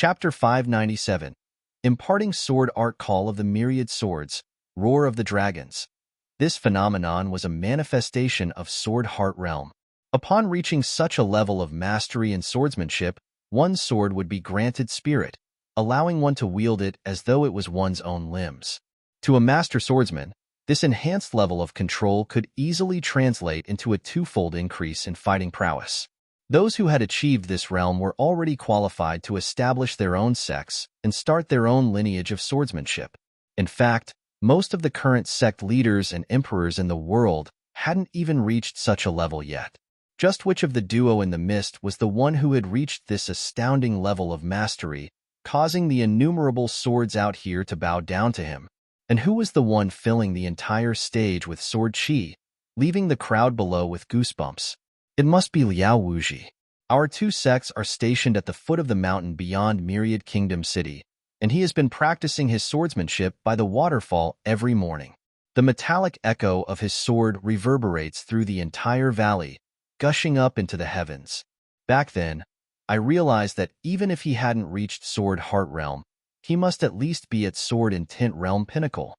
Chapter 597. Imparting Sword Art Call of the Myriad Swords, Roar of the Dragons. This phenomenon was a manifestation of Sword Heart Realm. Upon reaching such a level of mastery in swordsmanship, one's sword would be granted spirit, allowing one to wield it as though it was one's own limbs. To a master swordsman, this enhanced level of control could easily translate into a twofold increase in fighting prowess. Those who had achieved this realm were already qualified to establish their own sects and start their own lineage of swordsmanship. In fact, most of the current sect leaders and emperors in the world hadn't even reached such a level yet. Just which of the duo in the mist was the one who had reached this astounding level of mastery, causing the innumerable swords out here to bow down to him? And who was the one filling the entire stage with sword chi, leaving the crowd below with goosebumps? It must be Liao Wuji. Our two sects are stationed at the foot of the mountain beyond Myriad Kingdom City, and he has been practicing his swordsmanship by the waterfall every morning. The metallic echo of his sword reverberates through the entire valley, gushing up into the heavens. Back then, I realized that even if he hadn't reached Sword Heart Realm, he must at least be at Sword Intent Realm Pinnacle.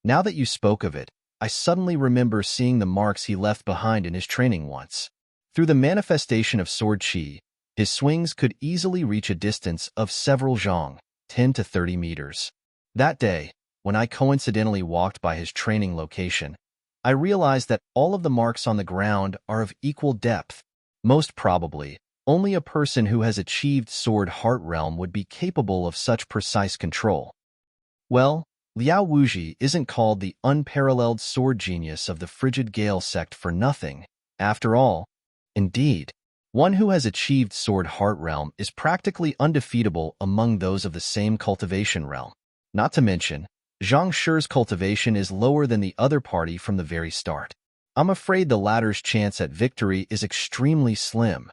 Now that you spoke of it, I suddenly remember seeing the marks he left behind in his training once. Through the manifestation of sword chi, his swings could easily reach a distance of several zhang, 10 to 30 meters. That day, when I coincidentally walked by his training location, I realized that all of the marks on the ground are of equal depth. Most probably, only a person who has achieved Sword Heart Realm would be capable of such precise control. Well, Liao Wuji isn't called the unparalleled sword genius of the Frigid Gale sect for nothing. After all, indeed, one who has achieved Sword Heart Realm is practically undefeatable among those of the same cultivation realm. Not to mention, Zhang Shi's cultivation is lower than the other party from the very start. I'm afraid the latter's chance at victory is extremely slim.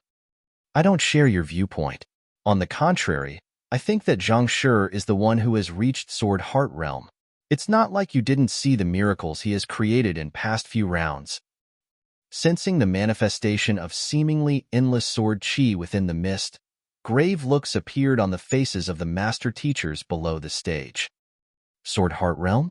I don't share your viewpoint. On the contrary, I think that Zhang Shi is the one who has reached Sword Heart Realm. It's not like you didn't see the miracles he has created in past few rounds. Sensing the manifestation of seemingly endless sword chi within the mist, grave looks appeared on the faces of the master teachers below the stage. Sword Heart Realm?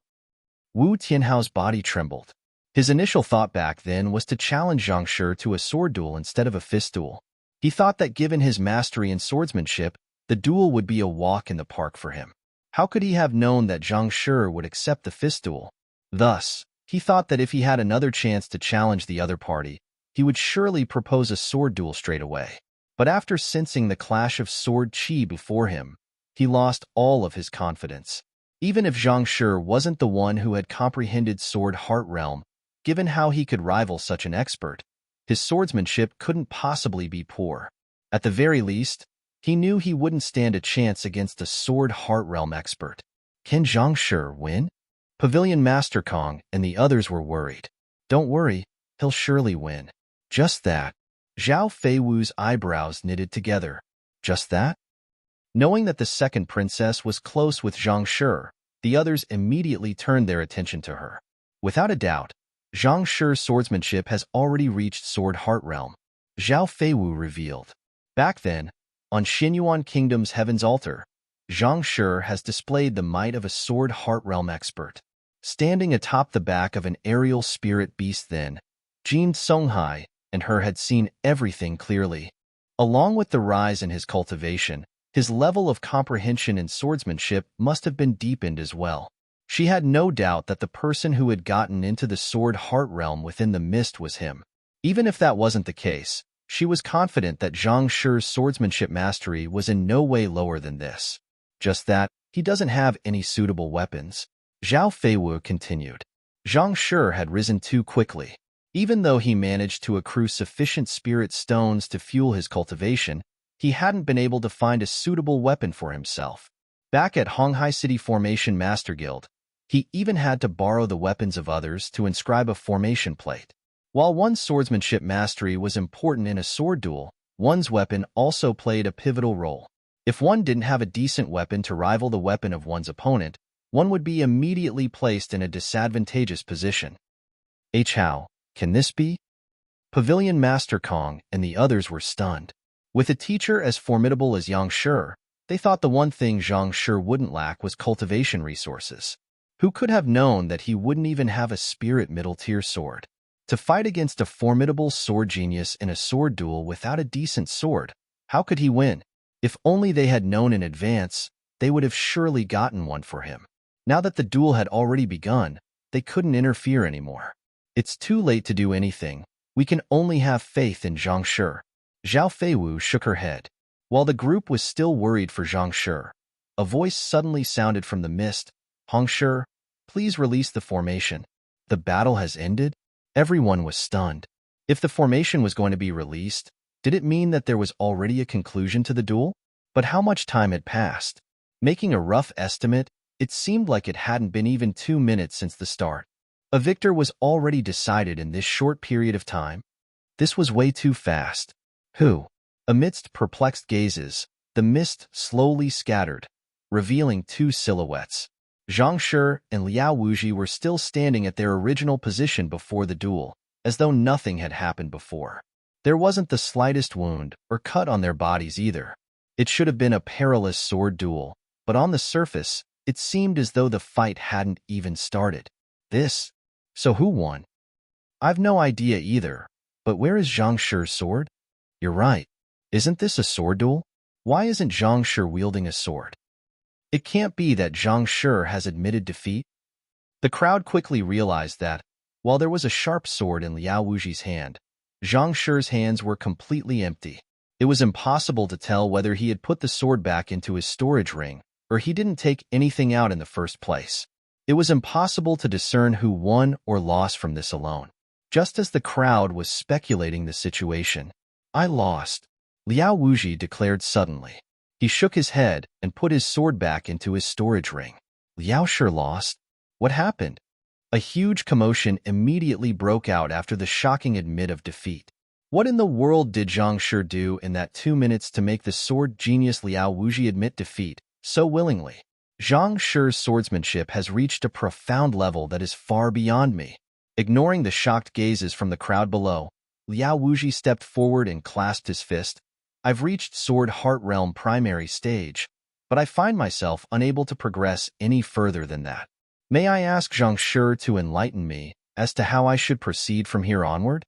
Wu Tianhao's body trembled. His initial thought back then was to challenge Zhang Shi to a sword duel instead of a fist duel. He thought that given his mastery in swordsmanship, the duel would be a walk in the park for him. How could he have known that Zhang Shi would accept the fist duel? Thus, he thought that if he had another chance to challenge the other party, he would surely propose a sword duel straight away. But after sensing the clash of sword chi before him, he lost all of his confidence. Even if Zhang Shi wasn't the one who had comprehended Sword Heart Realm, given how he could rival such an expert, his swordsmanship couldn't possibly be poor. At the very least, he knew he wouldn't stand a chance against a Sword Heart Realm expert. Can Zhang Shi win? Pavilion Master Kong and the others were worried. Don't worry, he'll surely win. Just that. Zhao Feiwu's eyebrows knitted together. Just that? Knowing that the second princess was close with Zhang Shi, the others immediately turned their attention to her. Without a doubt, Zhang Shi's swordsmanship has already reached Sword Heart Realm, Zhao Feiwu revealed. Back then, on Xinyuan Kingdom's Heaven's Altar, Zhang Shi has displayed the might of a Sword Heart Realm expert. Standing atop the back of an aerial spirit beast then, Jin Songhai and her had seen everything clearly. Along with the rise in his cultivation, his level of comprehension in swordsmanship must have been deepened as well. She had no doubt that the person who had gotten into the Sword Heart Realm within the mist was him. Even if that wasn't the case, she was confident that Zhang Shi's swordsmanship mastery was in no way lower than this. Just that, he doesn't have any suitable weapons. Zhao Feiwu continued. Zhang Shi had risen too quickly. Even though he managed to accrue sufficient spirit stones to fuel his cultivation, he hadn't been able to find a suitable weapon for himself. Back at Honghai City Formation Master Guild, he even had to borrow the weapons of others to inscribe a formation plate. While one's swordsmanship mastery was important in a sword duel, one's weapon also played a pivotal role. If one didn't have a decent weapon to rival the weapon of one's opponent, one would be immediately placed in a disadvantageous position. How can this be? Pavilion Master Kong and the others were stunned. With a teacher as formidable as Yang Shi, They thought the one thing Zhang Shi wouldn't lack was cultivation resources. Who could have known that he wouldn't even have a spirit middle-tier sword? To fight against a formidable sword genius in a sword duel without a decent sword, how could he win? If only they had known in advance, they would have surely gotten one for him. Now that the duel had already begun, they couldn't interfere anymore. It's too late to do anything. We can only have faith in Zhang Shi. Zhao Feiwu shook her head. While the group was still worried for Zhang Shi, a voice suddenly sounded from the mist. Hong Shi, please release the formation. The battle has ended? Everyone was stunned. If the formation was going to be released, did it mean that there was already a conclusion to the duel? But how much time had passed? Making a rough estimate, it seemed like it hadn't been even 2 minutes since the start. A victor was already decided in this short period of time. This was way too fast. Who? Amidst perplexed gazes, the mist slowly scattered, revealing 2 silhouettes. Zhang Shi and Liao Wuji were still standing at their original position before the duel, as though nothing had happened before. There wasn't the slightest wound or cut on their bodies either. It should have been a perilous sword duel, but on the surface, it seemed as though the fight hadn't even started. So who won? I've no idea either, but where is Zhang Shi's sword? You're right. Isn't this a sword duel? Why isn't Zhang Shi wielding a sword? It can't be that Zhang Shi has admitted defeat. The crowd quickly realized that, while there was a sharp sword in Liao Wuji's hand, Zhang Shi's hands were completely empty. It was impossible to tell whether he had put the sword back into his storage ring, or he didn't take anything out in the first place. It was impossible to discern who won or lost from this alone. Just as the crowd was speculating the situation, I lost, Liao Wuji declared suddenly. He shook his head and put his sword back into his storage ring. Liao Shi lost? What happened? A huge commotion immediately broke out after the shocking admit of defeat. What in the world did Zhang Shi do in that 2 minutes to make the sword genius Liao Wuji admit defeat so willingly? Zhang Shi's swordsmanship has reached a profound level that is far beyond me. Ignoring the shocked gazes from the crowd below, Liao Wuji stepped forward and clasped his fist. I've reached Sword Heart Realm primary stage, but I find myself unable to progress any further than that. May I ask Zhang Shi to enlighten me as to how I should proceed from here onward?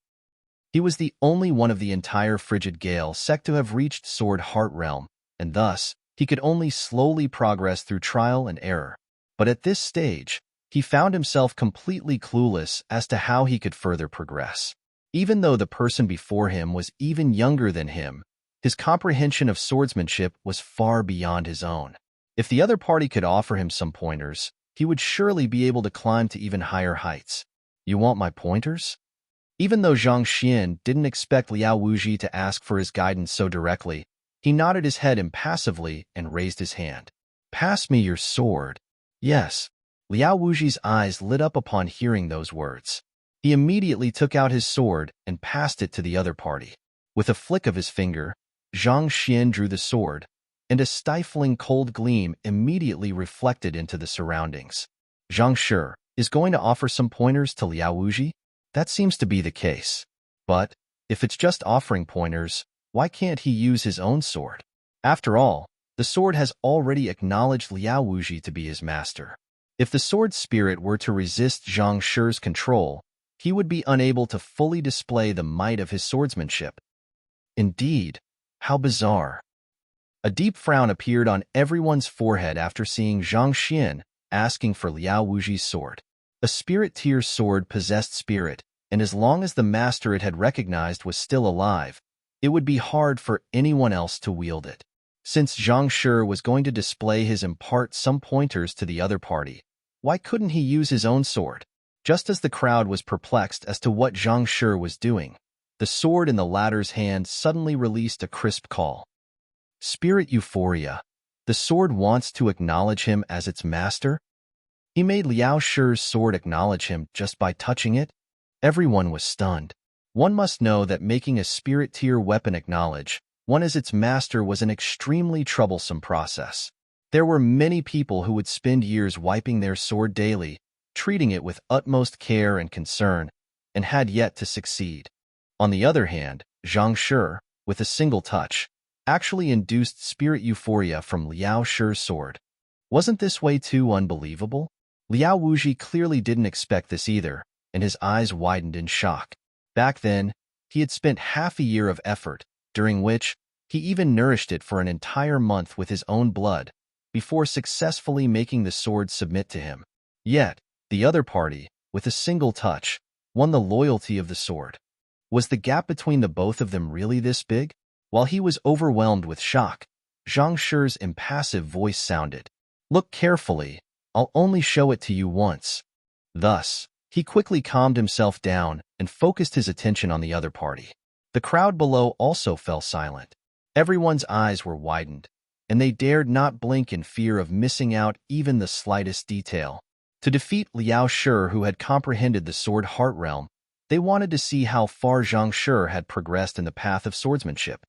He was the only one of the entire Frigid Gale sect to have reached Sword Heart Realm, and thus, he could only slowly progress through trial and error. But at this stage, he found himself completely clueless as to how he could further progress. Even though the person before him was even younger than him, his comprehension of swordsmanship was far beyond his own. If the other party could offer him some pointers, he would surely be able to climb to even higher heights. You want my pointers? Even though Zhang Xian didn't expect Liao Wuji to ask for his guidance so directly, he nodded his head impassively and raised his hand. Pass me your sword. Yes. Liao Wuji's eyes lit up upon hearing those words. He immediately took out his sword and passed it to the other party. With a flick of his finger, Zhang Xian drew the sword, and a stifling cold gleam immediately reflected into the surroundings. Zhang Shi is going to offer some pointers to Liao Wuji? That seems to be the case. But, if it's just offering pointers, why can't he use his own sword? After all, the sword has already acknowledged Liao Wuji to be his master. If the sword spirit were to resist Zhang Shi's control, he would be unable to fully display the might of his swordsmanship. Indeed, how bizarre. A deep frown appeared on everyone's forehead after seeing Zhang Xian asking for Liao Wuji's sword. A spirit-tier sword possessed spirit, and as long as the master it had recognized was still alive, it would be hard for anyone else to wield it. Since Zhang Shi was going to display his impart some pointers to the other party, why couldn't he use his own sword? Just as the crowd was perplexed as to what Zhang Shi was doing, the sword in the latter's hand suddenly released a crisp call. Spirit euphoria. The sword wants to acknowledge him as its master? He made Liao Shi's sword acknowledge him just by touching it? Everyone was stunned. One must know that making a spirit-tier weapon acknowledge one as its master was an extremely troublesome process. There were many people who would spend years wiping their sword daily, treating it with utmost care and concern, and had yet to succeed. On the other hand, Zhang Shi, with a single touch, actually induced spirit euphoria from Liao Shi's sword. Wasn't this way too unbelievable? Liao Wuji clearly didn't expect this either, and his eyes widened in shock. Back then, he had spent half a year of effort, during which he even nourished it for an entire month with his own blood, before successfully making the sword submit to him. Yet, the other party, with a single touch, won the loyalty of the sword. Was the gap between the both of them really this big? While he was overwhelmed with shock, Zhang Shi's impassive voice sounded. "Look carefully, I'll only show it to you once." Thus, he quickly calmed himself down and focused his attention on the other party. The crowd below also fell silent. Everyone's eyes were widened, and they dared not blink in fear of missing out even the slightest detail. To defeat Liao Shi, who had comprehended the sword heart realm, they wanted to see how far Zhang Shi had progressed in the path of swordsmanship.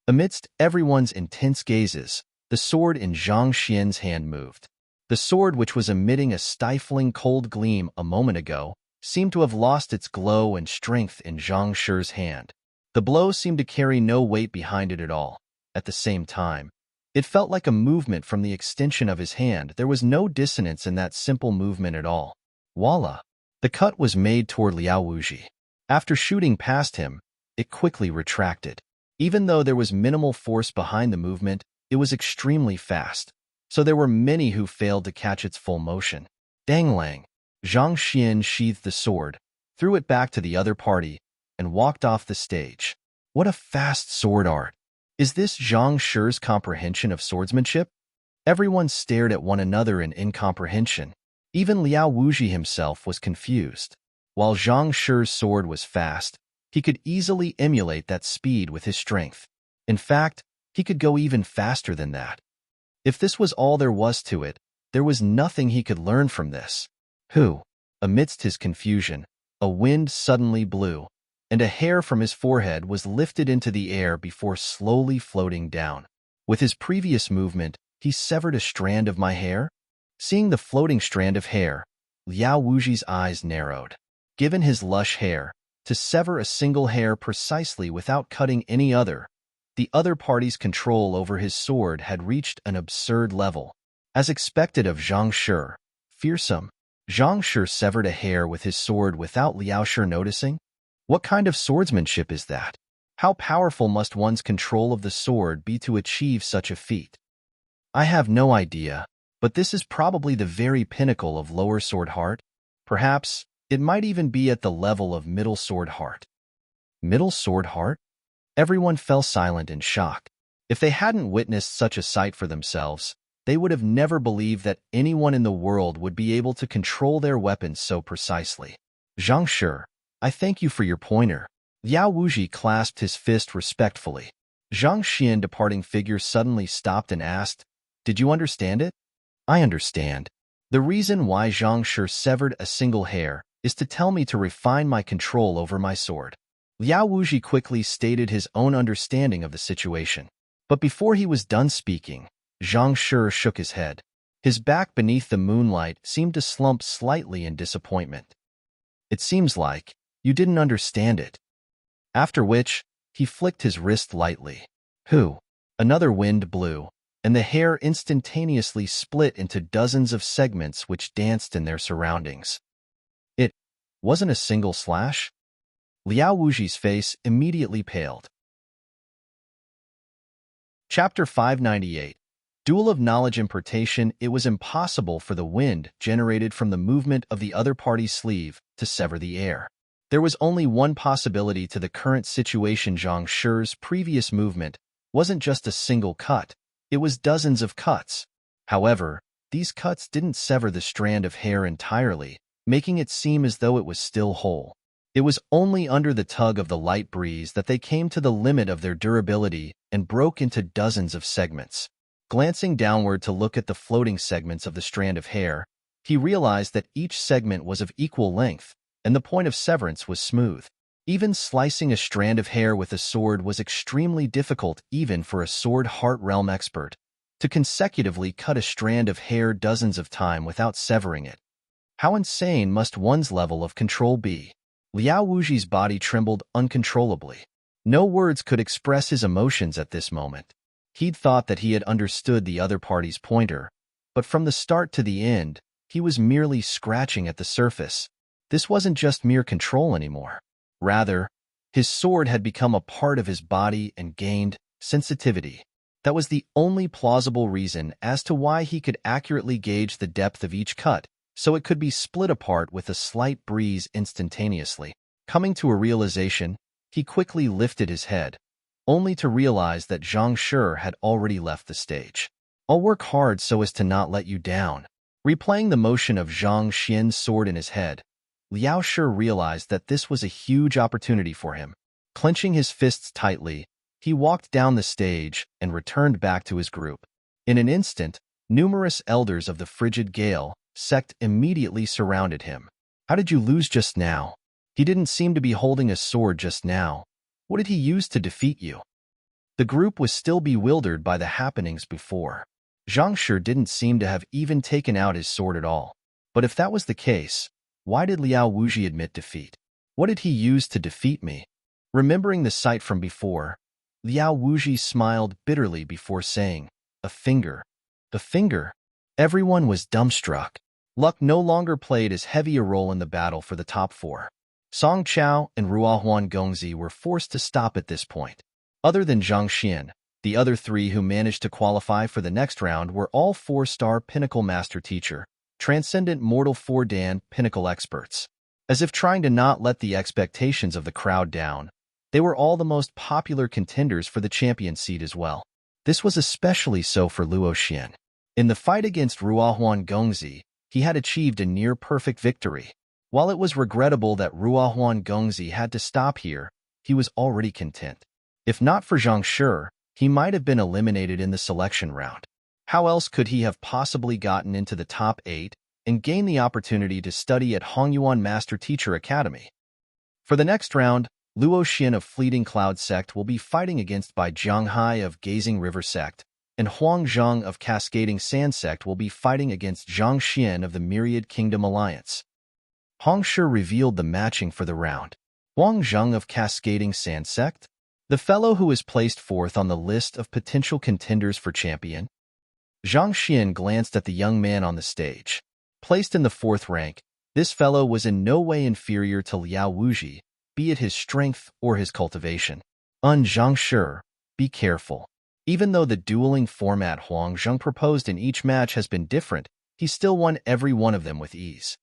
Amidst everyone's intense gazes, the sword in Zhang Xian's hand moved. The sword, which was emitting a stifling cold gleam a moment ago, seemed to have lost its glow and strength in Zhang Shi's hand. The blow seemed to carry no weight behind it at all. At the same time, it felt like a movement from the extension of his hand. There was no dissonance in that simple movement at all. Voila! The cut was made toward Liao Wuji. After shooting past him, it quickly retracted. Even though there was minimal force behind the movement, it was extremely fast, so there were many who failed to catch its full motion. Danglang! Zhang Xian sheathed the sword, threw it back to the other party, and walked off the stage. What a fast sword art! Is this Zhang Shi's comprehension of swordsmanship? Everyone stared at one another in incomprehension. Even Liao Wuji himself was confused. While Zhang Shi's sword was fast, he could easily emulate that speed with his strength. In fact, he could go even faster than that. If this was all there was to it, there was nothing he could learn from this. Amidst his confusion, a wind suddenly blew, and a hair from his forehead was lifted into the air before slowly floating down. With his previous movement, he severed a strand of my hair? Seeing the floating strand of hair, Liao Wuji's eyes narrowed. Given his lush hair, to sever a single hair precisely without cutting any other, the other party's control over his sword had reached an absurd level. As expected of Zhang Shi, fearsome, Zhang Shi severed a hair with his sword without Liao Shi noticing? What kind of swordsmanship is that? How powerful must one's control of the sword be to achieve such a feat? I have no idea, but this is probably the very pinnacle of lower sword heart. Perhaps it might even be at the level of middle sword heart. Middle sword heart? Everyone fell silent in shock. If they hadn't witnessed such a sight for themselves, they would have never believed that anyone in the world would be able to control their weapons so precisely. Zhang Shi, I thank you for your pointer. Liao Wuji clasped his fist respectfully. Zhang Xian, departing figure, suddenly stopped and asked, "Did you understand it?" "I understand. The reason why Zhang Shi severed a single hair is to tell me to refine my control over my sword." Liao Wuji quickly stated his own understanding of the situation. But before he was done speaking, Zhang Shi shook his head. His back beneath the moonlight seemed to slump slightly in disappointment. "It seems like you didn't understand it." After which, he flicked his wrist lightly. Another wind blew, and the hair instantaneously split into dozens of segments which danced in their surroundings. It wasn't a single slash? Liao Wuji's face immediately paled. Chapter 598. Duel of Knowledge Impartation. It was impossible for the wind generated from the movement of the other party's sleeve to sever the air. There was only one possibility to the current situation. Zhang Shi's previous movement wasn't just a single cut, it was dozens of cuts. However, these cuts didn't sever the strand of hair entirely, making it seem as though it was still whole. It was only under the tug of the light breeze that they came to the limit of their durability and broke into dozens of segments. Glancing downward to look at the floating segments of the strand of hair, he realized that each segment was of equal length, and the point of severance was smooth. Even slicing a strand of hair with a sword was extremely difficult even for a sword heart realm expert. To consecutively cut a strand of hair dozens of times without severing it. How insane must one's level of control be? Liao Wuji's body trembled uncontrollably. No words could express his emotions at this moment. He'd thought that he had understood the other party's pointer, but from the start to the end, he was merely scratching at the surface. This wasn't just mere control anymore. Rather, his sword had become a part of his body and gained sensitivity. That was the only plausible reason as to why he could accurately gauge the depth of each cut, so it could be split apart with a slight breeze instantaneously. Coming to a realization, he quickly lifted his head, only to realize that Zhang Shi had already left the stage. "I'll work hard so as to not let you down." Replaying the motion of Zhang Xian's sword in his head, Liao Shi realized that this was a huge opportunity for him. Clenching his fists tightly, he walked down the stage and returned back to his group. In an instant, numerous elders of the Frigid Gale sect immediately surrounded him. "How did you lose just now? He didn't seem to be holding a sword just now. What did he use to defeat you?" The group was still bewildered by the happenings before. Zhang Shi didn't seem to have even taken out his sword at all. But if that was the case, why did Liao Wuji admit defeat? What did he use to defeat me? Remembering the sight from before, Liao Wuji smiled bitterly before saying, "A finger. A finger." Everyone was dumbstruck. Luck no longer played as heavy a role in the battle for the top four. Song Chao and Ruohuan Gongzi were forced to stop at this point. Other than Zhang Xian, the other three who managed to qualify for the next round were all 4-star Pinnacle Master Teacher, Transcendent Mortal 4-Dan Pinnacle experts. As if trying to not let the expectations of the crowd down, they were all the most popular contenders for the champion seat as well. This was especially so for Luo Xian. In the fight against Ruohuan Gongzi, he had achieved a near-perfect victory. While it was regrettable that Ruohuan Gongzi had to stop here, he was already content. If not for Zhang Shi, he might have been eliminated in the selection round. How else could he have possibly gotten into the top 8 and gained the opportunity to study at Hongyuan Master Teacher Academy? For the next round, Luo Xian of Fleeting Cloud Sect will be fighting against Bai Jianghai of Gazing River Sect, and Huang Zhang of Cascading Sand Sect will be fighting against Zhang Xian of the Myriad Kingdom Alliance. Hong Shi revealed the matching for the round. Huang Zhang of Cascading Sand Sect? The fellow who was placed fourth on the list of potential contenders for champion? Zhang Xian glanced at the young man on the stage. Placed in the 4th rank, this fellow was in no way inferior to Liao Wuji, be it his strength or his cultivation. Zhang Shi, be careful. Even though the dueling format Huang Zhang proposed in each match has been different, he still won every one of them with ease.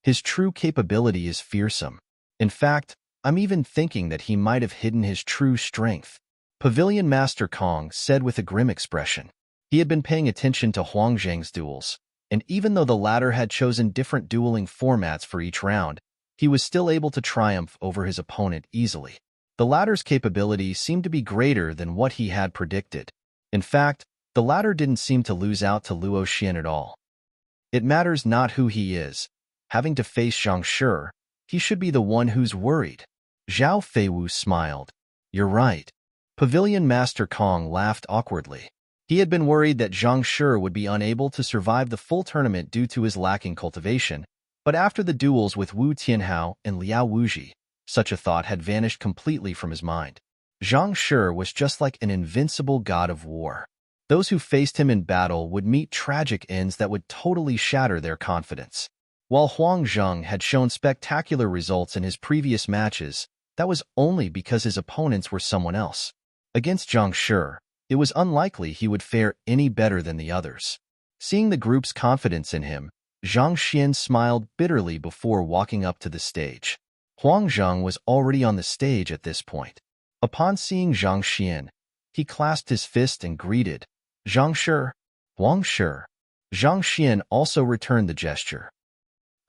His true capability is fearsome. In fact, I'm even thinking that he might have hidden his true strength. Pavilion Master Kong said with a grim expression. He had been paying attention to Huang Zhang's duels, and even though the latter had chosen different dueling formats for each round, he was still able to triumph over his opponent easily. The latter's capability seemed to be greater than what he had predicted. In fact, the latter didn't seem to lose out to Luo Xian at all. It matters not who he is. Having to face Zhang Shi, he should be the one who's worried. Zhao Feiwu smiled. You're right. Pavilion Master Kong laughed awkwardly. He had been worried that Zhang Shi would be unable to survive the full tournament due to his lacking cultivation, but after the duels with Wu Tianhao and Liao Wuji, such a thought had vanished completely from his mind. Zhang Shi was just like an invincible god of war. Those who faced him in battle would meet tragic ends that would totally shatter their confidence. While Huang Zhang had shown spectacular results in his previous matches, that was only because his opponents were someone else. Against Zhang Shi, it was unlikely he would fare any better than the others. Seeing the group's confidence in him, Zhang Xian smiled bitterly before walking up to the stage. Huang Zhang was already on the stage at this point. Upon seeing Zhang Xian, he clasped his fist and greeted, Zhang Shi, Huang Shi. Zhang Xian also returned the gesture.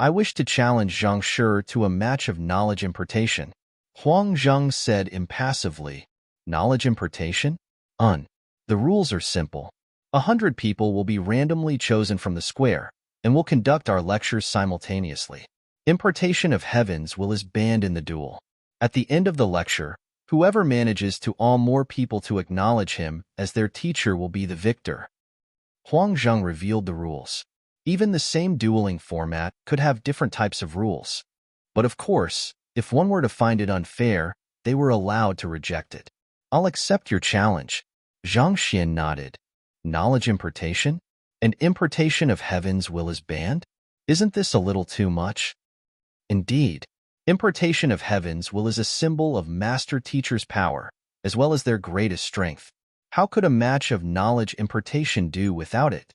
I wish to challenge Zhang Shi to a match of knowledge impartation. Huang Zhang said impassively, knowledge impartation? The rules are simple. 100 people will be randomly chosen from the square, and will conduct our lectures simultaneously. Impartation of heavens will is banned in the duel. At the end of the lecture, whoever manages to awe more people to acknowledge him as their teacher will be the victor. Huang Zhang revealed the rules. Even the same dueling format could have different types of rules. But of course, if one were to find it unfair, they were allowed to reject it. I'll accept your challenge. Zhang Xian nodded. Knowledge importation? And importation of heaven's will is banned? Isn't this a little too much? Indeed, importation of heaven's will is a symbol of master teachers' power, as well as their greatest strength. How could a match of knowledge importation do without it?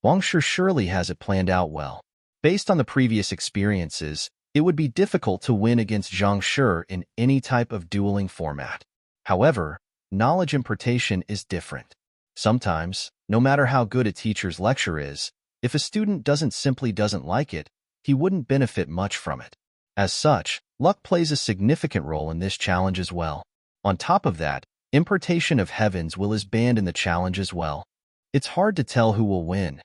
Wang Shi surely has it planned out well. Based on the previous experiences, it would be difficult to win against Zhang Shi in any type of dueling format. However, knowledge importation is different. Sometimes, no matter how good a teacher's lecture is, if a student simply doesn't like it, he wouldn't benefit much from it. As such, luck plays a significant role in this challenge as well. On top of that, importation of heaven's will is banned in the challenge as well. It's hard to tell who will win.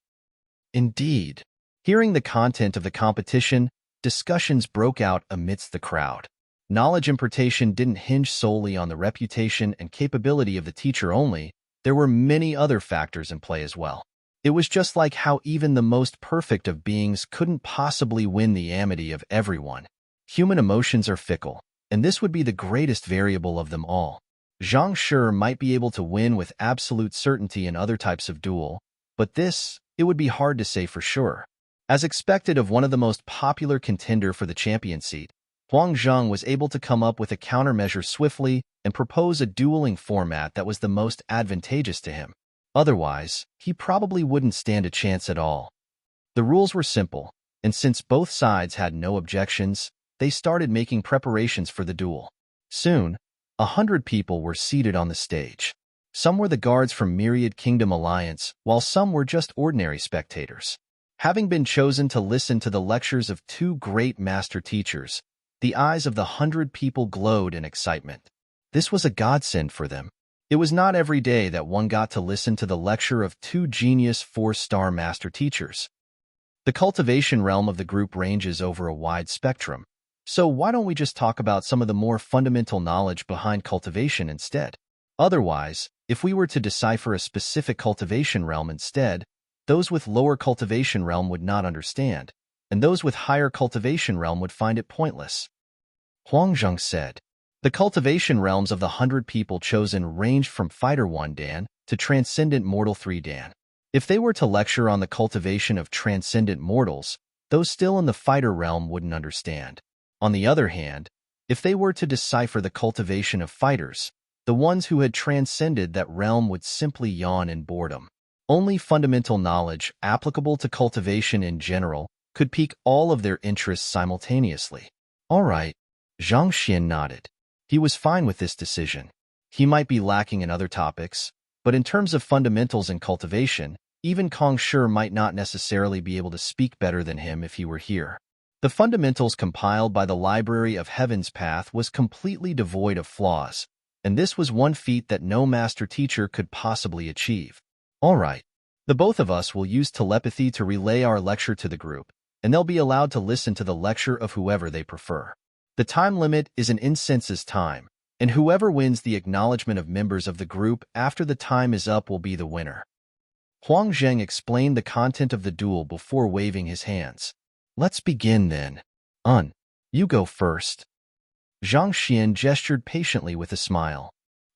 Indeed, hearing the content of the competition, discussions broke out amidst the crowd. Knowledge importation didn't hinge solely on the reputation and capability of the teacher only. There were many other factors in play as well. It was just like how even the most perfect of beings couldn't possibly win the amity of everyone. Human emotions are fickle, and this would be the greatest variable of them all. Zhang Shi might be able to win with absolute certainty in other types of duel, but it would be hard to say for sure. As expected of one of the most popular contender for the champion seat, Huang Zheng was able to come up with a countermeasure swiftly and propose a dueling format that was the most advantageous to him. Otherwise, he probably wouldn't stand a chance at all. The rules were simple, and since both sides had no objections, they started making preparations for the duel. Soon, 100 people were seated on the stage. Some were the guards from Myriad Kingdom Alliance, while some were just ordinary spectators. Having been chosen to listen to the lectures of two great master teachers, the eyes of the 100 people glowed in excitement. This was a godsend for them. It was not every day that one got to listen to the lecture of two genius 4-star master teachers. The cultivation realm of the group ranges over a wide spectrum, so why don't we just talk about some of the more fundamental knowledge behind cultivation instead? Otherwise, if we were to decipher a specific cultivation realm instead, those with lower cultivation realm would not understand, and those with higher cultivation realm would find it pointless. Huang Zheng said. The cultivation realms of the 100 people chosen ranged from Fighter 1 Dan to Transcendent Mortal 3 Dan. If they were to lecture on the cultivation of Transcendent Mortals, those still in the Fighter realm wouldn't understand. On the other hand, if they were to decipher the cultivation of Fighters, the ones who had transcended that realm would simply yawn in boredom. Only fundamental knowledge applicable to cultivation in general could pique all of their interests simultaneously. All right, Zhang Xian nodded. He was fine with this decision. He might be lacking in other topics, but in terms of fundamentals in cultivation, even Kong Shi might not necessarily be able to speak better than him if he were here. The fundamentals compiled by the Library of Heaven's Path was completely devoid of flaws, and this was one feat that no master teacher could possibly achieve. All right, the both of us will use telepathy to relay our lecture to the group, and they'll be allowed to listen to the lecture of whoever they prefer. The time limit is an incensus time, and whoever wins the acknowledgement of members of the group after the time is up will be the winner. Huang Zheng explained the content of the duel before waving his hands. Let's begin then. You go first. Zhang Xian gestured patiently with a smile.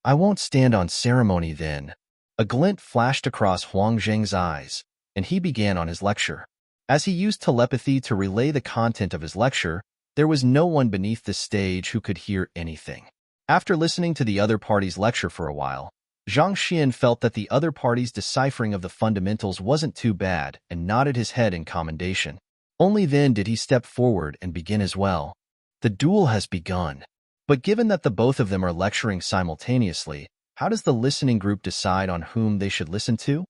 I won't stand on ceremony then. A glint flashed across Huang Zheng's eyes, and he began on his lecture. As he used telepathy to relay the content of his lecture, there was no one beneath the stage who could hear anything. After listening to the other party's lecture for a while, Zhang Xian felt that the other party's deciphering of the fundamentals wasn't too bad and nodded his head in commendation. Only then did he step forward and begin as well. The duel has begun. But given that the both of them are lecturing simultaneously, how does the listening group decide on whom they should listen to?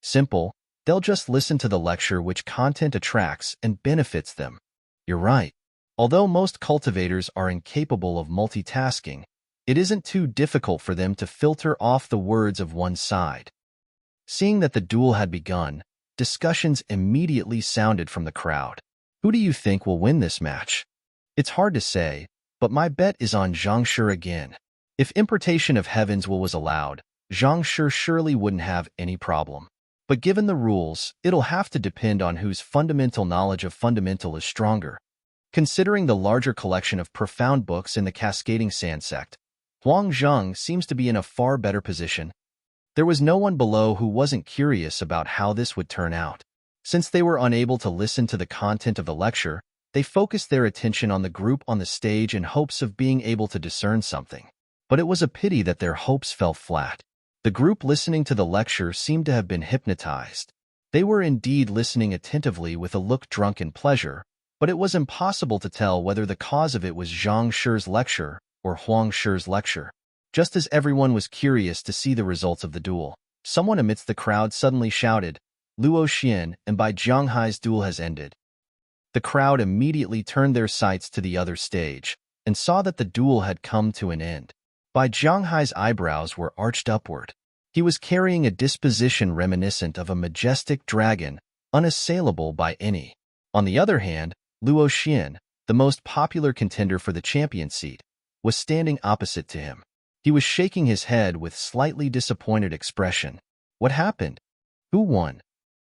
Simple, they'll just listen to the lecture which content attracts and benefits them. You're right. Although most cultivators are incapable of multitasking, it isn't too difficult for them to filter off the words of one side. Seeing that the duel had begun, discussions immediately sounded from the crowd. Who do you think will win this match? It's hard to say, but my bet is on Zhang Shi again. If importation of heaven's will was allowed, Zhang Shi surely wouldn't have any problem. But given the rules, it'll have to depend on whose fundamental knowledge of fundamental is stronger. Considering the larger collection of profound books in the Cascading Sand sect, Huang Zheng seems to be in a far better position. There was no one below who wasn't curious about how this would turn out. Since they were unable to listen to the content of the lecture, they focused their attention on the group on the stage in hopes of being able to discern something. But it was a pity that their hopes fell flat. The group listening to the lecture seemed to have been hypnotized. They were indeed listening attentively with a look drunk in pleasure, but it was impossible to tell whether the cause of it was Zhang Shi's lecture or Huang Shi's lecture. Just as everyone was curious to see the results of the duel, someone amidst the crowd suddenly shouted, "Luo Xian, and by Jiang Hai's duel has ended." The crowd immediately turned their sights to the other stage and saw that the duel had come to an end. Bai Zhanghai's eyebrows were arched upward. He was carrying a disposition reminiscent of a majestic dragon, unassailable by any. On the other hand, Luo Xian, the most popular contender for the champion seat, was standing opposite to him. He was shaking his head with slightly disappointed expression. What happened? Who won?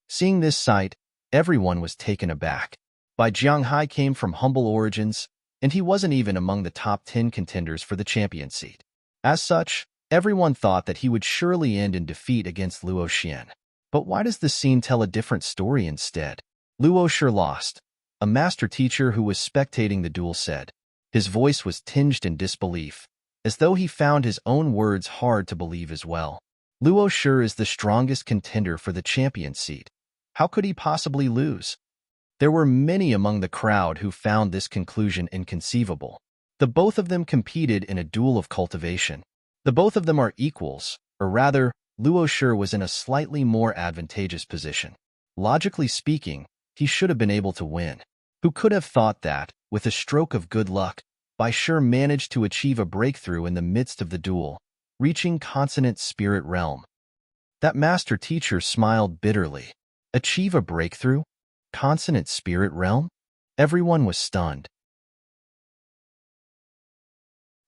Seeing this sight, everyone was taken aback. Bai Zhanghai came from humble origins, and he wasn't even among the top 10 contenders for the champion seat. As such, everyone thought that he would surely end in defeat against Luo Xian. But why does the scene tell a different story instead? Luo Shi lost. A master teacher who was spectating the duel said. His voice was tinged in disbelief, as though he found his own words hard to believe as well. Luo Shi is the strongest contender for the champion seat. How could he possibly lose? There were many among the crowd who found this conclusion inconceivable. The both of them competed in a duel of cultivation. The both of them are equals, or rather, Luo Shi was in a slightly more advantageous position. Logically speaking, he should have been able to win. Who could have thought that, with a stroke of good luck, Bai Shi managed to achieve a breakthrough in the midst of the duel, reaching consonant spirit realm? That master teacher smiled bitterly. Achieve a breakthrough? Consonant spirit realm? Everyone was stunned.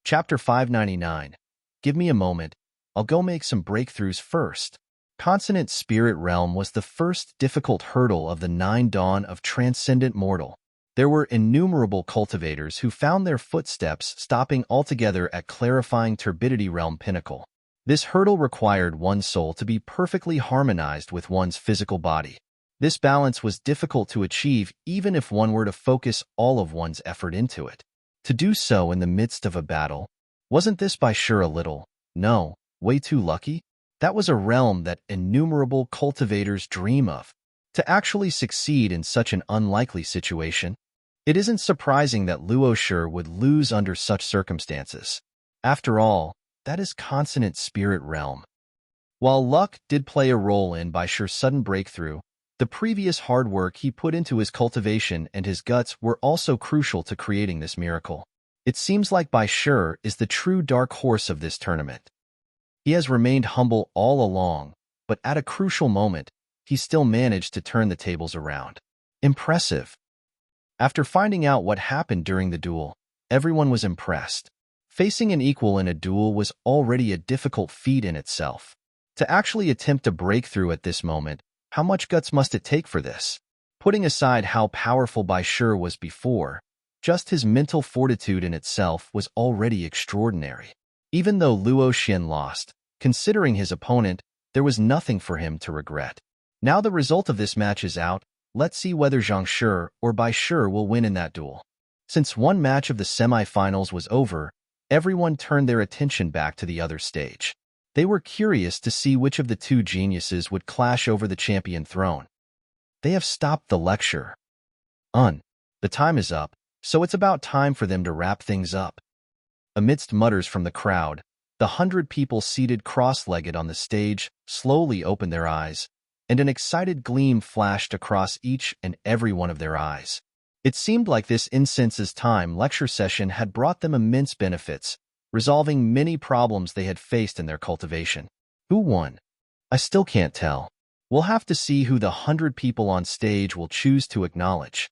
Chapter 599. Give me a moment. I'll go make some breakthroughs first. Consonant spirit realm was the first difficult hurdle of the 9 dawn of transcendent mortal. There were innumerable cultivators who found their footsteps stopping altogether at clarifying turbidity realm pinnacle. This hurdle required one's soul to be perfectly harmonized with one's physical body. This balance was difficult to achieve even if one were to focus all of one's effort into it. To do so in the midst of a battle, wasn't this by sure a little, no, way too lucky? That was a realm that innumerable cultivators dream of. To actually succeed in such an unlikely situation, it isn't surprising that Luo Shi would lose under such circumstances. After all, that is consonant spirit realm. While luck did play a role in Bai Shi's sudden breakthrough, the previous hard work he put into his cultivation and his guts were also crucial to creating this miracle. It seems like Bai Shi is the true dark horse of this tournament. He has remained humble all along, but at a crucial moment, he still managed to turn the tables around. Impressive. After finding out what happened during the duel, everyone was impressed. Facing an equal in a duel was already a difficult feat in itself. To actually attempt a breakthrough at this moment, how much guts must it take for this? Putting aside how powerful Bai Shi was before, just his mental fortitude in itself was already extraordinary. Even though Luo Xian lost, considering his opponent, there was nothing for him to regret. Now the result of this match is out. Let's see whether Zhang Shi or Bai Shi will win in that duel. Since one match of the semi-finals was over, everyone turned their attention back to the other stage. They were curious to see which of the two geniuses would clash over the champion throne. They have stopped the lecture. The time is up, so it's about time for them to wrap things up. Amidst mutters from the crowd, the 100 people seated cross-legged on the stage slowly opened their eyes, and an excited gleam flashed across each and every one of their eyes. It seemed like this incense's time lecture session had brought them immense benefits, resolving many problems they had faced in their cultivation. Who won? I still can't tell. We'll have to see who the 100 people on stage will choose to acknowledge.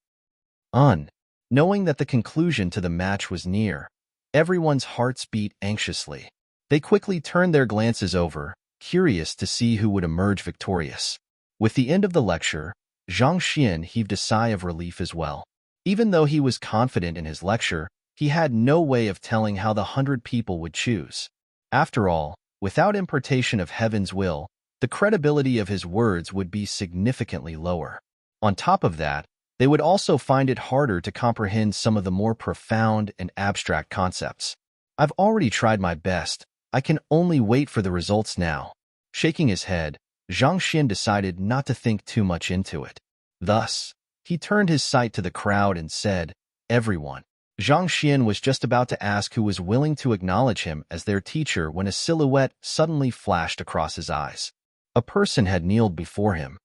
Knowing that the conclusion to the match was near, everyone's hearts beat anxiously. They quickly turned their glances over, curious to see who would emerge victorious. With the end of the lecture, Zhang Xian heaved a sigh of relief as well. Even though he was confident in his lecture, he had no way of telling how the 100 people would choose. After all, without impartation of heaven's will, the credibility of his words would be significantly lower. On top of that, they would also find it harder to comprehend some of the more profound and abstract concepts. I've already tried my best. I can only wait for the results now. Shaking his head, Zhang Xian decided not to think too much into it. Thus, he turned his sight to the crowd and said, "Everyone." Zhang Xian was just about to ask who was willing to acknowledge him as their teacher when a silhouette suddenly flashed across his eyes. A person had kneeled before him.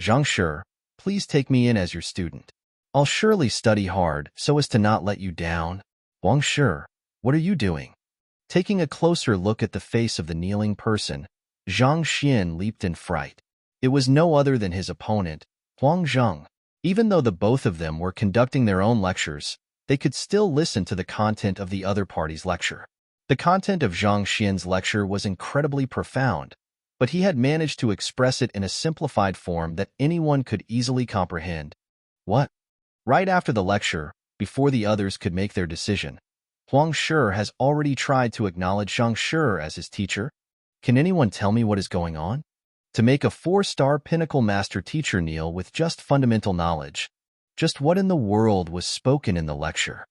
"Zhang Shi, please take me in as your student. I'll surely study hard so as to not let you down." "Huang Shi, what are you doing?" Taking a closer look at the face of the kneeling person, Zhang Xian leaped in fright. It was no other than his opponent, Huang Zheng. Even though the both of them were conducting their own lectures, they could still listen to the content of the other party's lecture. The content of Zhang Xian's lecture was incredibly profound, but he had managed to express it in a simplified form that anyone could easily comprehend. What? Right after the lecture, before the others could make their decision, Huang Shi has already tried to acknowledge Zhang Shi as his teacher. Can anyone tell me what is going on? To make a 4-star pinnacle master teacher kneel with just fundamental knowledge. Just what in the world was spoken in the lecture?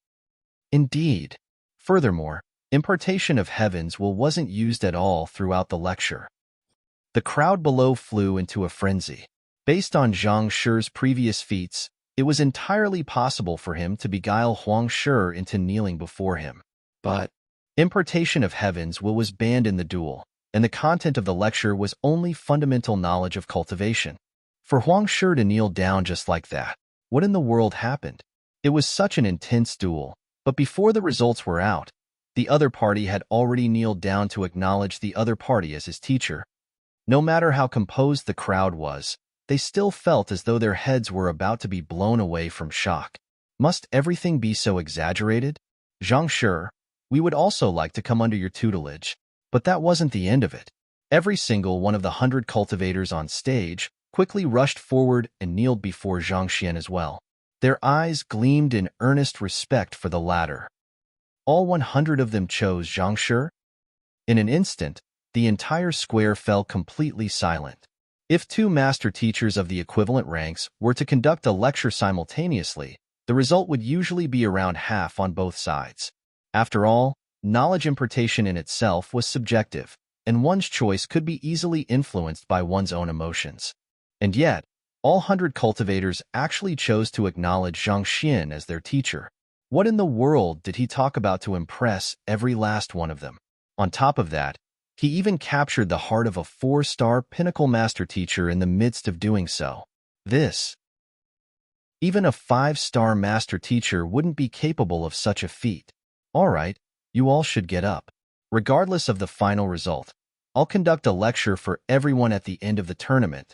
Indeed. Furthermore, impartation of heaven's will wasn't used at all throughout the lecture. The crowd below flew into a frenzy. Based on Zhang Shi's previous feats, it was entirely possible for him to beguile Huang Shi into kneeling before him. But impartation of heaven's will was banned in the duel, and the content of the lecture was only fundamental knowledge of cultivation. For Huang Shi to kneel down just like that, what in the world happened? It was such an intense duel, but before the results were out, the other party had already kneeled down to acknowledge the other party as his teacher. No matter how composed the crowd was, they still felt as though their heads were about to be blown away from shock. Must everything be so exaggerated? Zhang Shi, we would also like to come under your tutelage. But that wasn't the end of it. Every single one of the 100 cultivators on stage quickly rushed forward and kneeled before Zhang Xian as well. Their eyes gleamed in earnest respect for the latter. All 100 of them chose Zhang Shi. In an instant, the entire square fell completely silent. If 2 master teachers of the equivalent ranks were to conduct a lecture simultaneously, the result would usually be around half on both sides. After all, knowledge impartation in itself was subjective, and one's choice could be easily influenced by one's own emotions. And yet, all 100 cultivators actually chose to acknowledge Zhang Xian as their teacher. What in the world did he talk about to impress every last one of them? On top of that, he even captured the heart of a 4-star pinnacle master teacher in the midst of doing so. Even a 5-star master teacher wouldn't be capable of such a feat. All right, you all should get up. Regardless of the final result, I'll conduct a lecture for everyone at the end of the tournament.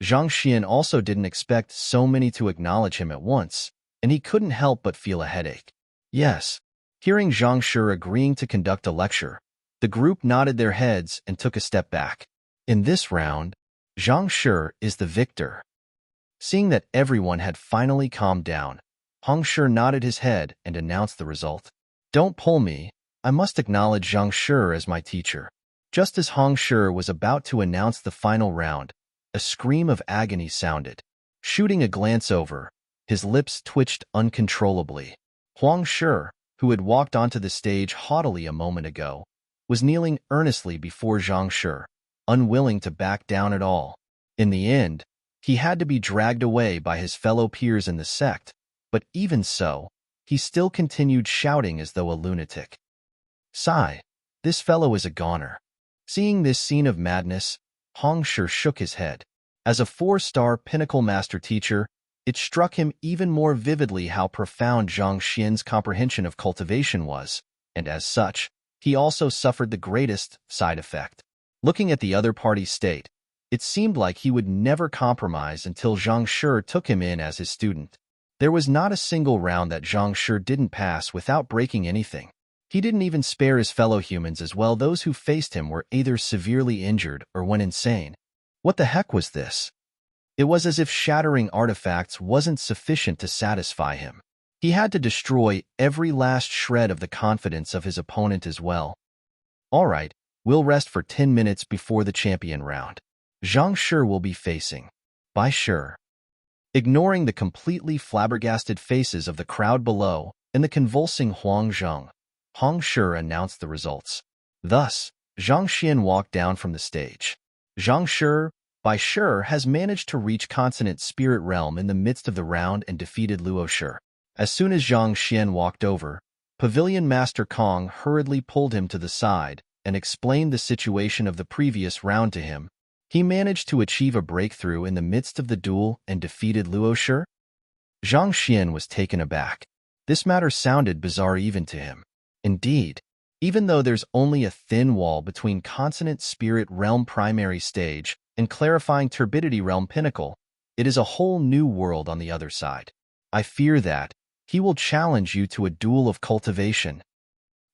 Zhang Xian also didn't expect so many to acknowledge him at once, and he couldn't help but feel a headache. Yes, hearing Zhang Shi agreeing to conduct a lecture, the group nodded their heads and took a step back. In this round, Zhang Shi is the victor. Seeing that everyone had finally calmed down, Huang Shi nodded his head and announced the result. Don't pull me, I must acknowledge Zhang Shi as my teacher. Just as Huang Shi was about to announce the final round, a scream of agony sounded. Shooting a glance over, his lips twitched uncontrollably. Huang Shi, who had walked onto the stage haughtily a moment ago, was kneeling earnestly before Zhang Shi, unwilling to back down at all. In the end, he had to be dragged away by his fellow peers in the sect, but even so, he still continued shouting as though a lunatic. Sigh, this fellow is a goner. Seeing this scene of madness, Huang Shi shook his head. As a 4-star pinnacle master teacher, it struck him even more vividly how profound Zhang Xian's comprehension of cultivation was, and as such, he also suffered the greatest side effect. Looking at the other party's state, it seemed like he would never compromise until Zhang Shi took him in as his student. There was not a single round that Zhang Shi didn't pass without breaking anything. He didn't even spare his fellow humans as well. Those who faced him were either severely injured or went insane. What the heck was this? It was as if shattering artifacts wasn't sufficient to satisfy him. He had to destroy every last shred of the confidence of his opponent as well. All right, we'll rest for 10 minutes before the champion round. Zhang Shi will be facing. By Shi. Ignoring the completely flabbergasted faces of the crowd below and the convulsing Huang Zheng, Hong Shi announced the results. Thus, Zhang Xian walked down from the stage. Zhang Shi, by Shi, has managed to reach consonant spirit realm in the midst of the round and defeated Luo Shi. As soon as Zhang Xian walked over, Pavilion Master Kong hurriedly pulled him to the side and explained the situation of the previous round to him. He managed to achieve a breakthrough in the midst of the duel and defeated Luo Shi. Zhang Xian was taken aback. This matter sounded bizarre even to him. Indeed, even though there's only a thin wall between consonant spirit realm primary stage and clarifying turbidity realm pinnacle, it is a whole new world on the other side. I fear that he will challenge you to a duel of cultivation.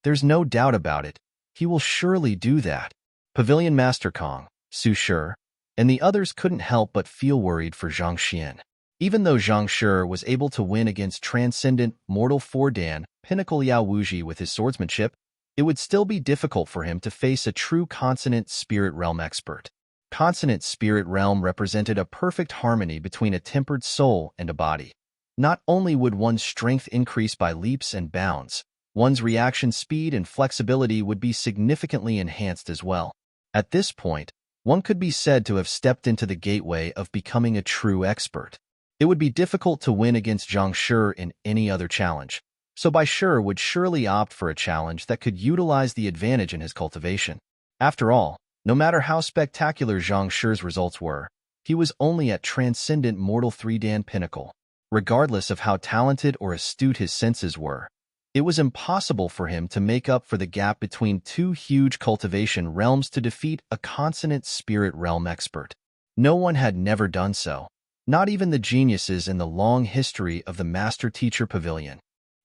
There's no doubt about it. He will surely do that. Pavilion Master Kong, Su Shi, and the others couldn't help but feel worried for Zhang Xian. Even though Zhang Shi was able to win against Transcendent Mortal 4-Dan Pinnacle Yao Wuji with his swordsmanship, it would still be difficult for him to face a true Consonant Spirit Realm expert. Consonant Spirit Realm represented a perfect harmony between a tempered soul and a body. Not only would one's strength increase by leaps and bounds, one's reaction speed and flexibility would be significantly enhanced as well. At this point, one could be said to have stepped into the gateway of becoming a true expert. It would be difficult to win against Zhang Shi in any other challenge, so Bai Shi would surely opt for a challenge that could utilize the advantage in his cultivation. After all, no matter how spectacular Zhang Shi's results were, he was only at Transcendent Mortal 3-Dan Pinnacle. Regardless of how talented or astute his senses were, it was impossible for him to make up for the gap between two huge cultivation realms to defeat a consonant spirit realm expert. No one had never done so, not even the geniuses in the long history of the Master-Teacher Pavilion.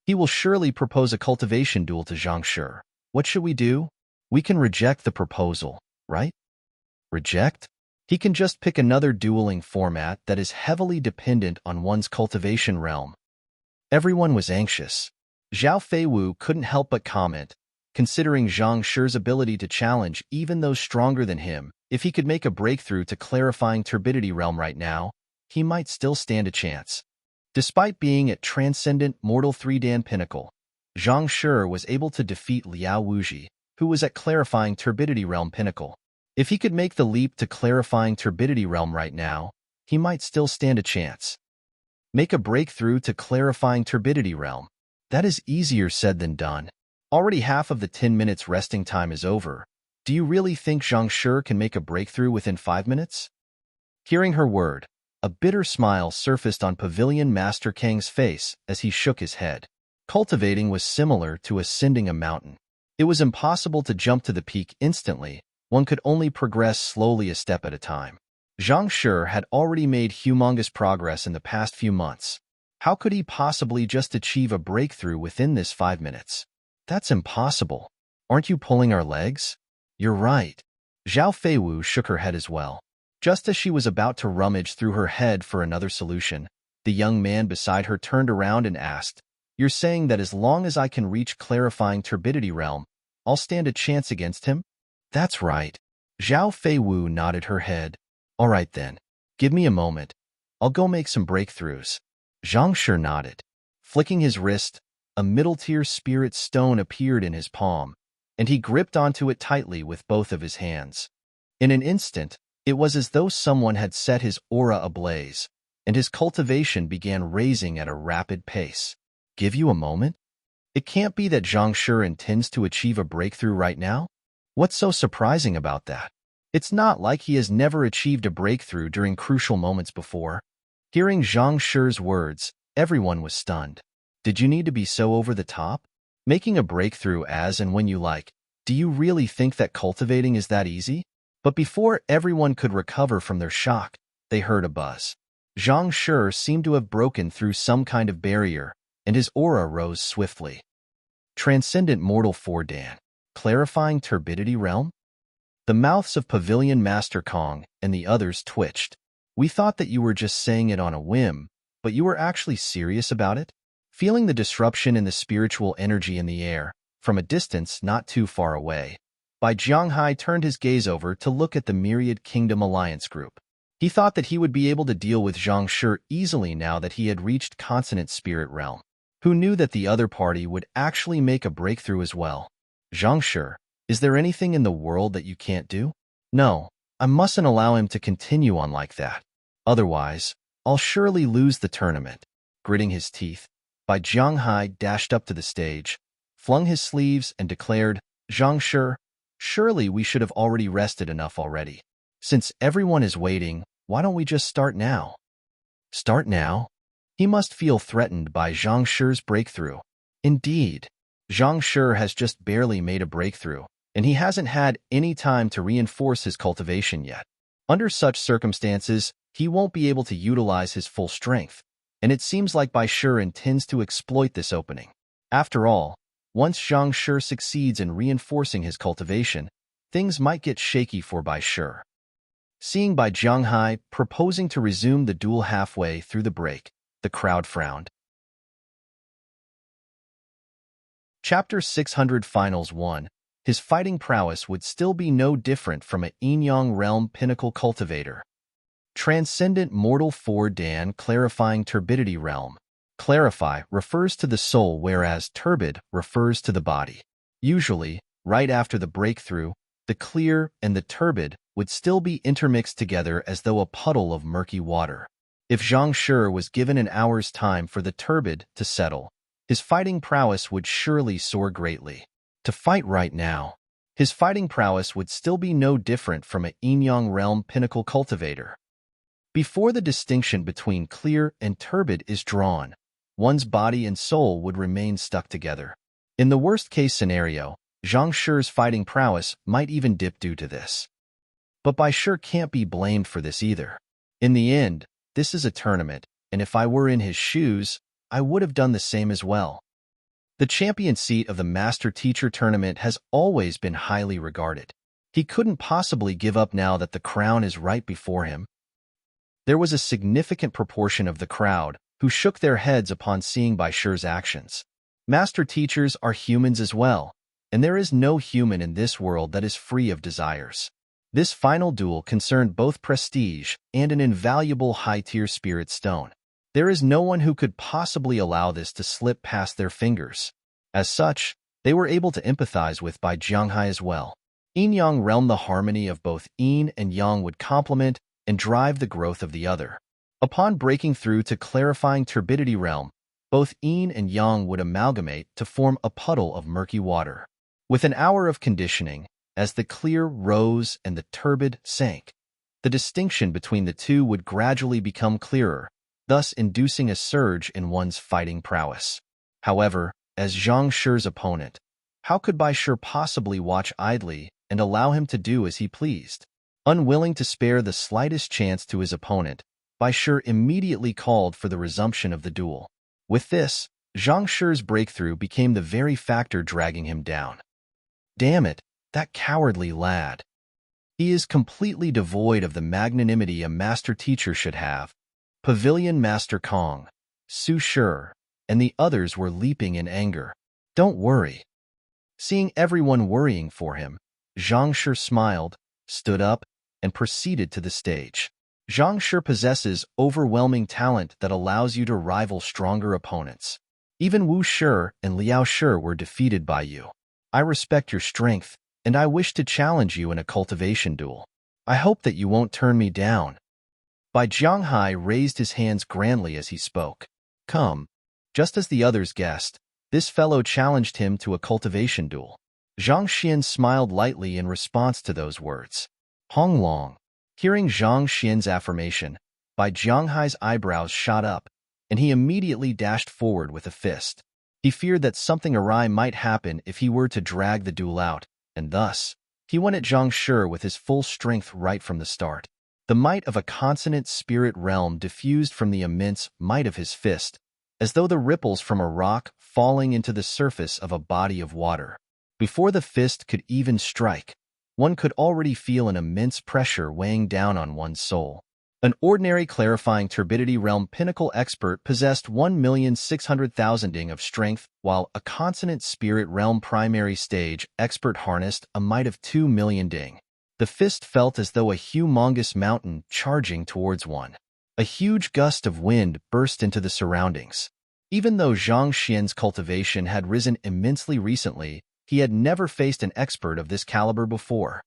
He will surely propose a cultivation duel to Zhang Shi. What should we do? We can reject the proposal, right? Reject? He can just pick another dueling format that is heavily dependent on one's cultivation realm. Everyone was anxious. Zhao Feiwu couldn't help but comment, considering Zhang Shi's ability to challenge even those stronger than him. If he could make a breakthrough to clarifying turbidity realm right now, he might still stand a chance. Despite being at Transcendent Mortal 3-Dan Pinnacle, Zhang Shi was able to defeat Liao Wuji, who was at Clarifying Turbidity Realm Pinnacle. If he could make the leap to Clarifying Turbidity Realm right now, he might still stand a chance. Make a breakthrough to Clarifying Turbidity Realm. That is easier said than done. Already half of the 10 minutes resting time is over. Do you really think Zhang Shi can make a breakthrough within 5 minutes? Hearing her word, a bitter smile surfaced on Pavilion Master Kang's face as he shook his head. Cultivating was similar to ascending a mountain. It was impossible to jump to the peak instantly. One could only progress slowly a step at a time. Zhang Shi had already made humongous progress in the past few months. How could he possibly just achieve a breakthrough within this 5 minutes? That's impossible. Aren't you pulling our legs? You're right. Zhao Feiwu shook her head as well. Just as she was about to rummage through her head for another solution, the young man beside her turned around and asked, "You're saying that as long as I can reach Clarifying Turbidity Realm, I'll stand a chance against him?" "That's right." Zhao Feiwu nodded her head. "All right then. Give me a moment. I'll go make some breakthroughs." Zhang Shi nodded. Flicking his wrist, a middle-tier spirit stone appeared in his palm, and he gripped onto it tightly with both of his hands. In an instant, it was as though someone had set his aura ablaze, and his cultivation began raising at a rapid pace. Give you a moment? It can't be that Zhang Shi intends to achieve a breakthrough right now? What's so surprising about that? It's not like he has never achieved a breakthrough during crucial moments before. Hearing Zhang Shi's words, everyone was stunned. Did you need to be so over the top? Making a breakthrough as and when you like. Do you really think that cultivating is that easy? But before everyone could recover from their shock, they heard a buzz. Zhang Shi seemed to have broken through some kind of barrier, and his aura rose swiftly. Transcendent Mortal 4-Dan. Clarifying Turbidity Realm? The mouths of Pavilion Master Kong and the others twitched. We thought that you were just saying it on a whim, but you were actually serious about it? Feeling the disruption in the spiritual energy in the air, from a distance not too far away, Bai Jianghai turned his gaze over to look at the Myriad Kingdom Alliance group. He thought that he would be able to deal with Zhang Shi easily now that he had reached Consonant Spirit Realm. Who knew that the other party would actually make a breakthrough as well? Zhang Shi, is there anything in the world that you can't do? No, I mustn't allow him to continue on like that. Otherwise, I'll surely lose the tournament. Gritting his teeth, Bai Jianghai dashed up to the stage, flung his sleeves and declared, Zhang Shi, surely we should have already rested enough already. Since everyone is waiting, why don't we just start now? Start now? He must feel threatened by Zhang Shi's breakthrough. Indeed, Zhang Shi has just barely made a breakthrough, and he hasn't had any time to reinforce his cultivation yet. Under such circumstances, he won't be able to utilize his full strength, and it seems like Bai Shi intends to exploit this opening. After all, once Zhang Shi succeeds in reinforcing his cultivation, things might get shaky for Bai Shi. Seeing Bai Jianghai proposing to resume the duel halfway through the break, the crowd frowned. Chapter 600 Finals 1. His fighting prowess would still be no different from an Yin-Yang realm pinnacle cultivator. Transcendent Mortal 4 Dan Clarifying Turbidity Realm. Clarify refers to the soul, whereas turbid refers to the body. Usually, right after the breakthrough, the clear and the turbid would still be intermixed together as though a puddle of murky water. If Zhang Shi was given an hour's time for the turbid to settle, his fighting prowess would surely soar greatly. To fight right now, his fighting prowess would still be no different from an Yin-Yang realm pinnacle cultivator. Before the distinction between clear and turbid is drawn, one's body and soul would remain stuck together. In the worst-case scenario, Zhang Shi's fighting prowess might even dip due to this. But Bai Shi can't be blamed for this either. In the end, this is a tournament, and if I were in his shoes, I would have done the same as well. The champion seat of the Master Teacher Tournament has always been highly regarded. He couldn't possibly give up now that the crown is right before him. There was a significant proportion of the crowd who shook their heads upon seeing Bai Shi's actions. Master Teachers are humans as well, and there is no human in this world that is free of desires. This final duel concerned both prestige and an invaluable high-tier spirit stone. There is no one who could possibly allow this to slip past their fingers. As such, they were able to empathize with Bai Jianghai as well. Yin-Yang realm, the harmony of both Yin and Yang would complement and drive the growth of the other. Upon breaking through to clarifying turbidity realm, both Yin and Yang would amalgamate to form a puddle of murky water. With an hour of conditioning, as the clear rose and the turbid sank, the distinction between the two would gradually become clearer, thus inducing a surge in one's fighting prowess. However, as Zhang Shi's opponent, how could Bai Shi possibly watch idly and allow him to do as he pleased? Unwilling to spare the slightest chance to his opponent, Bai Shi immediately called for the resumption of the duel. With this, Zhang Shi's breakthrough became the very factor dragging him down. Damn it, that cowardly lad. He is completely devoid of the magnanimity a master teacher should have. Pavilion Master Kong, Su Shi, and the others were leaping in anger. Don't worry. Seeing everyone worrying for him, Zhang Shi smiled, stood up, and proceeded to the stage. Zhang Shi possesses overwhelming talent that allows you to rival stronger opponents. Even Wu Shi and Liao Shi were defeated by you. I respect your strength, and I wish to challenge you in a cultivation duel. I hope that you won't turn me down. Bai Jianghai raised his hands grandly as he spoke. Come. Just as the others guessed, this fellow challenged him to a cultivation duel. Zhang Xian smiled lightly in response to those words. Hong Long. Hearing Zhang Xian's affirmation, Bai Jianghai's eyebrows shot up, and he immediately dashed forward with a fist. He feared that something awry might happen if he were to drag the duel out, and thus, he went at Zhang Shi with his full strength right from the start. The might of a consonant spirit realm diffused from the immense might of his fist, as though the ripples from a rock falling into the surface of a body of water. Before the fist could even strike, one could already feel an immense pressure weighing down on one's soul. An ordinary clarifying turbidity realm pinnacle expert possessed 1,600,000 ding of strength, while a consonant spirit realm primary stage expert harnessed a might of 2 million ding. The fist felt as though a humongous mountain charging towards one. A huge gust of wind burst into the surroundings. Even though Zhang Xian's cultivation had risen immensely recently, he had never faced an expert of this caliber before.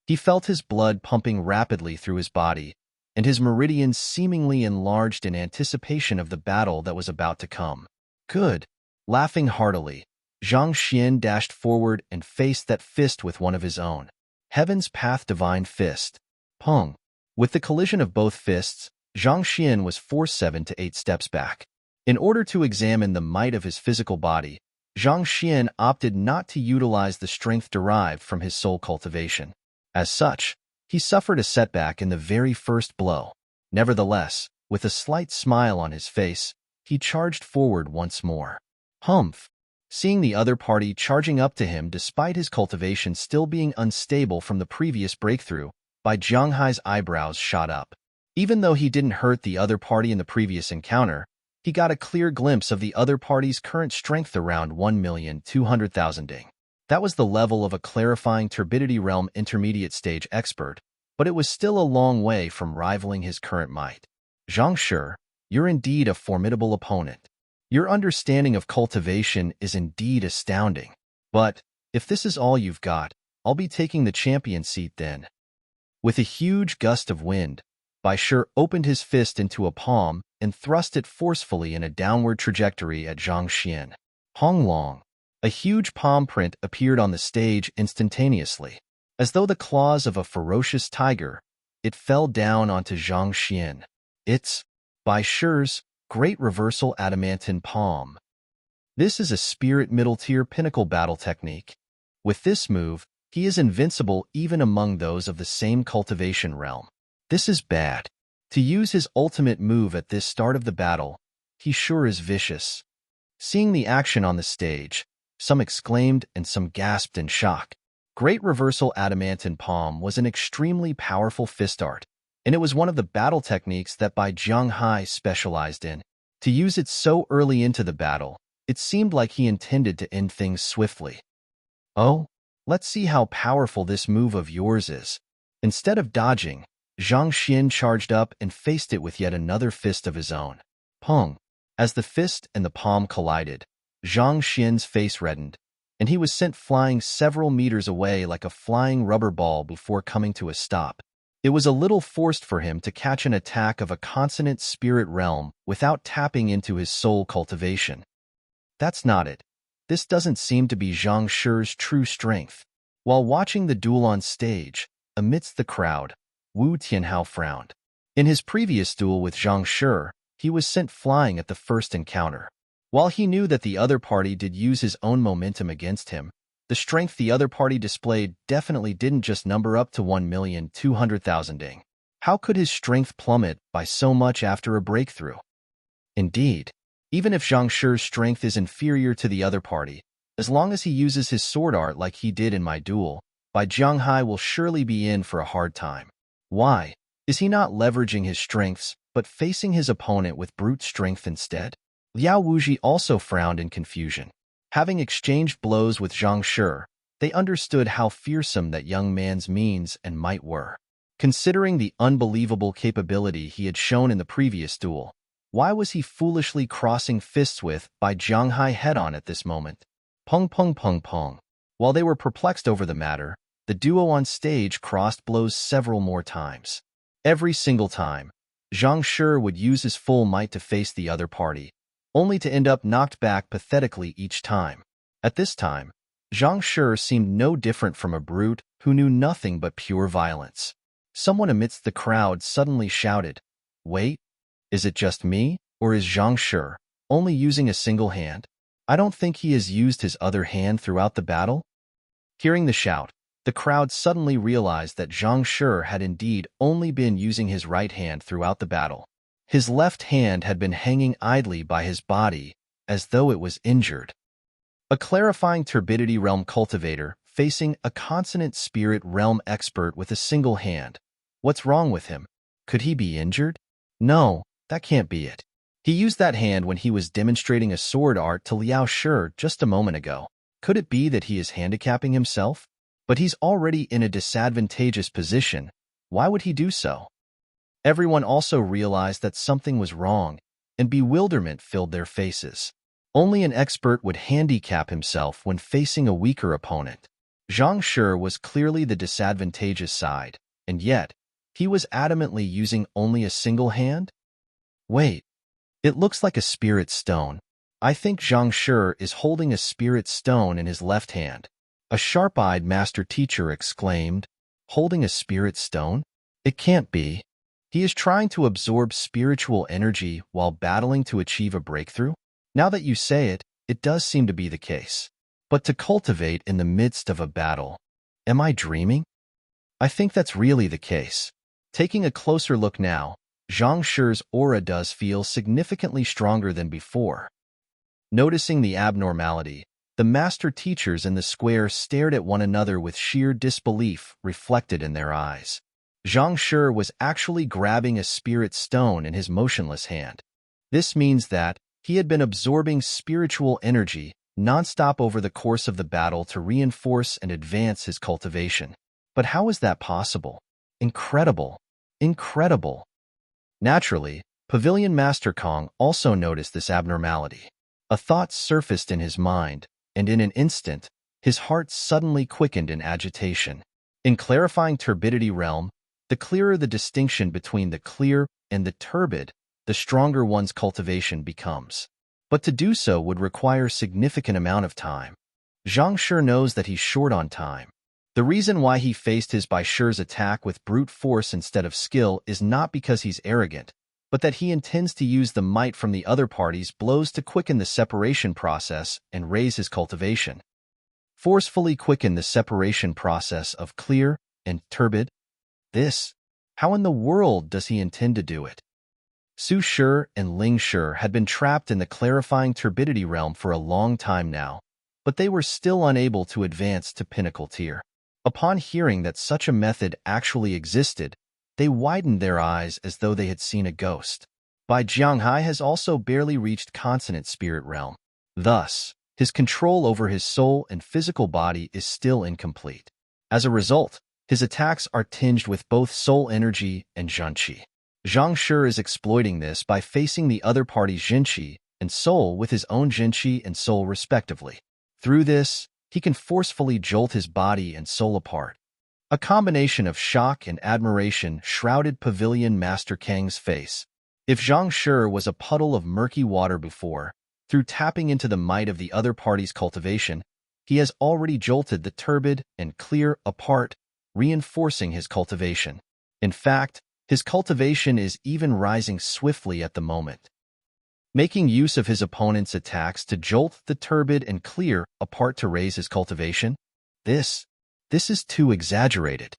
He felt his blood pumping rapidly through his body, and his meridians seemingly enlarged in anticipation of the battle that was about to come. Good. Laughing heartily, Zhang Xian dashed forward and faced that fist with one of his own. Heaven's Path Divine Fist. Pung. With the collision of both fists, Zhang Xian was forced 7 to 8 steps back. In order to examine the might of his physical body, Zhang Xian opted not to utilize the strength derived from his soul cultivation. As such, he suffered a setback in the very first blow. Nevertheless, with a slight smile on his face, he charged forward once more. Humph! Seeing the other party charging up to him despite his cultivation still being unstable from the previous breakthrough, Bai Jianghai's eyebrows shot up. Even though he didn't hurt the other party in the previous encounter, he got a clear glimpse of the other party's current strength around 1,200,000 ding. That was the level of a clarifying turbidity realm intermediate stage expert, but it was still a long way from rivaling his current might. Zhang Shi, you're indeed a formidable opponent. Your understanding of cultivation is indeed astounding. But, if this is all you've got, I'll be taking the champion seat then. With a huge gust of wind, Bai Shi opened his fist into a palm and thrust it forcefully in a downward trajectory at Zhang Xian. Hong Long. A huge palm print appeared on the stage instantaneously. As though the claws of a ferocious tiger, it fell down onto Zhang Xian. It's Bai Shi's Great Reversal Adamantine Palm. This is a spirit middle-tier pinnacle battle technique. With this move, he is invincible even among those of the same cultivation realm. This is bad. To use his ultimate move at this start of the battle, he sure is vicious. Seeing the action on the stage, some exclaimed and some gasped in shock. Great Reversal Adamantine Palm was an extremely powerful fist art, and it was one of the battle techniques that Bai Jianghai specialized in. To use it so early into the battle, it seemed like he intended to end things swiftly. Oh, let's see how powerful this move of yours is. Instead of dodging, Zhang Xian charged up and faced it with yet another fist of his own. Pung. As the fist and the palm collided, Zhang Xian's face reddened, and he was sent flying several meters away like a flying rubber ball before coming to a stop. It was a little forced for him to catch an attack of a consonant spirit realm without tapping into his soul cultivation. That's not it. This doesn't seem to be Zhang Shi's true strength. While watching the duel on stage, amidst the crowd, Wu Tianhao frowned. In his previous duel with Zhang Shi, he was sent flying at the first encounter. While he knew that the other party did use his own momentum against him, the strength the other party displayed definitely didn't just number up to 1,200,000 ding. How could his strength plummet by so much after a breakthrough? Indeed, even if Zhang Shi's strength is inferior to the other party, as long as he uses his sword art like he did in my duel, Bai Jianghai will surely be in for a hard time. Why? Is he not leveraging his strengths, but facing his opponent with brute strength instead? Liao Wuji also frowned in confusion. Having exchanged blows with Zhang Shi, they understood how fearsome that young man's means and might were. Considering the unbelievable capability he had shown in the previous duel, why was he foolishly crossing fists with Bai Jianghai head-on at this moment? Pung pung pung pung. While they were perplexed over the matter, the duo on stage crossed blows several more times. Every single time, Zhang Shi would use his full might to face the other party, only to end up knocked back pathetically each time. At this time, Zhang Shi seemed no different from a brute who knew nothing but pure violence. Someone amidst the crowd suddenly shouted, "Wait, is it just me, or is Zhang Shi only using a single hand? I don't think he has used his other hand throughout the battle?" Hearing the shout, the crowd suddenly realized that Zhang Shi had indeed only been using his right hand throughout the battle. His left hand had been hanging idly by his body, as though it was injured. A clarifying turbidity realm cultivator facing a consonant spirit realm expert with a single hand. What's wrong with him? Could he be injured? No, that can't be it. He used that hand when he was demonstrating a sword art to Liao Shi just a moment ago. Could it be that he is handicapping himself? But he's already in a disadvantageous position. Why would he do so? Everyone also realized that something was wrong, and bewilderment filled their faces. Only an expert would handicap himself when facing a weaker opponent. Zhang Shi was clearly the disadvantageous side, and yet, he was adamantly using only a single hand? Wait, it looks like a spirit stone. I think Zhang Shi is holding a spirit stone in his left hand. A sharp-eyed master teacher exclaimed, holding a spirit stone? It can't be. He is trying to absorb spiritual energy while battling to achieve a breakthrough? Now that you say it, it does seem to be the case. But to cultivate in the midst of a battle, am I dreaming? I think that's really the case. Taking a closer look now, Zhang Shi's aura does feel significantly stronger than before. Noticing the abnormality, the master teachers in the square stared at one another with sheer disbelief reflected in their eyes. Zhang Shi was actually grabbing a spirit stone in his motionless hand. This means that he had been absorbing spiritual energy non-stop over the course of the battle to reinforce and advance his cultivation. But how is that possible? Incredible! Incredible! Naturally, Pavilion Master Kong also noticed this abnormality. A thought surfaced in his mind, and in an instant, his heart suddenly quickened in agitation. In clarifying turbidity realm, the clearer the distinction between the clear and the turbid, the stronger one's cultivation becomes. But to do so would require significant amount of time. Zhang Shi knows that he's short on time. The reason why he faced his Bai Shi's attack with brute force instead of skill is not because he's arrogant, but that he intends to use the might from the other party's blows to quicken the separation process and raise his cultivation. Forcefully quicken the separation process of clear and turbid? How in the world does he intend to do it? Su Shi and Ling Shi had been trapped in the clarifying turbidity realm for a long time now, but they were still unable to advance to pinnacle tier. Upon hearing that such a method actually existed, they widened their eyes as though they had seen a ghost. Bai Jianghai has also barely reached consonant spirit realm. Thus, his control over his soul and physical body is still incomplete. As a result, his attacks are tinged with both soul energy and zhenqi. Zhang Shi is exploiting this by facing the other party's zhenqi and soul with his own zhenqi and soul respectively. Through this, he can forcefully jolt his body and soul apart. A combination of shock and admiration shrouded Pavilion Master Kang's face. If Zhang Shi was a puddle of murky water before, through tapping into the might of the other party's cultivation, he has already jolted the turbid and clear apart, reinforcing his cultivation. In fact, his cultivation is even rising swiftly at the moment. Making use of his opponent's attacks to jolt the turbid and clear apart to raise his cultivation? This is too exaggerated.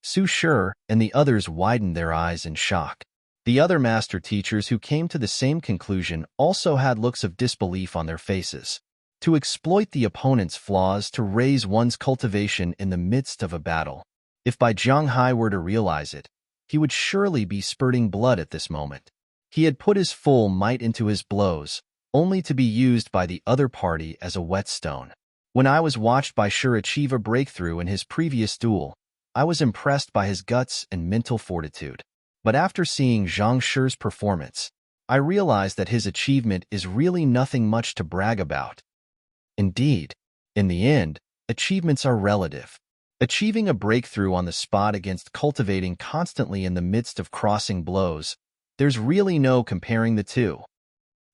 Su Shi and the others widened their eyes in shock. The other master teachers who came to the same conclusion also had looks of disbelief on their faces. To exploit the opponent's flaws to raise one's cultivation in the midst of a battle. If Bai Jianghai were to realize it, he would surely be spurting blood at this moment. He had put his full might into his blows, only to be used by the other party as a whetstone. When I was watched Bai Shi achieve a breakthrough in his previous duel, I was impressed by his guts and mental fortitude. But after seeing Zhang Shi's performance, I realized that his achievement is really nothing much to brag about. Indeed, in the end, achievements are relative. Achieving a breakthrough on the spot against cultivating constantly in the midst of crossing blows, there's really no comparing the two.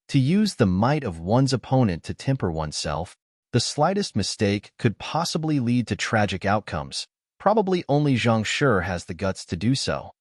To use the might of one's opponent to temper oneself, the slightest mistake could possibly lead to tragic outcomes. Probably only Zhang Shi has the guts to do so.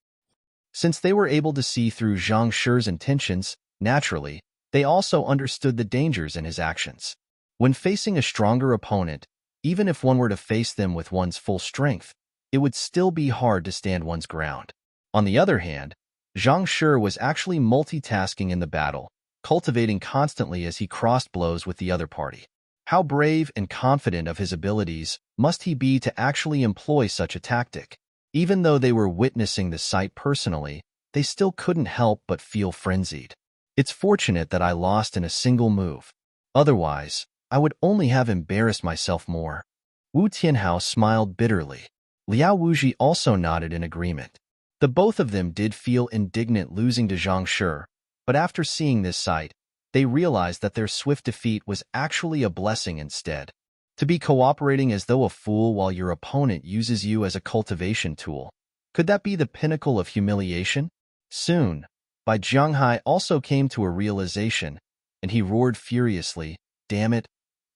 Since they were able to see through Zhang Shi's intentions, naturally, they also understood the dangers in his actions. When facing a stronger opponent, even if one were to face them with one's full strength, it would still be hard to stand one's ground. On the other hand, Zhang Shi was actually multitasking in the battle, cultivating constantly as he crossed blows with the other party. How brave and confident of his abilities must he be to actually employ such a tactic? Even though they were witnessing the sight personally, they still couldn't help but feel frenzied. It's fortunate that I lost in a single move. Otherwise, I would only have embarrassed myself more. Wu Tianhao smiled bitterly. Liao Wuji also nodded in agreement. The both of them did feel indignant losing to Zhang Shi, but after seeing this sight, they realized that their swift defeat was actually a blessing instead. To be cooperating as though a fool while your opponent uses you as a cultivation tool. Could that be the pinnacle of humiliation? Soon, Bai Jianghai also came to a realization, and he roared furiously, "Damn it!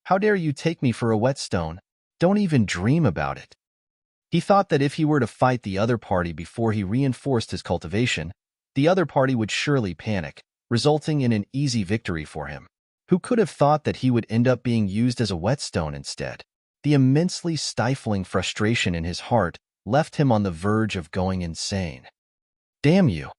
How dare you take me for a whetstone? Don't even dream about it." He thought that if he were to fight the other party before he reinforced his cultivation, the other party would surely panic, resulting in an easy victory for him. Who could have thought that he would end up being used as a whetstone instead? The immensely stifling frustration in his heart left him on the verge of going insane. "Damn you!"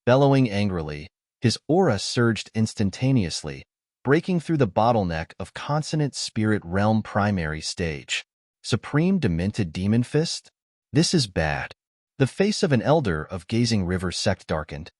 Bellowing angrily, his aura surged instantaneously, breaking through the bottleneck of Consonant Spirit Realm Primary Stage. Supreme Demented Demon Fist? This is bad. The face of an elder of Gazing River Sect darkened.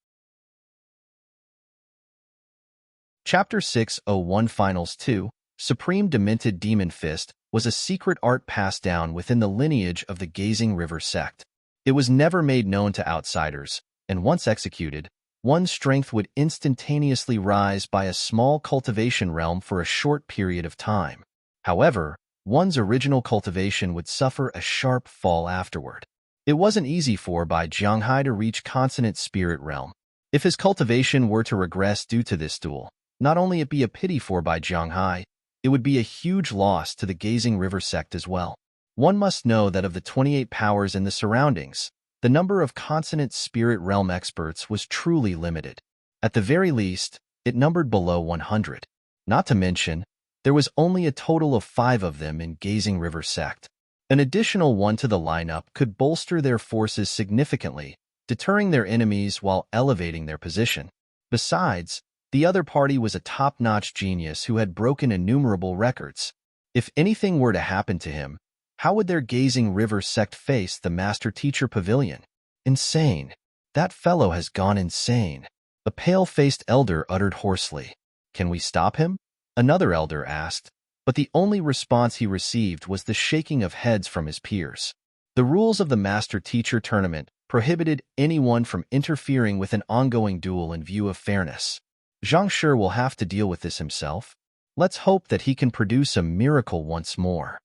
Chapter 601 Finals 2, Supreme Demented Demon Fist, was a secret art passed down within the lineage of the Gazing River Sect. It was never made known to outsiders, and once executed, one's strength would instantaneously rise by a small cultivation realm for a short period of time. However, one's original cultivation would suffer a sharp fall afterward. It wasn't easy for Bai Jianghai to reach Consonant Spirit Realm. If his cultivation were to regress due to this duel, not only it be a pity for Bai Jianghai, it would be a huge loss to the Gazing River Sect as well. One must know that of the 28 powers in the surroundings, the number of Consonant Spirit Realm experts was truly limited. At the very least, it numbered below 100. Not to mention, there was only a total of 5 of them in Gazing River Sect. An additional one to the lineup could bolster their forces significantly, deterring their enemies while elevating their position. Besides, the other party was a top-notch genius who had broken innumerable records. If anything were to happen to him, how would their Gazing River Sect face the Master Teacher Pavilion? Insane. That fellow has gone insane. A pale-faced elder uttered hoarsely. "Can we stop him?" Another elder asked, but the only response he received was the shaking of heads from his peers. The rules of the Master Teacher Tournament prohibited anyone from interfering with an ongoing duel in view of fairness. Zhang Shi will have to deal with this himself. Let's hope that he can produce a miracle once more.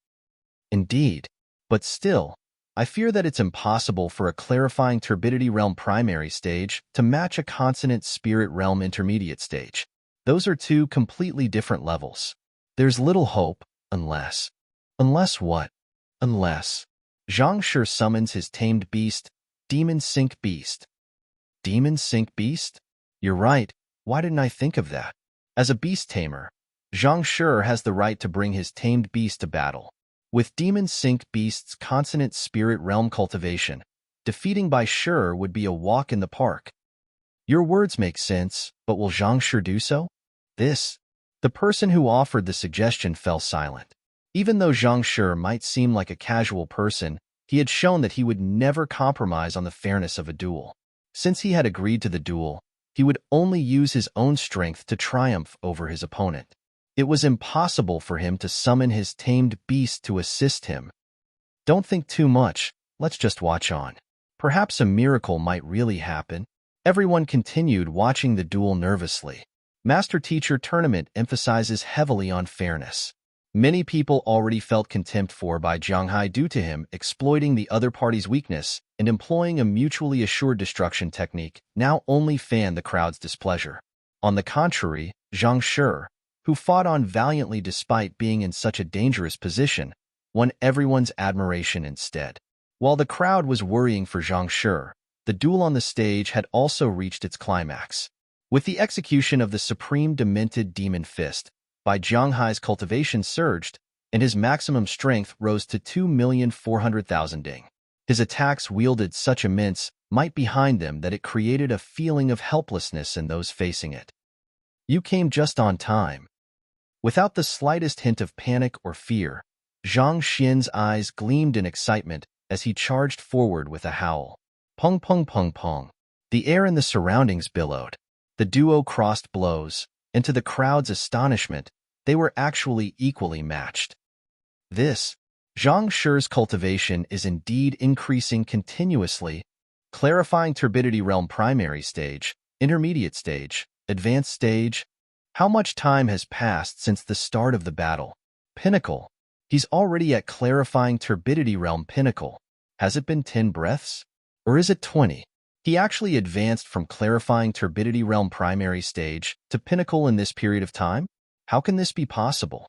Indeed, but still, I fear that it's impossible for a Clarifying Turbidity Realm Primary Stage to match a Consonant Spirit Realm Intermediate Stage. Those are two completely different levels. There's little hope, unless... Unless what? Unless... Zhang Shi summons his tamed beast, Demon Sink Beast. Demon Sink Beast? You're right. Why didn't I think of that? As a beast tamer, Zhang Shi has the right to bring his tamed beast to battle. With Demon Sink Beast's Consonant Spirit Realm cultivation, defeating Bai Shi would be a walk in the park. Your words make sense, but will Zhang Shi do so? The person who offered the suggestion fell silent. Even though Zhang Shi might seem like a casual person, he had shown that he would never compromise on the fairness of a duel. Since he had agreed to the duel, he would only use his own strength to triumph over his opponent. It was impossible for him to summon his tamed beast to assist him. Don't think too much, let's just watch on. Perhaps a miracle might really happen. Everyone continued watching the duel nervously. Master Teacher Tournament emphasizes heavily on fairness. Many people already felt contempt for Bai Jianghai due to him exploiting the other party's weakness and employing a mutually assured destruction technique now only fanned the crowd's displeasure. On the contrary, Zhang Shi, who fought on valiantly despite being in such a dangerous position, won everyone's admiration instead. While the crowd was worrying for Zhang Shi, the duel on the stage had also reached its climax. With the execution of the Supreme Demented Demon Fist, Bai Jianghai's cultivation surged, and his maximum strength rose to 2,400,000 ding. His attacks wielded such immense might behind them that it created a feeling of helplessness in those facing it. You came just on time. Without the slightest hint of panic or fear, Zhang Xian's eyes gleamed in excitement as he charged forward with a howl. Pung pung pung pung. The air in the surroundings billowed. The duo crossed blows, and to the crowd's astonishment, they were actually equally matched. This, Zhang Shi's cultivation is indeed increasing continuously, clarifying turbidity realm primary stage, intermediate stage, advanced stage. How much time has passed since the start of the battle? Pinnacle. He's already at clarifying turbidity realm pinnacle. Has it been 10 breaths? Or is it 20? He actually advanced from clarifying turbidity realm primary stage to pinnacle in this period of time? How can this be possible?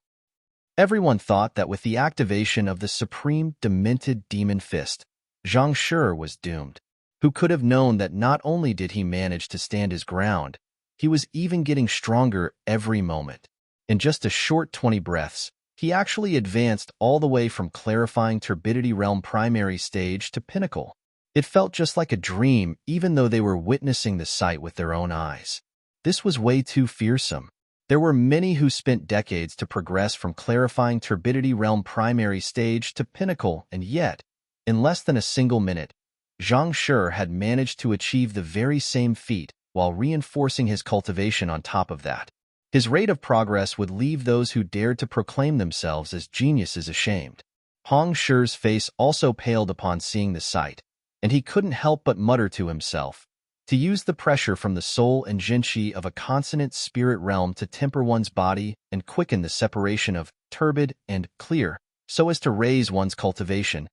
Everyone thought that with the activation of the supreme demented demon fist, Zhang Shi was doomed. Who could have known that not only did he manage to stand his ground, he was even getting stronger every moment. In just a short 20 breaths, he actually advanced all the way from clarifying turbidity realm primary stage to pinnacle. It felt just like a dream, even though they were witnessing the sight with their own eyes. This was way too fearsome. There were many who spent decades to progress from clarifying turbidity realm primary stage to pinnacle, and yet, in less than a single minute, Zhang Shi had managed to achieve the very same feat while reinforcing his cultivation on top of that. His rate of progress would leave those who dared to proclaim themselves as geniuses ashamed. Hong Shi's face also paled upon seeing the sight, and he couldn't help but mutter to himself, to use the pressure from the soul and jinqi of a consonant spirit realm to temper one's body and quicken the separation of turbid and clear, so as to raise one's cultivation.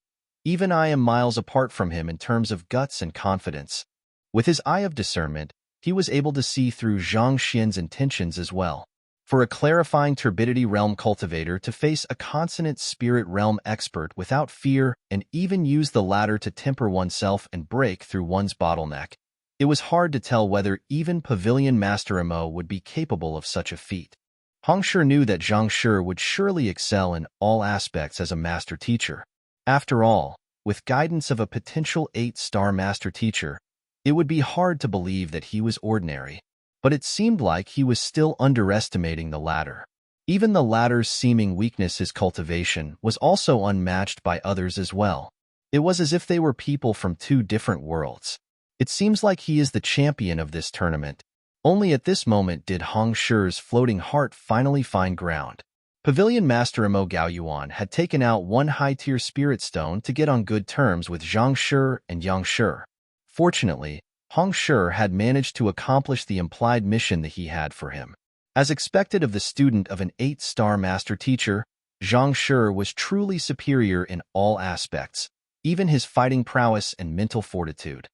Even I am miles apart from him in terms of guts and confidence. With his eye of discernment, he was able to see through Zhang Xian's intentions as well. For a clarifying turbidity realm cultivator to face a consonant spirit realm expert without fear and even use the latter to temper oneself and break through one's bottleneck, it was hard to tell whether even Pavilion Master Mo would be capable of such a feat. Hong Shi knew that Zhang Shi would surely excel in all aspects as a master teacher. After all, with guidance of a potential 8-star master teacher, it would be hard to believe that he was ordinary. But it seemed like he was still underestimating the latter. Even the latter's seeming weakness, his cultivation, was also unmatched by others as well. It was as if they were people from two different worlds. It seems like he is the champion of this tournament. Only at this moment did Hong Shi's floating heart finally find ground. Pavilion Master Mo Gaoyuan had taken out one high-tier spirit stone to get on good terms with Zhang Shi and Yang Shi. Fortunately, Hong Shi had managed to accomplish the implied mission that he had for him. As expected of the student of an 8-star master teacher, Zhang Shi was truly superior in all aspects, even his fighting prowess and mental fortitude.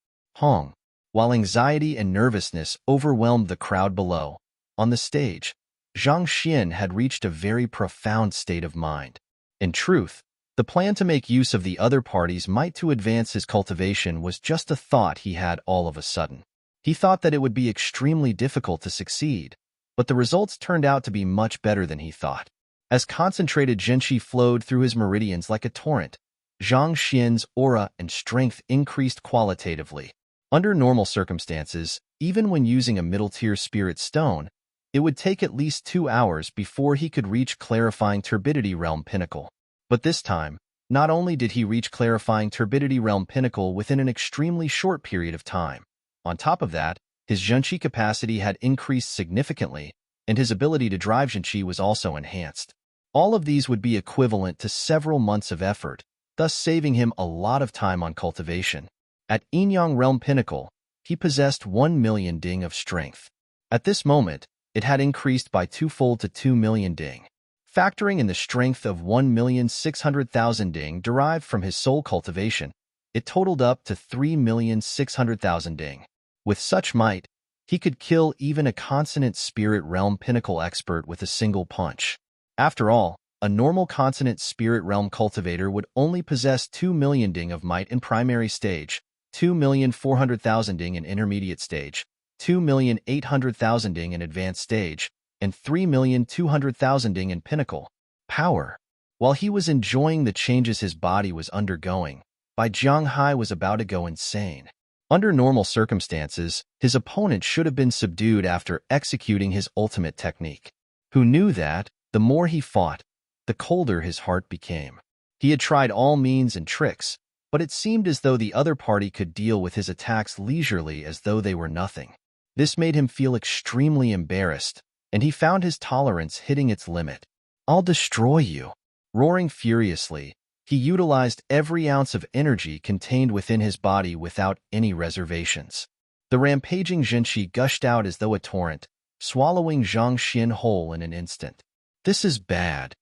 While anxiety and nervousness overwhelmed the crowd below, on the stage, Zhang Xian had reached a very profound state of mind. In truth, the plan to make use of the other party's might to advance his cultivation was just a thought he had all of a sudden. He thought that it would be extremely difficult to succeed, but the results turned out to be much better than he thought. As concentrated jinqi flowed through his meridians like a torrent, Zhang Xian's aura and strength increased qualitatively. Under normal circumstances, even when using a middle-tier spirit stone, it would take at least 2 hours before he could reach clarifying turbidity realm pinnacle. But this time, not only did he reach clarifying turbidity realm pinnacle within an extremely short period of time, on top of that, his jinqi capacity had increased significantly, and his ability to drive jinqi was also enhanced. All of these would be equivalent to several months of effort, thus saving him a lot of time on cultivation. At Yinyang Realm Pinnacle, he possessed 1 million ding of strength. At this moment, it had increased by twofold to 2 million ding. Factoring in the strength of 1,600,000 ding derived from his soul cultivation, it totaled up to 3,600,000 ding. With such might, he could kill even a consonant spirit realm pinnacle expert with a single punch. After all, a normal consonant spirit realm cultivator would only possess 2 million ding of might in primary stage, 2,400,000 ding in intermediate stage, 2,800,000 ding in advanced stage, and 3,200,000 ding in pinnacle. Power. While he was enjoying the changes his body was undergoing, Bai Jianghai was about to go insane. Under normal circumstances, his opponent should have been subdued after executing his ultimate technique. Who knew that, the more he fought, the colder his heart became. He had tried all means and tricks, but it seemed as though the other party could deal with his attacks leisurely as though they were nothing. This made him feel extremely embarrassed, and he found his tolerance hitting its limit. "I'll destroy you." Roaring furiously, he utilized every ounce of energy contained within his body without any reservations. The rampaging Zhenqi gushed out as though a torrent, swallowing Zhang Xian whole in an instant. "This is bad."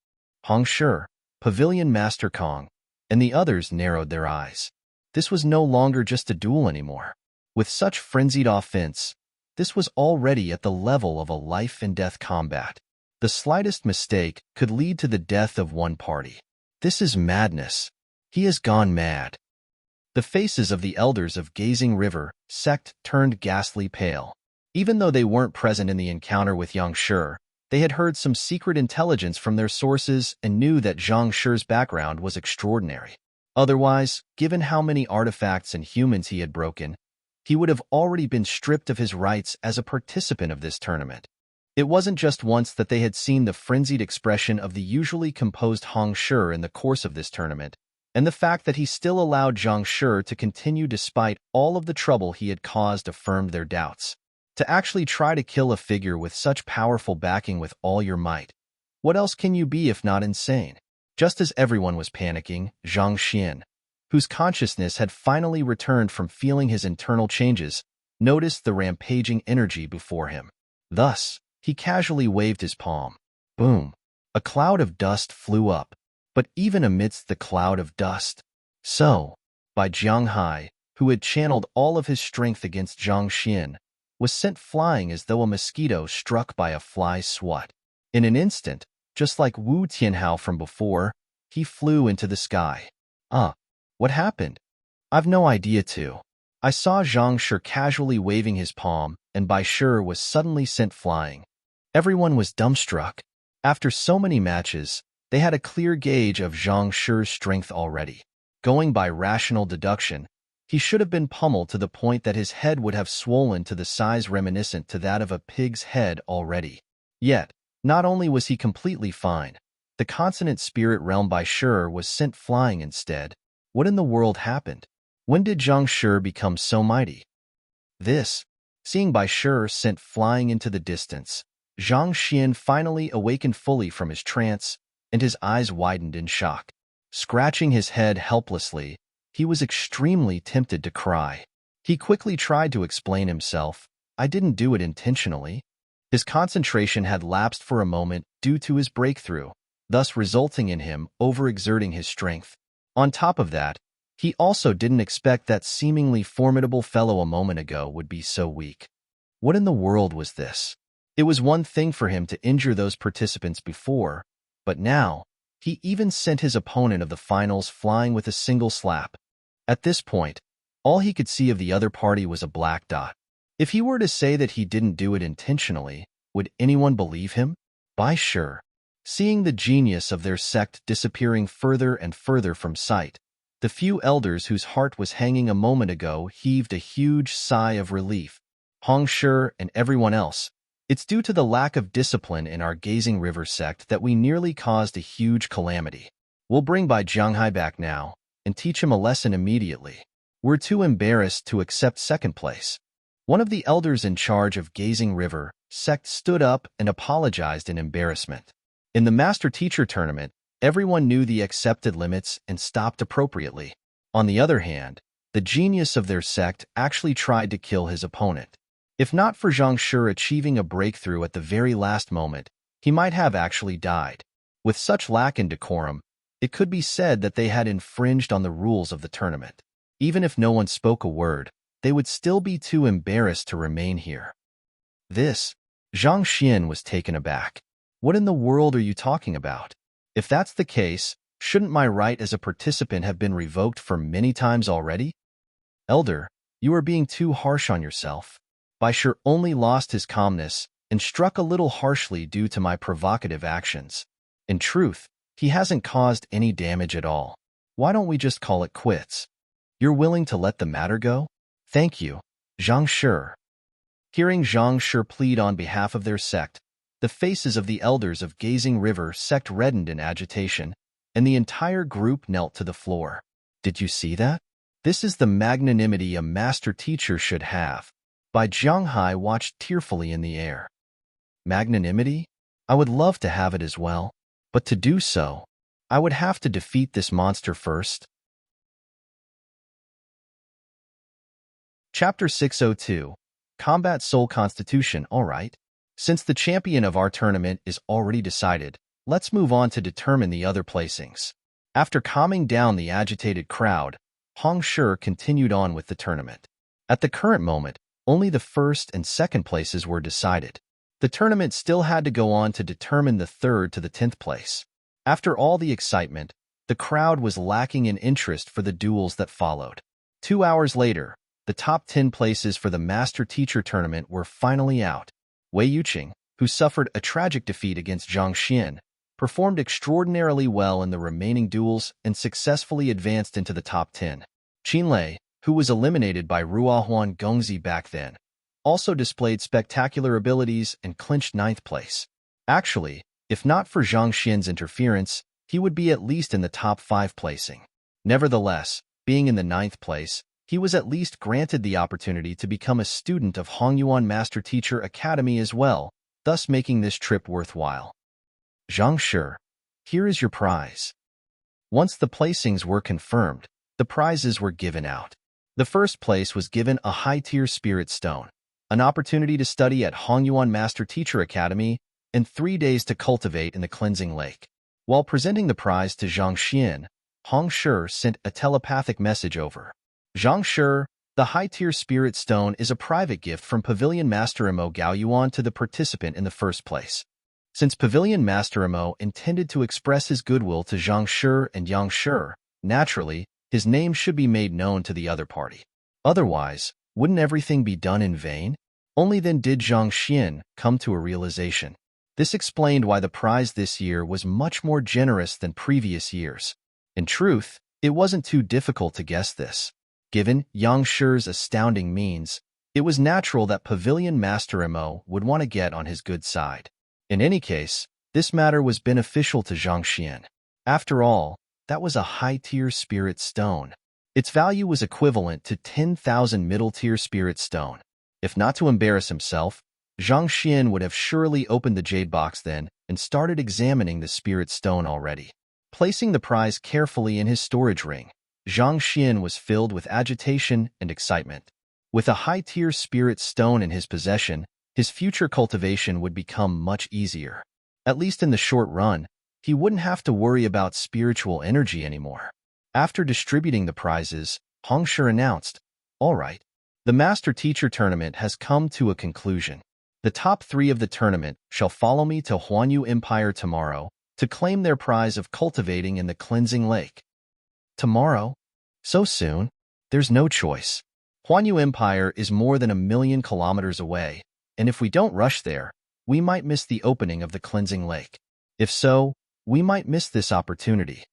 Hong Shi, Pavilion Master Kong, and the others narrowed their eyes. This was no longer just a duel anymore. With such frenzied offense, this was already at the level of a life-and-death combat. The slightest mistake could lead to the death of one party. This is madness. He has gone mad. The faces of the elders of Gazing River sect turned ghastly pale. Even though they weren't present in the encounter with Yang Shi, they had heard some secret intelligence from their sources and knew that Zhang Shi's background was extraordinary. Otherwise, given how many artifacts and humans he had broken, he would have already been stripped of his rights as a participant of this tournament. It wasn't just once that they had seen the frenzied expression of the usually composed Hong Shi in the course of this tournament, and the fact that he still allowed Zhang Shi to continue despite all of the trouble he had caused affirmed their doubts. To actually try to kill a figure with such powerful backing with all your might, what else can you be if not insane? Just as everyone was panicking, Zhang Xian, whose consciousness had finally returned from feeling his internal changes, noticed the rampaging energy before him. Thus, he casually waved his palm. Boom! A cloud of dust flew up, but even amidst the cloud of dust, by Jiang Hai, who had channeled all of his strength against Zhang Xian, was sent flying as though a mosquito struck by a fly swat. In an instant, just like Wu Tianhao from before, he flew into the sky. What happened? I've no idea too. I saw Zhang Shi casually waving his palm, and Bai Shi was suddenly sent flying. Everyone was dumbstruck. After so many matches, they had a clear gauge of Zhang Shi's strength already. Going by rational deduction, he should have been pummeled to the point that his head would have swollen to the size reminiscent to that of a pig's head already. Yet, not only was he completely fine, the consonant spirit realm Bai Shi was sent flying instead. What in the world happened? When did Zhang Shi become so mighty? Seeing Bai Shi sent flying into the distance, Zhang Xian finally awakened fully from his trance, and his eyes widened in shock. Scratching his head helplessly, he was extremely tempted to cry. He quickly tried to explain himself. I didn't do it intentionally. His concentration had lapsed for a moment due to his breakthrough, thus resulting in him overexerting his strength. On top of that, he also didn't expect that seemingly formidable fellow a moment ago would be so weak. What in the world was this? It was one thing for him to injure those participants before, but now, he even sent his opponent of the finals flying with a single slap. At this point, all he could see of the other party was a black dot. If he were to say that he didn't do it intentionally, would anyone believe him? Bai Shi, seeing the genius of their sect disappearing further and further from sight, the few elders whose heart was hanging a moment ago heaved a huge sigh of relief. Hong Shi and everyone else, it's due to the lack of discipline in our Gazing River sect that we nearly caused a huge calamity. We'll bring Bai Jianghai back now and teach him a lesson immediately. We're too embarrassed to accept second place. One of the elders in charge of Gazing River sect stood up and apologized in embarrassment. In the Master-Teacher tournament, everyone knew the accepted limits and stopped appropriately. On the other hand, the genius of their sect actually tried to kill his opponent. If not for Zhang Shi achieving a breakthrough at the very last moment, he might have actually died. With such lack in decorum, it could be said that they had infringed on the rules of the tournament. Even if no one spoke a word, they would still be too embarrassed to remain here. Zhang Xian was taken aback. What in the world are you talking about? If that's the case, shouldn't my right as a participant have been revoked for many times already? Elder, you are being too harsh on yourself. Bai Shi only lost his calmness and struck a little harshly due to my provocative actions. In truth, he hasn't caused any damage at all. Why don't we just call it quits? You're willing to let the matter go? Thank you, Zhang Shi. Hearing Zhang Shi plead on behalf of their sect, the faces of the elders of Gazing River sect reddened in agitation, and the entire group knelt to the floor. Did you see that? This is the magnanimity a master teacher should have. Bai Jianghai watched tearfully in the air. Magnanimity? I would love to have it as well. But to do so, I would have to defeat this monster first. Chapter 602. Combat Soul Constitution. Alright. Since the champion of our tournament is already decided, let's move on to determine the other placings. After calming down the agitated crowd, Hong Shi continued on with the tournament. At the current moment, only the first and second places were decided. The tournament still had to go on to determine the third to the 10th place. After all the excitement, the crowd was lacking in interest for the duels that followed. 2 hours later, the top 10 places for the Master Teacher Tournament were finally out. Wei Yuqing, who suffered a tragic defeat against Zhang Xian, performed extraordinarily well in the remaining duels and successfully advanced into the top 10. Qin Lei, who was eliminated by Ruohuan Gongzi back then, also displayed spectacular abilities and clinched 9th place. Actually, if not for Zhang Xian's interference, he would be at least in the top 5 placing. Nevertheless, being in the 9th place, he was at least granted the opportunity to become a student of Hongyuan Master Teacher Academy as well, thus making this trip worthwhile. Zhang Shi, here is your prize. Once the placings were confirmed, the prizes were given out. The first place was given a high-tier spirit stone, an opportunity to study at Hongyuan Master Teacher Academy, and 3 days to cultivate in the cleansing lake. While presenting the prize to Zhang Xian, Hong Shi sent a telepathic message over. Zhang Shi, the high-tier spirit stone is a private gift from Pavilion Master Imo Gaoyuan to the participant in the first place. Since Pavilion Master Imo intended to express his goodwill to Zhang Shi and Yang Shi, naturally, his name should be made known to the other party. Otherwise, wouldn't everything be done in vain? Only then did Zhang Xian come to a realization. This explained why the prize this year was much more generous than previous years. In truth, it wasn't too difficult to guess this. Given Yang Shi's astounding means, it was natural that Pavilion Master Imo would want to get on his good side. In any case, this matter was beneficial to Zhang Xian. After all, that was a high-tier spirit stone. Its value was equivalent to 10,000 middle-tier spirit stone. If not to embarrass himself, Zhang Xian would have surely opened the jade box then and started examining the spirit stone already. Placing the prize carefully in his storage ring, Zhang Xian was filled with agitation and excitement. With a high-tier spirit stone in his possession, his future cultivation would become much easier. At least in the short run, he wouldn't have to worry about spiritual energy anymore. After distributing the prizes, Hong Shi announced, "All right, the Master Teacher Tournament has come to a conclusion. The top 3 of the tournament shall follow me to Huanyu Empire tomorrow to claim their prize of cultivating in the cleansing lake." Tomorrow? So soon? There's no choice. Huanyu Empire is more than 1,000,000 kilometers away, and if we don't rush there, we might miss the opening of the cleansing lake. If so, we might miss this opportunity.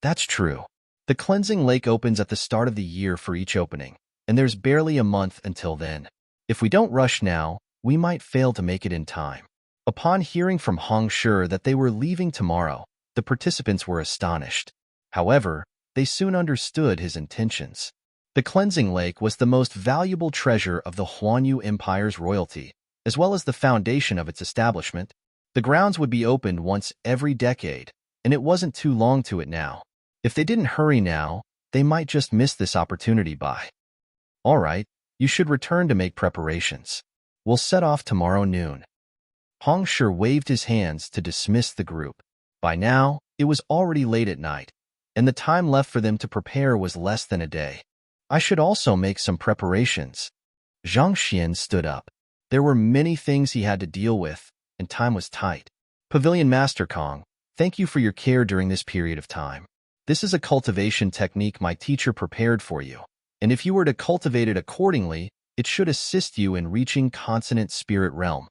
That's true. The cleansing lake opens at the start of the year for each opening, and there's barely a month until then. If we don't rush now, we might fail to make it in time. Upon hearing from Hong Shi that they were leaving tomorrow, the participants were astonished. However, they soon understood his intentions. The cleansing lake was the most valuable treasure of the Huanyu Empire's royalty, as well as the foundation of its establishment. The grounds would be opened once every decade, and it wasn't too long to it now. If they didn't hurry now, they might just miss this opportunity by. All right, you should return to make preparations. We'll set off tomorrow noon. Hong Shi waved his hands to dismiss the group. By now, it was already late at night, and the time left for them to prepare was less than a day. I should also make some preparations. Zhang Xian stood up. There were many things he had to deal with, and time was tight. Pavilion Master Kong, thank you for your care during this period of time. This is a cultivation technique my teacher prepared for you, and if you were to cultivate it accordingly, it should assist you in reaching consonant spirit realm.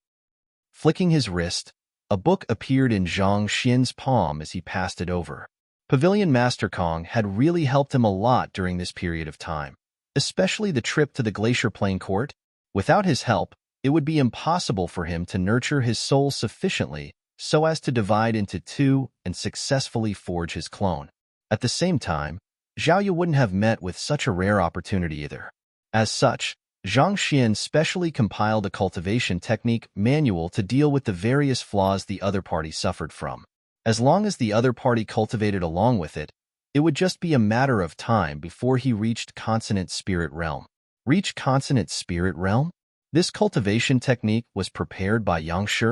Flicking his wrist, a book appeared in Zhang Xian's palm as he passed it over. Pavilion Master Kong had really helped him a lot during this period of time, especially the trip to the Glacier Plain Court. Without his help, it would be impossible for him to nurture his soul sufficiently so as to divide into 2 and successfully forge his clone. At the same time, Zhao Yu wouldn't have met with such a rare opportunity either. As such, Zhang Xian specially compiled a cultivation technique manual to deal with the various flaws the other party suffered from. As long as the other party cultivated along with it, it would just be a matter of time before he reached consonant spirit realm. Reach consonant spirit realm? This cultivation technique was prepared by Yang Shi.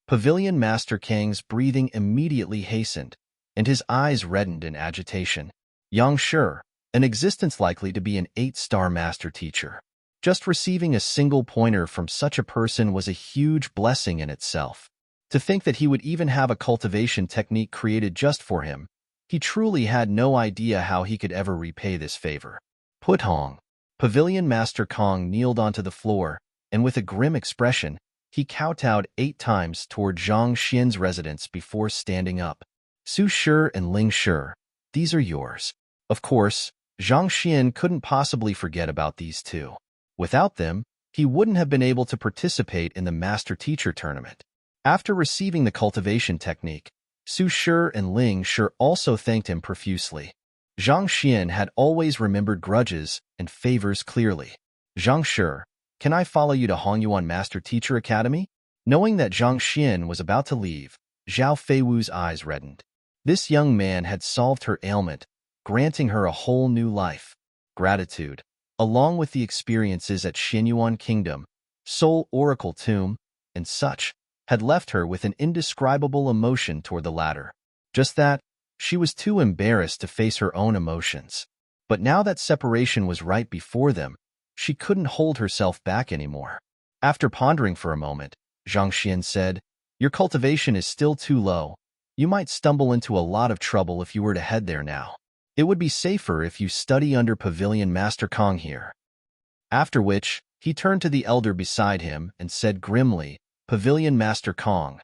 Pavilion Master Kang's breathing immediately hastened, and his eyes reddened in agitation. Yang Shi, an existence likely to be an 8-star master teacher. Just receiving a single pointer from such a person was a huge blessing in itself. To think that he would even have a cultivation technique created just for him, he truly had no idea how he could ever repay this favor. Put Hong. Pavilion Master Kong kneeled onto the floor, and with a grim expression, he kowtowed 8 times toward Zhang Xian's residence before standing up. Su Shi and Ling Shi, these are yours. Of course, Zhang Xian couldn't possibly forget about these two. Without them, he wouldn't have been able to participate in the Master-Teacher tournament. After receiving the cultivation technique, Su Shi and Ling Shi also thanked him profusely. Zhang Xian had always remembered grudges and favors clearly. Zhang Shi, can I follow you to Hongyuan Master-Teacher Academy? Knowing that Zhang Xian was about to leave, Zhao Feiwu's eyes reddened. This young man had solved her ailment, granting her a whole new life. Gratitude, along with the experiences at Xinyuan Kingdom, Soul Oracle Tomb, and such, had left her with an indescribable emotion toward the latter. Just that, she was too embarrassed to face her own emotions. But now that separation was right before them, she couldn't hold herself back anymore. After pondering for a moment, Zhang Xian said, "Your cultivation is still too low. You might stumble into a lot of trouble if you were to head there now. It would be safer if you study under Pavilion Master Kong here." After which, he turned to the elder beside him and said grimly, "Pavilion Master Kong,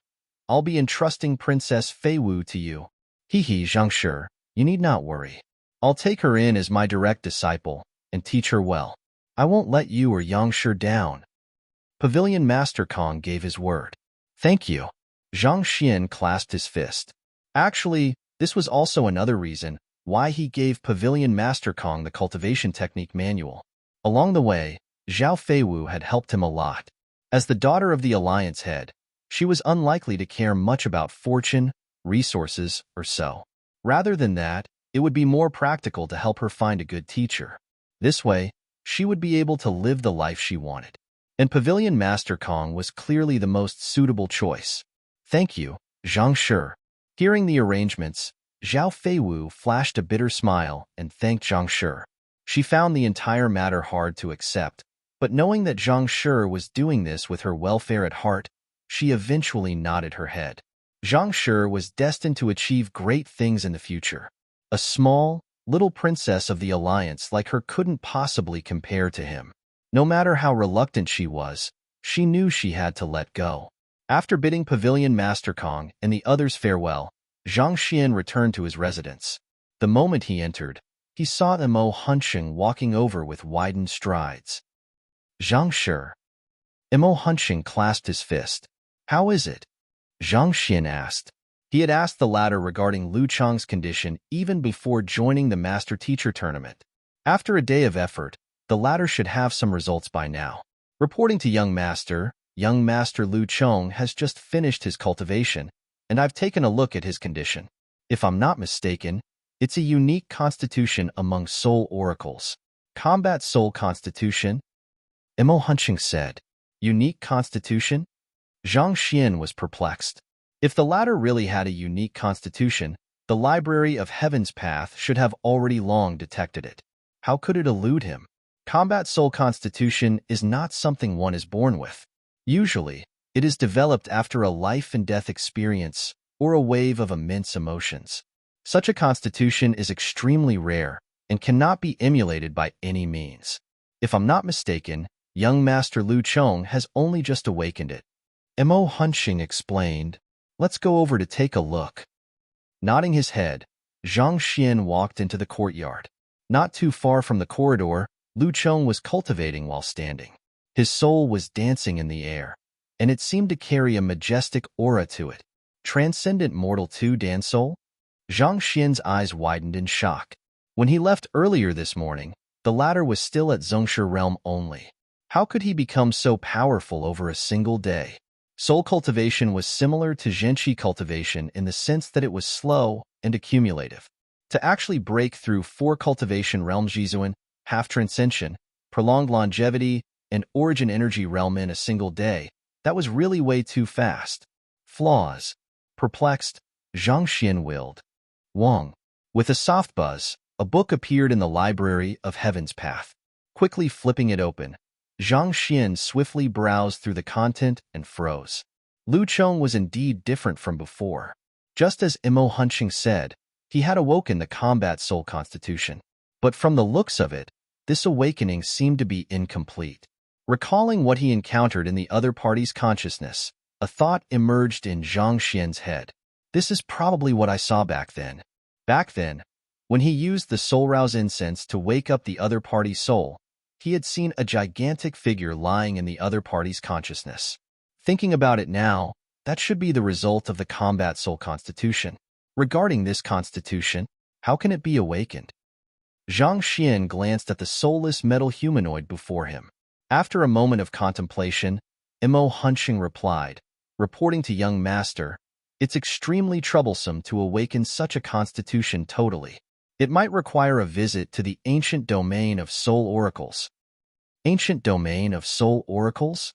I'll be entrusting Princess Feiwu to you." He Zhang Shi, you need not worry. I'll take her in as my direct disciple and teach her well. I won't let you or Yang Shi down. Pavilion Master Kong gave his word. Thank you. Zhang Xian clasped his fist. Actually, this was also another reason why he gave Pavilion Master Kong the cultivation technique manual. Along the way, Zhao Feiwu had helped him a lot. As the daughter of the Alliance head, she was unlikely to care much about fortune, resources, or so. Rather than that, it would be more practical to help her find a good teacher. This way, she would be able to live the life she wanted. And Pavilion Master Kong was clearly the most suitable choice. Thank you, Zhang Shi. Hearing the arrangements, Zhao Feiwu flashed a bitter smile and thanked Zhang Shi. She found the entire matter hard to accept, but knowing that Zhang Shi was doing this with her welfare at heart, she eventually nodded her head. Zhang Shi was destined to achieve great things in the future. A small, little princess of the Alliance like her couldn't possibly compare to him. No matter how reluctant she was, she knew she had to let go. After bidding Pavilion Master Kong and the others farewell, Zhang Xian returned to his residence. The moment he entered, he saw Mo Huncheng walking over with widened strides. Zhang Shi. Mo Huncheng clasped his fist. How is it? Zhang Xian asked. He had asked the latter regarding Lu Chang's condition even before joining the Master-Teacher tournament. After a day of effort, the latter should have some results by now. Reporting to young Master Lu Chang has just finished his cultivation, and I've taken a look at his condition. If I'm not mistaken, it's a unique constitution among soul oracles. Combat soul constitution? Mo Huncheng said. Unique constitution? Zhang Xian was perplexed. If the latter really had a unique constitution, the Library of Heaven's Path should have already long detected it. How could it elude him? Combat soul constitution is not something one is born with. Usually, it is developed after a life and death experience or a wave of immense emotions. Such a constitution is extremely rare and cannot be emulated by any means. If I'm not mistaken, young Master Lu Chang has only just awakened it. Mo Huncheng explained. Let's go over to take a look. Nodding his head, Zhang Xian walked into the courtyard. Not too far from the corridor, Lu Chang was cultivating while standing. His soul was dancing in the air, and it seemed to carry a majestic aura to it. Transcendent Mortal 2 Dan Soul? Zhang Xian's eyes widened in shock. When he left earlier this morning, the latter was still at Zhongshe realm only. How could he become so powerful over a single day? Soul cultivation was similar to Zhenqi cultivation in the sense that it was slow and accumulative. To actually break through 4 cultivation realms Jizuan, half transcension, prolonged longevity, and origin energy realm in a single day, that was really way too fast. Flaws. Perplexed, Zhang Xian willed. Wang. With a soft buzz, a book appeared in the library of Heaven's Path. Quickly flipping it open, Zhang Xian swiftly browsed through the content and froze. Lu Chong was indeed different from before. Just as Imo Hunching said, he had awoken the combat soul constitution. But from the looks of it, this awakening seemed to be incomplete. Recalling what he encountered in the other party's consciousness, a thought emerged in Zhang Xian's head. This is probably what I saw back then. Back then, when he used the soul rouse incense to wake up the other party's soul, he had seen a gigantic figure lying in the other party's consciousness. Thinking about it now, that should be the result of the combat soul constitution. Regarding this constitution, how can it be awakened? Zhang Xian glanced at the soulless metal humanoid before him. After a moment of contemplation, Imo Hunching replied, reporting to young master, "It's extremely troublesome to awaken such a constitution totally. It might require a visit to the ancient domain of soul oracles." Ancient domain of soul oracles?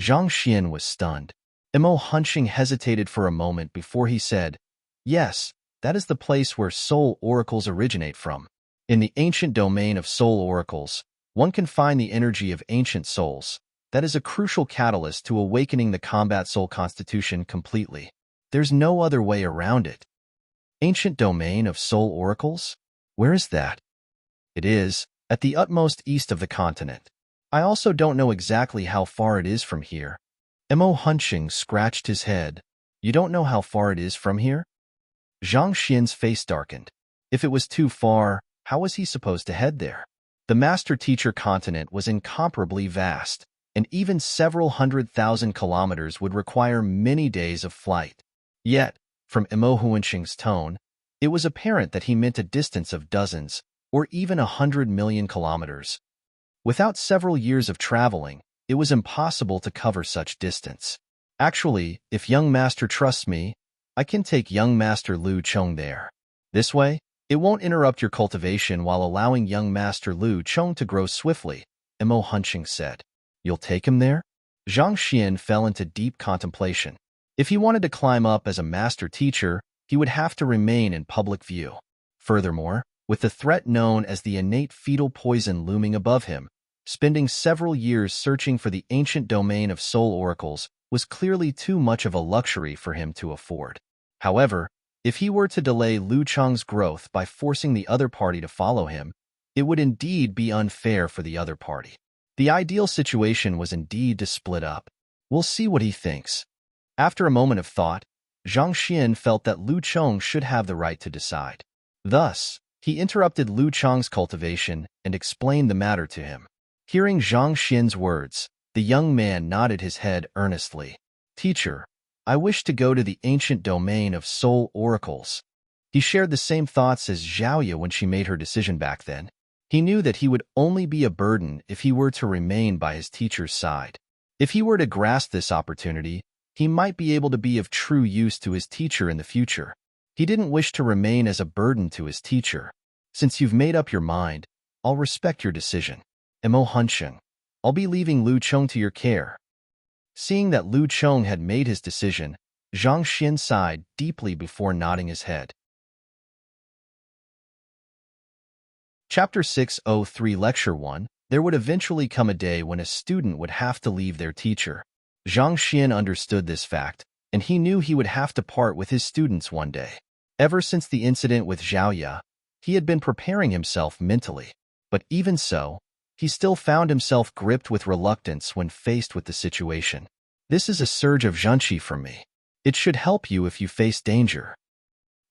Zhang Xian was stunned. Imo Hunching hesitated for a moment before he said, "Yes, that is the place where soul oracles originate from. In the ancient domain of soul oracles, one can find the energy of ancient souls. That is a crucial catalyst to awakening the combat soul constitution completely. There's no other way around it." Ancient domain of soul oracles? Where is that? It is at the utmost east of the continent. I also don't know exactly how far it is from here. Imo Hunching scratched his head. You don't know how far it is from here? Zhang Xian's face darkened. If it was too far, how was he supposed to head there? The master-teacher continent was incomparably vast, and even several 100,000 kilometers would require many days of flight. Yet, from Imo Hunching's tone, it was apparent that he meant a distance of dozens, or even 100 million kilometers. Without several years of traveling, it was impossible to cover such distance. Actually, if young master trusts me, I can take young master Lu Chong there. This way, it won't interrupt your cultivation while allowing young master Lu Chong to grow swiftly, Imo Hunching said. You'll take him there? Zhang Xian fell into deep contemplation. If he wanted to climb up as a master teacher, he would have to remain in public view. Furthermore, with the threat known as the innate fetal poison looming above him, spending several years searching for the ancient domain of soul oracles was clearly too much of a luxury for him to afford. However, if he were to delay Lu Chong's growth by forcing the other party to follow him, it would indeed be unfair for the other party. The ideal situation was indeed to split up. We'll see what he thinks. After a moment of thought, Zhang Xian felt that Lu Chong should have the right to decide. Thus, he interrupted Lu Chong's cultivation and explained the matter to him. Hearing Zhang Xian's words, the young man nodded his head earnestly. Teacher, I wish to go to the ancient domain of soul oracles. He shared the same thoughts as Xiaoya when she made her decision back then. He knew that he would only be a burden if he were to remain by his teacher's side. If he were to grasp this opportunity, he might be able to be of true use to his teacher in the future. He didn't wish to remain as a burden to his teacher. Since you've made up your mind, I'll respect your decision. Imo Hunching, I'll be leaving Lu Chong to your care. Seeing that Lu Chong had made his decision, Zhang Xian sighed deeply before nodding his head. Chapter 603 Lecture 1. There would eventually come a day when a student would have to leave their teacher. Zhang Xian understood this fact, and he knew he would have to part with his students one day. Ever since the incident with Xiaoya, he had been preparing himself mentally. But even so, he still found himself gripped with reluctance when faced with the situation. This is a surge of zhenqi from me. It should help you if you face danger.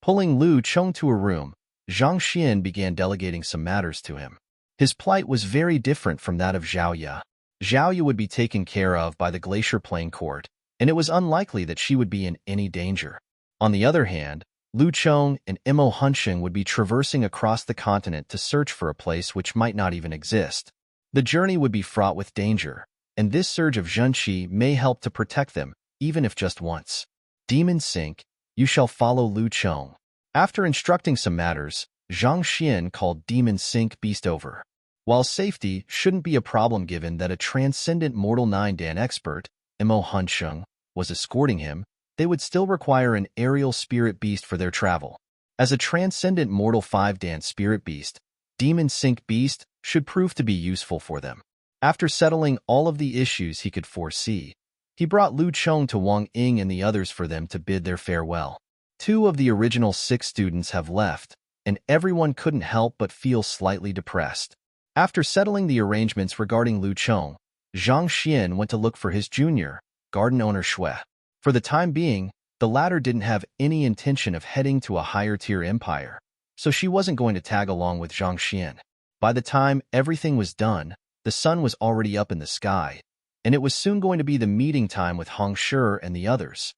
Pulling Lu Chong to a room, Zhang Xian began delegating some matters to him. His plight was very different from that of Xiaoya. Xiaoya would be taken care of by the Glacier Plain Court, and it was unlikely that she would be in any danger. On the other hand, Lu Chong and Imo Hunsheng would be traversing across the continent to search for a place which might not even exist. The journey would be fraught with danger, and this surge of Zhenqi may help to protect them, even if just once. Demon Sink, you shall follow Lu Chong. After instructing some matters, Zhang Xian called Demon Sink Beast over. While safety shouldn't be a problem given that a transcendent mortal 9-dan expert, Imo Hunsheng, was escorting him, they would still require an aerial spirit beast for their travel. As a transcendent mortal 5-dan spirit beast, Demon Sink Beast should prove to be useful for them. After settling all of the issues he could foresee, he brought Lu Chong to Wang Ying and the others for them to bid their farewell. 2 of the original 6 students have left, and everyone couldn't help but feel slightly depressed. After settling the arrangements regarding Lu Chong, Zhang Xian went to look for his junior, garden owner Shui. For the time being, the latter didn't have any intention of heading to a higher-tier empire, so she wasn't going to tag along with Zhang Xian. By the time everything was done, the sun was already up in the sky, and it was soon going to be the meeting time with Hong Shi and the others.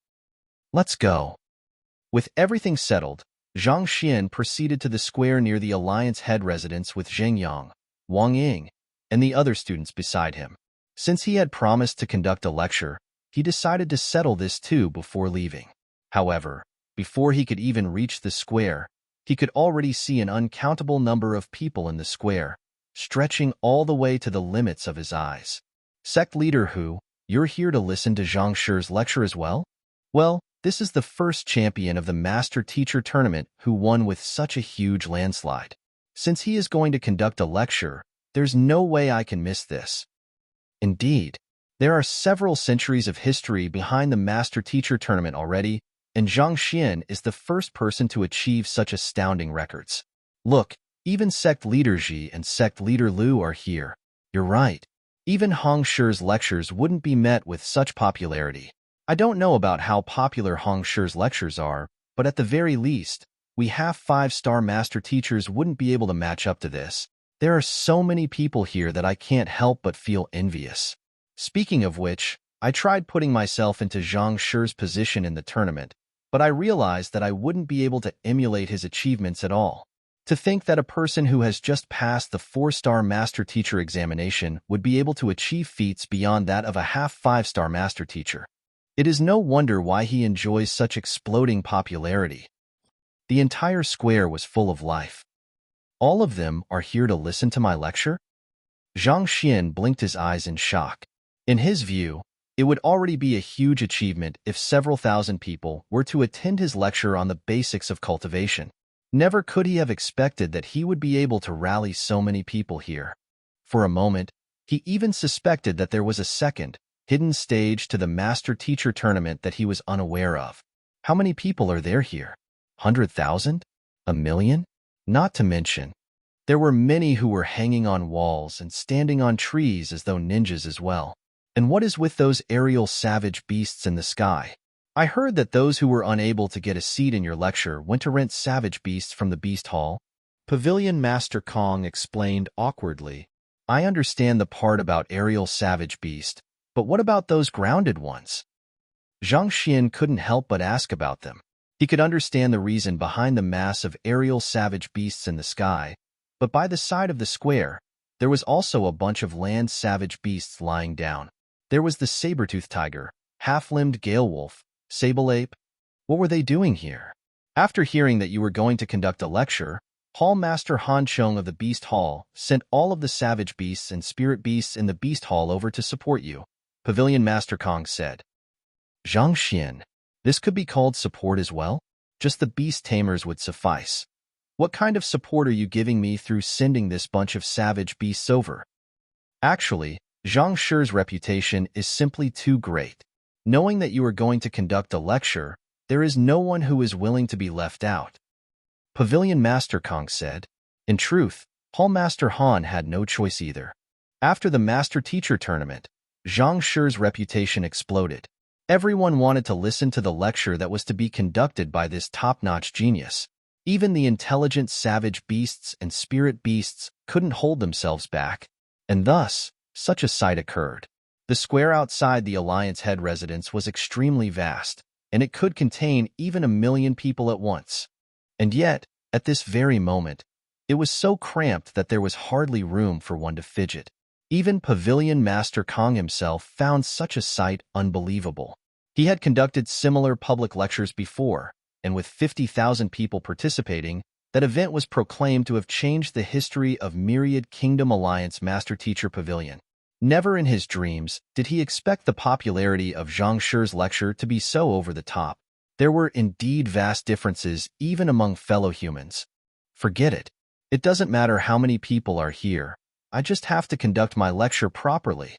Let's go. With everything settled, Zhang Xian proceeded to the square near the Alliance head residence with Zheng Yang, Wang Ying, and the other students beside him. Since he had promised to conduct a lecture, he decided to settle this too before leaving. However, before he could even reach the square, he could already see an uncountable number of people in the square, stretching all the way to the limits of his eyes. Sect leader Hu, you're here to listen to Zhang Shi's lecture as well? Well, this is the first champion of the Master Teacher Tournament who won with such a huge landslide. Since he is going to conduct a lecture, there's no way I can miss this. Indeed, there are several centuries of history behind the Master Teacher Tournament already, and Zhang Xian is the first person to achieve such astounding records. Look, even Sect Leader Ji and Sect Leader Lu are here. You're right. Even Hong Shi's lectures wouldn't be met with such popularity. I don't know about how popular Hong Shi's lectures are, but at the very least, we have 5-star master teachers wouldn't be able to match up to this. There are so many people here that I can't help but feel envious. Speaking of which, I tried putting myself into Zhang Shi's position in the tournament, but I realized that I wouldn't be able to emulate his achievements at all. To think that a person who has just passed the 4-star master teacher examination would be able to achieve feats beyond that of a half 5-star master teacher. It is no wonder why he enjoys such exploding popularity. The entire square was full of life. All of them are here to listen to my lecture? Zhang Xian blinked his eyes in shock. In his view, it would already be a huge achievement if several thousand people were to attend his lecture on the basics of cultivation. Never could he have expected that he would be able to rally so many people here. For a moment, he even suspected that there was a second, hidden stage to the Master Teacher Tournament that he was unaware of. How many people are there here? 100,000? A million? Not to mention, there were many who were hanging on walls and standing on trees as though ninjas as well. And what is with those aerial savage beasts in the sky? I heard that those who were unable to get a seat in your lecture went to rent savage beasts from the Beast Hall. Pavilion Master Kong explained awkwardly. I understand the part about aerial savage beast, but what about those grounded ones? Zhang Xian couldn't help but ask about them. He could understand the reason behind the mass of aerial savage beasts in the sky, but by the side of the square, there was also a bunch of land savage beasts lying down. There was the saber-toothed tiger, half-limbed gale wolf, sable ape. What were they doing here? After hearing that you were going to conduct a lecture, Hall Master Han Chong of the Beast Hall sent all of the savage beasts and spirit beasts in the Beast Hall over to support you, Pavilion Master Kong said. Zhang Xian, this could be called support as well? Just the beast tamers would suffice. What kind of support are you giving me through sending this bunch of savage beasts over? Actually, Zhang Shi's reputation is simply too great. Knowing that you are going to conduct a lecture, there is no one who is willing to be left out. Pavilion Master Kong said. In truth, Hall Master Han had no choice either. After the Master Teacher Tournament, Zhang Shi's reputation exploded. Everyone wanted to listen to the lecture that was to be conducted by this top-notch genius. Even the intelligent savage beasts and spirit beasts couldn't hold themselves back, and thus, such a sight occurred. The square outside the Alliance head residence was extremely vast, and it could contain even 1 million people at once. And yet, at this very moment, it was so cramped that there was hardly room for one to fidget. Even Pavilion Master Kong himself found such a sight unbelievable. He had conducted similar public lectures before, and with 50,000 people participating, that event was proclaimed to have changed the history of Myriad Kingdom Alliance Master-Teacher Pavilion. Never in his dreams did he expect the popularity of Zhang Shi's lecture to be so over the top. There were indeed vast differences even among fellow humans. Forget it. It doesn't matter how many people are here. I just have to conduct my lecture properly.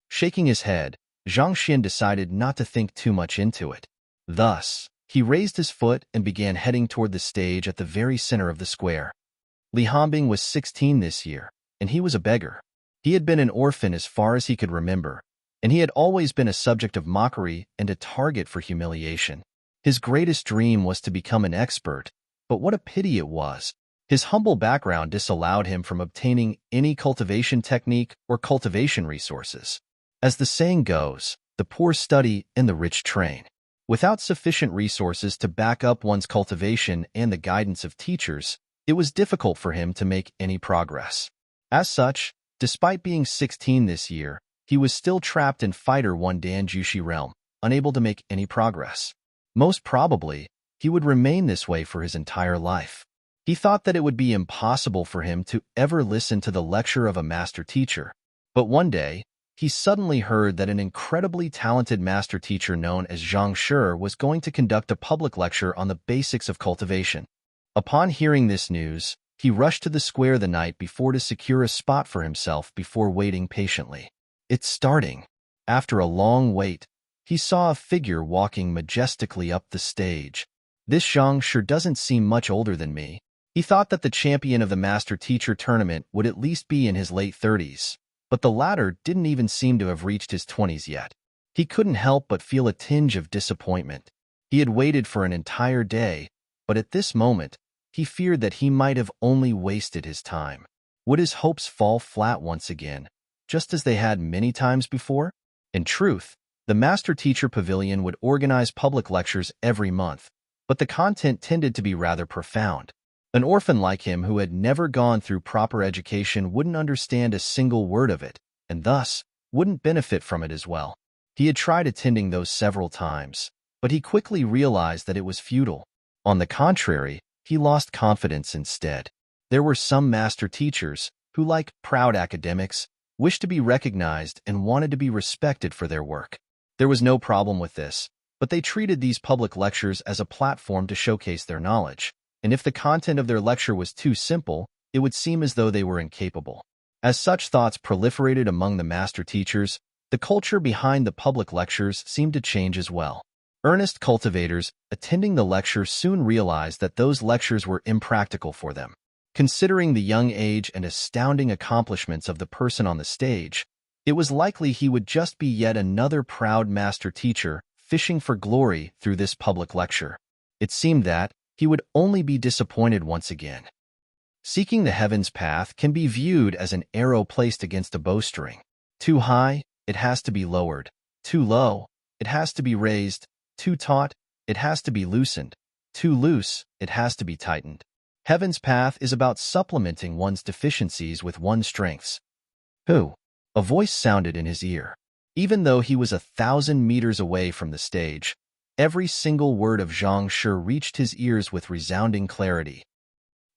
Shaking his head, Zhang Xin decided not to think too much into it. Thus, he raised his foot and began heading toward the stage at the very center of the square. Li Hanbing was 16 this year, and he was a beggar. He had been an orphan as far as he could remember, and he had always been a subject of mockery and a target for humiliation. His greatest dream was to become an expert, but what a pity it was. His humble background disallowed him from obtaining any cultivation technique or cultivation resources. As the saying goes, the poor study and the rich train. Without sufficient resources to back up one's cultivation and the guidance of teachers, it was difficult for him to make any progress. As such, despite being 16 this year, he was still trapped in Fighter 1 Danjushi realm, unable to make any progress. Most probably, he would remain this way for his entire life. He thought that it would be impossible for him to ever listen to the lecture of a master teacher. But one day, he suddenly heard that an incredibly talented master teacher known as Zhang Shi was going to conduct a public lecture on the basics of cultivation. Upon hearing this news, he rushed to the square the night before to secure a spot for himself before waiting patiently. It's starting. After a long wait, he saw a figure walking majestically up the stage. This Zhang sure doesn't seem much older than me. He thought that the champion of the Master Teacher Tournament would at least be in his late 30s, but the latter didn't even seem to have reached his 20s yet. He couldn't help but feel a tinge of disappointment. He had waited for an entire day, but at this moment, he feared that he might have only wasted his time. Would his hopes fall flat once again, just as they had many times before? In truth, the Master Teacher Pavilion would organize public lectures every month, but the content tended to be rather profound. An orphan like him who had never gone through proper education wouldn't understand a single word of it, and thus wouldn't benefit from it as well. He had tried attending those several times, but he quickly realized that it was futile. On the contrary, he lost confidence instead. There were some master teachers who, like proud academics, wished to be recognized and wanted to be respected for their work. There was no problem with this, but they treated these public lectures as a platform to showcase their knowledge. And if the content of their lecture was too simple, it would seem as though they were incapable. As such thoughts proliferated among the master teachers, the culture behind the public lectures seemed to change as well. Earnest cultivators attending the lecture soon realized that those lectures were impractical for them. Considering the young age and astounding accomplishments of the person on the stage, it was likely he would just be yet another proud master teacher fishing for glory through this public lecture. It seemed that he would only be disappointed once again. Seeking the heavens path can be viewed as an arrow placed against a bowstring. Too high, it has to be lowered. Too low, it has to be raised. Too taut, it has to be loosened. Too loose, it has to be tightened. Heaven's path is about supplementing one's deficiencies with one's strengths. Who? A voice sounded in his ear. Even though he was 1,000 meters away from the stage, every single word of Zhang Shi reached his ears with resounding clarity.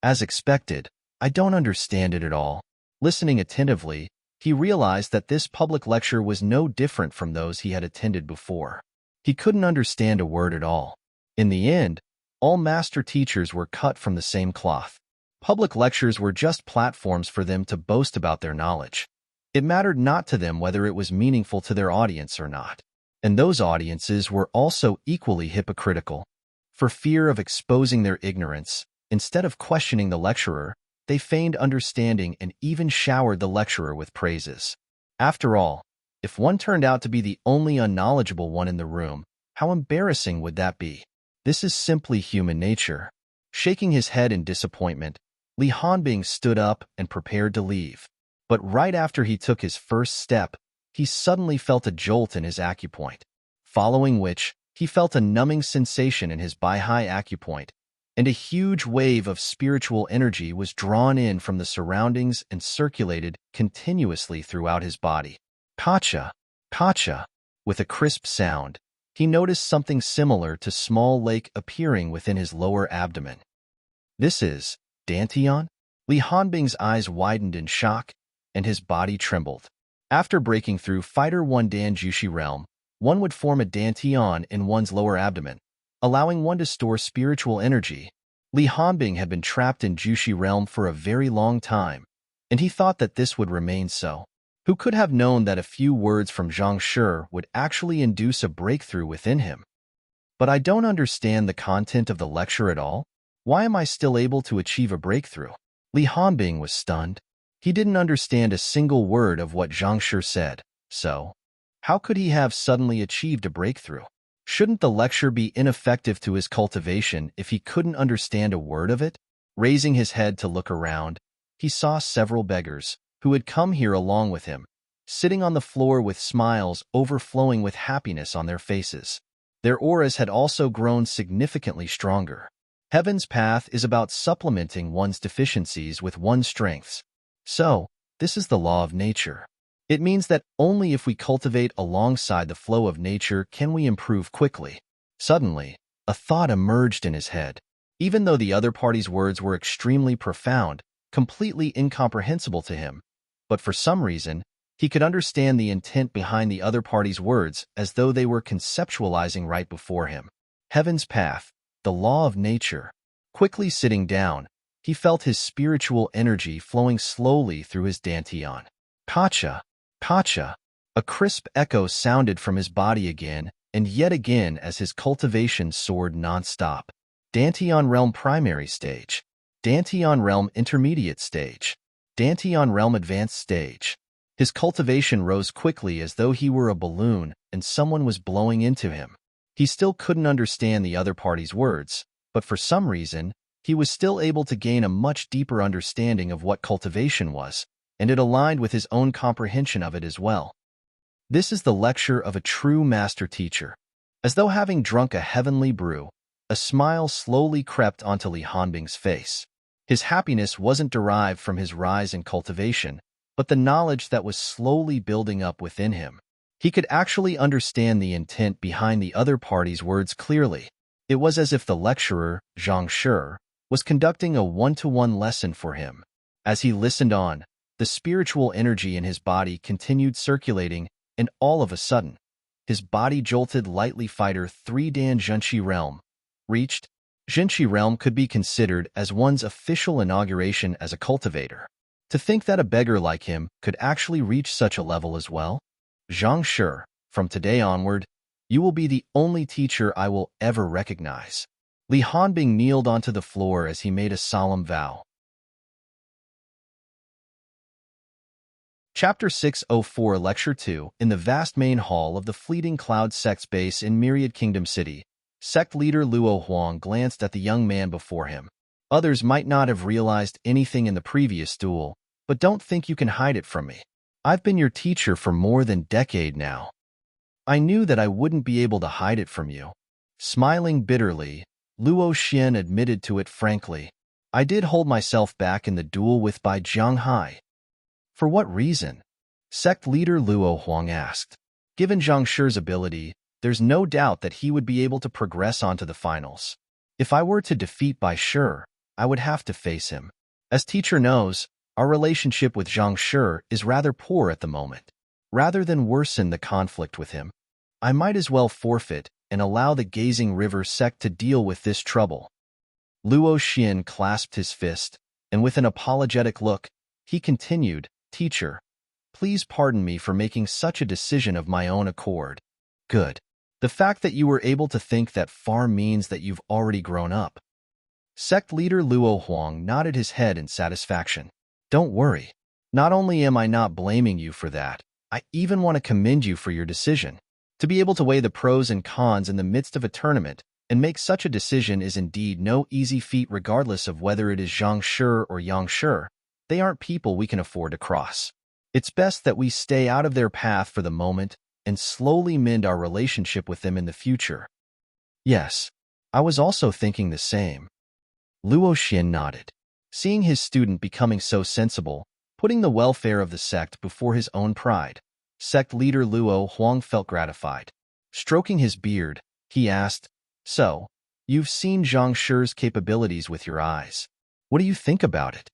As expected, I don't understand it at all. Listening attentively, he realized that this public lecture was no different from those he had attended before. He couldn't understand a word at all. In the end, all master teachers were cut from the same cloth. Public lectures were just platforms for them to boast about their knowledge. It mattered not to them whether it was meaningful to their audience or not. And those audiences were also equally hypocritical. For fear of exposing their ignorance, instead of questioning the lecturer, they feigned understanding and even showered the lecturer with praises. After all, if one turned out to be the only unknowledgeable one in the room, how embarrassing would that be? This is simply human nature. Shaking his head in disappointment, Li Hanbing stood up and prepared to leave. But right after he took his first step, he suddenly felt a jolt in his acupoint, following which He felt a numbing sensation in his Baihai acupoint, and a huge wave of spiritual energy was drawn in from the surroundings and circulated continuously throughout his body. Pacha, pacha, with a crisp sound, he noticed something similar to small lake appearing within his lower abdomen. This is Dantian? Li Hanbing's eyes widened in shock, and his body trembled. After breaking through Fighter 1 Dan Jushi realm, one would form a Dantian in one's lower abdomen, allowing one to store spiritual energy. Li Hanbing had been trapped in Jushi realm for a very long time, and he thought that this would remain so. Who could have known that a few words from Zhang Shi would actually induce a breakthrough within him? But I don't understand the content of the lecture at all. Why am I still able to achieve a breakthrough? Li Hanbing was stunned. He didn't understand a single word of what Zhang Shi said, so how could he have suddenly achieved a breakthrough? Shouldn't the lecture be ineffective to his cultivation if he couldn't understand a word of it? Raising his head to look around, he saw several beggars, who had come here along with him, sitting on the floor with smiles overflowing with happiness on their faces. Their auras had also grown significantly stronger. Heaven's path is about supplementing one's deficiencies with one's strengths. So, this is the law of nature. It means that only if we cultivate alongside the flow of nature can we improve quickly. Suddenly, a thought emerged in his head. Even though the other party's words were extremely profound, completely incomprehensible to him, but for some reason, he could understand the intent behind the other party's words as though they were conceptualizing right before him. Heaven's path, the law of nature. Quickly sitting down, he felt his spiritual energy flowing slowly through his dantian. Pacha, pacha. A crisp echo sounded from his body again and yet again as his cultivation soared non-stop. Dantian Realm Primary Stage. Dantian Realm Intermediate Stage. Dantian Realm Advanced Stage. His cultivation rose quickly as though he were a balloon and someone was blowing into him. He still couldn't understand the other party's words, but for some reason, he was still able to gain a much deeper understanding of what cultivation was, and it aligned with his own comprehension of it as well. This is the lecture of a true master teacher. As though having drunk a heavenly brew, a smile slowly crept onto Li Hanbing's face. His happiness wasn't derived from his rise in cultivation, but the knowledge that was slowly building up within him. He could actually understand the intent behind the other party's words clearly. It was as if the lecturer, Zhang Shi, was conducting a one-to-one lesson for him. As he listened on, the spiritual energy in his body continued circulating, and all of a sudden, his body jolted lightly. Fighter 3 Dan Zhenqi Realm reached. Zhenqi Realm could be considered as one's official inauguration as a cultivator. To think that a beggar like him could actually reach such a level as well? Zhang Shi, from today onward, you will be the only teacher I will ever recognize. Li Hanbing kneeled onto the floor as he made a solemn vow. Chapter 604 Lecture 2 In the vast main hall of the Fleeting Cloud Sect's base in Myriad Kingdom City, sect leader Luo Huang glanced at the young man before him. Others might not have realized anything in the previous duel, but don't think you can hide it from me. I've been your teacher for more than a decade now. I knew that I wouldn't be able to hide it from you. Smiling bitterly, Luo Xian admitted to it frankly. I did hold myself back in the duel with Bai Jianghai. For what reason? Sect leader Luo Huang asked. Given Zhang Shi's ability, there's no doubt that he would be able to progress onto the finals. If I were to defeat Bai Shi, I would have to face him. As teacher knows, our relationship with Zhang Shi is rather poor at the moment. Rather than worsen the conflict with him, I might as well forfeit and allow the Gazing River sect to deal with this trouble. Luo Xian clasped his fist, and with an apologetic look, he continued, Teacher, please pardon me for making such a decision of my own accord. Good. The fact that you were able to think that far means that you've already grown up. Sect leader Luo Huang nodded his head in satisfaction. Don't worry. Not only am I not blaming you for that, I even want to commend you for your decision. To be able to weigh the pros and cons in the midst of a tournament and make such a decision is indeed no easy feat regardless of whether it is Zhang Shi or Yang Shi. They aren't people we can afford to cross. It's best that we stay out of their path for the moment and slowly mend our relationship with them in the future. Yes, I was also thinking the same. Luo Xin nodded. Seeing his student becoming so sensible, putting the welfare of the sect before his own pride, sect leader Luo Huang felt gratified. Stroking his beard, he asked, "So, you've seen Zhang Shi's capabilities with your eyes. What do you think about it?"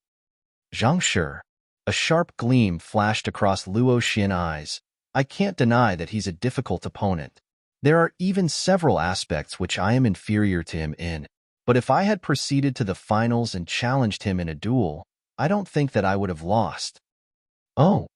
Zhang Shi. A sharp gleam flashed across Luo Xian's eyes. "I can't deny that he's a difficult opponent. There are even several aspects which I am inferior to him in. But if I had proceeded to the finals and challenged him in a duel, I don't think that I would have lost." Oh.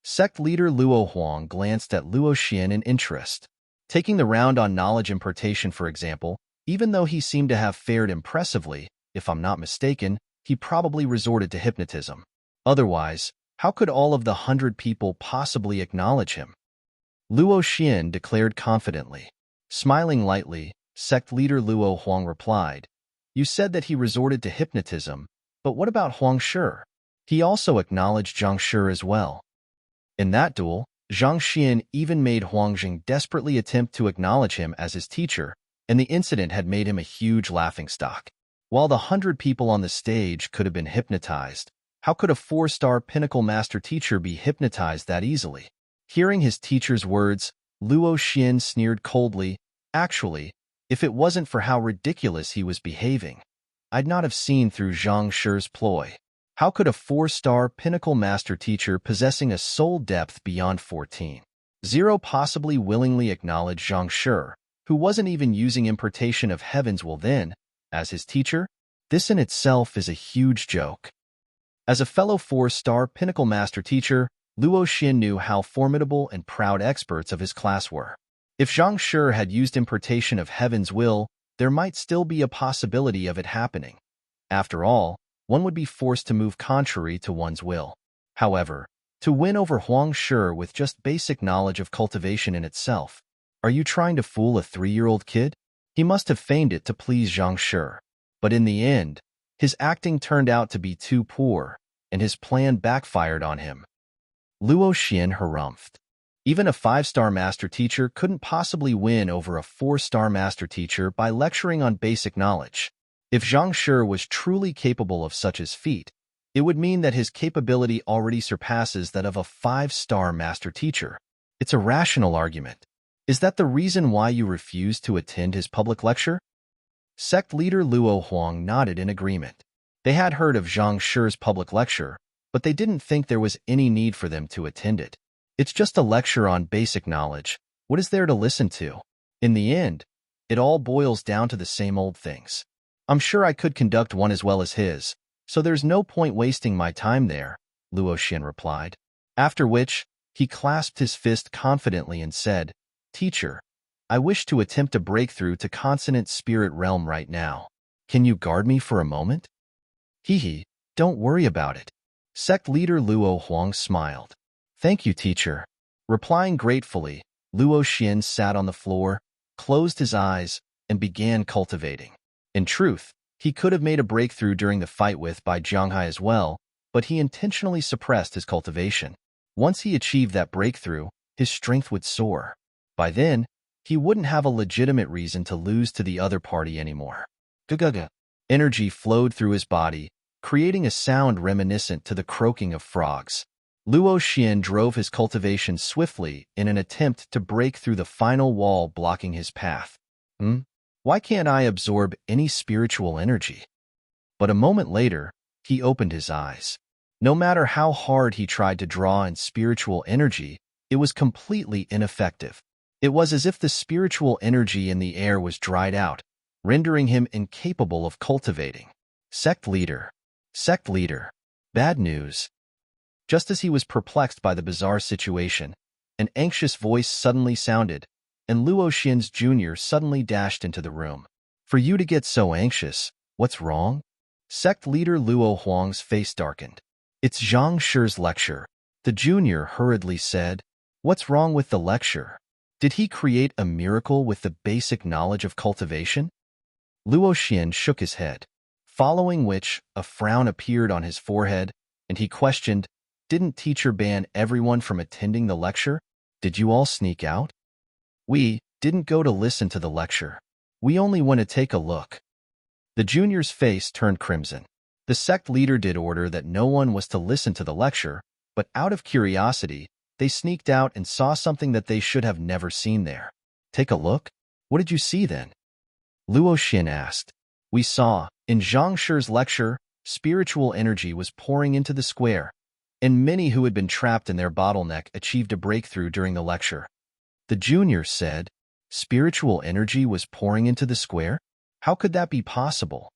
Sect leader Luo Huang glanced at Luo Xian in interest. Taking the round on knowledge impartation, for example, even though he seemed to have fared impressively, if I'm not mistaken, he probably resorted to hypnotism. Otherwise, how could all of the 100 people possibly acknowledge him? Luo Xian declared confidently. Smiling lightly, sect leader Luo Huang replied, "You said that he resorted to hypnotism, but what about Huang Shi? He also acknowledged Zhang Shi as well." In that duel, Zhang Xian even made Huang Jing desperately attempt to acknowledge him as his teacher, and the incident had made him a huge laughingstock. While the 100 people on the stage could have been hypnotized, how could a 4-star pinnacle master teacher be hypnotized that easily? Hearing his teacher's words, Luo Xian sneered coldly. Actually, if it wasn't for how ridiculous he was behaving, I'd not have seen through Zhang Shi's ploy. How could a 4-star pinnacle master teacher possessing a soul depth beyond 14, possibly willingly acknowledge Zhang Shi, who wasn't even using impartation of heaven's will then, as his teacher? This in itself is a huge joke. As a fellow 4-star pinnacle master teacher, Luo Xian knew how formidable and proud experts of his class were. If Zhang Shi had used impartation of heaven's will, there might still be a possibility of it happening. After all, one would be forced to move contrary to one's will. However, to win over Huang Shi with just basic knowledge of cultivation in itself, are you trying to fool a 3-year-old kid? He must have feigned it to please Zhang Shi. But in the end, his acting turned out to be too poor, and his plan backfired on him. Luo Xian harumphed. Even a 5-star master teacher couldn't possibly win over a 4-star master teacher by lecturing on basic knowledge. If Zhang Shi was truly capable of such a feat, it would mean that his capability already surpasses that of a 5-star master teacher. It's a rational argument. Is that the reason why you refused to attend his public lecture? Sect leader Luo Huang nodded in agreement. They had heard of Zhang Shi's public lecture, but they didn't think there was any need for them to attend it. It's just a lecture on basic knowledge. What is there to listen to? In the end, it all boils down to the same old things. I'm sure I could conduct one as well as his, so there's no point wasting my time there, Luo Xian replied. After which, he clasped his fist confidently and said, "Teacher, I wish to attempt a breakthrough to consonant spirit realm right now. Can you guard me for a moment?" Hee, don't worry about it. Sect leader Luo Huang smiled. "Thank you, teacher." Replying gratefully, Luo Xian sat on the floor, closed his eyes, and began cultivating. In truth, he could have made a breakthrough during the fight with Bai Jianghai as well, but he intentionally suppressed his cultivation. Once he achieved that breakthrough, his strength would soar. By then, he wouldn't have a legitimate reason to lose to the other party anymore. Gugaga. Energy flowed through his body, creating a sound reminiscent to the croaking of frogs. Luo Xian drove his cultivation swiftly in an attempt to break through the final wall blocking his path. Why can't I absorb any spiritual energy? But a moment later, he opened his eyes. No matter how hard he tried to draw in spiritual energy, it was completely ineffective. It was as if the spiritual energy in the air was dried out, rendering him incapable of cultivating. Sect leader. Bad news. Just as he was perplexed by the bizarre situation, an anxious voice suddenly sounded, and Luo Xian's junior suddenly dashed into the room. "For you to get so anxious, what's wrong?" Sect leader Luo Huang's face darkened. "It's Zhang Shi's lecture," the junior hurriedly said. "What's wrong with the lecture? Did he create a miracle with the basic knowledge of cultivation?" Luo Xian shook his head, following which a frown appeared on his forehead, and he questioned, "Didn't teacher ban everyone from attending the lecture? Did you all sneak out?" "We didn't go to listen to the lecture. We only want to take a look. The junior's face turned crimson. The sect leader did order that no one was to listen to the lecture, but out of curiosity, they sneaked out and saw something that they should have never seen there. Take a look? What did you see then? Luo Xin asked. We saw, in Zhang Shi's lecture, spiritual energy was pouring into the square, and many who had been trapped in their bottleneck achieved a breakthrough during the lecture. The junior said, spiritual energy was pouring into the square? How could that be possible?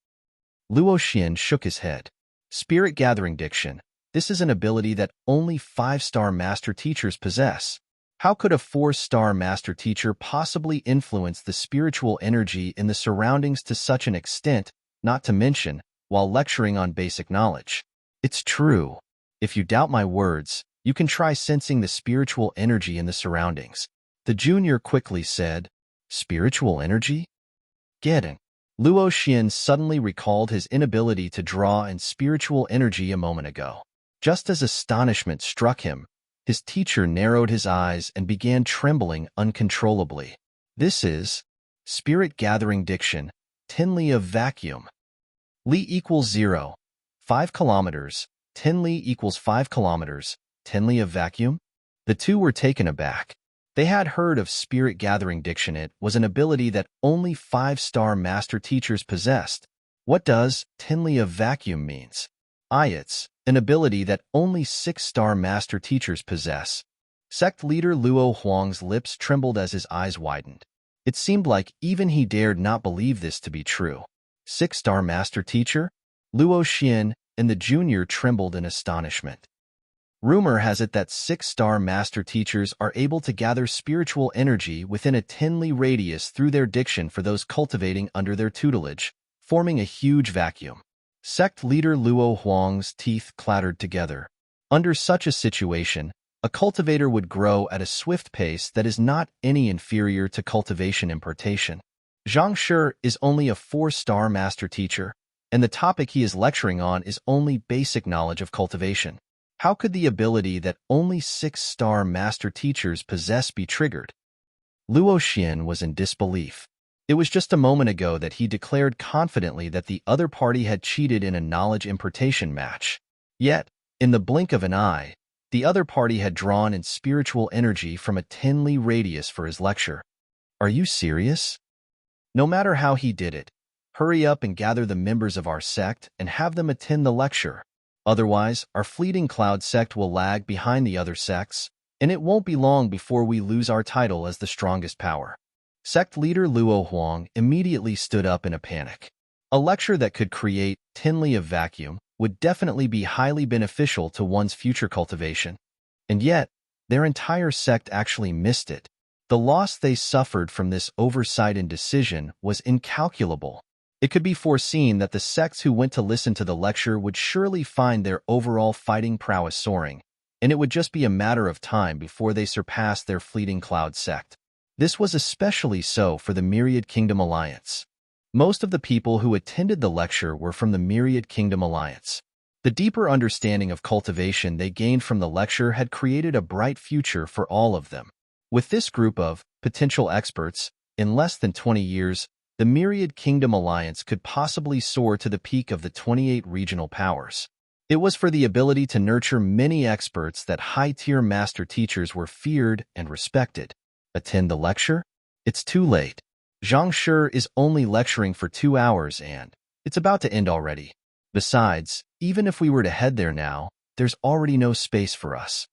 Luo Xin shook his head. Spirit gathering diction. This is an ability that only 5-star master teachers possess. How could a 4-star master teacher possibly influence the spiritual energy in the surroundings to such an extent, not to mention, while lecturing on basic knowledge? It's true. If you doubt my words, you can try sensing the spiritual energy in the surroundings. The junior quickly said, spiritual energy? Get it. Luo Xin suddenly recalled his inability to draw in spiritual energy a moment ago. Just as astonishment struck him, his teacher narrowed his eyes and began trembling uncontrollably. This is spirit gathering diction, 10 li of vacuum. Li equals 0, 5 kilometers, 10 li equals 5 kilometers, 10 li of vacuum? The two were taken aback. They had heard of spirit gathering diction. It was an ability that only 5-star master teachers possessed. What does 10 li of vacuum means? It's an ability that only 6-star master teachers possess. Sect leader Luo Huang's lips trembled as his eyes widened. It seemed like even he dared not believe this to be true. 6-star master teacher? Luo Xin and the junior trembled in astonishment. Rumor has it that 6-star master teachers are able to gather spiritual energy within a 10 li radius through their diction for those cultivating under their tutelage, forming a huge vacuum. Sect leader Luo Huang's teeth clattered together. Under such a situation, a cultivator would grow at a swift pace that is not any inferior to cultivation impartation. Zhang Shi is only a 4-star master teacher, and the topic he is lecturing on is only basic knowledge of cultivation. How could the ability that only 6-star master teachers possess be triggered? Luo Xin was in disbelief. It was just a moment ago that he declared confidently that the other party had cheated in a knowledge impartation match. Yet, in the blink of an eye, the other party had drawn in spiritual energy from a 10 li radius for his lecture. Are you serious? No matter how he did it, hurry up and gather the members of our sect and have them attend the lecture. Otherwise, our fleeting cloud sect will lag behind the other sects, and it won't be long before we lose our title as the strongest power. Sect leader Luo Huang immediately stood up in a panic. A lecture that could create 10 li of vacuum would definitely be highly beneficial to one's future cultivation. And yet, their entire sect actually missed it. The loss they suffered from this oversight and decision was incalculable. It could be foreseen that the sects who went to listen to the lecture would surely find their overall fighting prowess soaring, and it would just be a matter of time before they surpassed their fleeting cloud sect. This was especially so for the Myriad Kingdom Alliance. Most of the people who attended the lecture were from the Myriad Kingdom Alliance. The deeper understanding of cultivation they gained from the lecture had created a bright future for all of them. With this group of potential experts, in less than 20 years, the Myriad Kingdom Alliance could possibly soar to the peak of the 28 regional powers. It was for the ability to nurture many experts that high-tier master teachers were feared and respected. Attend the lecture? It's too late. Zhang Shi is only lecturing for 2 hours and it's about to end already. Besides, even if we were to head there now, there's already no space for us.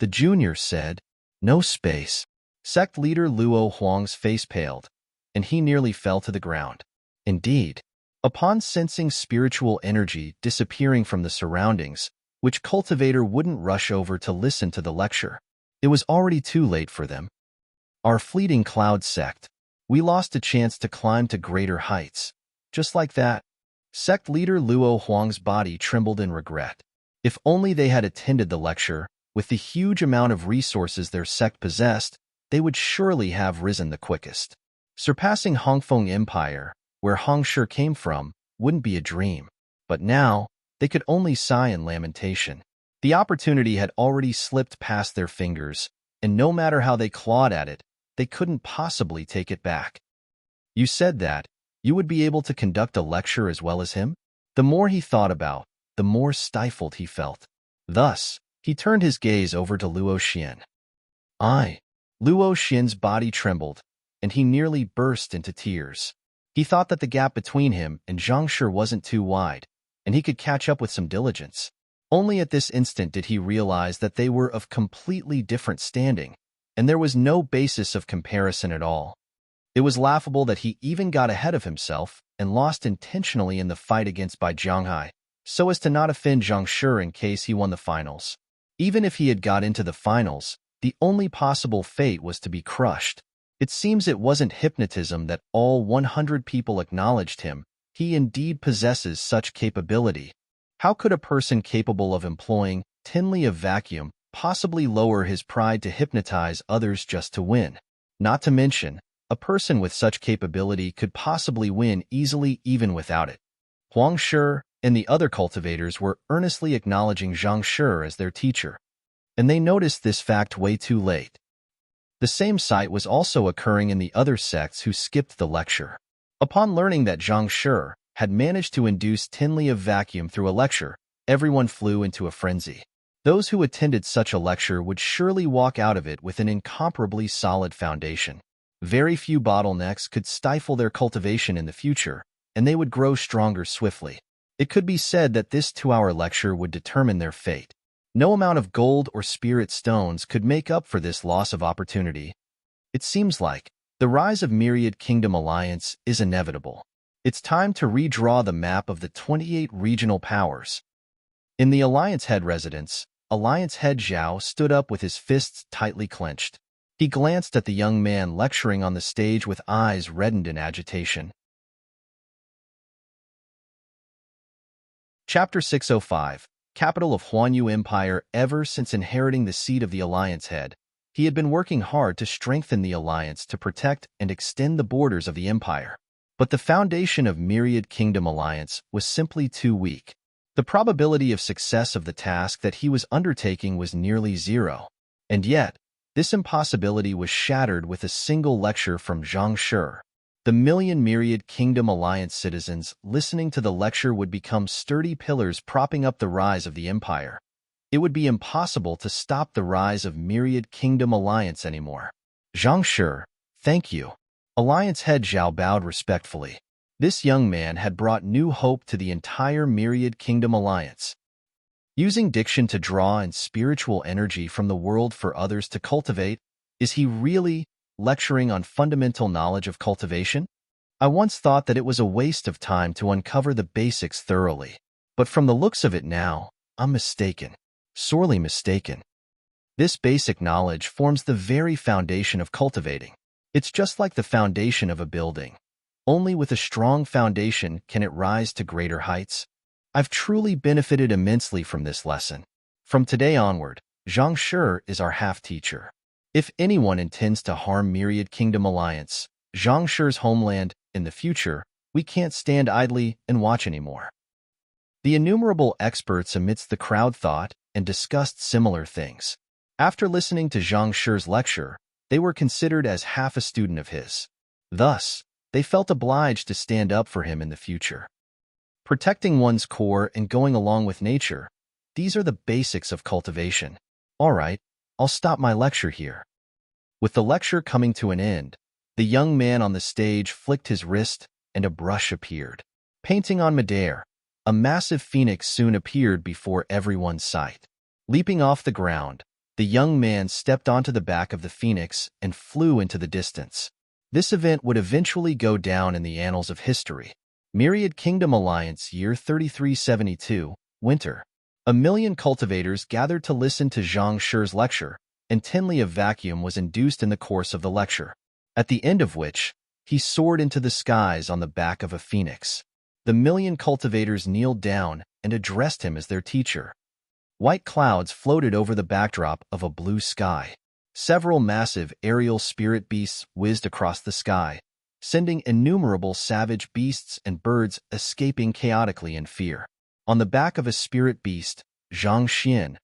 The junior said, no space. Sect leader Luo Huang's face paled, and he nearly fell to the ground. Indeed, upon sensing spiritual energy disappearing from the surroundings, which cultivator wouldn't rush over to listen to the lecture, it was already too late for them. Our fleeting cloud sect. We lost a chance to climb to greater heights. Just like that. Sect leader Luo Huang's body trembled in regret. If only they had attended the lecture, with the huge amount of resources their sect possessed, they would surely have risen the quickest. Surpassing Hongfeng Empire, where Hong Shi came from, wouldn't be a dream. But now, they could only sigh in lamentation. The opportunity had already slipped past their fingers, and no matter how they clawed at it, they couldn't possibly take it back. You said that you would be able to conduct a lecture as well as him? The more he thought about, the more stifled he felt. Thus, he turned his gaze over to Luo Xian. Luo Xian's body trembled, and he nearly burst into tears. He thought that the gap between him and Zhang Shi wasn't too wide, and he could catch up with some diligence. Only at this instant did he realize that they were of completely different standing, and there was no basis of comparison at all. It was laughable that he even got ahead of himself and lost intentionally in the fight against Bai Jianghai, so as to not offend Zhang Shi in case he won the finals. Even if he had got into the finals, the only possible fate was to be crushed. It seems it wasn't hypnotism that all 100 people acknowledged him. He indeed possesses such capability. How could a person capable of employing tinli of vacuum possibly lower his pride to hypnotize others just to win? Not to mention, a person with such capability could possibly win easily even without it. Huang Shi and the other cultivators were earnestly acknowledging Zhang Shi as their teacher, and they noticed this fact way too late. The same sight was also occurring in the other sects who skipped the lecture. Upon learning that Zhang Shi had managed to induce tinli of vacuum through a lecture, everyone flew into a frenzy. Those who attended such a lecture would surely walk out of it with an incomparably solid foundation. Very few bottlenecks could stifle their cultivation in the future, and they would grow stronger swiftly. It could be said that this 2-hour lecture would determine their fate. No amount of gold or spirit stones could make up for this loss of opportunity. It seems like the rise of Myriad Kingdom Alliance is inevitable. It's time to redraw the map of the 28 regional powers. In the Alliance Head residence, Alliance Head Zhao stood up with his fists tightly clenched. He glanced at the young man lecturing on the stage with eyes reddened in agitation. Chapter 605, Capital of Huanyu Empire. Ever since inheriting the seat of the Alliance Head, he had been working hard to strengthen the alliance to protect and extend the borders of the empire. But the foundation of Myriad Kingdom Alliance was simply too weak. The probability of success of the task that he was undertaking was nearly zero. And yet, this impossibility was shattered with a single lecture from Zhang Shi. The million Myriad Kingdom Alliance citizens listening to the lecture would become sturdy pillars propping up the rise of the empire. It would be impossible to stop the rise of Myriad Kingdom Alliance anymore. Zhang Shi, thank you. Alliance Head Zhao bowed respectfully. This young man had brought new hope to the entire Myriad Kingdom Alliance. Using diction to draw in spiritual energy from the world for others to cultivate, is he really lecturing on fundamental knowledge of cultivation? I once thought that it was a waste of time to uncover the basics thoroughly, but from the looks of it now, I'm mistaken, sorely mistaken. This basic knowledge forms the very foundation of cultivating. It's just like the foundation of a building. Only with a strong foundation can it rise to greater heights. I've truly benefited immensely from this lesson. From today onward, Zhang Shi is our half-teacher. If anyone intends to harm Myriad Kingdom Alliance, Zhang Shi's homeland, in the future, we can't stand idly and watch anymore. The innumerable experts amidst the crowd thought and discussed similar things. After listening to Zhang Shi's lecture, they were considered as half a student of his. Thus, they felt obliged to stand up for him in the future. Protecting one's core and going along with nature, these are the basics of cultivation. All right, I'll stop my lecture here. With the lecture coming to an end, the young man on the stage flicked his wrist and a brush appeared. Painting on midair, a massive phoenix soon appeared before everyone's sight. Leaping off the ground, the young man stepped onto the back of the phoenix and flew into the distance. This event would eventually go down in the annals of history. Myriad Kingdom Alliance, year 3372, winter. A million cultivators gathered to listen to Zhang Shi's lecture, and tinli of vacuum was induced in the course of the lecture, at the end of which, he soared into the skies on the back of a phoenix. The million cultivators kneeled down and addressed him as their teacher. White clouds floated over the backdrop of a blue sky. Several massive aerial spirit beasts whizzed across the sky, sending innumerable savage beasts and birds escaping chaotically in fear. On the back of a spirit beast, Zhang Xian,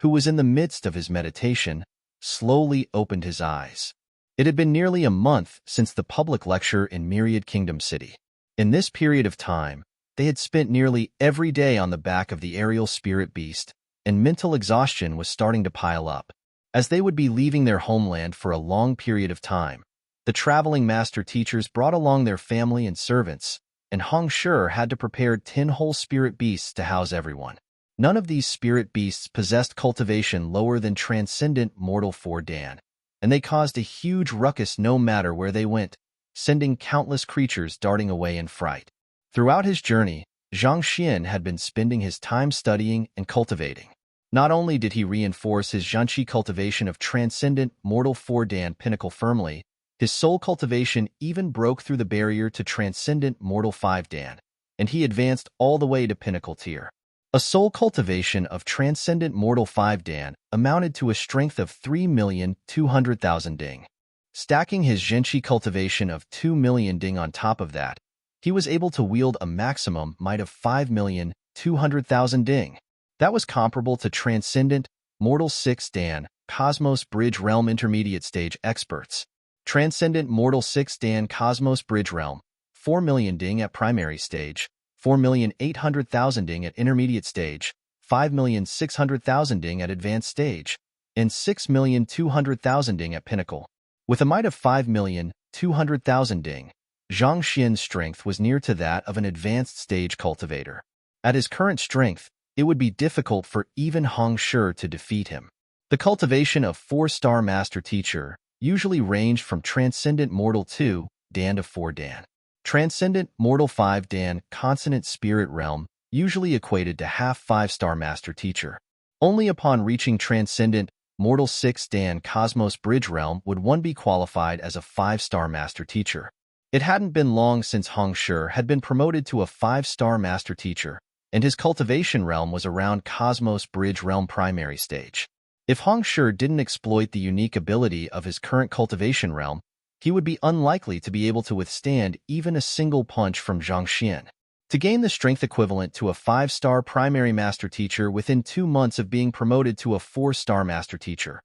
who was in the midst of his meditation, slowly opened his eyes. It had been nearly a month since the public lecture in Myriad Kingdom City. In this period of time, they had spent nearly every day on the back of the aerial spirit beast, and mental exhaustion was starting to pile up. As they would be leaving their homeland for a long period of time, the traveling master teachers brought along their family and servants, and Hong Shi had to prepare 10 whole spirit beasts to house everyone. None of these spirit beasts possessed cultivation lower than transcendent mortal 4 Dan, and they caused a huge ruckus no matter where they went, sending countless creatures darting away in fright. Throughout his journey, Zhang Xian had been spending his time studying and cultivating. Not only did he reinforce his Zhanqi cultivation of transcendent mortal 4 Dan pinnacle firmly, his soul cultivation even broke through the barrier to transcendent mortal 5 Dan, and he advanced all the way to pinnacle tier. A soul cultivation of transcendent mortal 5 Dan amounted to a strength of 3,200,000 ding. Stacking his Zhenqi cultivation of 2 million ding on top of that, he was able to wield a maximum might of 5,200,000 ding. That was comparable to transcendent mortal 6 Dan Cosmos Bridge Realm intermediate stage experts. Transcendent mortal 6 Dan Cosmos Bridge Realm, 4 million ding at primary stage, 4,800,000 ding at intermediate stage, 5,600,000 ding at advanced stage, and 6,200,000 ding at pinnacle. With a might of 5,200,000 ding, Zhang Xian's strength was near to that of an advanced stage cultivator. At his current strength, it would be difficult for even Hong Shi to defeat him. The cultivation of 4-star master teacher usually ranged from transcendent mortal 2 Dan to 4 Dan. Transcendent mortal 5 Dan consonant spirit realm usually equated to half 5-star master teacher. Only upon reaching transcendent mortal 6 Dan Cosmos Bridge realm would one be qualified as a 5-star master teacher. It hadn't been long since Hong Shi had been promoted to a 5-star master teacher, and his cultivation realm was around Cosmos Bridge realm primary stage. If Hong Shi didn't exploit the unique ability of his current cultivation realm, he would be unlikely to be able to withstand even a single punch from Zhang Xian. To gain the strength equivalent to a 5-star primary master teacher within 2 months of being promoted to a 4-star master teacher,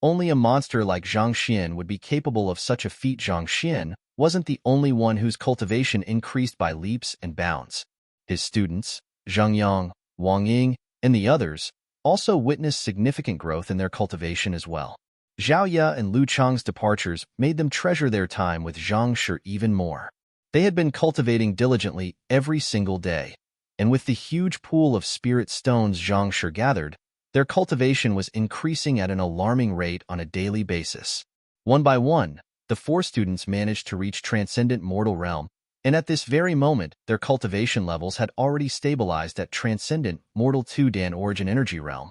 only a monster like Zhang Xian would be capable of such a feat. Zhang Xian wasn't the only one whose cultivation increased by leaps and bounds. His students, Zhang Yang, Wang Ying, and the others, also witnessed significant growth in their cultivation as well. Zhao Ye and Lu Chang's departures made them treasure their time with Zhang Shi even more. They had been cultivating diligently every single day, and with the huge pool of spirit stones Zhang Shi gathered, their cultivation was increasing at an alarming rate on a daily basis. One by one, the 4 students managed to reach transcendent mortal realm, and at this very moment, their cultivation levels had already stabilized at transcendent mortal 2 Dan origin energy realm.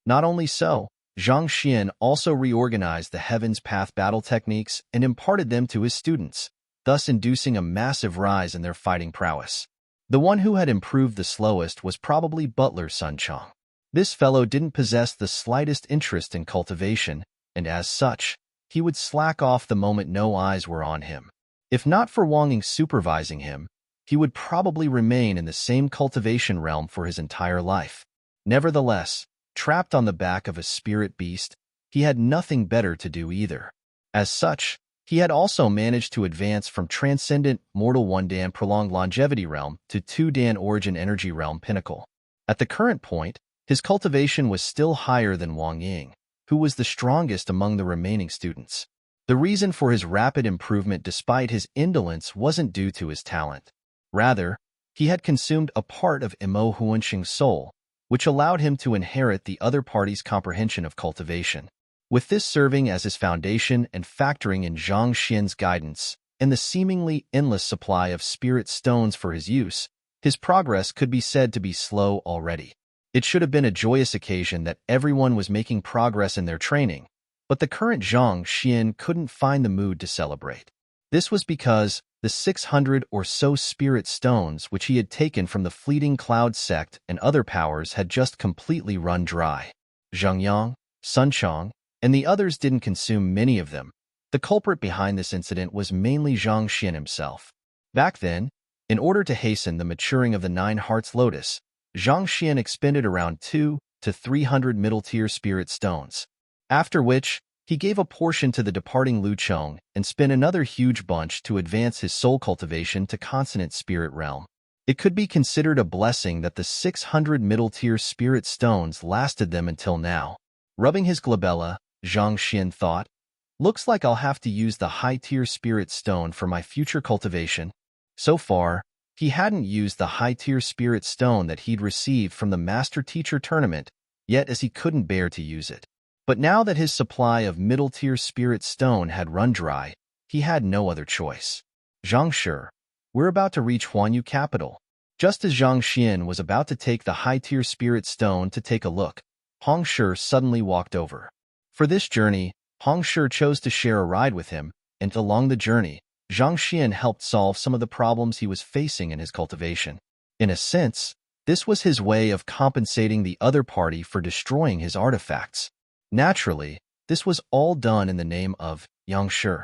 Not only so, Zhang Xian also reorganized the Heaven's Path battle techniques and imparted them to his students, thus inducing a massive rise in their fighting prowess. The one who had improved the slowest was probably Butler Sun Chong. This fellow didn't possess the slightest interest in cultivation, and as such, he would slack off the moment no eyes were on him. If not for Wang Ying supervising him, he would probably remain in the same cultivation realm for his entire life. Nevertheless, trapped on the back of a spirit beast, he had nothing better to do either. As such, he had also managed to advance from transcendent mortal 1 Dan prolonged longevity realm to 2 Dan origin energy realm pinnacle. At the current point, his cultivation was still higher than Wang Ying, who was the strongest among the remaining students. The reason for his rapid improvement despite his indolence wasn't due to his talent. Rather, he had consumed a part of Emo Huanxing's soul, which allowed him to inherit the other party's comprehension of cultivation. With this serving as his foundation and factoring in Zhang Xian's guidance and the seemingly endless supply of spirit stones for his use, his progress could be said to be slow already. It should have been a joyous occasion that everyone was making progress in their training, but the current Zhang Xian couldn't find the mood to celebrate. This was because the 600 or so spirit stones which he had taken from the fleeting cloud sect and other powers had just completely run dry. Zhang Yang, Sun Chong, and the others didn't consume many of them. The culprit behind this incident was mainly Zhang Xian himself. Back then, in order to hasten the maturing of the 9 Hearts Lotus, Zhang Xian expended around 200 to 300 middle-tier spirit stones, after which He gave a portion to the departing Lu Chong and spent another huge bunch to advance his soul cultivation to consonant spirit realm. It could be considered a blessing that the 600 middle-tier spirit stones lasted them until now. Rubbing his glabella, Zhang Xian thought, "Looks like I'll have to use the high-tier spirit stone for my future cultivation." So far, he hadn't used the high-tier spirit stone that he'd received from the Master Teacher tournament, yet as he couldn't bear to use it. But now that his supply of middle-tier spirit stone had run dry, he had no other choice. "Zhang Shi, we're about to reach Huanyu capital." Just as Zhang Xian was about to take the high-tier spirit stone to take a look, Hong Shi suddenly walked over. For this journey, Hong Shi chose to share a ride with him, and along the journey, Zhang Xian helped solve some of the problems he was facing in his cultivation. In a sense, this was his way of compensating the other party for destroying his artifacts. Naturally, this was all done in the name of Yang Shi.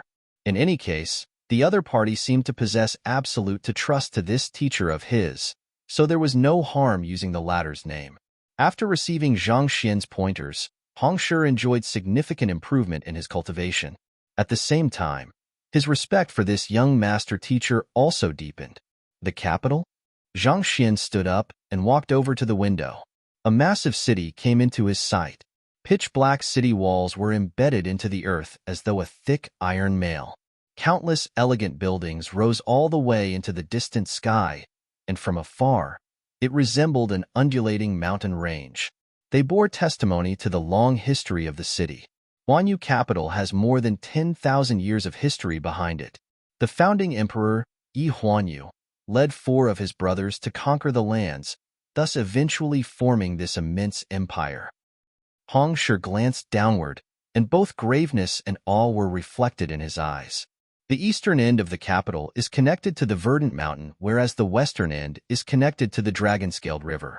In any case, the other party seemed to possess absolute trust to this teacher of his, so there was no harm using the latter's name. After receiving Zhang Xian's pointers, Hong Shi enjoyed significant improvement in his cultivation. At the same time, his respect for this young master teacher also deepened. The capital? Zhang Xian stood up and walked over to the window. A massive city came into his sight. Pitch-black city walls were embedded into the earth as though a thick iron mail. Countless elegant buildings rose all the way into the distant sky, and from afar, it resembled an undulating mountain range. They bore testimony to the long history of the city. Huanyu capital has more than 10,000 years of history behind it. The founding emperor, Yi Huanyu, led 4 of his brothers to conquer the lands, thus eventually forming this immense empire. Hong Shi glanced downward, and both graveness and awe were reflected in his eyes. The eastern end of the capital is connected to the Verdant Mountain, whereas the western end is connected to the Dragon-scaled river.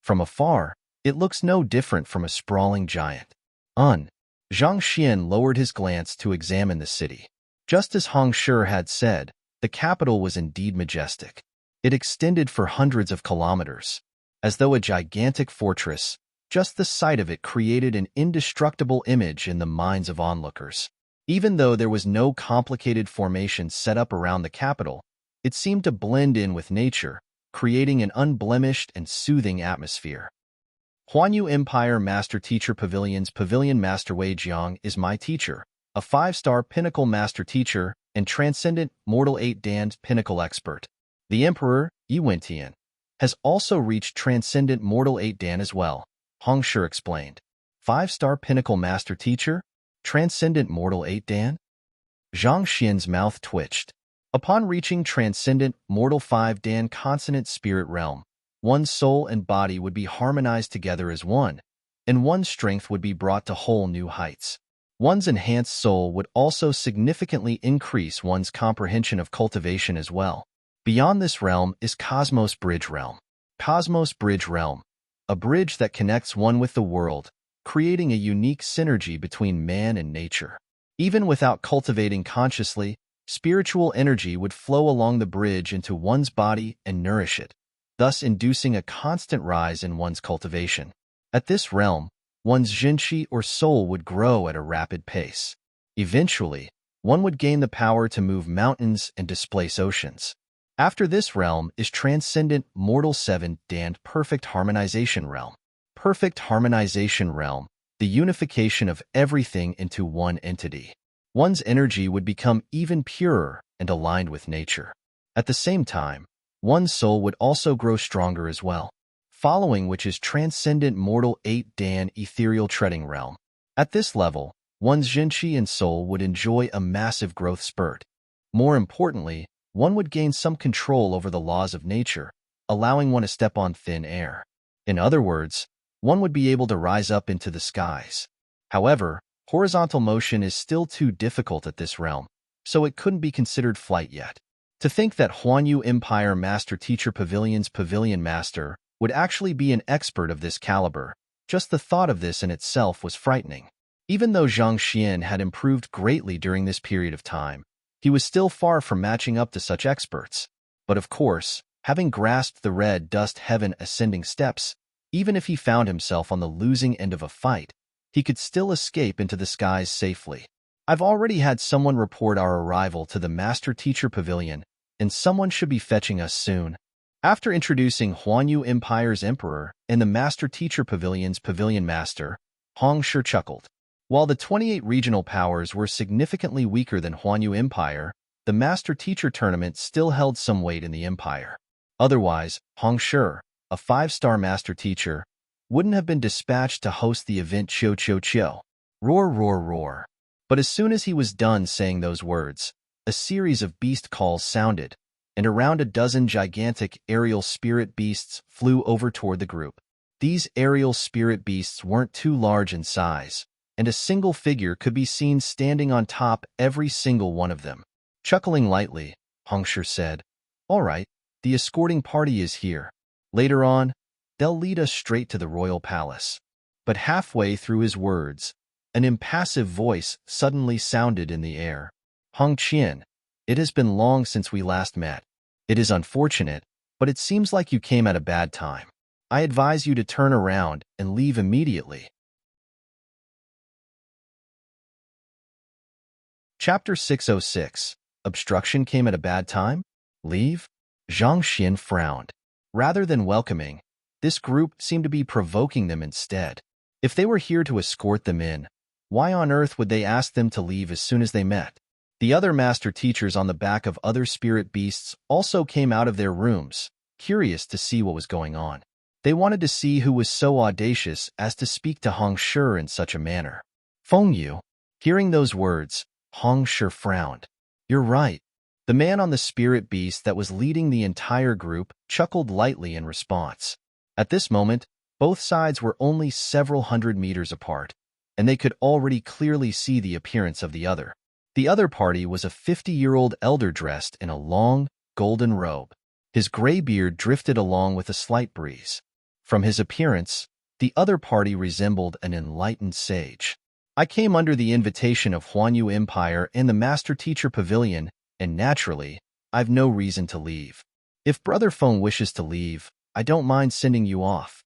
From afar, it looks no different from a sprawling giant. Zhang Xian lowered his glance to examine the city. Just as Hong Shi had said, the capital was indeed majestic. It extended for hundreds of kilometers. As though a gigantic fortress, just the sight of it created an indestructible image in the minds of onlookers. Even though there was no complicated formation set up around the capital, it seemed to blend in with nature, creating an unblemished and soothing atmosphere. Huanyu Empire Master Teacher Pavilion's Pavilion Master Wei Jiang is my teacher, a 5-star Pinnacle Master Teacher and Transcendent Mortal 8-Dan Pinnacle Expert. The Emperor, Yi Wentian, has also reached Transcendent Mortal 8-Dan as well, Hong Shi explained. 5-star Pinnacle Master Teacher? Transcendent Mortal 8-Dan? Zhang Xian's mouth twitched. Upon reaching Transcendent Mortal 5-Dan Consonant Spirit Realm, one's soul and body would be harmonized together as one, and one's strength would be brought to whole new heights. One's enhanced soul would also significantly increase one's comprehension of cultivation as well. Beyond this realm is Cosmos Bridge Realm. Cosmos Bridge Realm, a bridge that connects one with the world, creating a unique synergy between man and nature. Even without cultivating consciously, spiritual energy would flow along the bridge into one's body and nourish it, thus inducing a constant rise in one's cultivation. At this realm, one's zhenqi or soul would grow at a rapid pace. Eventually, one would gain the power to move mountains and displace oceans. After this realm is Transcendent Mortal 7-Dan Perfect Harmonization Realm. Perfect Harmonization Realm, the unification of everything into one entity. One's energy would become even purer and aligned with nature. At the same time, one's soul would also grow stronger as well, following which is Transcendent Mortal 8-Dan Ethereal Treading Realm. At this level, one's zhenqi and soul would enjoy a massive growth spurt. More importantly, one would gain some control over the laws of nature, allowing one to step on thin air. In other words, one would be able to rise up into the skies. However, horizontal motion is still too difficult at this realm, so it couldn't be considered flight yet. To think that Huanyu Empire Master Teacher Pavilion's Pavilion Master would actually be an expert of this caliber, just the thought of this in itself was frightening. Even though Zhang Xian had improved greatly during this period of time, he was still far from matching up to such experts. But of course, having grasped the red dust heaven ascending steps, even if he found himself on the losing end of a fight, he could still escape into the skies safely. I've already had someone report our arrival to the Master Teacher Pavilion, and someone should be fetching us soon. After introducing Huanyu Empire's Emperor and the Master Teacher Pavilion's Pavilion Master, Hong Shi chuckled. While the 28 regional powers were significantly weaker than Huanyu Empire, the Master Teacher Tournament still held some weight in the empire. Otherwise, Hong Shi, a 5-star Master Teacher, wouldn't have been dispatched to host the event Chio Chio Chio. Roar, roar, roar. But as soon as he was done saying those words, a series of beast calls sounded, and around a dozen gigantic aerial spirit beasts flew over toward the group. These aerial spirit beasts weren't too large in size, and a single figure could be seen standing on top every single one of them. Chuckling lightly, Hong Shi said, "All right, the escorting party is here. Later on, they'll lead us straight to the royal palace." But halfway through his words, an impassive voice suddenly sounded in the air. "Hong Qian, it has been long since we last met. It is unfortunate, but it seems like you came at a bad time. I advise you to turn around and leave immediately." Chapter 606. Obstruction came at a bad time? Leave? Zhang Xian frowned. Rather than welcoming, this group seemed to be provoking them instead. If they were here to escort them in, why on earth would they ask them to leave as soon as they met? The other master teachers on the back of other spirit beasts also came out of their rooms, curious to see what was going on. They wanted to see who was so audacious as to speak to Hong Shi in such a manner. Feng Yu. Hearing those words, Hong Shi frowned. "You're right." The man on the spirit beast that was leading the entire group chuckled lightly in response. At this moment, both sides were only several hundred meters apart, and they could already clearly see the appearance of the other. The other party was a 50-year-old elder dressed in a long, golden robe. His gray beard drifted along with a slight breeze. From his appearance, the other party resembled an enlightened sage. "I came under the invitation of Huanyu Empire and the Master Teacher Pavilion, and naturally, I've no reason to leave. If Brother Feng wishes to leave, I don't mind sending you off,"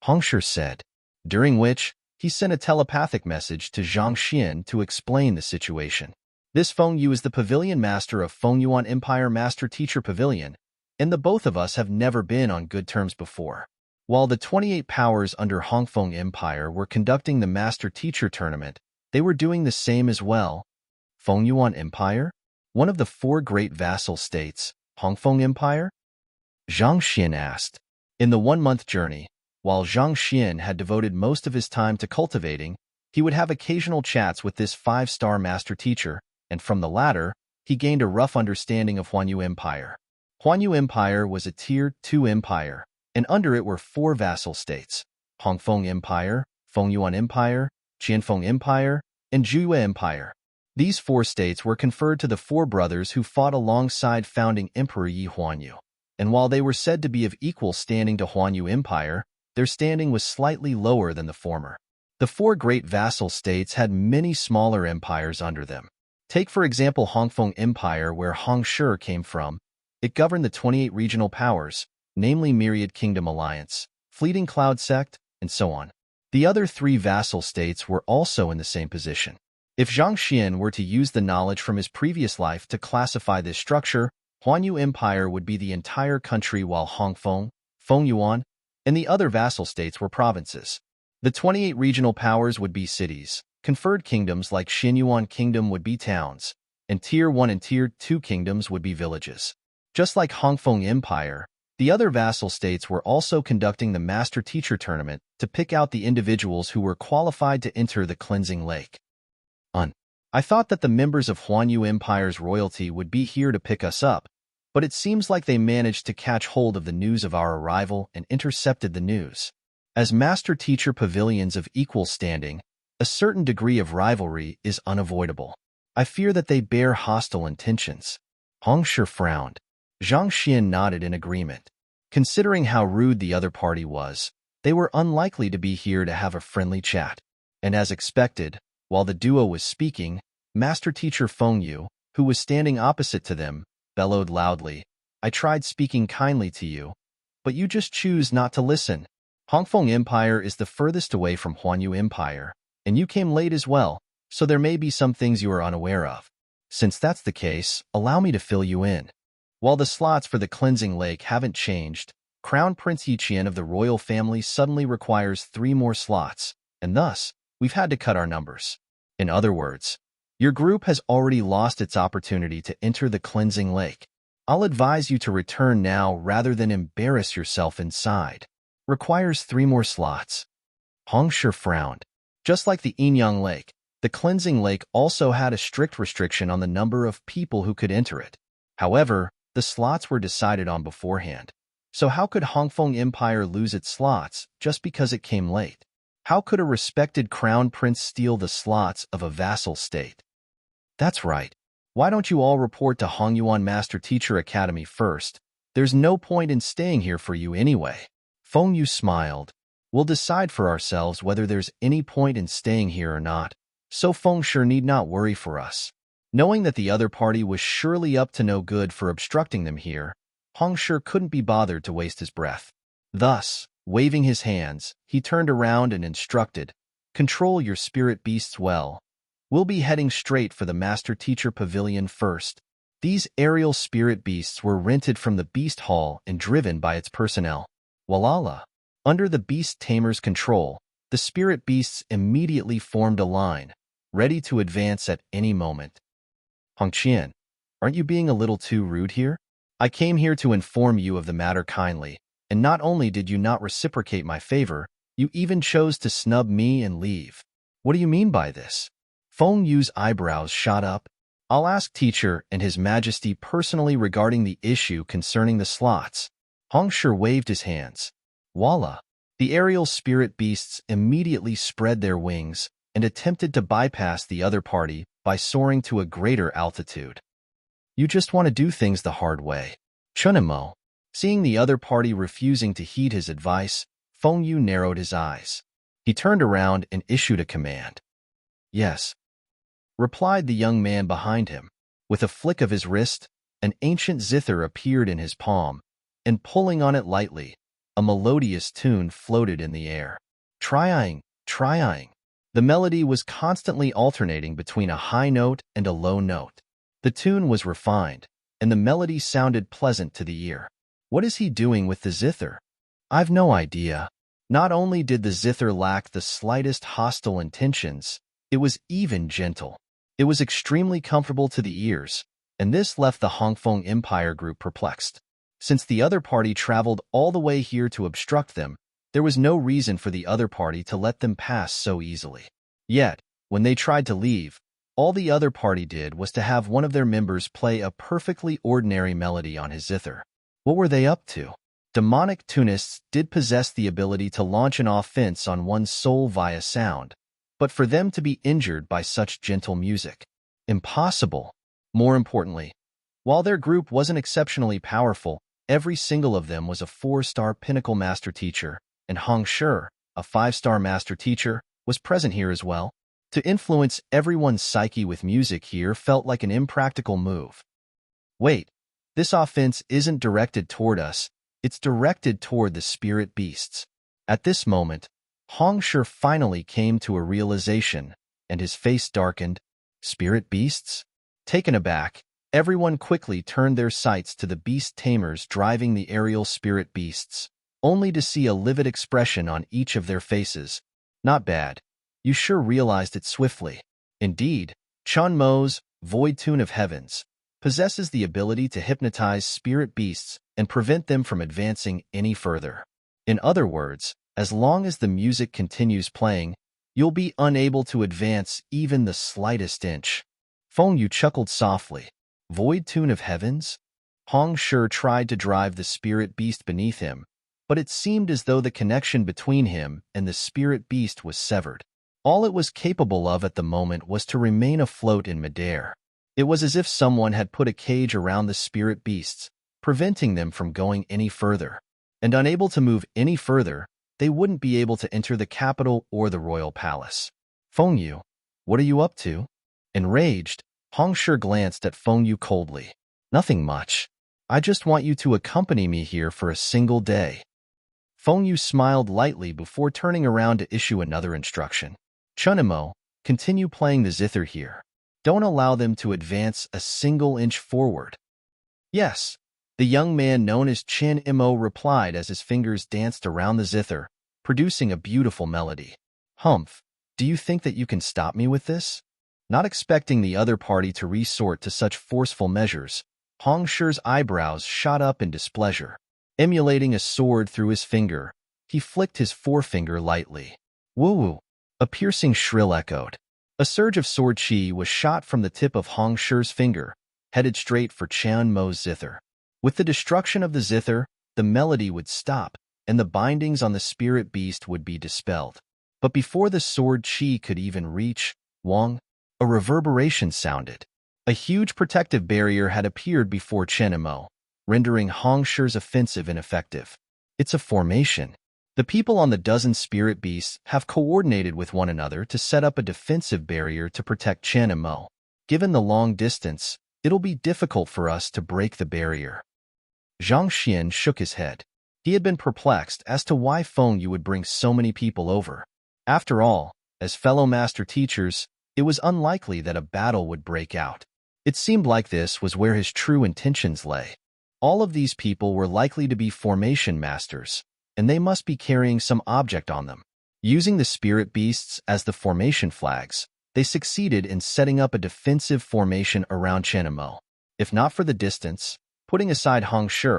Hong Shi said, during which he sent a telepathic message to Zhang Xian to explain the situation. "This Feng Yu is the Pavilion Master of Fengyuan Empire Master Teacher Pavilion, and the both of us have never been on good terms before." While the 28 powers under Hongfeng Empire were conducting the Master Teacher Tournament, they were doing the same as well. Fengyuan Empire? One of the 4 great vassal states, Hongfeng Empire? Zhang Xian asked. In the 1-month journey, while Zhang Xian had devoted most of his time to cultivating, he would have occasional chats with this 5-star Master Teacher, and from the latter, he gained a rough understanding of Huanyu Empire. Huanyu Empire was a Tier 2 empire, and under it were 4 vassal states: Hongfeng Empire, Fengyuan Empire, Qianfeng Empire, and Zhuyue Empire. These 4 states were conferred to the 4 brothers who fought alongside founding Emperor Yi Huanyu, and while they were said to be of equal standing to Huanyu Empire, their standing was slightly lower than the former. The 4 great vassal states had many smaller empires under them. Take for example Hongfeng Empire, where Hong Shi came from. It governed the 28 regional powers, namely Myriad Kingdom Alliance, Fleeting Cloud Sect, and so on. The other 3 vassal states were also in the same position. If Zhang Xian were to use the knowledge from his previous life to classify this structure, Huanyu Empire would be the entire country, while Hongfeng, Fengyuan, and the other vassal states were provinces. The 28 regional powers would be cities, conferred kingdoms like Xinyuan Kingdom would be towns, and Tier 1 and Tier 2 kingdoms would be villages. Just like Hongfeng Empire, the other vassal states were also conducting the Master Teacher Tournament to pick out the individuals who were qualified to enter the Cleansing Lake. I thought that the members of Huanyu Empire's royalty would be here to pick us up, but it seems like they managed to catch hold of the news of our arrival and intercepted the news. As Master Teacher Pavilions of equal standing, a certain degree of rivalry is unavoidable. I fear that they bear hostile intentions. Hong Shi frowned. Zhang Xian nodded in agreement. Considering how rude the other party was, they were unlikely to be here to have a friendly chat. And as expected, while the duo was speaking, Master Teacher Feng Yu, who was standing opposite to them, bellowed loudly, "I tried speaking kindly to you, but you just choose not to listen. Hongfeng Empire is the furthest away from Huanyu Empire, And you came late as well, so there may be some things you are unaware of. Since that's the case, allow me to fill you in. While the slots for the cleansing lake haven't changed, Crown Prince Yiqian of the royal family suddenly requires 3 more slots, and thus, we've had to cut our numbers. In other words, your group has already lost its opportunity to enter the cleansing lake. I'll advise you to return now rather than embarrass yourself inside. Requires 3 more slots. Hong Shi frowned. Just like the Inyang Lake, the cleansing lake also had a strict restriction on the number of people who could enter it. However, the slots were decided on beforehand. So how could Hongfeng Empire lose its slots just because it came late? How could a respected crown prince steal the slots of a vassal state? That's right. Why don't you all report to Hongyuan Master Teacher Academy first? There's no point in staying here for you anyway. Feng Yu smiled. We'll decide for ourselves whether there's any point in staying here or not, so Feng Shi need not worry for us. Knowing that the other party was surely up to no good for obstructing them here, Hong Shi couldn't be bothered to waste his breath. Thus, waving his hands, he turned around and instructed, "Control your spirit beasts well. We'll be heading straight for the Master Teacher Pavilion first." These aerial spirit beasts were rented from the Beast Hall and driven by its personnel. Walala. Under the Beast Tamer's control, the spirit beasts immediately formed a line, ready to advance at any moment. Hongqian, aren't you being a little too rude here? I came here to inform you of the matter kindly, and not only did you not reciprocate my favor, you even chose to snub me and leave. What do you mean by this? Feng Yu's eyebrows shot up. I'll ask Teacher and His Majesty personally regarding the issue concerning the slots. Hong Shi waved his hands. Voila! The aerial spirit beasts immediately spread their wings and attempted to bypass the other party by soaring to a greater altitude. You just want to do things the hard way. Chunimo. Seeing the other party refusing to heed his advice, Feng Yu narrowed his eyes. He turned around and issued a command. Yes, replied the young man behind him. With a flick of his wrist, an ancient zither appeared in his palm, and pulling on it lightly, a melodious tune floated in the air. Trying, trying. The melody was constantly alternating between a high note and a low note. The tune was refined, and the melody sounded pleasant to the ear. What is he doing with the zither? I've no idea. Not only did the zither lack the slightest hostile intentions, it was even gentle. It was extremely comfortable to the ears, and this left the Hongfeng Empire group perplexed. Since the other party traveled all the way here to obstruct them, there was no reason for the other party to let them pass so easily. Yet, when they tried to leave, all the other party did was to have one of their members play a perfectly ordinary melody on his zither. What were they up to? Demonic tunists did possess the ability to launch an offense on one's soul via sound, but for them to be injured by such gentle music, impossible. More importantly, while their group wasn't exceptionally powerful, every single of them was a 4-star pinnacle master teacher, and Hong Shi, a 5-star master teacher, was present here as well. To influence everyone's psyche with music here felt like an impractical move. Wait, this offense isn't directed toward us, it's directed toward the spirit beasts. At this moment, Hong Shi finally came to a realization, and his face darkened. Spirit beasts? Taken aback, everyone quickly turned their sights to the beast tamers driving the aerial spirit beasts, only to see a livid expression on each of their faces. Not bad. You sure realized it swiftly. Indeed, Chun Mo's Void Tune of Heavens possesses the ability to hypnotize spirit beasts and prevent them from advancing any further. In other words, as long as the music continues playing, you'll be unable to advance even the slightest inch. Feng Yu chuckled softly. Void Tune of Heavens? Hong Shi tried to drive the spirit beast beneath him, but it seemed as though the connection between him and the spirit beast was severed. All it was capable of at the moment was to remain afloat in midair. It was as if someone had put a cage around the spirit beasts, preventing them from going any further. And unable to move any further, they wouldn't be able to enter the capital or the royal palace. Feng Yu, what are you up to? Enraged, Hong Shi glanced at Feng Yu coldly. Nothing much. I just want you to accompany me here for a single day. Feng Yu smiled lightly before turning around to issue another instruction. Chunimo, continue playing the zither here. Don't allow them to advance a single inch forward. Yes, the young man known as Chin Imo replied as his fingers danced around the zither, producing a beautiful melody. Humph, do you think that you can stop me with this? Not expecting the other party to resort to such forceful measures, Hong Shi's eyebrows shot up in displeasure. Emulating a sword through his finger, he flicked his forefinger lightly. Woo-woo! A piercing shrill echoed. A surge of sword chi was shot from the tip of Hong Shi's finger, headed straight for Qian Mo's zither. With the destruction of the zither, the melody would stop, and the bindings on the spirit beast would be dispelled. But before the sword chi could even reach Wang, a reverberation sounded. A huge protective barrier had appeared before Chenimo, rendering Hong Shi's offensive ineffective. It's a formation. The people on the dozen spirit beasts have coordinated with one another to set up a defensive barrier to protect Chenimo. Given the long distance, it'll be difficult for us to break the barrier. Zhang Xian shook his head. He had been perplexed as to why Feng Yu would bring so many people over. After all, as fellow master teachers, it was unlikely that a battle would break out. It seemed like this was where his true intentions lay. All of these people were likely to be formation masters, and they must be carrying some object on them. Using the spirit beasts as the formation flags, they succeeded in setting up a defensive formation around Chenimo. If not for the distance, putting aside Hong Shi,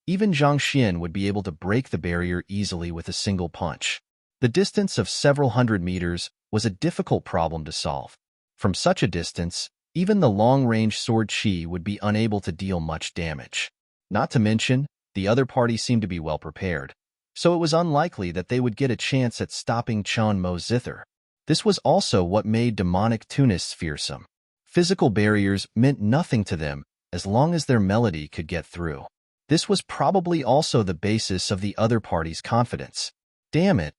even Zhang Xian would be able to break the barrier easily with a single punch. The distance of several hundred meters was a difficult problem to solve. From such a distance, even the long-range sword chi would be unable to deal much damage. Not to mention, the other party seemed to be well prepared, so it was unlikely that they would get a chance at stopping Qian Mo's zither. This was also what made demonic Tunists fearsome. Physical barriers meant nothing to them as long as their melody could get through. This was probably also the basis of the other party's confidence. Damn it!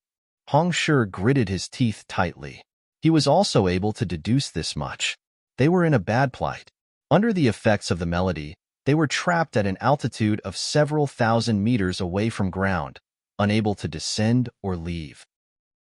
Hong Shi gritted his teeth tightly. He was also able to deduce this much. They were in a bad plight. Under the effects of the melody, they were trapped at an altitude of several thousand meters away from ground, unable to descend or leave.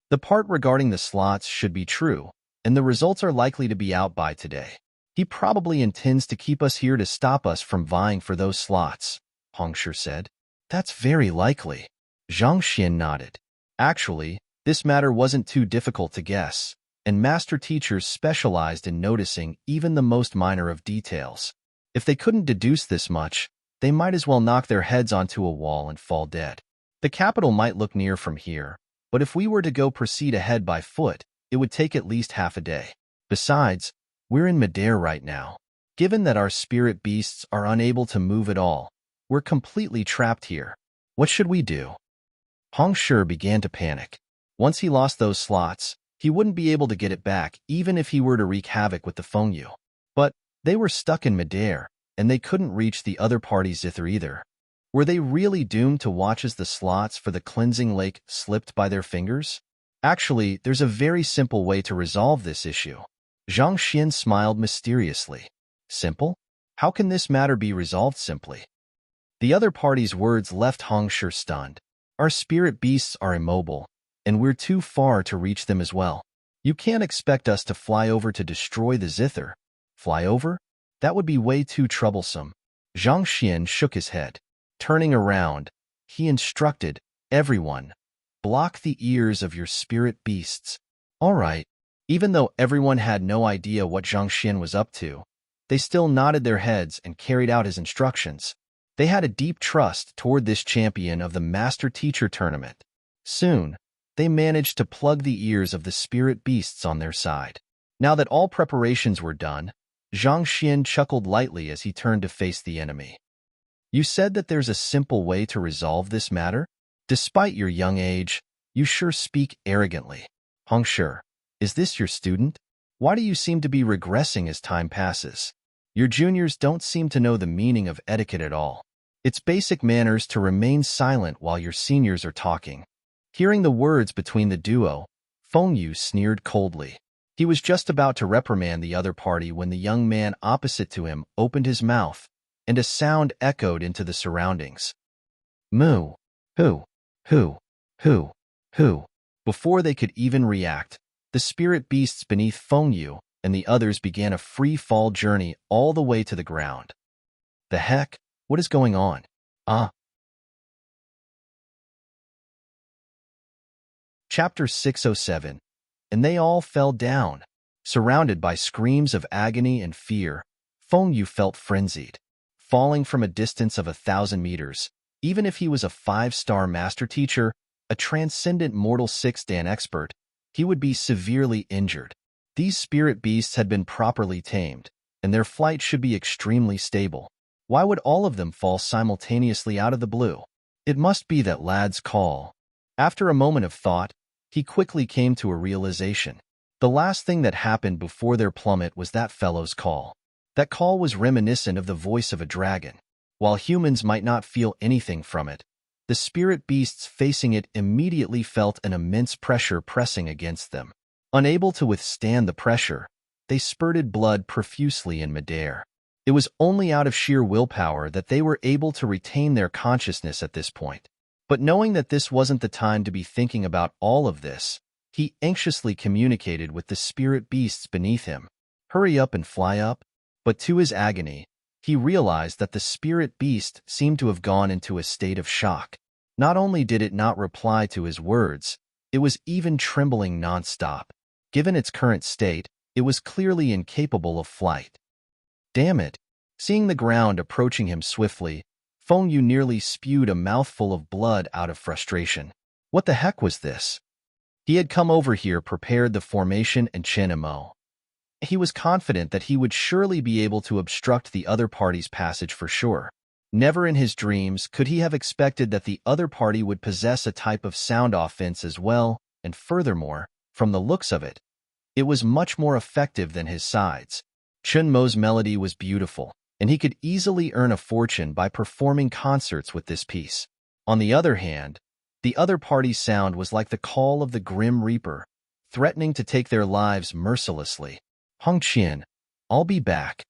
The part regarding the slots should be true, and the results are likely to be out by today. He probably intends to keep us here to stop us from vying for those slots, Hong Shi said. That's very likely. Zhang Xian nodded. Actually, this matter wasn't too difficult to guess, and master teachers specialized in noticing even the most minor of details. If they couldn't deduce this much, they might as well knock their heads onto a wall and fall dead. The capital might look near from here, but if we were to go proceed ahead by foot, it would take at least half a day. Besides, we're in midair right now. Given that our spirit beasts are unable to move at all, we're completely trapped here. What should we do? Hong Shi began to panic. Once he lost those slots, he wouldn't be able to get it back even if he were to wreak havoc with the Feng Yu. But they were stuck in midair, and they couldn't reach the other party's zither either. Were they really doomed to watch as the slots for the cleansing lake slipped by their fingers? Actually, there's a very simple way to resolve this issue. Zhang Xian smiled mysteriously. Simple? How can this matter be resolved simply? The other party's words left Hong Shi stunned. Our spirit beasts are immobile, and we're too far to reach them as well. You can't expect us to fly over to destroy the zither. Fly over? That would be way too troublesome. Zhang Xian shook his head. Turning around, he instructed, everyone, block the ears of your spirit beasts. All right. Even though everyone had no idea what Zhang Xian was up to, they still nodded their heads and carried out his instructions. They had a deep trust toward this champion of the Master Teacher Tournament. Soon, they managed to plug the ears of the spirit beasts on their side. Now that all preparations were done, Zhang Xian chuckled lightly as he turned to face the enemy. You said that there's a simple way to resolve this matter? Despite your young age, you sure speak arrogantly. Hong Shi, is this your student? Why do you seem to be regressing as time passes? Your juniors don't seem to know the meaning of etiquette at all. It's basic manners to remain silent while your seniors are talking. Hearing the words between the duo, Feng Yu sneered coldly. He was just about to reprimand the other party when the young man opposite to him opened his mouth, and a sound echoed into the surroundings. Moo! Who? Who? Who? Who? Before they could even react, The spirit beasts beneath Feng Yu and the others began a free-fall journey all the way to the ground. The heck? What is going on? Ah. Chapter 607. And they all fell down. Surrounded by screams of agony and fear, Feng Yu felt frenzied. Falling from a distance of 1,000 meters, even if he was a 5-star master teacher, a transcendent mortal 6-dan expert, he would be severely injured. These spirit beasts had been properly tamed, and their flight should be extremely stable. Why would all of them fall simultaneously out of the blue? It must be that lad's call. After a moment of thought, he quickly came to a realization. The last thing that happened before their plummet was that fellow's call. That call was reminiscent of the voice of a dragon. While humans might not feel anything from it, the spirit beasts facing it immediately felt an immense pressure pressing against them. Unable to withstand the pressure, they spurted blood profusely in midair. It was only out of sheer willpower that they were able to retain their consciousness at this point. But knowing that this wasn't the time to be thinking about all of this, he anxiously communicated with the spirit beasts beneath him. Hurry up and fly up. But to his agony, he realized that the spirit beast seemed to have gone into a state of shock. Not only did it not reply to his words, it was even trembling nonstop. Given its current state, it was clearly incapable of flight. Damn it! Seeing the ground approaching him swiftly, Feng Yu nearly spewed a mouthful of blood out of frustration. What the heck was this? He had come over here prepared the formation and Chenemo. He was confident that he would surely be able to obstruct the other party's passage for sure. Never in his dreams could he have expected that the other party would possess a type of sound offense as well, and furthermore, from the looks of it, it was much more effective than his sides. Chunmo's melody was beautiful, and he could easily earn a fortune by performing concerts with this piece. On the other hand, the other party's sound was like the call of the Grim Reaper, threatening to take their lives mercilessly. Hong Qian, I'll be back.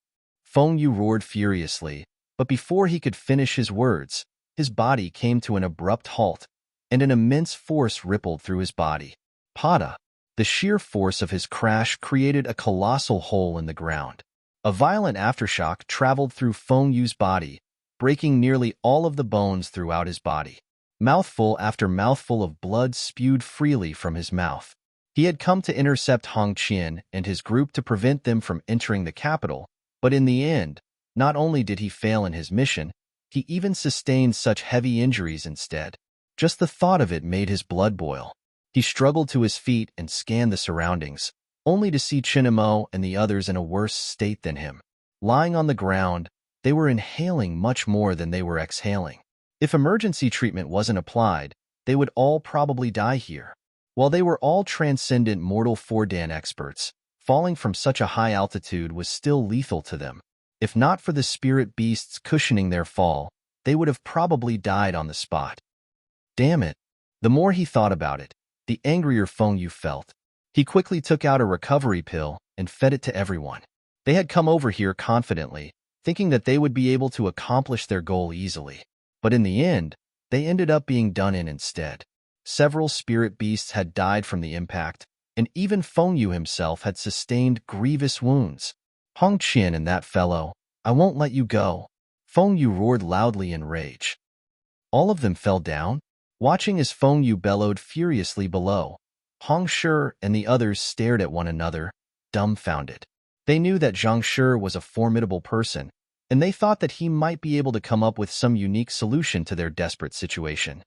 Feng Yu roared furiously, but before he could finish his words, his body came to an abrupt halt, and an immense force rippled through his body. Pada! The sheer force of his crash created a colossal hole in the ground. A violent aftershock traveled through Feng Yu's body, breaking nearly all of the bones throughout his body. Mouthful after mouthful of blood spewed freely from his mouth. He had come to intercept Hong Qian and his group to prevent them from entering the capital, but in the end, not only did he fail in his mission, he even sustained such heavy injuries instead. Just the thought of it made his blood boil. He struggled to his feet and scanned the surroundings, only to see Chinemo and the others in a worse state than him. Lying on the ground, they were inhaling much more than they were exhaling. If emergency treatment wasn't applied, they would all probably die here. While they were all transcendent mortal 4-dan experts, falling from such a high altitude was still lethal to them. If not for the spirit beasts cushioning their fall, they would have probably died on the spot. Damn it! The more he thought about it, the angrier Feng Yu felt. He quickly took out a recovery pill and fed it to everyone. They had come over here confidently, thinking that they would be able to accomplish their goal easily. But in the end, they ended up being done in instead. Several spirit beasts had died from the impact, and even Feng Yu himself had sustained grievous wounds. Hong Qian and that fellow, I won't let you go. Feng Yu roared loudly in rage. All of them fell down? Watching as Feng Yu bellowed furiously below, Hong Shi and the others stared at one another, dumbfounded. They knew that Zhang Shi was a formidable person, and they thought that he might be able to come up with some unique solution to their desperate situation.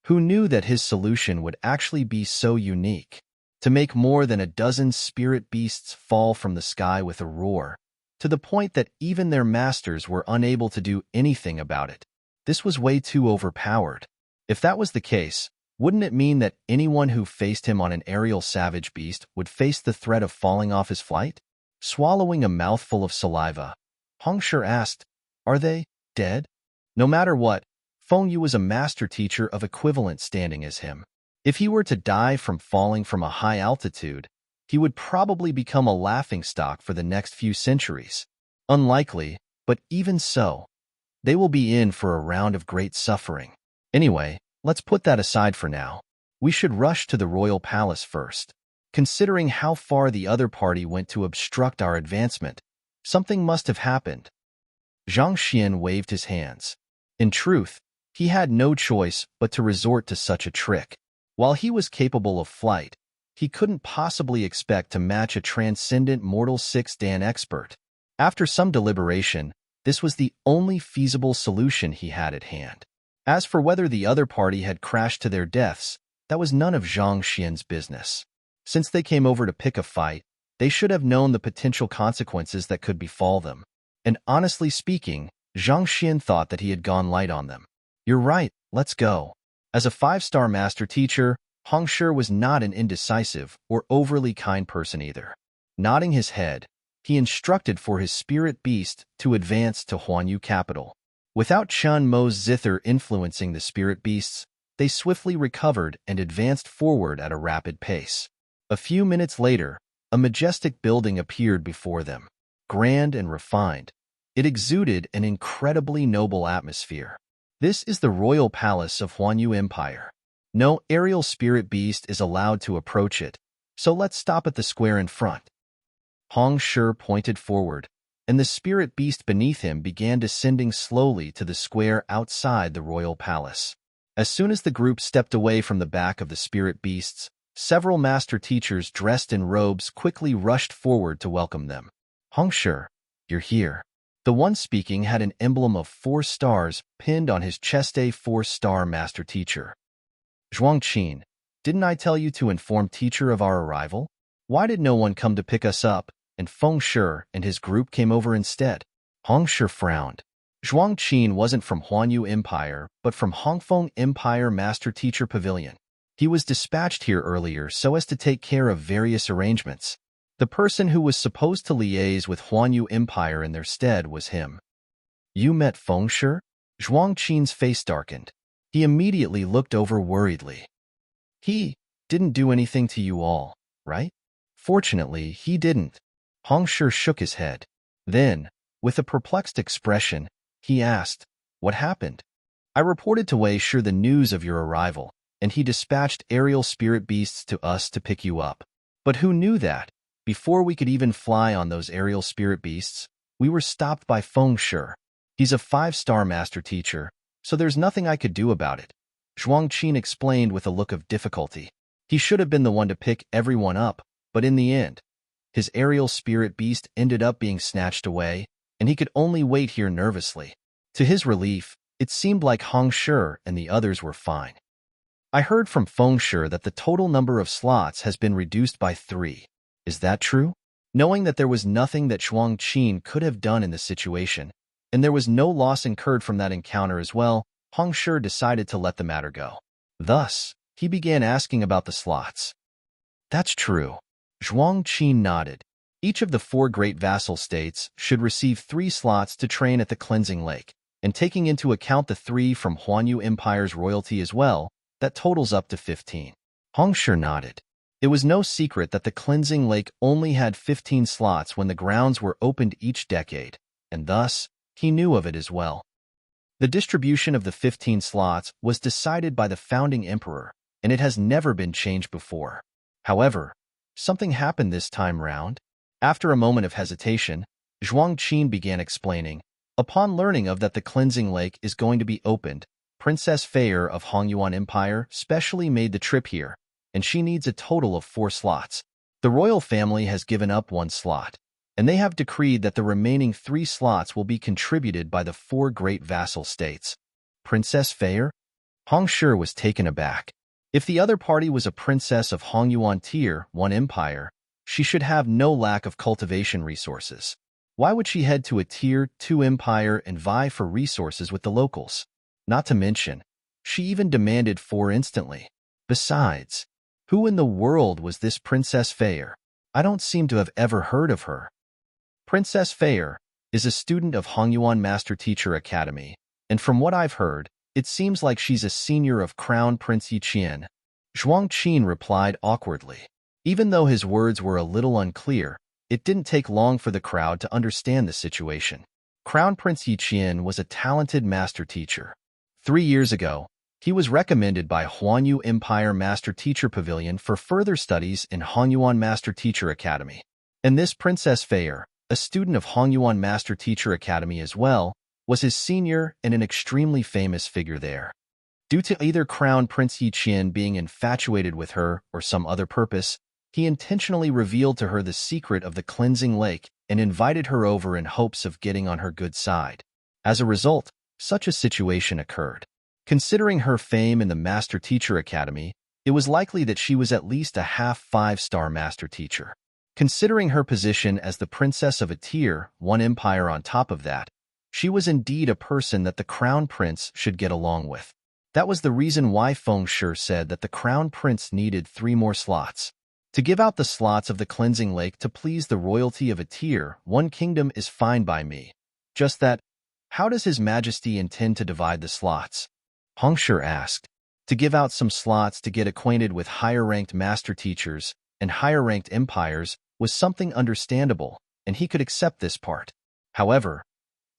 Who knew that his solution would actually be so unique? To make more than a dozen spirit beasts fall from the sky with a roar, to the point that even their masters were unable to do anything about it. This was way too overpowered. If that was the case, wouldn't it mean that anyone who faced him on an aerial savage beast would face the threat of falling off his flight? Swallowing a mouthful of saliva, Hong Shi asked, Are they dead? No matter what, Feng Yu was a master teacher of equivalent standing as him. If he were to die from falling from a high altitude, he would probably become a laughingstock for the next few centuries. Unlikely, but even so, they will be in for a round of great suffering. Anyway, let's put that aside for now. We should rush to the royal palace first. Considering how far the other party went to obstruct our advancement, something must have happened. Zhang Xian waved his hands. In truth, he had no choice but to resort to such a trick. While he was capable of flight, he couldn't possibly expect to match a transcendent mortal 6-dan expert. After some deliberation, this was the only feasible solution he had at hand. As for whether the other party had crashed to their deaths, that was none of Zhang Xian's business. Since they came over to pick a fight, they should have known the potential consequences that could befall them. And honestly speaking, Zhang Xian thought that he had gone light on them. You're right, let's go. As a 5-star master teacher, Hongshi was not an indecisive or overly kind person either. Nodding his head, he instructed for his spirit beast to advance to Huanyu capital. Without Chun Mo's zither influencing the spirit beasts, they swiftly recovered and advanced forward at a rapid pace. A few minutes later, a majestic building appeared before them. Grand and refined, it exuded an incredibly noble atmosphere. This is the royal palace of Huanyu Empire. No aerial spirit beast is allowed to approach it, so let's stop at the square in front. Hongshi pointed forward, and the spirit beast beneath him began descending slowly to the square outside the royal palace. As soon as the group stepped away from the back of the spirit beasts, several master teachers dressed in robes quickly rushed forward to welcome them. Hongshi, you're here. The one speaking had an emblem of 4 stars pinned on his chest. A 4-star master teacher. Zhuangqin, didn't I tell you to inform teacher of our arrival? Why did no one come to pick us up, and Feng Shi and his group came over instead? Hongshi frowned. Zhuangqin wasn't from Huanyu Empire, but from Hongfeng Empire Master Teacher Pavilion. He was dispatched here earlier so as to take care of various arrangements. The person who was supposed to liaise with Huanyu Empire in their stead was him. You met Feng Shi? Zhuangqin's face darkened. He immediately looked over worriedly. He didn't do anything to you all, right? Fortunately, he didn't. Hongshi shook his head. Then, with a perplexed expression, he asked, what happened? I reported to Wei Shi the news of your arrival, and he dispatched aerial spirit beasts to us to pick you up. But who knew that? Before we could even fly on those aerial spirit beasts, we were stopped by Feng Shi. He's a 5-star master teacher, so there's nothing I could do about it. Zhuangqin explained with a look of difficulty. He should have been the one to pick everyone up, but in the end, his aerial spirit beast ended up being snatched away, and he could only wait here nervously. To his relief, it seemed like Hongshi and the others were fine. I heard from Feng Shi that the total number of slots has been reduced by 3. Is that true? Knowing that there was nothing that Zhuangqin could have done in the situation, and there was no loss incurred from that encounter as well, Hongshi decided to let the matter go. Thus, he began asking about the slots. That's true. Zhuangqin nodded. Each of the 4 great vassal states should receive 3 slots to train at the cleansing lake, and taking into account the 3 from Huanyu Empire's royalty as well, that totals up to 15. Hongshi nodded. It was no secret that the cleansing lake only had 15 slots when the grounds were opened each decade, and thus, he knew of it as well. The distribution of the 15 slots was decided by the founding emperor, and it has never been changed before. However, something happened this time round. After a moment of hesitation, Zhuangqin began explaining. Upon learning of that the cleansing lake is going to be opened, Princess Feier of Hongyuan Empire specially made the trip here, and she needs a total of 4 slots. The royal family has given up 1 slot, and they have decreed that the remaining 3 slots will be contributed by the 4 great vassal states. Princess Feier? Hongshi was taken aback. If the other party was a princess of Hongyuan Tier 1 Empire, she should have no lack of cultivation resources. Why would she head to a Tier 2 Empire and vie for resources with the locals? Not to mention, she even demanded 4 instantly. Besides, who in the world was this Princess Feier? I don't seem to have ever heard of her. Princess Feier is a student of Hongyuan Master Teacher Academy, and from what I've heard, it seems like she's a senior of Crown Prince Yiqian. Zhuangqin replied awkwardly. Even though his words were a little unclear, it didn't take long for the crowd to understand the situation. Crown Prince Yiqian was a talented master teacher. 3 years ago, He was recommended by Huanyu Empire Master Teacher Pavilion for further studies in Hongyuan Master Teacher Academy. And this Princess Feier, a student of Hongyuan Master Teacher Academy as well, was his senior and an extremely famous figure there. Due to either Crown Prince Yiqian being infatuated with her or some other purpose, he intentionally revealed to her the secret of the cleansing lake and invited her over in hopes of getting on her good side. As a result, such a situation occurred. Considering her fame in the Master Teacher Academy, it was likely that she was at least a half five-star master teacher. Considering her position as the princess of a Tier 1 empire on top of that, she was indeed a person that the crown prince should get along with. That was the reason why Feng Shi said that the crown prince needed 3 more slots. To give out the slots of the cleansing lake to please the royalty of a Tier 1 kingdom is fine by me. Just that, how does His Majesty intend to divide the slots? Feng Shi asked. To give out some slots to get acquainted with higher-ranked master teachers and higher-ranked empires was something understandable, and he could accept this part. However,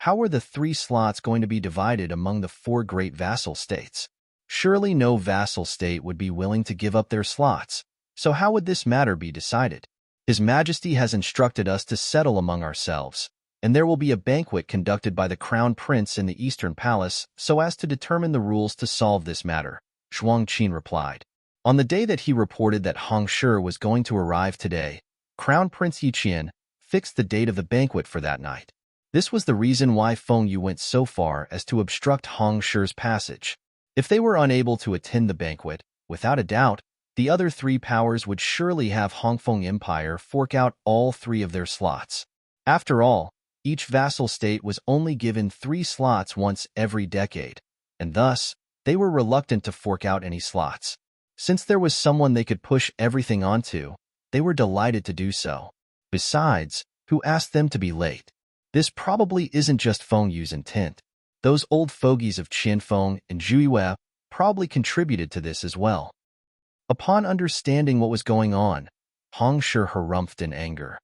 how were the 3 slots going to be divided among the 4 great vassal states? Surely no vassal state would be willing to give up their slots, so how would this matter be decided? His Majesty has instructed us to settle among ourselves, and there will be a banquet conducted by the Crown Prince in the Eastern Palace so as to determine the rules to solve this matter, Zhuang Qin replied. On the day that he reported that Feng Shi was going to arrive today, Crown Prince Yiqian fixed the date of the banquet for that night. This was the reason why Feng Yu went so far as to obstruct Feng Shi's passage. If they were unable to attend the banquet, without a doubt, the other 3 powers would surely have Hongfeng Empire fork out all 3 of their slots. After all, each vassal state was only given 3 slots once every decade, and thus, they were reluctant to fork out any slots. Since there was someone they could push everything onto, they were delighted to do so. Besides, who asked them to be late? This probably isn't just Feng Yu's intent. Those old fogies of Qianfeng and Zhuyiwei probably contributed to this as well. Upon understanding what was going on, Feng Shi harumphed in anger.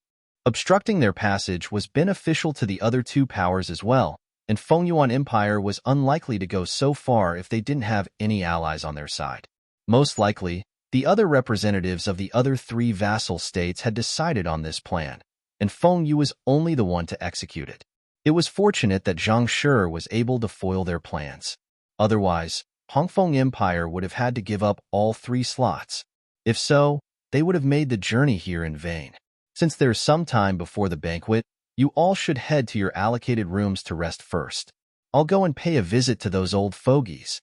Obstructing their passage was beneficial to the other 2 powers as well, and Fengyuan Empire was unlikely to go so far if they didn't have any allies on their side. Most likely, the other representatives of the other 3 vassal states had decided on this plan, and Feng Yu was only the one to execute it. It was fortunate that Zhang Shi was able to foil their plans. Otherwise, Hongfeng Empire would have had to give up all 3 slots. If so, they would have made the journey here in vain. Since there's some time before the banquet, you all should head to your allocated rooms to rest first. I'll go and pay a visit to those old fogies.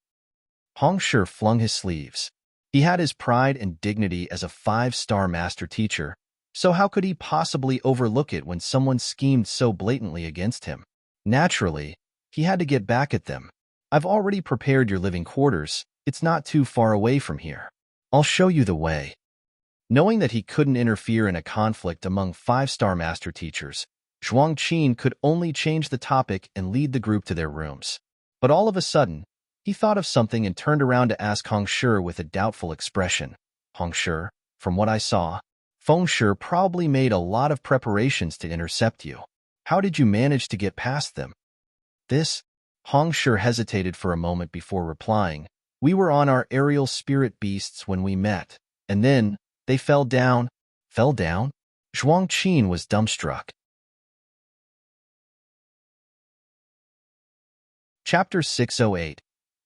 Feng Shi flung his sleeves. He had his pride and dignity as a 5-star master teacher, so how could he possibly overlook it when someone schemed so blatantly against him? Naturally, he had to get back at them. I've already prepared your living quarters. It's not too far away from here. I'll show you the way. Knowing that he couldn't interfere in a conflict among 5-star master teachers, Zhuang Qin could only change the topic and lead the group to their rooms. But all of a sudden, he thought of something and turned around to ask Feng Shi with a doubtful expression. Feng Shi, from what I saw, Feng Shi probably made a lot of preparations to intercept you. How did you manage to get past them? Feng Shi hesitated for a moment before replying. We were on our aerial spirit beasts when we met, and then they fell down. Fell down? Zhuang Qin was dumbstruck. Chapter 608.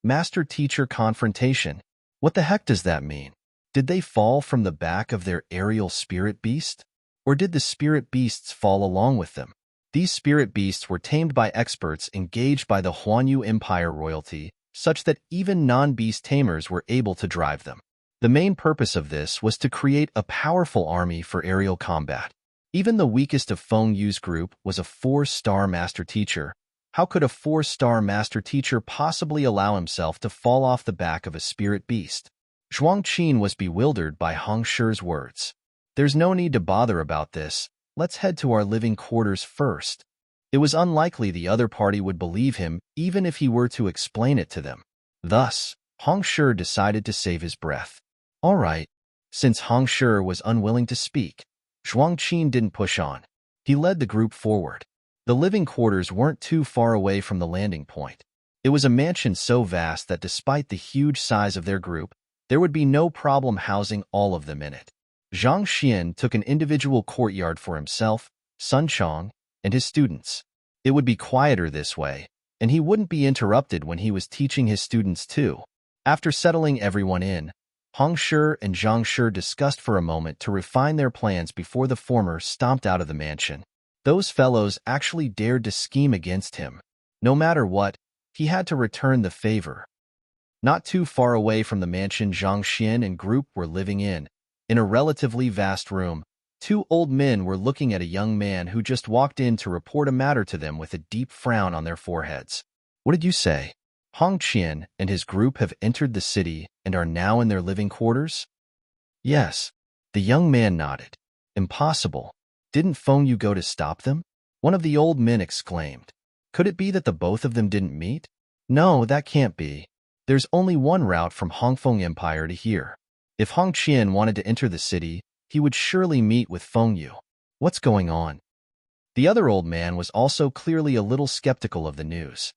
Master-Teacher Confrontation. What the heck does that mean? Did they fall from the back of their aerial spirit beast? Or did the spirit beasts fall along with them? These spirit beasts were tamed by experts engaged by the Huanyu Empire royalty, such that even non-beast tamers were able to drive them. The main purpose of this was to create a powerful army for aerial combat. Even the weakest of Feng Yu's group was a 4-star master teacher. How could a 4-star master teacher possibly allow himself to fall off the back of a spirit beast? Zhuang Qin was bewildered by Feng Shi's words. There's no need to bother about this. Let's head to our living quarters first. It was unlikely the other party would believe him even if he were to explain it to them. Thus, Feng Shi decided to save his breath. All right. Since Feng Shi was unwilling to speak, Zhuang Qin didn't push on. He led the group forward. The living quarters weren't too far away from the landing point. It was a mansion so vast that despite the huge size of their group, there would be no problem housing all of them in it. Zhang Xian took an individual courtyard for himself, Sun Chong, and his students. It would be quieter this way, and he wouldn't be interrupted when he was teaching his students too. After settling everyone in, Hong Shi and Zhang Shi discussed for a moment to refine their plans before the former stomped out of the mansion. Those fellows actually dared to scheme against him. No matter what, he had to return the favor. Not too far away from the mansion Zhang Xian and group were living in a relatively vast room, two old men were looking at a young man who just walked in to report a matter to them with a deep frown on their foreheads. What did you say? Hong Qian and his group have entered the city and are now in their living quarters? Yes. The young man nodded. Impossible. Didn't Feng Yu go to stop them? One of the old men exclaimed. Could it be that the both of them didn't meet? No, that can't be. There's only one route from Hongfeng Empire to here. If Hong Qian wanted to enter the city, he would surely meet with Feng Yu. What's going on? The other old man was also clearly a little skeptical of the news.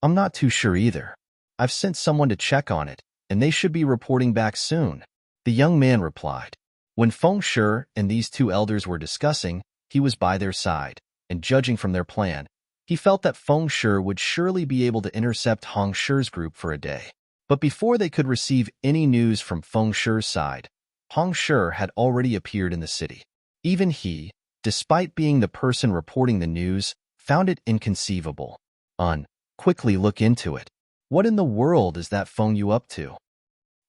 I'm not too sure either. I've sent someone to check on it, and they should be reporting back soon. The young man replied. When Feng Shi and these two elders were discussing, he was by their side, and judging from their plan, he felt that Feng Shi would surely be able to intercept Hong Shi's group for a day. But before they could receive any news from Feng Shi's side, Hong Shi had already appeared in the city. Even he, despite being the person reporting the news, found it inconceivable. Quickly look into it. What in the world is that Feng Yu up to?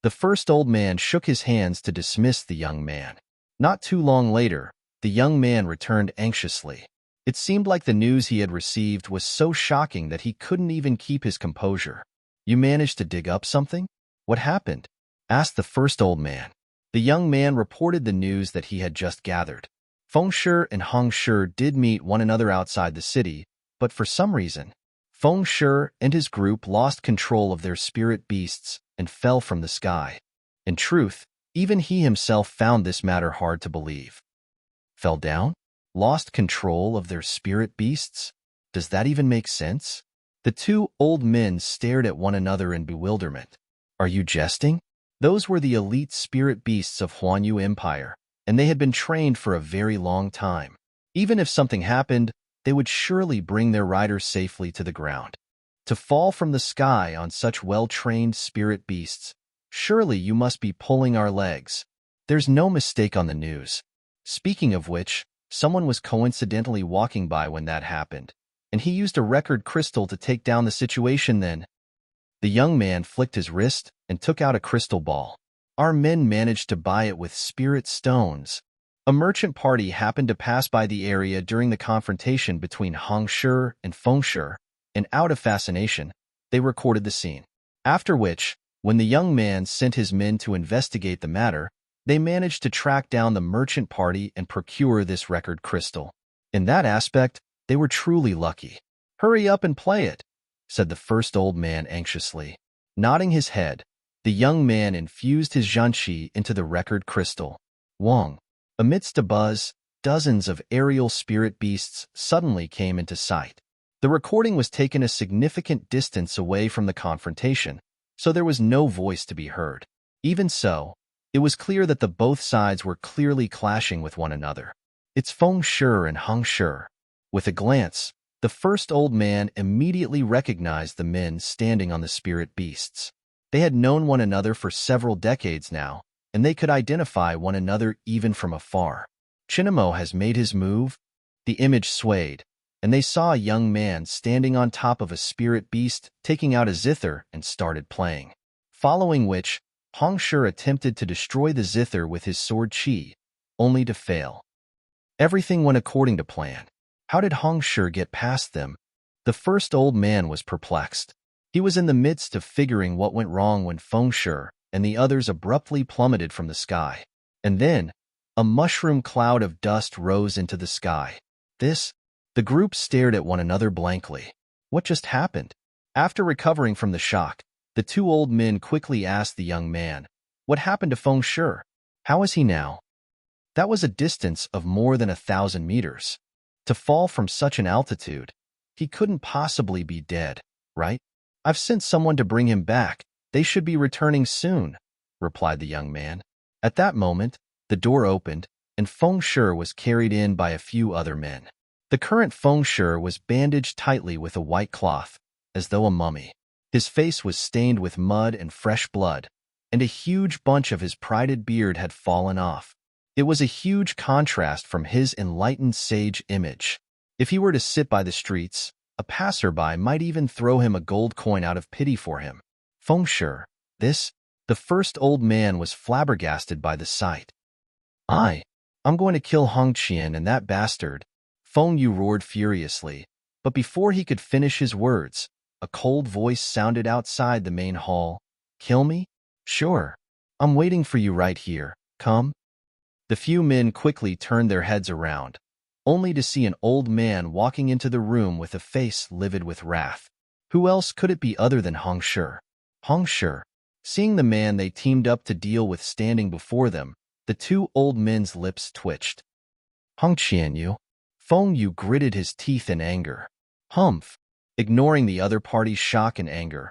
The first old man shook his hands to dismiss the young man. Not too long later, the young man returned anxiously. It seemed like the news he had received was so shocking that he couldn't even keep his composure. You managed to dig up something? What happened? Asked the first old man. The young man reported the news that he had just gathered. Feng Shi and Hong Shi did meet one another outside the city, but for some reason, Feng Shi and his group lost control of their spirit beasts and fell from the sky. In truth, even he himself found this matter hard to believe. Fell down? Lost control of their spirit beasts? Does that even make sense? The two old men stared at one another in bewilderment. Are you jesting? Those were the elite spirit beasts of Huanyu Empire, and they had been trained for a very long time. Even if something happened, they would surely bring their riders safely to the ground. To fall from the sky on such well-trained spirit beasts, surely you must be pulling our legs. There's no mistake on the news. Speaking of which, someone was coincidentally walking by when that happened, and he used a record crystal to take down the situation then. The young man flicked his wrist and took out a crystal ball. Our men managed to buy it with spirit stones. A merchant party happened to pass by the area during the confrontation between Hong Shi and Feng Shi, and out of fascination, they recorded the scene. After which, when the young man sent his men to investigate the matter, they managed to track down the merchant party and procure this record crystal. In that aspect, they were truly lucky. Hurry up and play it, said the first old man anxiously. Nodding his head, the young man infused his zhanqi into the record crystal. Wong. Amidst a buzz, dozens of aerial spirit beasts suddenly came into sight. The recording was taken a significant distance away from the confrontation, so there was no voice to be heard. Even so, it was clear that the both sides were clearly clashing with one another. It's Feng Shi and Hong Shi. With a glance, the first old man immediately recognized the men standing on the spirit beasts. They had known one another for several decades now, and they could identify one another even from afar. Chinamo has made his move. The image swayed, and they saw a young man standing on top of a spirit beast taking out a zither and started playing. Following which, Hong Shi attempted to destroy the zither with his sword qi, only to fail. Everything went according to plan. How did Hong Shi get past them? The first old man was perplexed. He was in the midst of figuring what went wrong when Feng Shi and the others abruptly plummeted from the sky. And then, a mushroom cloud of dust rose into the sky. The group stared at one another blankly. What just happened? After recovering from the shock, the two old men quickly asked the young man, what happened to Feng Shi? How is he now? That was a distance of more than 1,000 meters. To fall from such an altitude, he couldn't possibly be dead. right? I've sent someone to bring him back. They should be returning soon, replied the young man. At that moment, the door opened, and Feng Shui was carried in by a few other men. The current Feng Shui was bandaged tightly with a white cloth, as though a mummy. His face was stained with mud and fresh blood, and a huge bunch of his prided beard had fallen off. It was a huge contrast from his enlightened sage image. If he were to sit by the streets, a passerby might even throw him a gold coin out of pity for him. Feng Shui, the first old man was flabbergasted by the sight. I'm going to kill Hong Qian and that bastard, Feng Yu roared furiously, but before he could finish his words, a cold voice sounded outside the main hall. Kill me? Sure. I'm waiting for you right here. Come. The few men quickly turned their heads around, only to see an old man walking into the room with a face livid with wrath. Who else could it be other than Hong Shui? Hong Shui. Seeing the man they teamed up to deal with standing before them, the two old men's lips twitched. Hong Qianyu. Feng Yu gritted his teeth in anger. Humph. Ignoring the other party's shock and anger,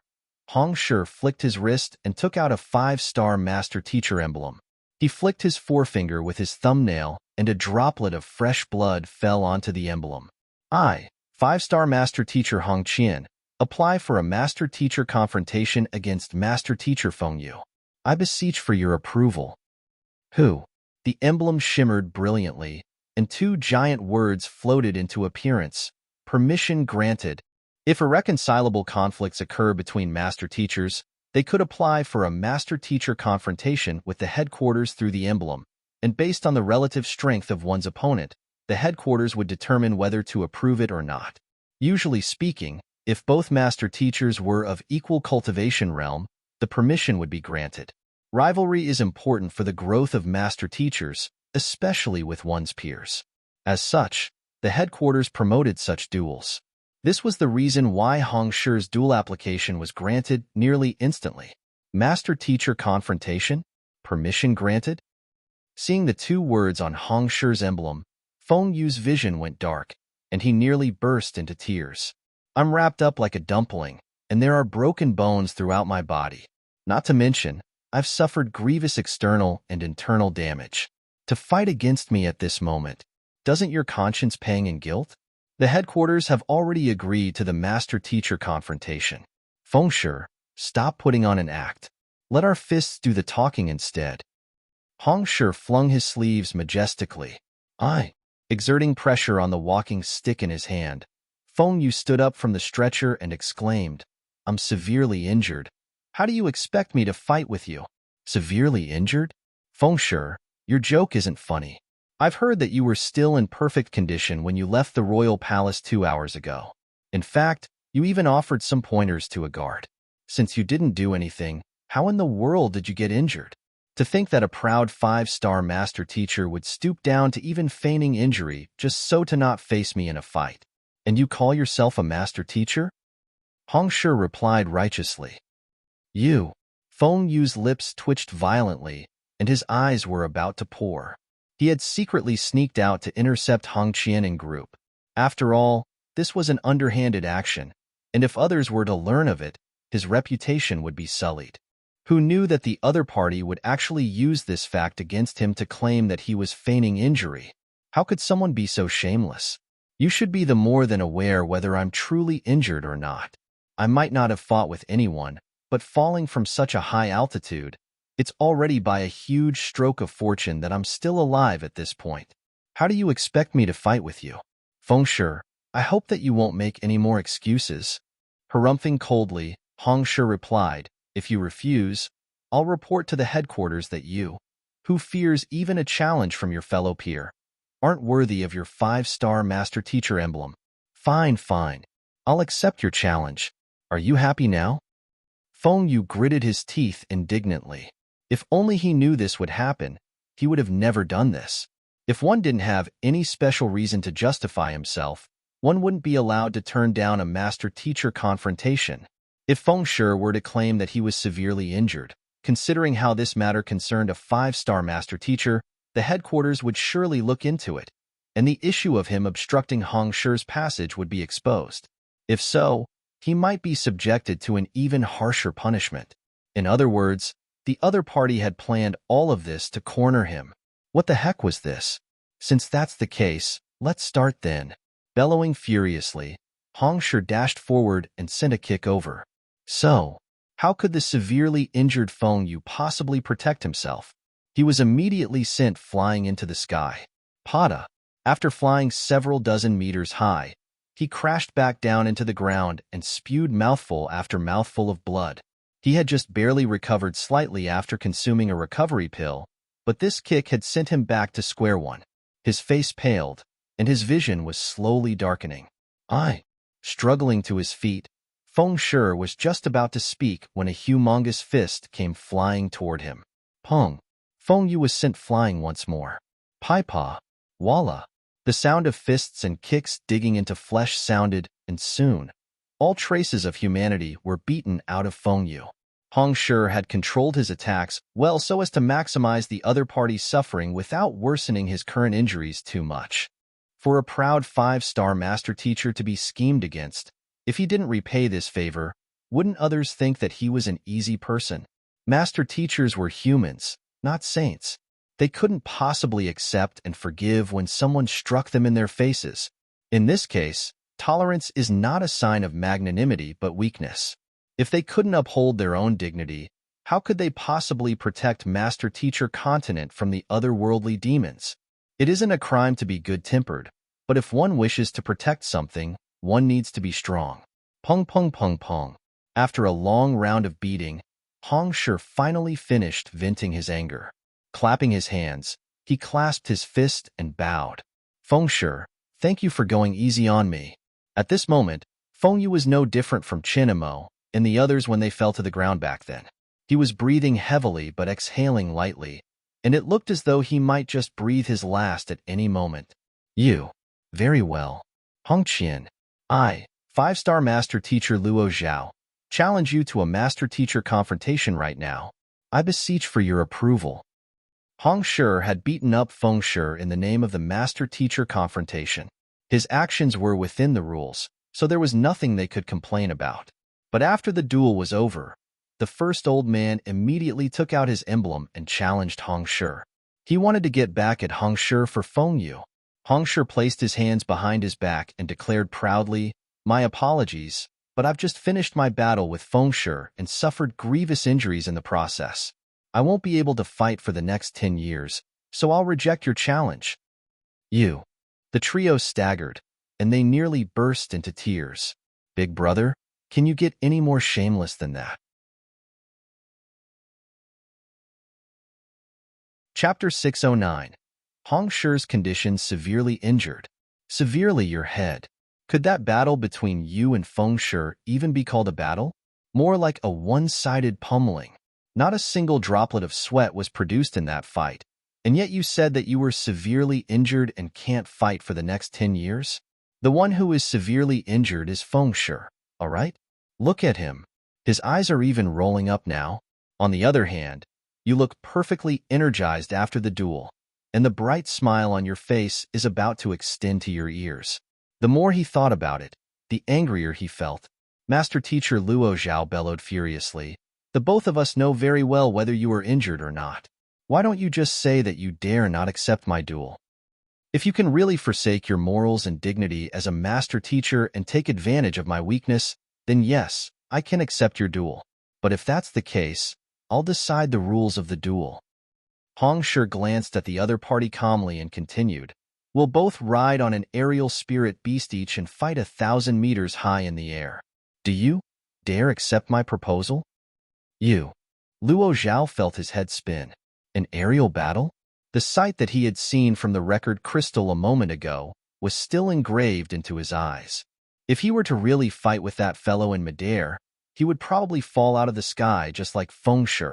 Hong Shui flicked his wrist and took out a 5-star master teacher emblem. He flicked his forefinger with his thumbnail, and a droplet of fresh blood fell onto the emblem. 5-star master teacher Hong Qian. Apply for a master teacher confrontation against master teacher Feng Yu. I beseech for your approval. Who? The emblem shimmered brilliantly, and 2 giant words floated into appearance. Permission granted. If irreconcilable conflicts occur between master teachers, they could apply for a master-teacher confrontation with the headquarters through the emblem, and based on the relative strength of one's opponent, the headquarters would determine whether to approve it or not. Usually speaking, if both master teachers were of equal cultivation realm, the permission would be granted. Rivalry is important for the growth of master teachers, especially with one's peers. As such, the headquarters promoted such duels. This was the reason why Hong Shui's duel application was granted nearly instantly. Master-teacher confrontation? Permission granted? Seeing the 2 words on Hong Shui's emblem, Feng Yu's vision went dark, and he nearly burst into tears. I'm wrapped up like a dumpling, and there are broken bones throughout my body. Not to mention, I've suffered grievous external and internal damage. To fight against me at this moment, doesn't your conscience pang in guilt? The headquarters have already agreed to the master-teacher confrontation. Feng Shui, stop putting on an act. Let our fists do the talking instead. Hong Shui flung his sleeves majestically. Exerting pressure on the walking stick in his hand, Feng Yu stood up from the stretcher and exclaimed, I'm severely injured. How do you expect me to fight with you? Severely injured? Feng Shui, your joke isn't funny. I've heard that you were still in perfect condition when you left the royal palace 2 hours ago. In fact, you even offered some pointers to a guard. Since you didn't do anything, how in the world did you get injured? To think that a proud 5-star master teacher would stoop down to even feigning injury just so to not face me in a fight. And you call yourself a master teacher? Hong Shui replied righteously. You. Feng Yu's lips twitched violently, and his eyes were about to pour. He had secretly sneaked out to intercept Hong Qian in group. After all, this was an underhanded action, and if others were to learn of it, his reputation would be sullied. Who knew that the other party would actually use this fact against him to claim that he was feigning injury? How could someone be so shameless? You should be the more than aware whether I'm truly injured or not. I might not have fought with anyone, but falling from such a high altitude, it's already by a huge stroke of fortune that I'm still alive at this point. How do you expect me to fight with you? Feng Shui, I hope that you won't make any more excuses. Harumphing coldly, Hong Shui replied, if you refuse, I'll report to the headquarters that you, who fears even a challenge from your fellow peer, aren't worthy of your 5-star master teacher emblem. Fine. I'll accept your challenge. Are you happy now? Feng Yu gritted his teeth indignantly. If only he knew this would happen, he would have never done this. If one didn't have any special reason to justify himself, one wouldn't be allowed to turn down a master-teacher confrontation. If Feng Shui were to claim that he was severely injured, considering how this matter concerned a 5-star master teacher, the headquarters would surely look into it, and the issue of him obstructing Hong Shui's passage would be exposed. If so, he might be subjected to an even harsher punishment. In other words, the other party had planned all of this to corner him. What the heck was this? Since that's the case, let's start then. Bellowing furiously, Hong Shi dashed forward and sent a kick over. So, how could the severely injured Feng Yu possibly protect himself? He was immediately sent flying into the sky. Pada. After flying several dozen meters high, he crashed back down into the ground and spewed mouthful after mouthful of blood. He had just barely recovered slightly after consuming a recovery pill, but this kick had sent him back to square one. His face paled, and his vision was slowly darkening. Struggling to his feet, Feng Shi was just about to speak when a humongous fist came flying toward him. Pong! Feng Yu was sent flying once more. Pai-pa! Walla! The sound of fists and kicks digging into flesh sounded, and soon, all traces of humanity were beaten out of Feng Yu. Hong Shi had controlled his attacks well so as to maximize the other party's suffering without worsening his current injuries too much. For a proud 5-star master teacher to be schemed against, if he didn't repay this favor, wouldn't others think that he was an easy person? Master teachers were humans, not saints. They couldn't possibly accept and forgive when someone struck them in their faces. In this case, tolerance is not a sign of magnanimity but weakness. If they couldn't uphold their own dignity, how could they possibly protect master-teacher continent from the otherworldly demons? It isn't a crime to be good-tempered, but if one wishes to protect something, one needs to be strong. Pong pong pong pong. After a long round of beating, Hong Shi finally finished venting his anger. Clapping his hands, he clasped his fist and bowed. Feng Shi, thank you for going easy on me. At this moment, Feng Yu was no different from Chinamo and the others when they fell to the ground back then. He was breathing heavily but exhaling lightly, and it looked as though he might just breathe his last at any moment. You. Very well. Hong Qian. I, 5-star master teacher Luo Zhao, challenge you to a master teacher confrontation right now. I beseech for your approval. Hong Shi had beaten up Feng Shi in the name of the master teacher confrontation. His actions were within the rules, so there was nothing they could complain about. But after the duel was over, the first old man immediately took out his emblem and challenged Hong Shi. He wanted to get back at Hong Shi for Feng Yu. Hong Shi placed his hands behind his back and declared proudly, "My apologies, but I've just finished my battle with Feng Shi and suffered grievous injuries in the process. I won't be able to fight for the next 10 years, so I'll reject your challenge." You. The trio staggered, and they nearly burst into tears. Big brother, can you get any more shameless than that? Chapter 609. Hong Shi's condition severely injured. Severely your head. Could that battle between you and Feng Shi even be called a battle? More like a one-sided pummeling. Not a single droplet of sweat was produced in that fight, and yet you said that you were severely injured and can't fight for the next 10 years? The one who is severely injured is Feng Shi, all right? Look at him. His eyes are even rolling up now. On the other hand, you look perfectly energized after the duel, and the bright smile on your face is about to extend to your ears. The more he thought about it, the angrier he felt. Master Teacher Luo Zhao bellowed furiously, "The both of us know very well whether you are injured or not. Why don't you just say that you dare not accept my duel? If you can really forsake your morals and dignity as a master teacher and take advantage of my weakness, then yes, I can accept your duel. But if that's the case, I'll decide the rules of the duel." Hong Shi glanced at the other party calmly and continued, "We'll both ride on an aerial spirit beast each and fight 1,000 meters high in the air. Do you dare accept my proposal?" You. Luo Zhao felt his head spin. An aerial battle? The sight that he had seen from the record crystal a moment ago was still engraved into his eyes. If he were to really fight with that fellow in midair, he would probably fall out of the sky just like Feng Shi,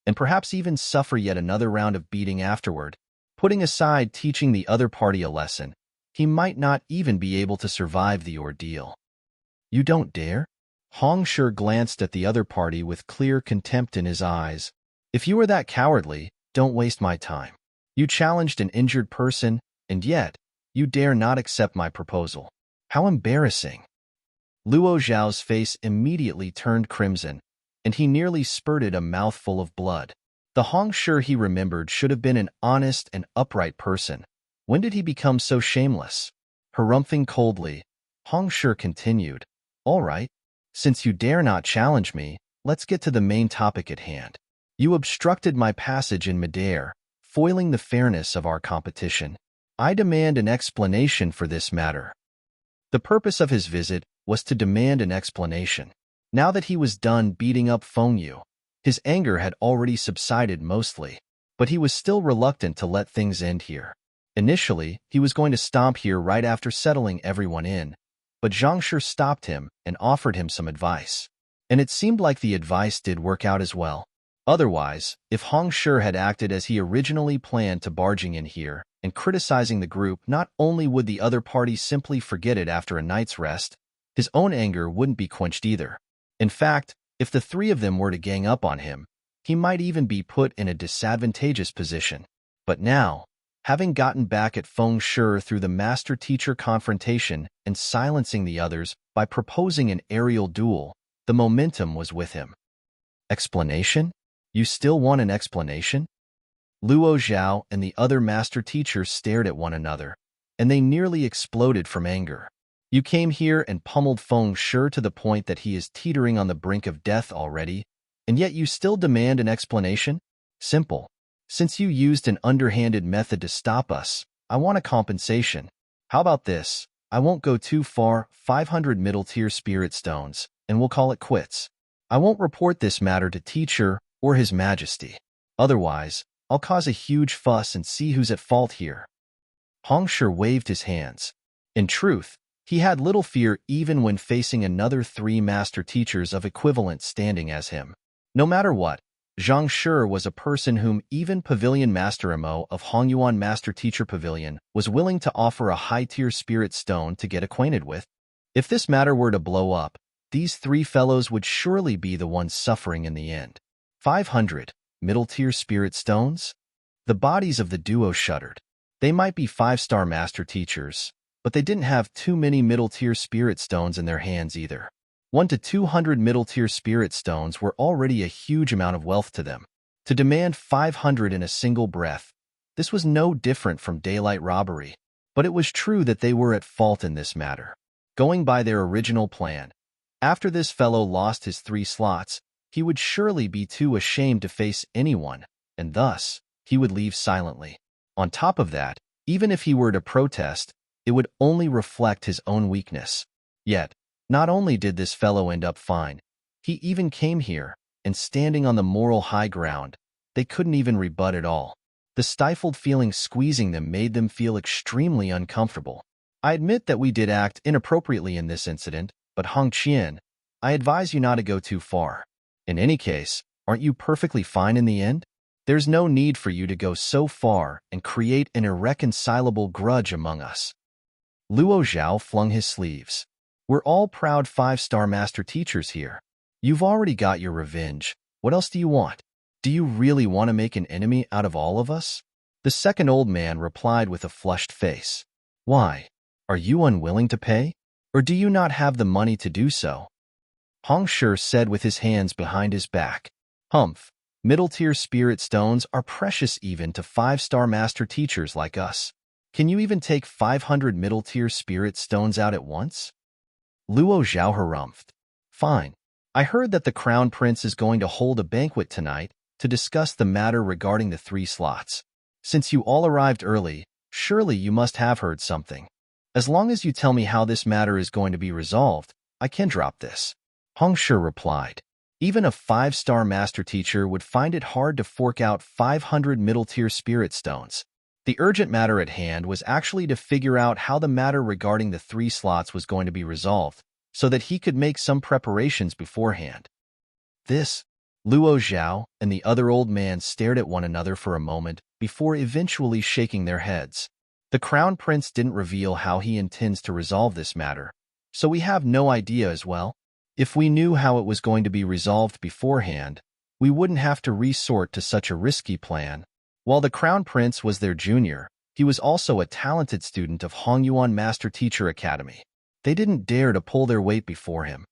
and perhaps even suffer yet another round of beating afterward. Putting aside teaching the other party a lesson, he might not even be able to survive the ordeal. You don't dare? Hong Shi glanced at the other party with clear contempt in his eyes. If you are that cowardly, don't waste my time. You challenged an injured person, and yet, you dare not accept my proposal. How embarrassing. Luo Zhao's face immediately turned crimson, and he nearly spurted a mouthful of blood. The Hong Shi he remembered should have been an honest and upright person. When did he become so shameless? Harumphing coldly, Hong Shi continued, "All right, since you dare not challenge me, let's get to the main topic at hand. You obstructed my passage in midair, foiling the fairness of our competition. I demand an explanation for this matter." The purpose of his visit was to demand an explanation. Now that he was done beating up Feng Yu, his anger had already subsided mostly, but he was still reluctant to let things end here. Initially, he was going to stomp here right after settling everyone in, but Zhang Shi stopped him and offered him some advice. And it seemed like the advice did work out as well. Otherwise, if Hong Shi had acted as he originally planned to barging in here and criticizing the group, not only would the other party simply forget it after a night's rest, his own anger wouldn't be quenched either. In fact, if the three of them were to gang up on him, he might even be put in a disadvantageous position. But now, having gotten back at Feng Shi through the master-teacher confrontation and silencing the others by proposing an aerial duel, the momentum was with him. Explanation? You still want an explanation? Luo Zhao and the other master teachers stared at one another, and they nearly exploded from anger. You came here and pummeled Feng Shi to the point that he is teetering on the brink of death already, and yet you still demand an explanation? Simple. Since you used an underhanded method to stop us, I want a compensation. How about this? I won't go too far, 500 middle-tier spirit stones, and we'll call it quits. I won't report this matter to teacher or His Majesty. Otherwise, I'll cause a huge fuss and see who's at fault here. Hong Shi waved his hands. In truth, he had little fear even when facing another three master teachers of equivalent standing as him. No matter what, Zhang Shi was a person whom even Pavilion Master Mo of Hongyuan Master Teacher Pavilion was willing to offer a high-tier spirit stone to get acquainted with. If this matter were to blow up, these three fellows would surely be the ones suffering in the end. 500 middle-tier spirit stones? The bodies of the duo shuddered. They might be 5-star master teachers, but they didn't have too many middle-tier spirit stones in their hands either. 1 to 200 middle-tier spirit stones were already a huge amount of wealth to them. To demand 500 in a single breath, this was no different from daylight robbery, but it was true that they were at fault in this matter. Going by their original plan, after this fellow lost his 3 slots, he would surely be too ashamed to face anyone, and thus, he would leave silently. On top of that, even if he were to protest, it would only reflect his own weakness. Yet, not only did this fellow end up fine, he even came here, and standing on the moral high ground, they couldn't even rebut at all. The stifled feeling squeezing them made them feel extremely uncomfortable. I admit that we did act inappropriately in this incident, but Hong Qian, I advise you not to go too far. In any case, aren't you perfectly fine in the end? There's no need for you to go so far and create an irreconcilable grudge among us. Luo Zhao flung his sleeves. We're all proud 5-star master teachers here. You've already got your revenge. What else do you want? Do you really want to make an enemy out of all of us? The second old man replied with a flushed face. Why? Are you unwilling to pay? Or do you not have the money to do so? Hong Shi said with his hands behind his back. Humph, middle-tier spirit stones are precious even to 5-star master teachers like us. Can you even take 500 middle-tier spirit stones out at once? Luo Zhao harumphed. Fine. I heard that the Crown Prince is going to hold a banquet tonight to discuss the matter regarding the 3 slots. Since you all arrived early, surely you must have heard something. As long as you tell me how this matter is going to be resolved, I can drop this. Hong Shi replied. Even a 5-star master teacher would find it hard to fork out 500 middle-tier spirit stones. The urgent matter at hand was actually to figure out how the matter regarding the 3 slots was going to be resolved, so that he could make some preparations beforehand. This, Luo Zhao and the other old man stared at one another for a moment before eventually shaking their heads. The Crown Prince didn't reveal how he intends to resolve this matter, so we have no idea as well. If we knew how it was going to be resolved beforehand, we wouldn't have to resort to such a risky plan. While the Crown Prince was their junior, he was also a talented student of Hongyuan Master Teacher Academy. They didn't dare to pull their weight before him.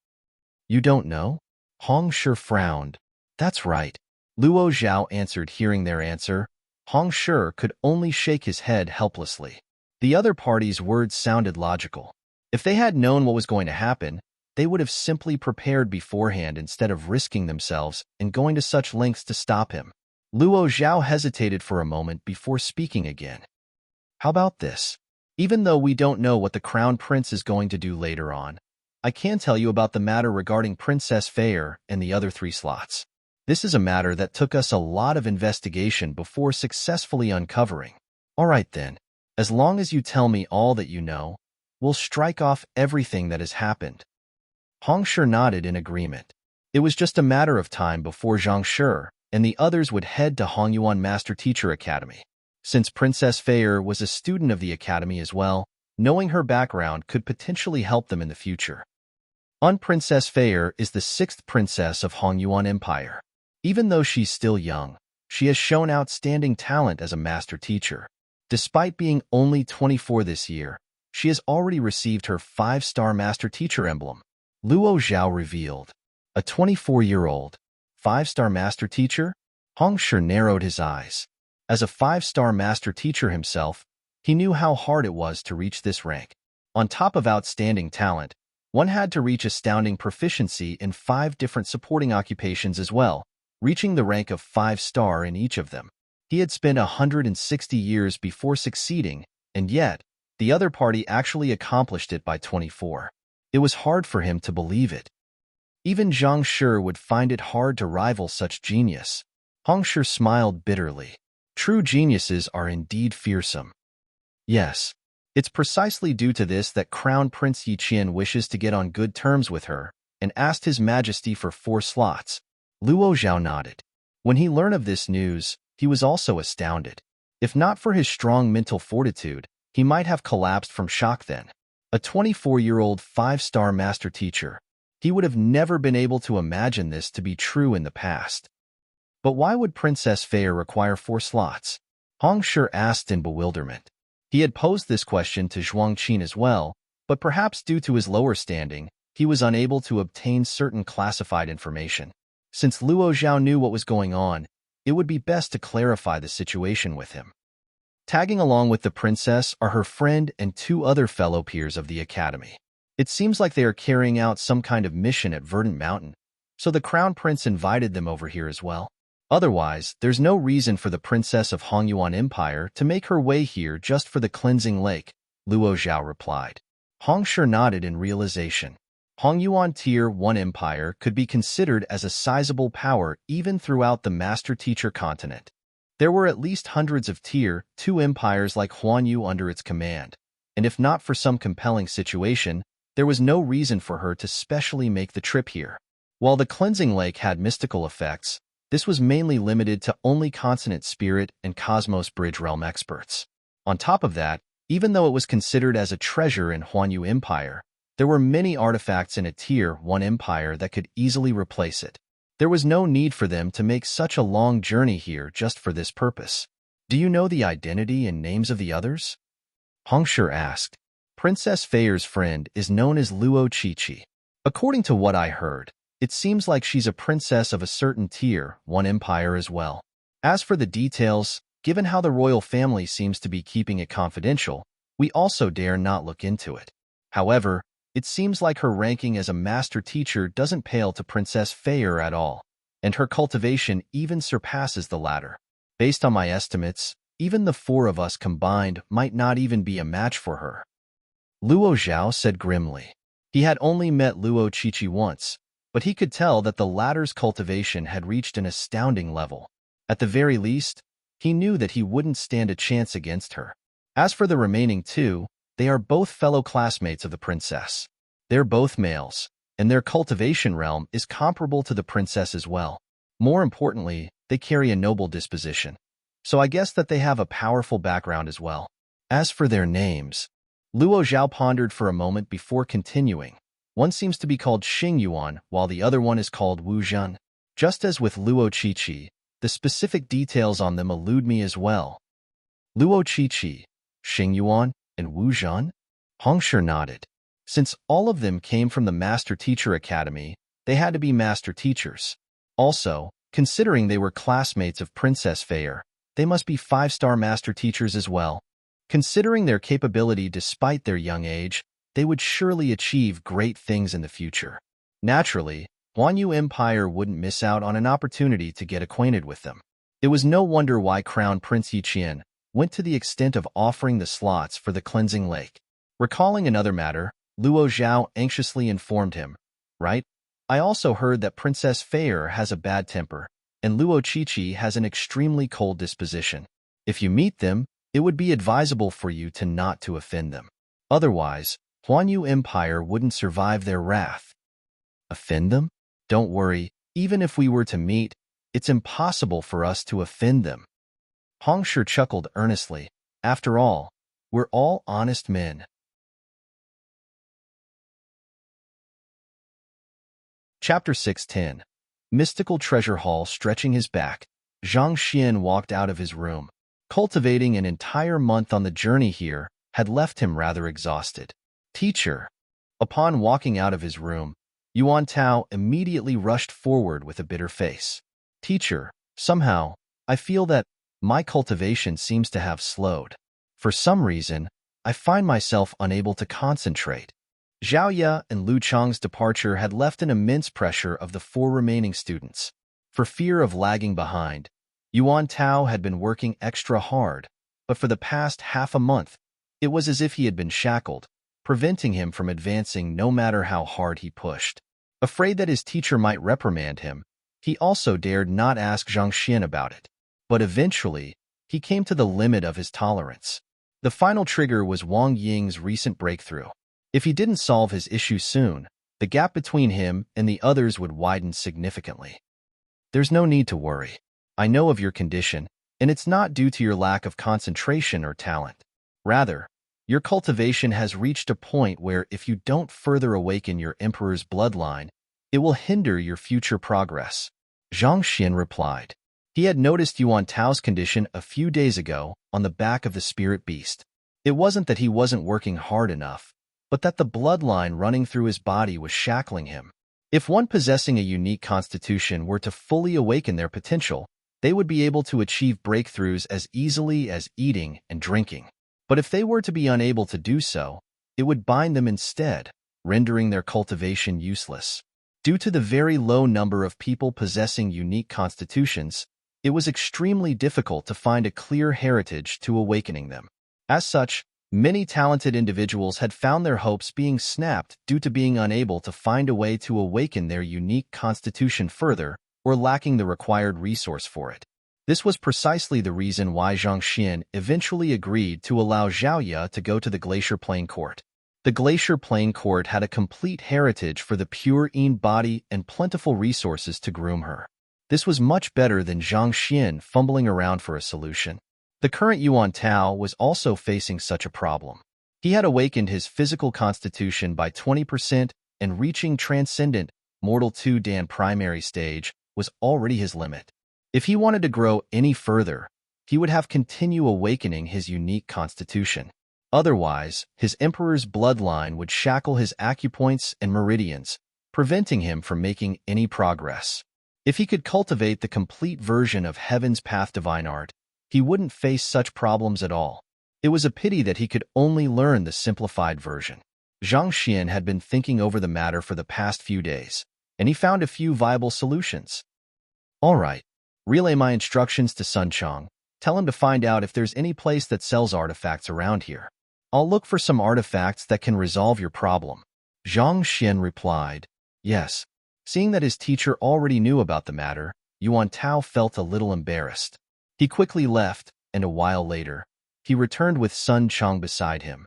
You don't know? Hong Shi frowned. That's right. Luo Zhao answered, hearing their answer. Hong Shi could only shake his head helplessly. The other party's words sounded logical. If they had known what was going to happen, they would have simply prepared beforehand instead of risking themselves and going to such lengths to stop him. Luo Zhao hesitated for a moment before speaking again. How about this? Even though we don't know what the Crown Prince is going to do later on, I can tell you about the matter regarding Princess Feyre and the other 3 slots. This is a matter that took us a lot of investigation before successfully uncovering. All right then, as long as you tell me all that you know, we'll strike off everything that has happened. Hong Shi nodded in agreement. It was just a matter of time before Zhang Shi and the others would head to Hongyuan Master Teacher Academy. Since Princess Feyre was a student of the academy as well, knowing her background could potentially help them in the future. Princess Feyre is the 6th princess of Hongyuan Empire. Even though she's still young, she has shown outstanding talent as a master teacher. Despite being only 24 this year, she has already received her 5-star master teacher emblem. Luo Zhao revealed. A 24-year-old, 5-star master teacher? Hong Shi narrowed his eyes. As a 5-star master teacher himself, he knew how hard it was to reach this rank. On top of outstanding talent, one had to reach astounding proficiency in 5 different supporting occupations as well, reaching the rank of 5-star in each of them. He had spent 160 years before succeeding, and yet, the other party actually accomplished it by 24. It was hard for him to believe it. Even Zhang Shi would find it hard to rival such genius. Hong Shi smiled bitterly. True geniuses are indeed fearsome. Yes, it's precisely due to this that Crown Prince Yiqian wishes to get on good terms with her and asked His Majesty for 4 slots. Luo Zhao nodded. When he learned of this news, he was also astounded. If not for his strong mental fortitude, he might have collapsed from shock then. A 24-year-old 5-star master teacher. He would have never been able to imagine this to be true in the past. But why would Princess Feyre require 4 slots? Hong Shi asked in bewilderment. He had posed this question to Zhuang Qin as well, but perhaps due to his lower standing, he was unable to obtain certain classified information. Since Luo Zhao knew what was going on, it would be best to clarify the situation with him. Tagging along with the princess are her friend and 2 other fellow peers of the academy. It seems like they are carrying out some kind of mission at Verdant Mountain, so the Crown Prince invited them over here as well. Otherwise, there's no reason for the princess of Hongyuan Empire to make her way here just for the cleansing lake, Luo Zhao replied. Hong Shi nodded in realization. Hongyuan Tier 1 Empire could be considered as a sizable power even throughout the Master Teacher continent. There were at least hundreds of Tier 2 empires like Huanyu under its command, and if not for some compelling situation, there was no reason for her to specially make the trip here. While the cleansing lake had mystical effects, this was mainly limited to only Consonant Spirit and Cosmos Bridge Realm experts. On top of that, even though it was considered as a treasure in Huanyu Empire, there were many artifacts in a Tier 1 empire that could easily replace it. There was no need for them to make such a long journey here just for this purpose. Do you know the identity and names of the others? Hong Shi asked. Princess Feyre's friend is known as Luo Qiqi. According to what I heard, it seems like she's a princess of a certain Tier 1 empire as well. As for the details, given how the royal family seems to be keeping it confidential, we also dare not look into it. However, it seems like her ranking as a master teacher doesn't pale to Princess Feyre at all, and her cultivation even surpasses the latter. Based on my estimates, even the 4 of us combined might not even be a match for her. Luo Zhao said grimly. He had only met Luo Qiqi once, but he could tell that the latter's cultivation had reached an astounding level. At the very least, he knew that he wouldn't stand a chance against her. As for the remaining 2, they are both fellow classmates of the princess. They're both males, and their cultivation realm is comparable to the princess as well. More importantly, they carry a noble disposition, so I guess that they have a powerful background as well. As for their names, Luo Zhao pondered for a moment before continuing. One seems to be called Xing Yuan, while the other one is called Wu Zhan. Just as with Luo Qiqi, the specific details on them elude me as well. Luo Qiqi, Xing Yuan, and Wu Zhan? Hong Shi nodded. Since all of them came from the Master Teacher Academy, they had to be master teachers. Also, considering they were classmates of Princess Fair, they must be 5-star master teachers as well. Considering their capability despite their young age, they would surely achieve great things in the future. Naturally, Huanyu Empire wouldn't miss out on an opportunity to get acquainted with them. It was no wonder why Crown Prince Yiqian went to the extent of offering the slots for the cleansing lake. Recalling another matter, Luo Zhao anxiously informed him, "Right? I also heard that Princess Fair has a bad temper, and Luo Qiqi has an extremely cold disposition. If you meet them, it would be advisable for you to not to offend them. Otherwise, Huanyu Empire wouldn't survive their wrath." Offend them? Don't worry, even if we were to meet, it's impossible for us to offend them. Hong Shi chuckled earnestly. After all, we're all honest men. Chapter 610. Mystical Treasure Hall. Stretching his back, Zhang Xian walked out of his room. Cultivating an entire month on the journey here had left him rather exhausted. Teacher. Upon walking out of his room, Yuan Tao immediately rushed forward with a bitter face. Teacher, somehow, I feel that my cultivation seems to have slowed. For some reason, I find myself unable to concentrate. Zhao Ye and Lu Chang's departure had left an immense pressure of the 4 remaining students. For fear of lagging behind, Yuan Tao had been working extra hard, but for the past half a month, it was as if he had been shackled, preventing him from advancing no matter how hard he pushed. Afraid that his teacher might reprimand him, he also dared not ask Zhang Xian about it. But eventually, he came to the limit of his tolerance. The final trigger was Wang Ying's recent breakthrough. If he didn't solve his issue soon, the gap between him and the others would widen significantly. There's no need to worry. I know of your condition, and it's not due to your lack of concentration or talent. Rather, your cultivation has reached a point where if you don't further awaken your emperor's bloodline, it will hinder your future progress. Zhang Xian replied. He had noticed Yuan Tao's condition a few days ago on the back of the spirit beast. It wasn't that he wasn't working hard enough, but that the bloodline running through his body was shackling him. If one possessing a unique constitution were to fully awaken their potential, they would be able to achieve breakthroughs as easily as eating and drinking. But if they were to be unable to do so, it would bind them instead, rendering their cultivation useless. Due to the very low number of people possessing unique constitutions, it was extremely difficult to find a clear heritage to awakening them. As such, many talented individuals had found their hopes being snapped due to being unable to find a way to awaken their unique constitution further or lacking the required resource for it. This was precisely the reason why Zhang Xian eventually agreed to allow Zhao Ye to go to the Glacier Plain Court. The Glacier Plain Court had a complete heritage for the pure Yin body and plentiful resources to groom her. This was much better than Zhang Xian fumbling around for a solution. The current Yuan Tao was also facing such a problem. He had awakened his physical constitution by 20% and reaching Transcendent Mortal 2 Dan primary stage was already his limit. If he wanted to grow any further, he would have continue awakening his unique constitution. Otherwise, his emperor's bloodline would shackle his acupoints and meridians, preventing him from making any progress. If he could cultivate the complete version of Heaven's Path Divine Art, he wouldn't face such problems at all. It was a pity that he could only learn the simplified version. Zhang Xian had been thinking over the matter for the past few days, and he found a few viable solutions. All right. Relay my instructions to Sun Chong. Tell him to find out if there's any place that sells artifacts around here. I'll look for some artifacts that can resolve your problem. Zhang Xian replied. Yes. Seeing that his teacher already knew about the matter, Yuan Tao felt a little embarrassed. He quickly left, and a while later, he returned with Sun Chong beside him.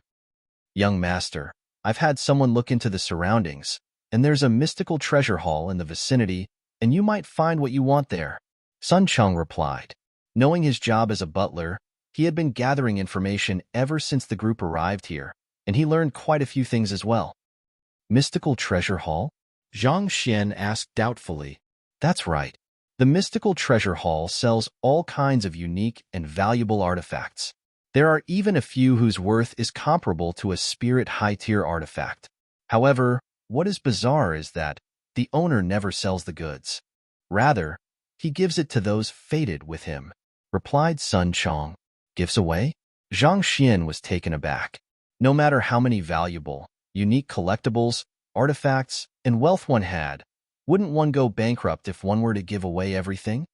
Young master, I've had someone look into the surroundings, and there's a mystical treasure hall in the vicinity, and you might find what you want there. Sun Chong replied. Knowing his job as a butler, he had been gathering information ever since the group arrived here, and he learned quite a few things as well. Mystical treasure hall? Zhang Xian asked doubtfully. That's right. The mystical treasure hall sells all kinds of unique and valuable artifacts. There are even a few whose worth is comparable to a spirit high-tier artifact. However, what is bizarre is that the owner never sells the goods. Rather, he gives it to those fated with him, replied Sun Chong. Gives away? Zhang Xian was taken aback. No matter how many valuable, unique collectibles, artifacts, and wealth one had, wouldn't one go bankrupt if one were to give away everything?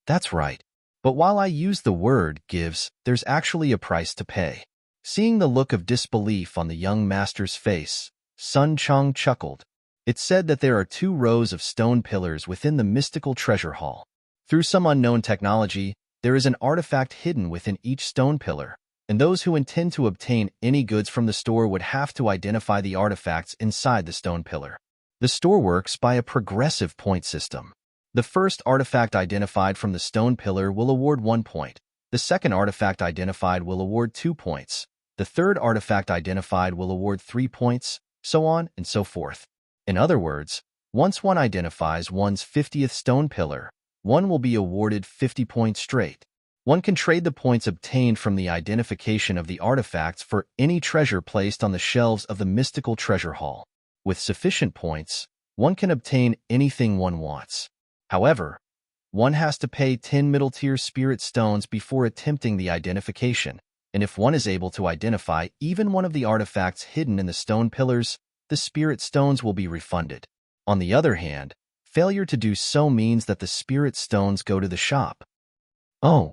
That's right. But while I use the word gives, there's actually a price to pay. Seeing the look of disbelief on the young master's face, Sun Chong chuckled. It's said that there are 2 rows of stone pillars within the mystical treasure hall. Through some unknown technology, there is an artifact hidden within each stone pillar, and those who intend to obtain any goods from the store would have to identify the artifacts inside the stone pillar. The store works by a progressive point system. The first artifact identified from the stone pillar will award 1 point. The second artifact identified will award 2 points. The third artifact identified will award 3 points, so on and so forth. In other words, once one identifies one's 50th stone pillar, one will be awarded 50 points straight. One can trade the points obtained from the identification of the artifacts for any treasure placed on the shelves of the mystical treasure hall. With sufficient points, one can obtain anything one wants. However, one has to pay 10 middle-tier spirit stones before attempting the identification, and if one is able to identify even one of the artifacts hidden in the stone pillars, the spirit stones will be refunded. On the other hand, failure to do so means that the spirit stones go to the shop. Oh,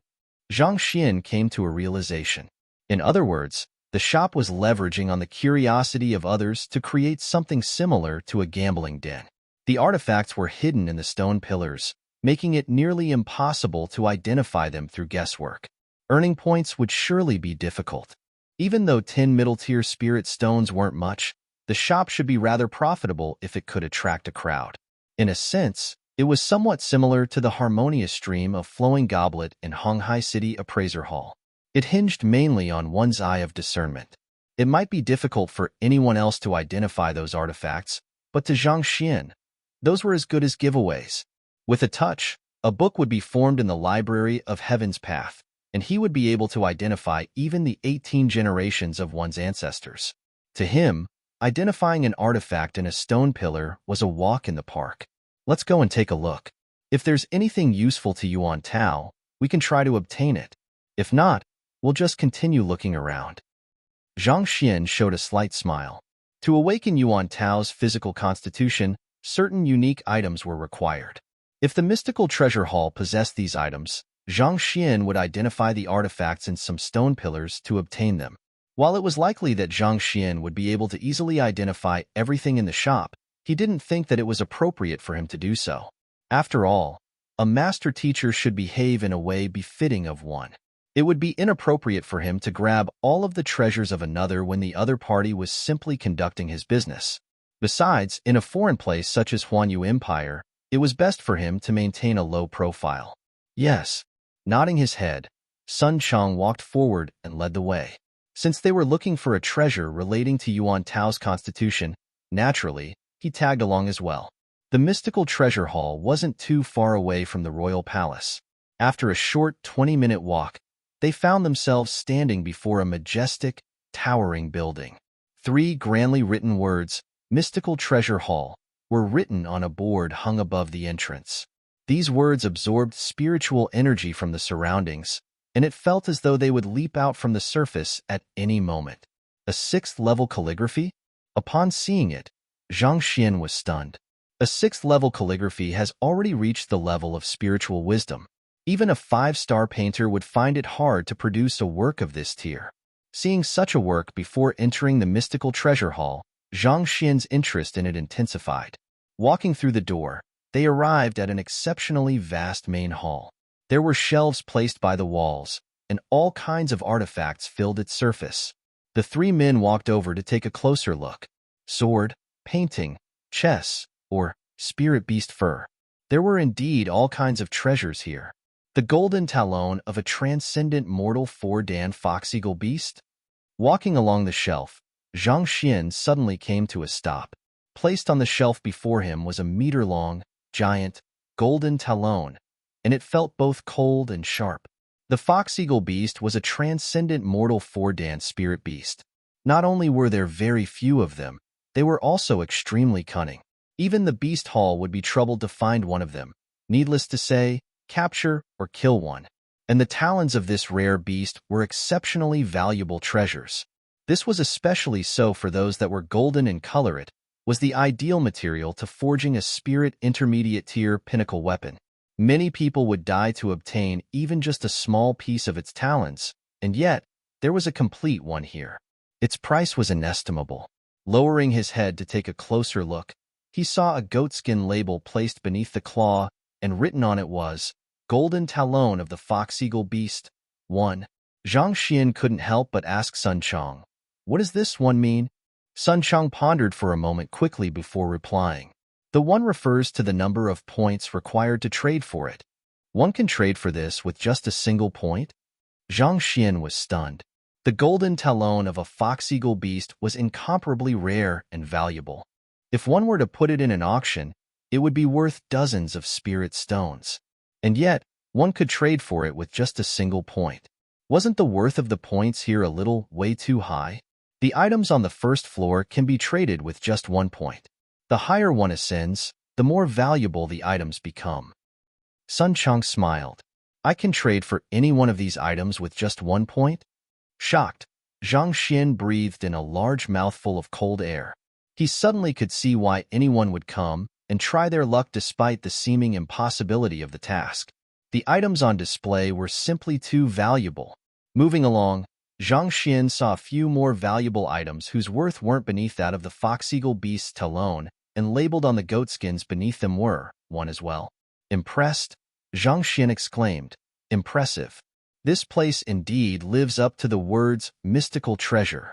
Zhang Xian came to a realization. In other words, the shop was leveraging on the curiosity of others to create something similar to a gambling den. The artifacts were hidden in the stone pillars, making it nearly impossible to identify them through guesswork. Earning points would surely be difficult. Even though 10 middle-tier spirit stones weren't much, the shop should be rather profitable if it could attract a crowd. In a sense, it was somewhat similar to the harmonious stream of flowing goblet in Honghai City Appraiser Hall. It hinged mainly on one's eye of discernment. It might be difficult for anyone else to identify those artifacts, but to Zhang Xian, those were as good as giveaways. With a touch, a book would be formed in the library of Heaven's Path, and he would be able to identify even the 18 generations of one's ancestors. To him, identifying an artifact in a stone pillar was a walk in the park. Let's go and take a look. If there's anything useful to Yuan Tao, we can try to obtain it. If not, we'll just continue looking around. Zhang Xian showed a slight smile. To awaken Yuan Tao's physical constitution, certain unique items were required. If the mystical treasure hall possessed these items, Zhang Xian would identify the artifacts in some stone pillars to obtain them. While it was likely that Zhang Xian would be able to easily identify everything in the shop, he didn't think that it was appropriate for him to do so. After all, a master teacher should behave in a way befitting of one. It would be inappropriate for him to grab all of the treasures of another when the other party was simply conducting his business. Besides, in a foreign place such as Huanyu Empire, it was best for him to maintain a low profile. Yes. Nodding his head, Sun Chong walked forward and led the way. Since they were looking for a treasure relating to Yuan Tao's constitution, naturally, he tagged along as well. The mystical treasure hall wasn't too far away from the royal palace. After a short 20-minute walk, they found themselves standing before a majestic, towering building. 3 grandly written words, Mystical Treasure Hall, were written on a board hung above the entrance. These words absorbed spiritual energy from the surroundings, and it felt as though they would leap out from the surface at any moment. A 6th-level calligraphy? Upon seeing it, Zhang Xian was stunned. A 6th-level calligraphy has already reached the level of spiritual wisdom. Even a 5-star painter would find it hard to produce a work of this tier. Seeing such a work before entering the mystical treasure hall, Zhang Xian's interest in it intensified. Walking through the door, they arrived at an exceptionally vast main hall. There were shelves placed by the walls, and all kinds of artifacts filled its surface. The 3 men walked over to take a closer look. Sword, painting, chess, or spirit beast fur. There were indeed all kinds of treasures here. The golden talon of a transcendent mortal 4-dan fox-eagle beast? Walking along the shelf, Zhang Xian suddenly came to a stop. Placed on the shelf before him was a meter-long, giant, golden talon, and it felt both cold and sharp. The fox-eagle beast was a transcendent mortal 4-dan spirit beast. Not only were there very few of them, they were also extremely cunning. Even the beast hall would be troubled to find one of them. Needless to say, capture or kill one. And the talons of this rare beast were exceptionally valuable treasures. This was especially so for those that were golden in color. It was the ideal material to forging a spirit intermediate tier pinnacle weapon. Many people would die to obtain even just a small piece of its talons, and yet there was a complete one here. Its price was inestimable. Lowering his head to take a closer look, he saw a goatskin label placed beneath the claw, and written on it was, Golden Talon of the Fox Eagle Beast, 1. Zhang Xian couldn't help but ask Sun Chong, "What does this one mean?" Sun Chong pondered for a moment quickly before replying. The one refers to the number of points required to trade for it. One can trade for this with just a single point? Zhang Xian was stunned. The golden talon of a fox eagle beast was incomparably rare and valuable. If one were to put it in an auction, it would be worth dozens of spirit stones. And yet, one could trade for it with just a single point. Wasn't the worth of the points here a little way too high? The items on the first floor can be traded with just 1 point. The higher one ascends, the more valuable the items become. Sun Chong smiled. I can trade for any one of these items with just 1 point? Shocked, Zhang Xian breathed in a large mouthful of cold air. He suddenly could see why anyone would come and try their luck despite the seeming impossibility of the task. The items on display were simply too valuable. Moving along, Zhang Xian saw a few more valuable items whose worth weren't beneath that of the Fox Eagle Beast's talon, and labeled on the goatskins beneath them were, 1 as well. Impressed? Zhang Xian exclaimed. Impressive. This place indeed lives up to the words mystical treasure.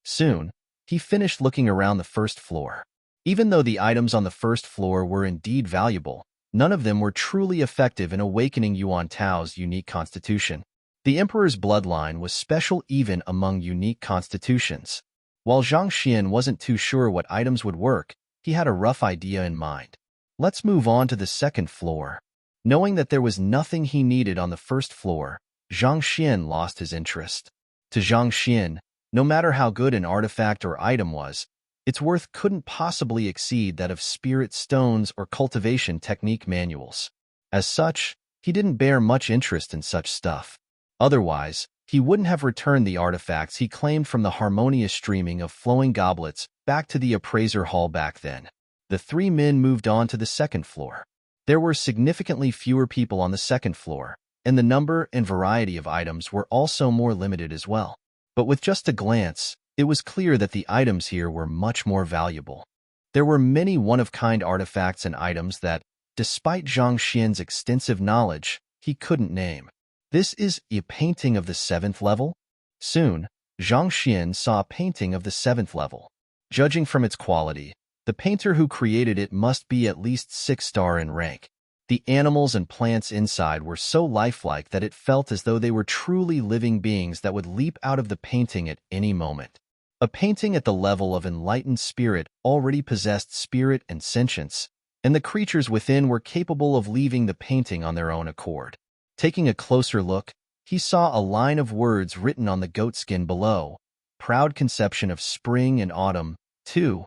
Soon, he finished looking around the first floor. Even though the items on the first floor were indeed valuable, none of them were truly effective in awakening Yuan Tao's unique constitution. The emperor's bloodline was special even among unique constitutions. While Zhang Xian wasn't too sure what items would work, he had a rough idea in mind. Let's move on to the second floor. Knowing that there was nothing he needed on the first floor, Zhang Xian lost his interest. To Zhang Xian, no matter how good an artifact or item was, its worth couldn't possibly exceed that of spirit stones or cultivation technique manuals. As such, he didn't bear much interest in such stuff. Otherwise, he wouldn't have returned the artifacts he claimed from the harmonious streaming of flowing goblets back to the appraiser hall back then. The 3 men moved on to the second floor. There were significantly fewer people on the second floor, and the number and variety of items were also more limited as well. But with just a glance, it was clear that the items here were much more valuable. There were many one-of-kind artifacts and items that, despite Zhang Xian's extensive knowledge, he couldn't name. This is a painting of the 7th level? Soon, Zhang Xian saw a painting of the 7th level. Judging from its quality, the painter who created it must be at least 6-star in rank. The animals and plants inside were so lifelike that it felt as though they were truly living beings that would leap out of the painting at any moment. A painting at the level of enlightened spirit already possessed spirit and sentience, and the creatures within were capable of leaving the painting on their own accord. Taking a closer look, he saw a line of words written on the goatskin below. Proud conception of spring and autumn, 2.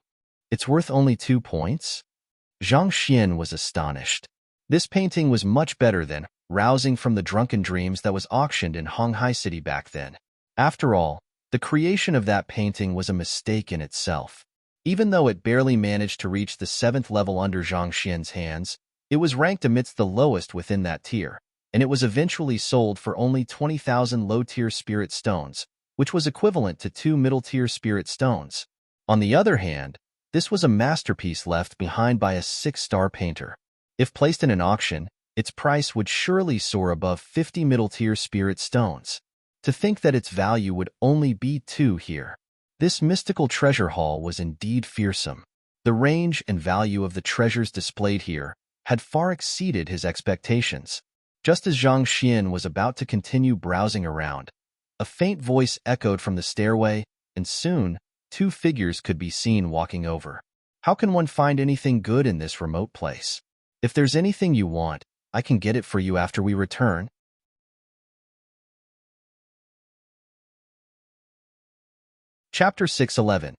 It's worth only 2 points? Zhang Xian was astonished. This painting was much better than Rousing from the Drunken Dreams that was auctioned in Honghai City back then. After all, the creation of that painting was a mistake in itself. Even though it barely managed to reach the 7th level under Zhang Xian's hands, it was ranked amidst the lowest within that tier, and it was eventually sold for only 20,000 low-tier spirit stones, which was equivalent to 2 middle-tier spirit stones. On the other hand, this was a masterpiece left behind by a 6-star painter. If placed in an auction, its price would surely soar above 50 middle-tier spirit stones. To think that its value would only be 2 here. This mystical treasure hall was indeed fearsome. The range and value of the treasures displayed here had far exceeded his expectations. Just as Zhang Xian was about to continue browsing around, a faint voice echoed from the stairway, and soon, 2 figures could be seen walking over. How can one find anything good in this remote place? If there's anything you want, I can get it for you after we return. Chapter 611.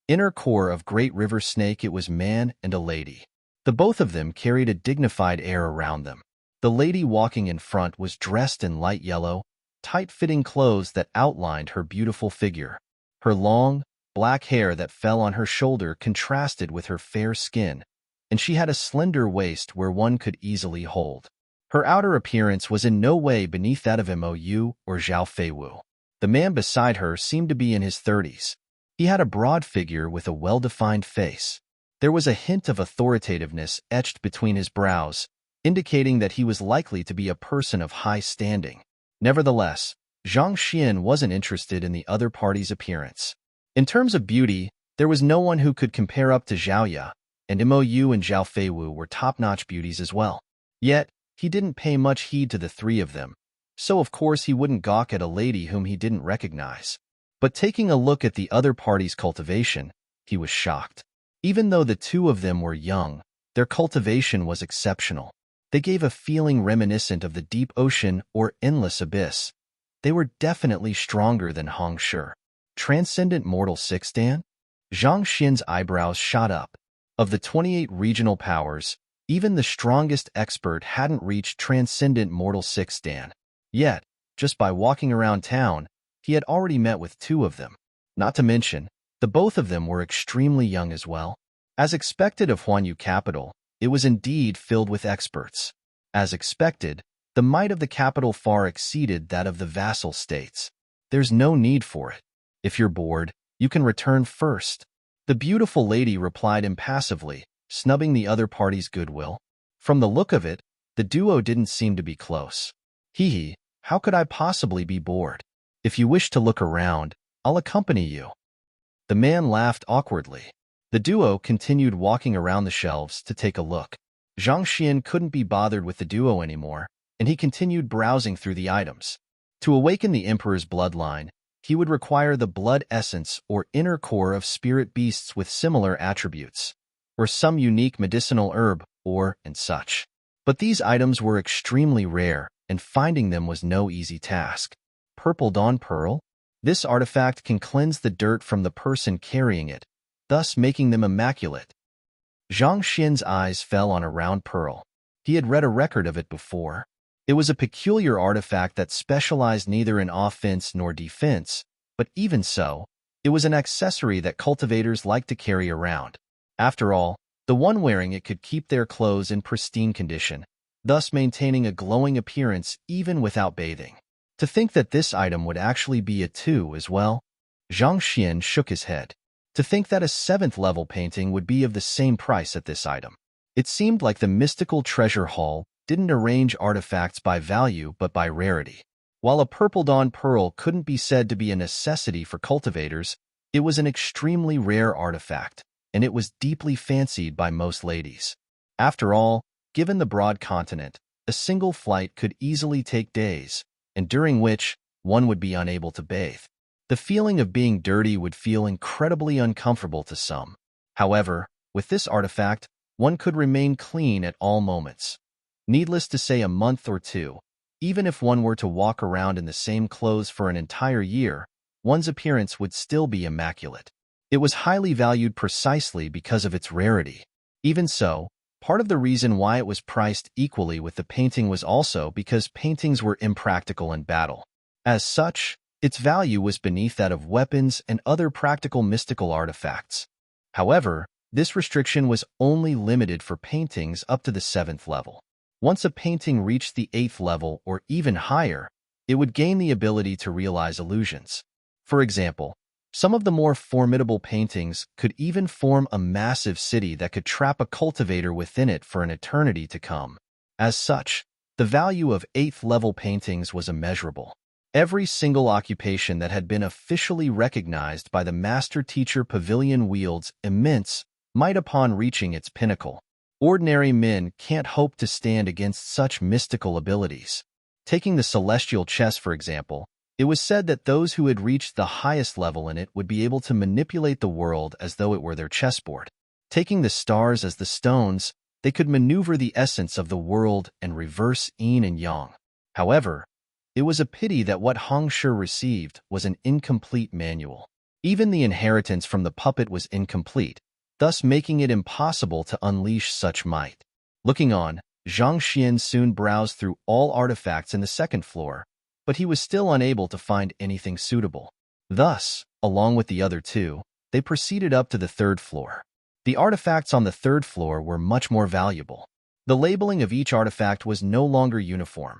Inner core of great river snake, it was man and a lady. The both of them carried a dignified air around them. The lady walking in front was dressed in light yellow, tight-fitting clothes that outlined her beautiful figure. Her long, black hair that fell on her shoulder contrasted with her fair skin, and she had a slender waist where one could easily hold. Her outer appearance was in no way beneath that of Mou or Zhao Feiwu. The man beside her seemed to be in his 30s. He had a broad figure with a well-defined face. There was a hint of authoritativeness etched between his brows, indicating that he was likely to be a person of high standing. Nevertheless, Zhang Xian wasn't interested in the other party's appearance. In terms of beauty, there was no one who could compare up to Zhao Ya, and Mou and Zhao Feiwu were top-notch beauties as well. Yet, he didn't pay much heed to the three of them, so of course he wouldn't gawk at a lady whom he didn't recognize. But taking a look at the other party's cultivation, he was shocked. Even though the two of them were young, their cultivation was exceptional. They gave a feeling reminiscent of the deep ocean or endless abyss. They were definitely stronger than Hong Shi. Transcendent Mortal 6 Dan? Zhang Xian's eyebrows shot up. Of the 28 regional powers, even the strongest expert hadn't reached Transcendent Mortal 6 Dan. Yet, just by walking around town, he had already met with two of them. Not to mention, the both of them were extremely young as well. As expected of Huanyu capital, it was indeed filled with experts. As expected, the might of the capital far exceeded that of the vassal states. There's no need for it. If you're bored, you can return first. The beautiful lady replied impassively, snubbing the other party's goodwill. From the look of it, the duo didn't seem to be close. Hee, how could I possibly be bored? If you wish to look around, I'll accompany you. The man laughed awkwardly. The duo continued walking around the shelves to take a look. Zhang Xian couldn't be bothered with the duo anymore, and he continued browsing through the items. To awaken the Emperor's bloodline, he would require the blood essence or inner core of spirit beasts with similar attributes, or some unique medicinal herb, and such. But these items were extremely rare, and finding them was no easy task. Purple Dawn Pearl? This artifact can cleanse the dirt from the person carrying it, thus making them immaculate. Zhang Xian's eyes fell on a round pearl. He had read a record of it before. It was a peculiar artifact that specialized neither in offense nor defense, but even so, it was an accessory that cultivators liked to carry around. After all, the one wearing it could keep their clothes in pristine condition, thus maintaining a glowing appearance even without bathing. To think that this item would actually be a 2 as well? Zhang Xian shook his head. To think that a 7th-level painting would be of the same price at this item. It seemed like the mystical treasure hall didn't arrange artifacts by value but by rarity. While a Purple Dawn Pearl couldn't be said to be a necessity for cultivators, it was an extremely rare artifact, and it was deeply fancied by most ladies. After all, given the broad continent, a single flight could easily take days, and during which one would be unable to bathe. The feeling of being dirty would feel incredibly uncomfortable to some. However, with this artifact, one could remain clean at all moments. Needless to say, a month or two, even if one were to walk around in the same clothes for an entire year, one's appearance would still be immaculate. It was highly valued precisely because of its rarity. Even so, part of the reason why it was priced equally with the painting was also because paintings were impractical in battle. As such, its value was beneath that of weapons and other practical mystical artifacts. However, this restriction was only limited for paintings up to the 7th level. Once a painting reached the 8th level or even higher, it would gain the ability to realize illusions. For example, some of the more formidable paintings could even form a massive city that could trap a cultivator within it for an eternity to come. As such, the value of 8th-level paintings was immeasurable. Every single occupation that had been officially recognized by the Master Teacher Pavilion wields immense might upon reaching its pinnacle. Ordinary men can't hope to stand against such mystical abilities. Taking the celestial chess, for example, it was said that those who had reached the highest level in it would be able to manipulate the world as though it were their chessboard. Taking the stars as the stones, they could maneuver the essence of the world and reverse yin and yang. However, it was a pity that what Hong Shi received was an incomplete manual. Even the inheritance from the puppet was incomplete, thus making it impossible to unleash such might. Looking on, Zhang Xian soon browsed through all artifacts in the second floor, but he was still unable to find anything suitable. Thus, along with the other two, they proceeded up to the third floor. The artifacts on the third floor were much more valuable. The labeling of each artifact was no longer uniform.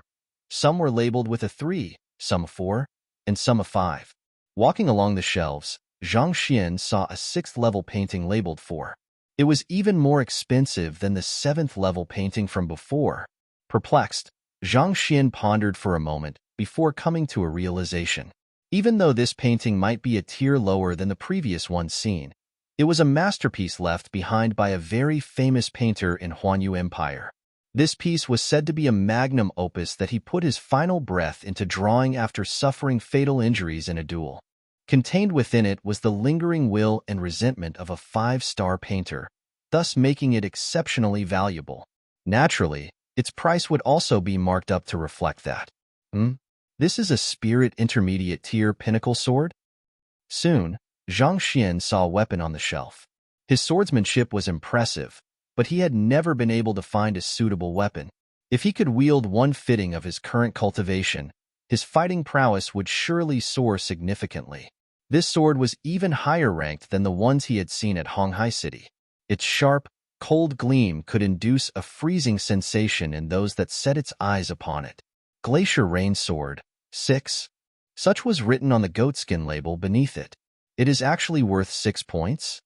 Some were labeled with a 3, some a 4, and some a 5. Walking along the shelves, Zhang Xian saw a 6th-level painting labeled 4. It was even more expensive than the 7th-level painting from before. Perplexed, Zhang Xian pondered for a moment before coming to a realization. Even though this painting might be a tier lower than the previous one seen, it was a masterpiece left behind by a very famous painter in Huanyu Empire. This piece was said to be a magnum opus that he put his final breath into drawing after suffering fatal injuries in a duel. Contained within it was the lingering will and resentment of a 5-star painter, thus making it exceptionally valuable. Naturally, its price would also be marked up to reflect that. This is a spirit intermediate tier pinnacle sword? Soon, Zhang Xian saw a weapon on the shelf. His swordsmanship was impressive, but he had never been able to find a suitable weapon. If he could wield one fitting of his current cultivation, his fighting prowess would surely soar significantly. This sword was even higher ranked than the ones he had seen at Honghai City. Its sharp, cold gleam could induce a freezing sensation in those that set its eyes upon it. Glacier Rain Sword, 6. Such was written on the goatskin label beneath it. It is actually worth 6 points?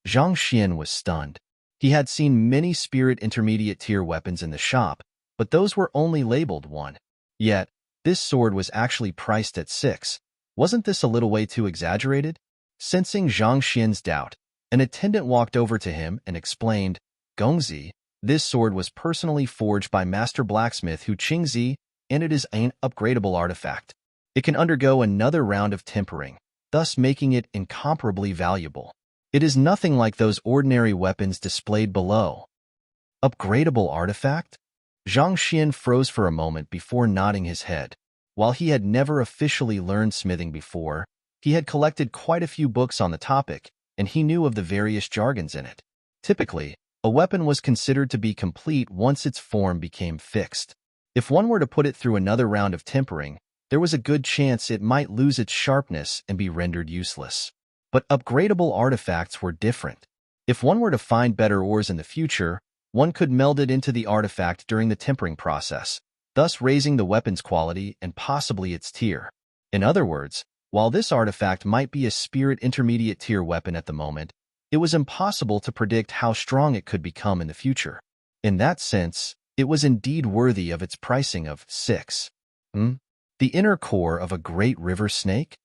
Zhang Xian was stunned. He had seen many spirit intermediate tier weapons in the shop, but those were only labeled 1. Yet, this sword was actually priced at 6. Wasn't this a little way too exaggerated? Sensing Zhang Xian's doubt, an attendant walked over to him and explained, Gongzi, this sword was personally forged by Master Blacksmith Hu Qingzi, and it is an upgradable artifact. It can undergo another round of tempering, thus making it incomparably valuable. It is nothing like those ordinary weapons displayed below. Upgradable artifact? Zhang Xian froze for a moment before nodding his head. While he had never officially learned smithing before, he had collected quite a few books on the topic, and he knew of the various jargons in it. Typically, a weapon was considered to be complete once its form became fixed. If one were to put it through another round of tempering, there was a good chance it might lose its sharpness and be rendered useless. But upgradable artifacts were different. If one were to find better ores in the future, one could meld it into the artifact during the tempering process, thus raising the weapon's quality and possibly its tier. In other words, while this artifact might be a spirit intermediate tier weapon at the moment, it was impossible to predict how strong it could become in the future. In that sense, it was indeed worthy of its pricing of 6. The inner core of a great river snake?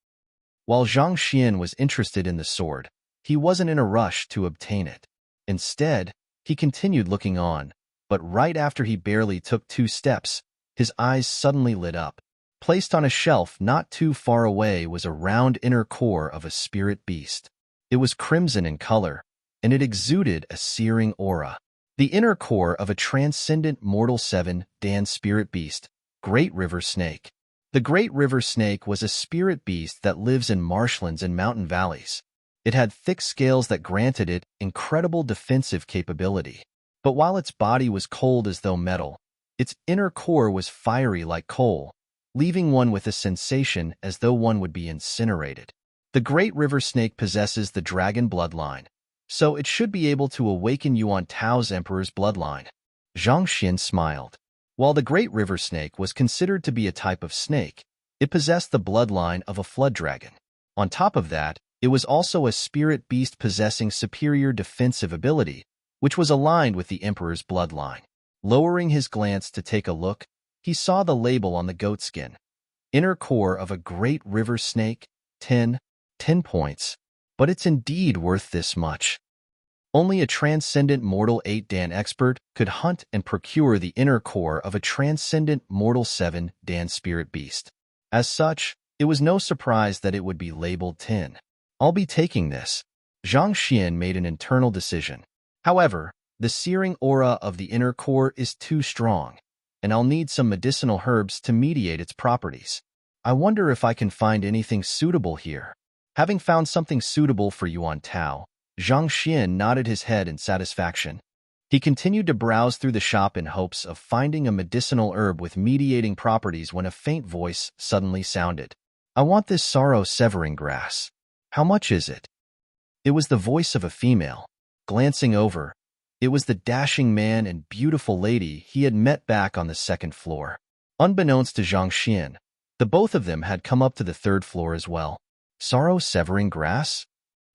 While Zhang Xian was interested in the sword, he wasn't in a rush to obtain it. Instead, he continued looking on, but right after he barely took 2 steps, his eyes suddenly lit up. Placed on a shelf not too far away was a round inner core of a spirit beast. It was crimson in color, and it exuded a searing aura. The inner core of a transcendent mortal 7-dan spirit beast, Great River Snake. The Great River Snake was a spirit beast that lives in marshlands and mountain valleys. It had thick scales that granted it incredible defensive capability. But while its body was cold as though metal, its inner core was fiery like coal, leaving one with a sensation as though one would be incinerated. The Great River Snake possesses the dragon bloodline, so it should be able to awaken Yuan Tao's Emperor's bloodline. Zhang Xian smiled. While the Great River Snake was considered to be a type of snake, it possessed the bloodline of a flood dragon. On top of that, it was also a spirit beast possessing superior defensive ability, which was aligned with the Emperor's bloodline. Lowering his glance to take a look, he saw the label on the goatskin. Inner core of a Great River Snake, 10 points. But it's indeed worth this much. Only a transcendent mortal 8-dan expert could hunt and procure the inner core of a transcendent mortal 7-dan spirit beast. As such, it was no surprise that it would be labeled 10. I'll be taking this. Zhang Xian made an internal decision. However, the searing aura of the inner core is too strong, and I'll need some medicinal herbs to mediate its properties. I wonder if I can find anything suitable here. Having found something suitable for Yuan Tao, Zhang Xian nodded his head in satisfaction. He continued to browse through the shop in hopes of finding a medicinal herb with mediating properties when a faint voice suddenly sounded. "I want this sorrow-severing grass. How much is it?" It was the voice of a female. Glancing over, it was the dashing man and beautiful lady he had met back on the second floor. Unbeknownst to Zhang Xian, the both of them had come up to the third floor as well. Sorrow-severing grass?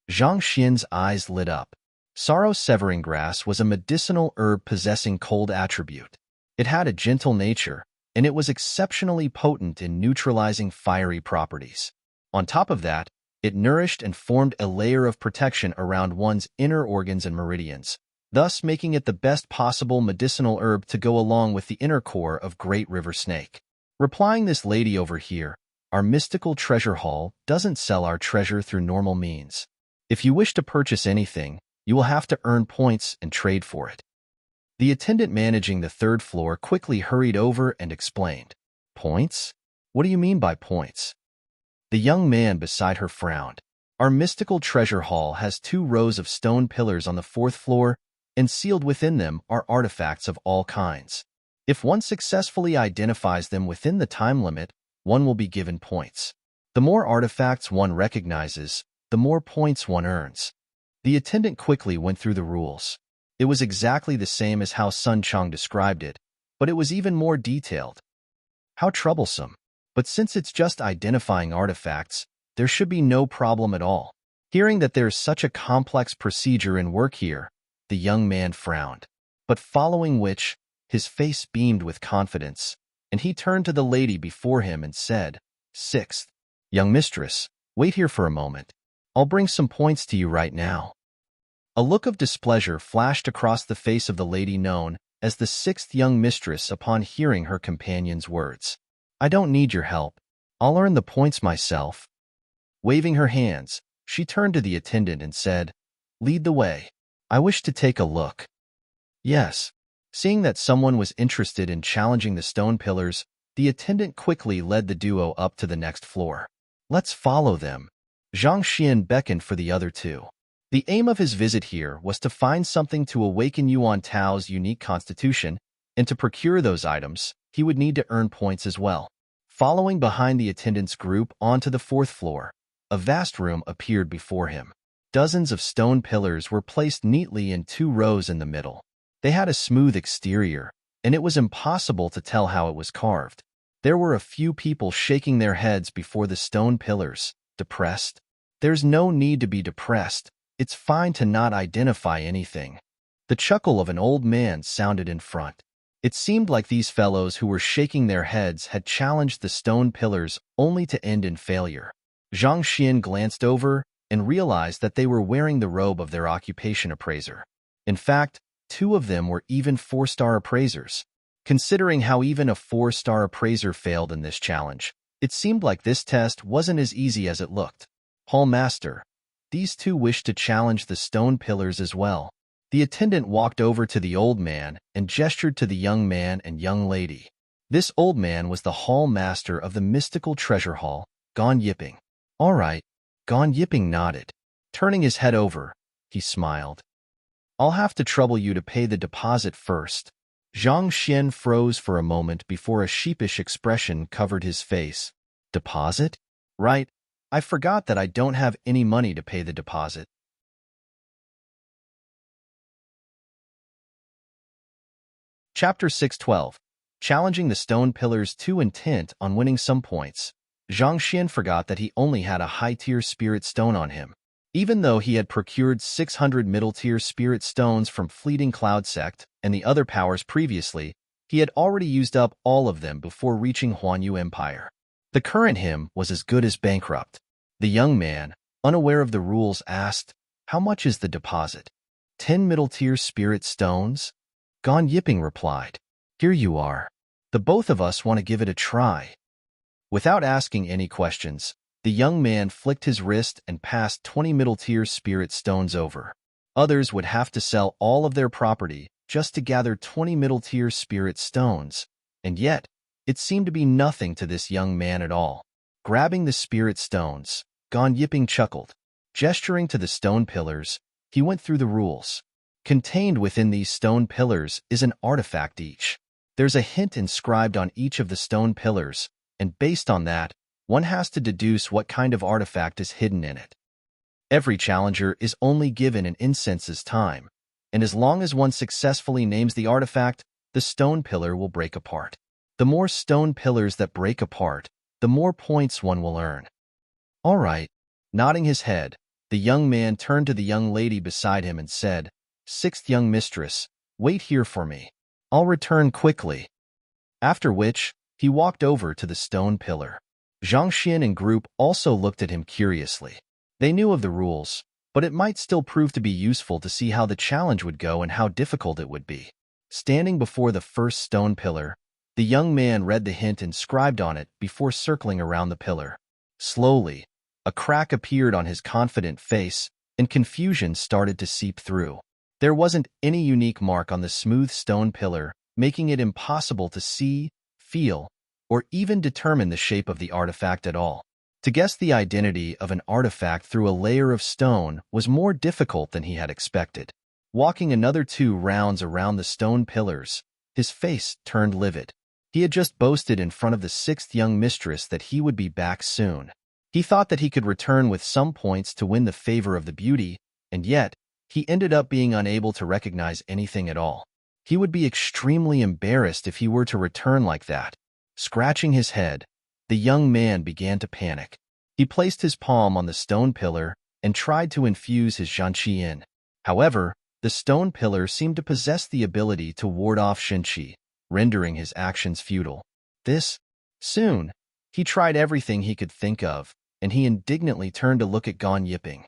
Zhang Xian's eyes lit up. Sorrow-severing grass was a medicinal herb possessing cold attribute. It had a gentle nature, and it was exceptionally potent in neutralizing fiery properties. On top of that, it nourished and formed a layer of protection around one's inner organs and meridians, thus making it the best possible medicinal herb to go along with the inner core of Great River Snake. Replying this lady over here, our mystical treasure hall doesn't sell our treasure through normal means. If you wish to purchase anything, you will have to earn points and trade for it. The attendant managing the third floor quickly hurried over and explained. Points? What do you mean by points? The young man beside her frowned. Our mystical treasure hall has 2 rows of stone pillars on the 4th floor, and sealed within them are artifacts of all kinds. If one successfully identifies them within the time limit, one will be given points. The more artifacts one recognizes, the more points one earns. The attendant quickly went through the rules. It was exactly the same as how Sun Chang described it, but it was even more detailed. How troublesome. But since it's just identifying artifacts, there should be no problem at all. Hearing that there's such a complex procedure in work here, the young man frowned. But following which, his face beamed with confidence, and he turned to the lady before him and said, "Sixth, young mistress, wait here for a moment. I'll bring some points to you right now." A look of displeasure flashed across the face of the lady known as the 6th young mistress upon hearing her companion's words. "I don't need your help. I'll earn the points myself." Waving her hands, she turned to the attendant and said, "Lead the way. I wish to take a look." Yes. Seeing that someone was interested in challenging the stone pillars, the attendant quickly led the duo up to the next floor. "Let's follow them." Zhang Xian beckoned for the other 2. The aim of his visit here was to find something to awaken Yuan Tao's unique constitution, and to procure those items, he would need to earn points as well. Following behind the attendant's group onto the 4th floor, a vast room appeared before him. Dozens of stone pillars were placed neatly in 2 rows in the middle. They had a smooth exterior, and it was impossible to tell how it was carved. There were a few people shaking their heads before the stone pillars, depressed. There's no need to be depressed. It's fine to not identify anything. The chuckle of an old man sounded in front. It seemed like these fellows who were shaking their heads had challenged the stone pillars only to end in failure. Zhang Xian glanced over and realized that they were wearing the robe of their occupation appraiser. In fact, 2 of them were even 4-star appraisers. Considering how even a 4-star appraiser failed in this challenge, it seemed like this test wasn't as easy as it looked. "Hall Master, these 2 wished to challenge the stone pillars as well." The attendant walked over to the old man and gestured to the young man and young lady. This old man was the hall master of the mystical treasure hall, Gan Yiping. "All right." Gan Yiping nodded. Turning his head over, he smiled. "I'll have to trouble you to pay the deposit first." Zhang Xian froze for a moment before a sheepish expression covered his face. "Deposit? Right. I forgot that I don't have any money to pay the deposit." Chapter 612. Challenging the stone pillars too intent on winning some points, Zhang Xian forgot that he only had a high-tier spirit stone on him. Even though he had procured 600 middle-tier spirit stones from Fleeting Cloud Sect and the other powers previously, he had already used up all of them before reaching Huanyu Empire. The current him was as good as bankrupt. The young man, unaware of the rules, asked, "How much is the deposit?" 10 middle-tier spirit stones? Gan Yiping replied, "Here you are. The both of us want to give it a try." Without asking any questions, the young man flicked his wrist and passed 20 middle-tier spirit stones over. Others would have to sell all of their property just to gather 20 middle-tier spirit stones, and yet, it seemed to be nothing to this young man at all. Grabbing the spirit stones, Gan Yiping chuckled. Gesturing to the stone pillars, he went through the rules. Contained within these stone pillars is an artifact each. There's a hint inscribed on each of the stone pillars, and based on that, one has to deduce what kind of artifact is hidden in it. Every challenger is only given an incense's time, and as long as one successfully names the artifact, the stone pillar will break apart. The more stone pillars that break apart, the more points one will earn. All right. Nodding his head, the young man turned to the young lady beside him and said, "Sixth young mistress, wait here for me. I'll return quickly." After which, he walked over to the stone pillar. Zhang Xian and group also looked at him curiously. They knew of the rules, but it might still prove to be useful to see how the challenge would go and how difficult it would be. Standing before the first stone pillar, the young man read the hint inscribed on it before circling around the pillar. Slowly, a crack appeared on his confident face, and confusion started to seep through. There wasn't any unique mark on the smooth stone pillar, making it impossible to see, feel, or even determine the shape of the artifact at all. To guess the identity of an artifact through a layer of stone was more difficult than he had expected. Walking another 2 rounds around the stone pillars, his face turned livid. He had just boasted in front of the 6th young mistress that he would be back soon. He thought that he could return with some points to win the favor of the beauty, and yet, he ended up being unable to recognize anything at all. He would be extremely embarrassed if he were to return like that. Scratching his head, the young man began to panic. He placed his palm on the stone pillar and tried to infuse his zhanqi in. However, the stone pillar seemed to possess the ability to ward off shenqi, rendering his actions futile. Soon, he tried everything he could think of, and he indignantly turned to look at Gan Yiping.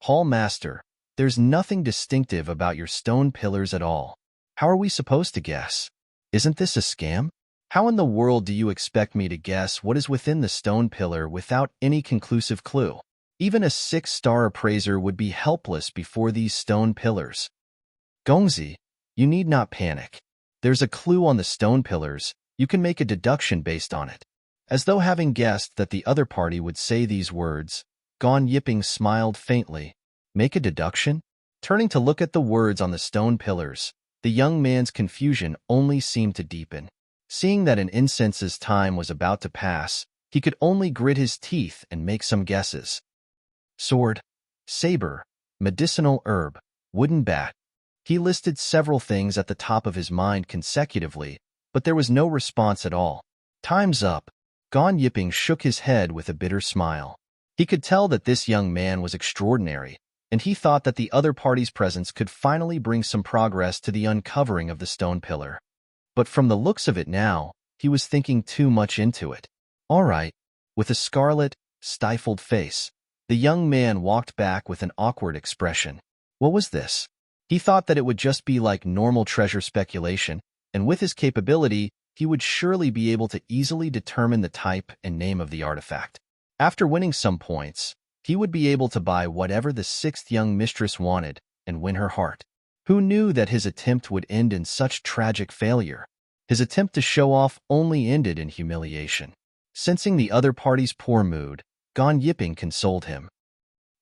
"Hall Master, there's nothing distinctive about your stone pillars at all. How are we supposed to guess? Isn't this a scam? How in the world do you expect me to guess what is within the stone pillar without any conclusive clue? Even a 6-star appraiser would be helpless before these stone pillars. Gongzi, you need not panic. There's a clue on the stone pillars. You can make a deduction based on it." As though having guessed that the other party would say these words, Gan Yiping smiled faintly. "Make a deduction?" Turning to look at the words on the stone pillars, the young man's confusion only seemed to deepen. Seeing that an incense's time was about to pass, he could only grit his teeth and make some guesses. Sword, saber, medicinal herb, wooden bat. He listed several things at the top of his mind consecutively, but there was no response at all. "Time's up." Gan Yiping shook his head with a bitter smile. He could tell that this young man was extraordinary, and he thought that the other party's presence could finally bring some progress to the uncovering of the stone pillar. But from the looks of it now, he was thinking too much into it. All right. With a scarlet, stifled face, the young man walked back with an awkward expression. What was this? He thought that it would just be like normal treasure speculation, and with his capability, he would surely be able to easily determine the type and name of the artifact. After winning some points, he would be able to buy whatever the 6th young mistress wanted and win her heart. Who knew that his attempt would end in such tragic failure? His attempt to show off only ended in humiliation. Sensing the other party's poor mood, Gan Yiping consoled him.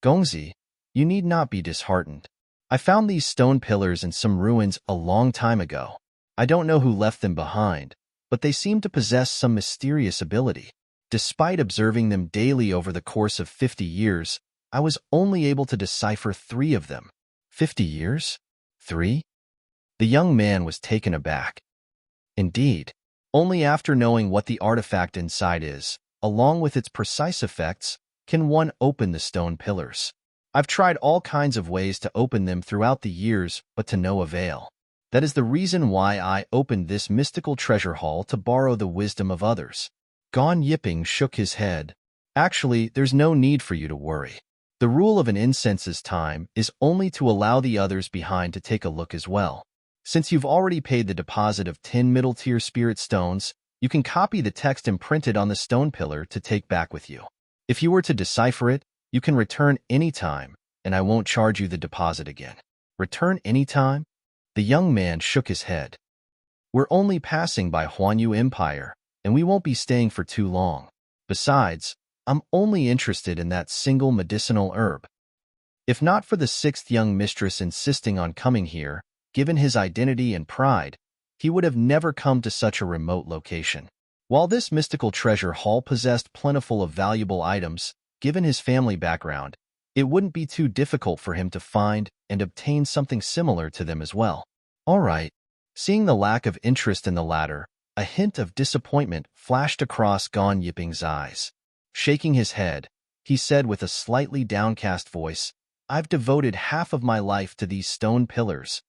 "Gongzi, you need not be disheartened. I found these stone pillars in some ruins a long time ago. I don't know who left them behind, but they seem to possess some mysterious ability. Despite observing them daily over the course of 50 years, I was only able to decipher 3 of them." 50 years? 3? The young man was taken aback. Indeed, only after knowing what the artifact inside is, along with its precise effects, can one open the stone pillars. I've tried all kinds of ways to open them throughout the years, but to no avail. That is the reason why I opened this mystical treasure hall to borrow the wisdom of others. Gan Yiping shook his head. Actually, there's no need for you to worry. The rule of an incense's time is only to allow the others behind to take a look as well. Since you've already paid the deposit of 10 middle-tier spirit stones, you can copy the text imprinted on the stone pillar to take back with you. If you were to decipher it, you can return any time, and I won't charge you the deposit again. Return any time? The young man shook his head. We're only passing by Huanyu Empire, and we won't be staying for too long. Besides, I'm only interested in that single medicinal herb. If not for the sixth young mistress insisting on coming here, given his identity and pride, he would have never come to such a remote location. While this mystical treasure hall possessed plentiful of valuable items, given his family background, it wouldn't be too difficult for him to find and obtain something similar to them as well. All right. Seeing the lack of interest in the latter, a hint of disappointment flashed across Gon Yiping's eyes. Shaking his head, he said with a slightly downcast voice, I've devoted half of my life to these stone pillars.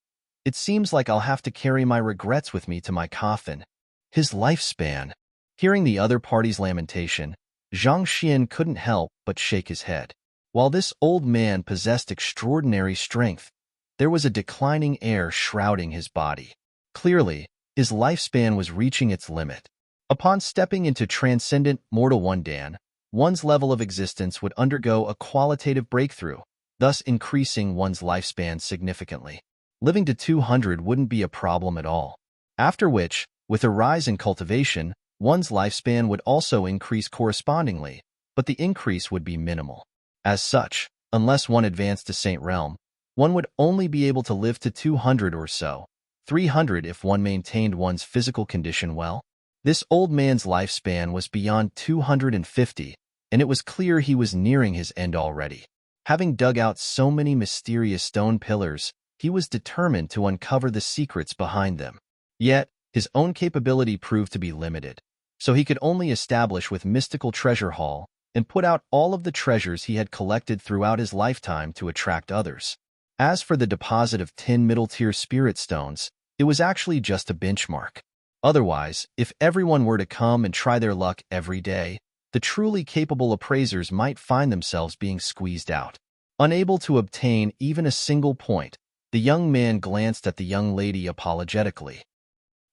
It seems like I'll have to carry my regrets with me to my coffin. His lifespan. Hearing the other party's lamentation, Zhang Xian couldn't help but shake his head. While this old man possessed extraordinary strength, there was a declining air shrouding his body. Clearly, his lifespan was reaching its limit. Upon stepping into transcendent mortal Wundan, one's level of existence would undergo a qualitative breakthrough, thus increasing one's lifespan significantly. Living to 200 wouldn't be a problem at all. After which, with a rise in cultivation, one's lifespan would also increase correspondingly, but the increase would be minimal. As such, unless one advanced to Saint Realm, one would only be able to live to 200 or so, 300 if one maintained one's physical condition well. This old man's lifespan was beyond 250, and it was clear he was nearing his end already. Having dug out so many mysterious stone pillars, he was determined to uncover the secrets behind them. Yet, his own capability proved to be limited, so he could only establish with mystical treasure hall and put out all of the treasures he had collected throughout his lifetime to attract others. As for the deposit of 10 middle-tier spirit stones, it was actually just a benchmark. Otherwise, if everyone were to come and try their luck every day, the truly capable appraisers might find themselves being squeezed out. Unable to obtain even a single point, the young man glanced at the young lady apologetically.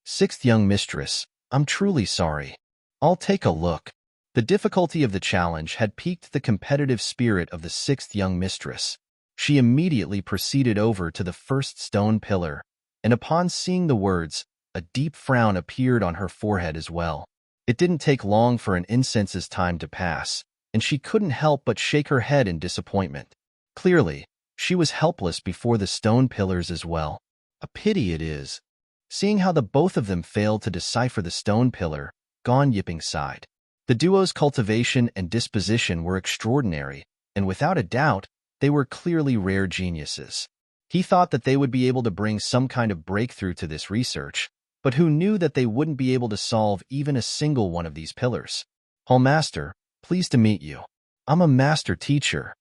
Sixth young mistress, I'm truly sorry. I'll take a look. The difficulty of the challenge had piqued the competitive spirit of the sixth young mistress. She immediately proceeded over to the first stone pillar, and upon seeing the words, a deep frown appeared on her forehead as well. It didn't take long for an incense's time to pass, and she couldn't help but shake her head in disappointment. Clearly, she was helpless before the stone pillars as well. A pity it is. Seeing how the both of them failed to decipher the stone pillar, Gon Yiping sighed. The duo's cultivation and disposition were extraordinary, and without a doubt, they were clearly rare geniuses. He thought that they would be able to bring some kind of breakthrough to this research, but who knew that they wouldn't be able to solve even a single one of these pillars? Hall Master, pleased to meet you. I'm a master teacher.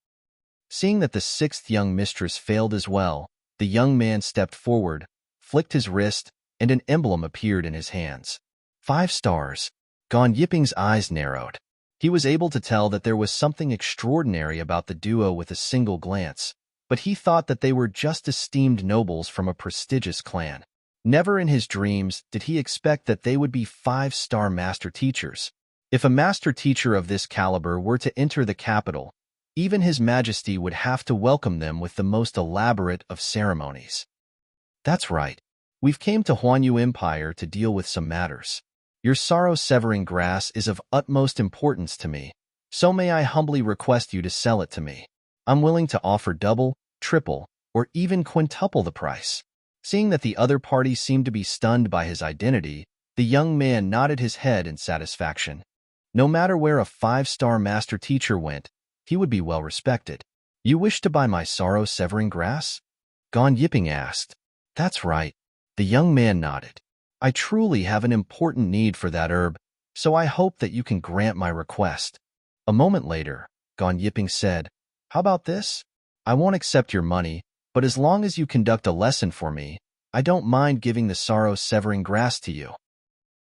Seeing that the sixth young mistress failed as well, the young man stepped forward, flicked his wrist, and an emblem appeared in his hands. 5 stars. Gon Yiping's eyes narrowed. He was able to tell that there was something extraordinary about the duo with a single glance, but he thought that they were just esteemed nobles from a prestigious clan. Never in his dreams did he expect that they would be 5-star master teachers. If a master teacher of this caliber were to enter the capital, even His Majesty would have to welcome them with the most elaborate of ceremonies. That's right. We've came to Huanyu Empire to deal with some matters. Your sorrow-severing grass is of utmost importance to me, so may I humbly request you to sell it to me. I'm willing to offer double, triple, or even quintuple the price. Seeing that the other party seemed to be stunned by his identity, the young man nodded his head in satisfaction. No matter where a 5-star master teacher went, he would be well respected. You wish to buy my sorrow-severing grass? Gon Yiping asked. That's right. The young man nodded. I truly have an important need for that herb, so I hope that you can grant my request. A moment later, Gon Yiping said, How about this? I won't accept your money, but as long as you conduct a lesson for me, I don't mind giving the sorrow-severing grass to you.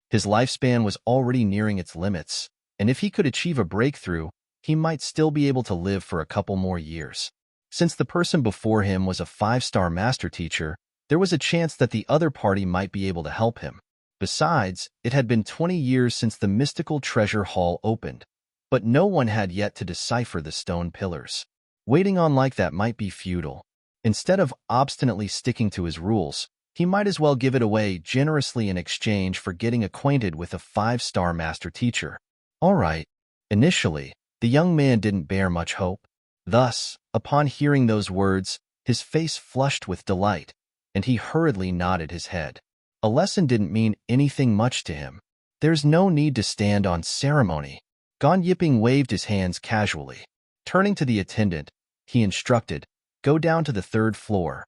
His lifespan was already nearing its limits, and if he could achieve a breakthrough, he might still be able to live for a couple more years. Since the person before him was a 5-star master teacher, there was a chance that the other party might be able to help him. Besides, it had been 20 years since the mystical treasure hall opened, but no one had yet to decipher the stone pillars. Waiting on like that might be futile. Instead of obstinately sticking to his rules, he might as well give it away generously in exchange for getting acquainted with a 5-star master teacher. All right. Initially, The young man didn't bear much hope. Thus, upon hearing those words, his face flushed with delight, and he hurriedly nodded his head. A lesson didn't mean anything much to him. There's no need to stand on ceremony. Gon Yiping waved his hands casually. Turning to the attendant, he instructed, "Go down to the 3rd floor.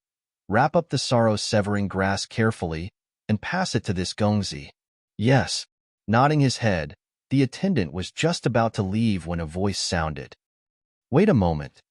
Wrap up the sorrow-severing grass carefully and pass it to this Gongzi." "Yes." Nodding his head, the attendant was just about to leave when a voice sounded. "Wait a moment."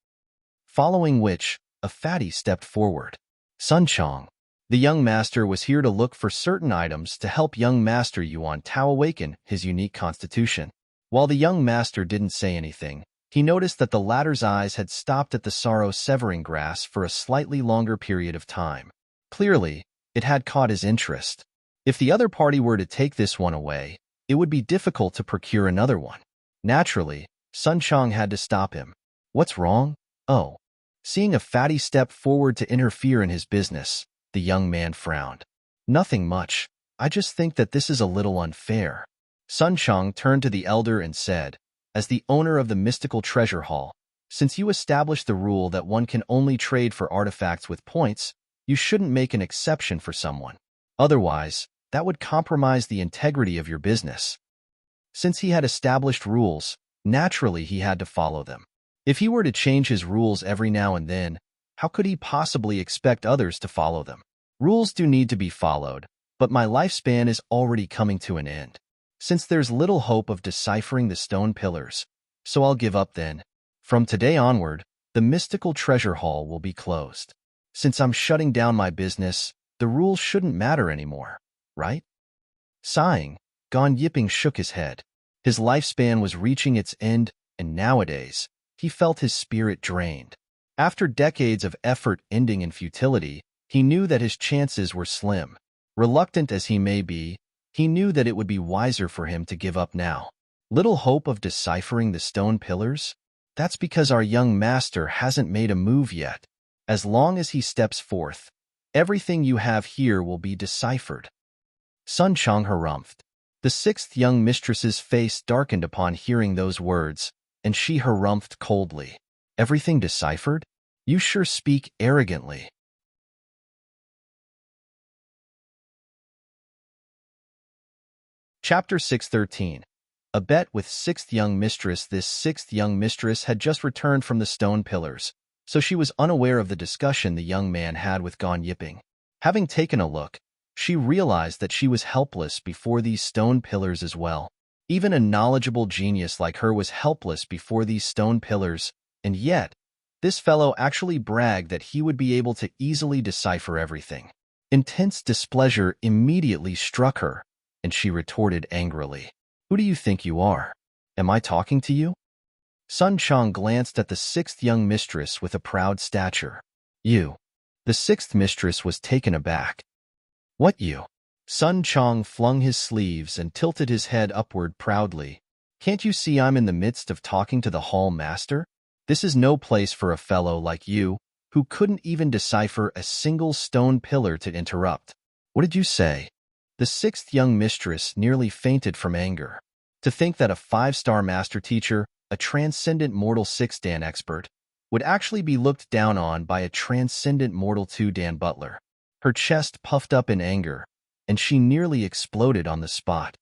Following which, a fatty stepped forward. Sun Chong. The young master was here to look for certain items to help young master Yuan Tao awaken his unique constitution. While the young master didn't say anything, he noticed that the latter's eyes had stopped at the sorrow-severing grass for a slightly longer period of time. Clearly, it had caught his interest. If the other party were to take this one away, it would be difficult to procure another one. Naturally, Sun Chong had to stop him. "What's wrong?" "Oh." Seeing a fatty step forward to interfere in his business, the young man frowned. "Nothing much. I just think that this is a little unfair." Sun Chong turned to the elder and said, "As the owner of the mystical treasure hall, since you established the rule that one can only trade for artifacts with points, you shouldn't make an exception for someone. Otherwise, that would compromise the integrity of your business." Since he had established rules, naturally he had to follow them. If he were to change his rules every now and then, how could he possibly expect others to follow them? Rules do need to be followed, but my lifespan is already coming to an end. Since there's little hope of deciphering the stone pillars, so I'll give up then. From today onward, the mystical treasure hall will be closed. Since I'm shutting down my business, the rules shouldn't matter anymore, right? Sighing, Gon Yiping shook his head. His lifespan was reaching its end, and nowadays, he felt his spirit drained. After decades of effort ending in futility, he knew that his chances were slim. Reluctant as he may be, he knew that it would be wiser for him to give up now. Little hope of deciphering the stone pillars? That's because our young master hasn't made a move yet. As long as he steps forth, everything you have here will be deciphered. Sun Chong harumphed. The 6th young mistress's face darkened upon hearing those words, and she harumphed coldly. "Everything deciphered? You sure speak arrogantly." Chapter 613. A bet with 6th young mistress. This 6th young mistress had just returned from the stone pillars, so she was unaware of the discussion the young man had with Gon Yiping. Having taken a look, she realized that she was helpless before these stone pillars as well. Even a knowledgeable genius like her was helpless before these stone pillars, and yet, this fellow actually bragged that he would be able to easily decipher everything. Intense displeasure immediately struck her, and she retorted angrily, "Who do you think you are? Am I talking to you?" Sun Chong glanced at the 6th young mistress with a proud stature. "You." The 6th mistress was taken aback. "What you?" Sun Chong flung his sleeves and tilted his head upward proudly. "Can't you see I'm in the midst of talking to the hall master? This is no place for a fellow like you, who couldn't even decipher a single stone pillar to interrupt." "What did you say?" The 6th young mistress nearly fainted from anger. To think that a 5-star master teacher, a transcendent mortal 6-dan expert, would actually be looked down on by a transcendent mortal 2-dan butler. Her chest puffed up in anger, and she nearly exploded on the spot.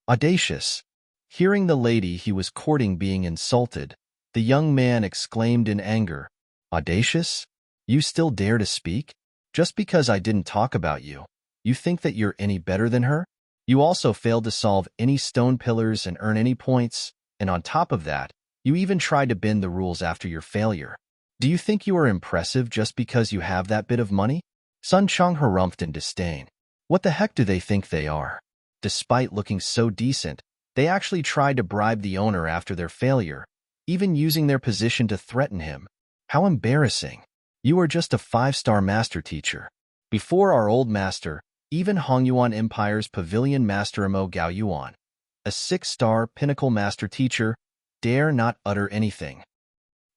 Audacious. Hearing the lady he was courting being insulted, the young man exclaimed in anger, "Audacious? You still dare to speak? Just because I didn't talk about you, you think that you're any better than her? You also failed to solve any stone pillars and earn any points, and on top of that, you even tried to bend the rules after your failure. Do you think you are impressive just because you have that bit of money?" Sun Chong harumphed in disdain. What the heck do they think they are? Despite looking so decent, they actually tried to bribe the owner after their failure, even using their position to threaten him. How embarrassing. You are just a 5-star master teacher. Before our old master, even Hongyuan Empire's Pavilion Master Mo Gao Yuan, a 6-star pinnacle master teacher, dare not utter anything.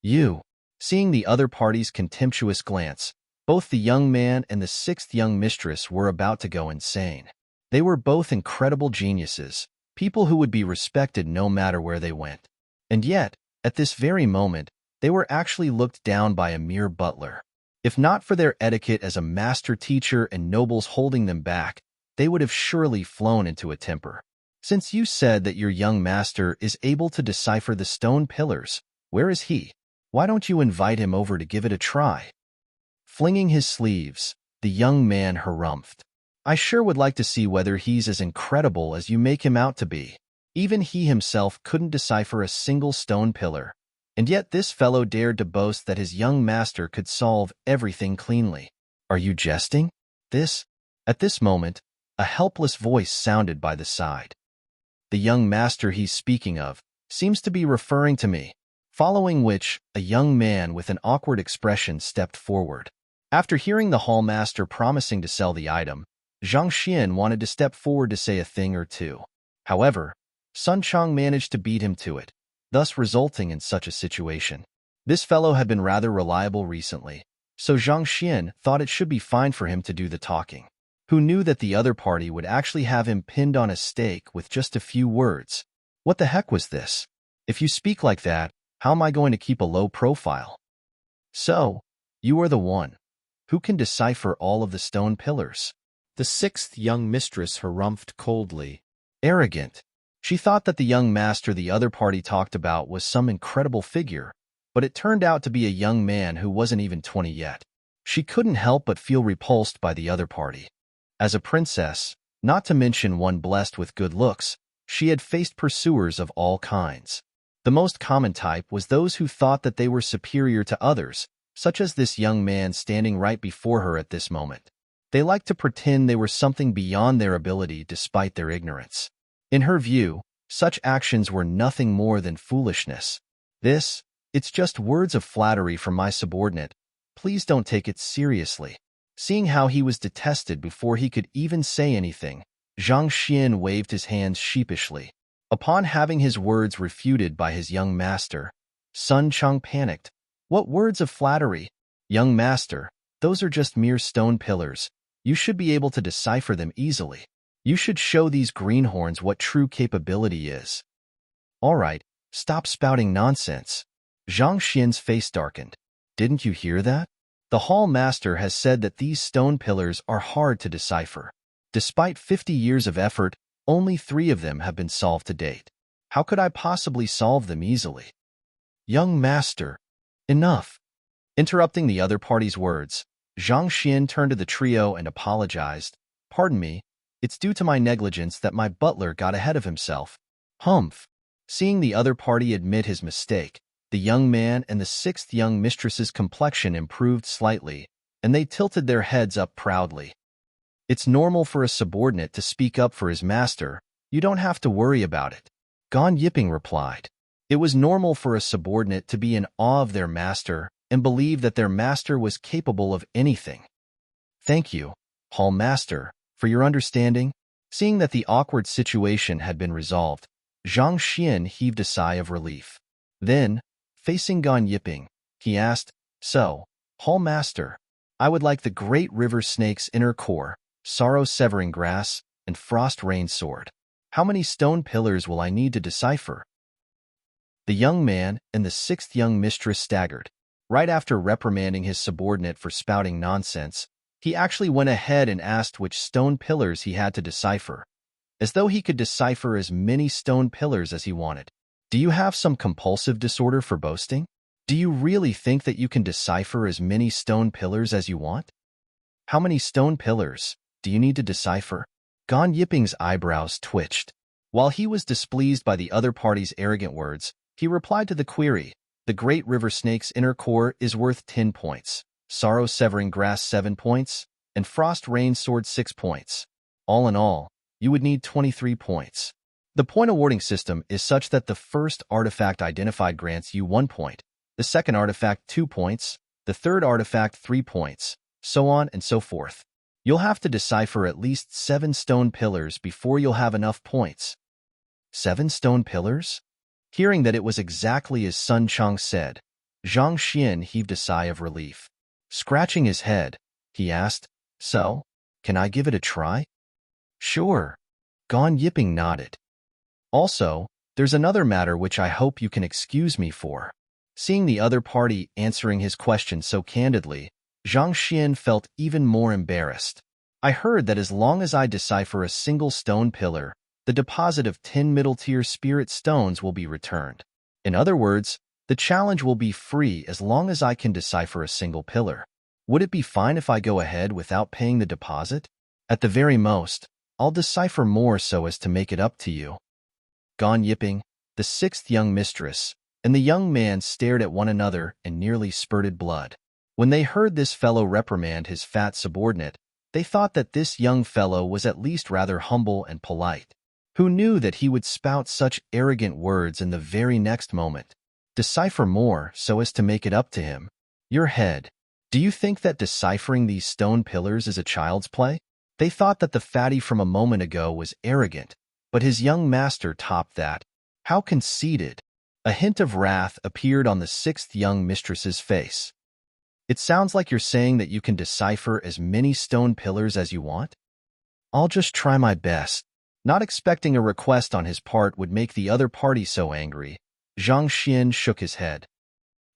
You. Seeing the other party's contemptuous glance, both the young man and the 6th young mistress were about to go insane. They were both incredible geniuses, people who would be respected no matter where they went. And yet, At this very moment, they were actually looked down by a mere butler. If not for their etiquette as a master teacher and nobles holding them back, they would have surely flown into a temper. Since you said that your young master is able to decipher the stone pillars, where is he? Why don't you invite him over to give it a try? Flinging his sleeves, the young man harumphed. I sure would like to see whether he's as incredible as you make him out to be. Even he himself couldn't decipher a single stone pillar, and yet this fellow dared to boast that his young master could solve everything cleanly. Are you jesting? At this moment, a helpless voice sounded by the side. The young master he's speaking of seems to be referring to me, following which a young man with an awkward expression stepped forward. After hearing the hallmaster promising to sell the item, Zhang Xian wanted to step forward to say a thing or two. However, Sun Chang managed to beat him to it, thus resulting in such a situation. This fellow had been rather reliable recently, so Zhang Xian thought it should be fine for him to do the talking. Who knew that the other party would actually have him pinned on a stake with just a few words? What the heck was this? If you speak like that, how am I going to keep a low profile? So, you are the one who can decipher all of the stone pillars. The sixth young mistress harumphed coldly. Arrogant. She thought that the young master the other party talked about was some incredible figure, but it turned out to be a young man who wasn't even 20 yet. She couldn't help but feel repulsed by the other party. As a princess, not to mention one blessed with good looks, she had faced pursuers of all kinds. The most common type was those who thought that they were superior to others, such as this young man standing right before her at this moment. They liked to pretend they were something beyond their ability despite their ignorance. In her view, such actions were nothing more than foolishness. It's just words of flattery from my subordinate. Please don't take it seriously. Seeing how he was detested before he could even say anything, Zhang Xian waved his hands sheepishly. Upon having his words refuted by his young master, Sun Chang panicked. What words of flattery? Young master, those are just mere stone pillars. You should be able to decipher them easily. You should show these greenhorns what true capability is. All right, stop spouting nonsense. Zhang Xian's face darkened. Didn't you hear that? The hall master has said that these stone pillars are hard to decipher. Despite 50 years of effort, only 3 of them have been solved to date. How could I possibly solve them easily? Young master, enough. Interrupting the other party's words, Zhang Xian turned to the trio and apologized. Pardon me, it's due to my negligence that my butler got ahead of himself. Humph. Seeing the other party admit his mistake, the young man and the sixth young mistress's complexion improved slightly, and they tilted their heads up proudly. It's normal for a subordinate to speak up for his master. You don't have to worry about it. Gan Yiping replied. It was normal for a subordinate to be in awe of their master and believe that their master was capable of anything. Thank you, hall master, for your understanding. Seeing that the awkward situation had been resolved, Zhang Xian heaved a sigh of relief. Then, facing Gan Yiping, he asked, So, hall master, I would like the great river snake's inner core, sorrow severing grass, and frost rain sword. How many stone pillars will I need to decipher? The young man and the sixth young mistress staggered. Right after reprimanding his subordinate for spouting nonsense, he actually went ahead and asked which stone pillars he had to decipher, as though he could decipher as many stone pillars as he wanted. Do you have some compulsive disorder for boasting? Do you really think that you can decipher as many stone pillars as you want? How many stone pillars do you need to decipher? Gan Yiping's eyebrows twitched. While he was displeased by the other party's arrogant words, he replied to the query. The great river snake's inner core is worth 10 points, sorrow severing grass 7 points, and frost rain sword 6 points. All in all, you would need 23 points. The point awarding system is such that the first artifact identified grants you 1 point, the second artifact 2 points, the third artifact 3 points, so on and so forth. You'll have to decipher at least 7 stone pillars before you'll have enough points. 7 stone pillars? Hearing that it was exactly as Sun Chang said, Zhang Xian heaved a sigh of relief. Scratching his head, he asked, So, can I give it a try? Sure. Gan Yiping nodded. Also, There's another matter which I hope you can excuse me for. Seeing the other party answering his question so candidly, Zhang Xian felt even more embarrassed. I heard that as long as I decipher a single stone pillar, the deposit of 10 middle-tier spirit stones will be returned. In other words, the challenge will be free as long as I can decipher a single pillar. Would it be fine if I go ahead without paying the deposit? At the very most, I'll decipher more so as to make it up to you. Gan Yiping, the sixth young mistress, and the young man stared at one another and nearly spurted blood. When they heard this fellow reprimand his fat subordinate, they thought that this young fellow was at least rather humble and polite. Who knew that he would spout such arrogant words in the very next moment? Decipher more so as to make it up to him. Your head. Do you think that deciphering these stone pillars is a child's play? They thought that the fatty from a moment ago was arrogant, but his young master topped that. How conceited! A hint of wrath appeared on the sixth young mistress's face. It sounds like you're saying that you can decipher as many stone pillars as you want? I'll just try my best. Not expecting a request on his part would make the other party so angry, Zhang Xian shook his head.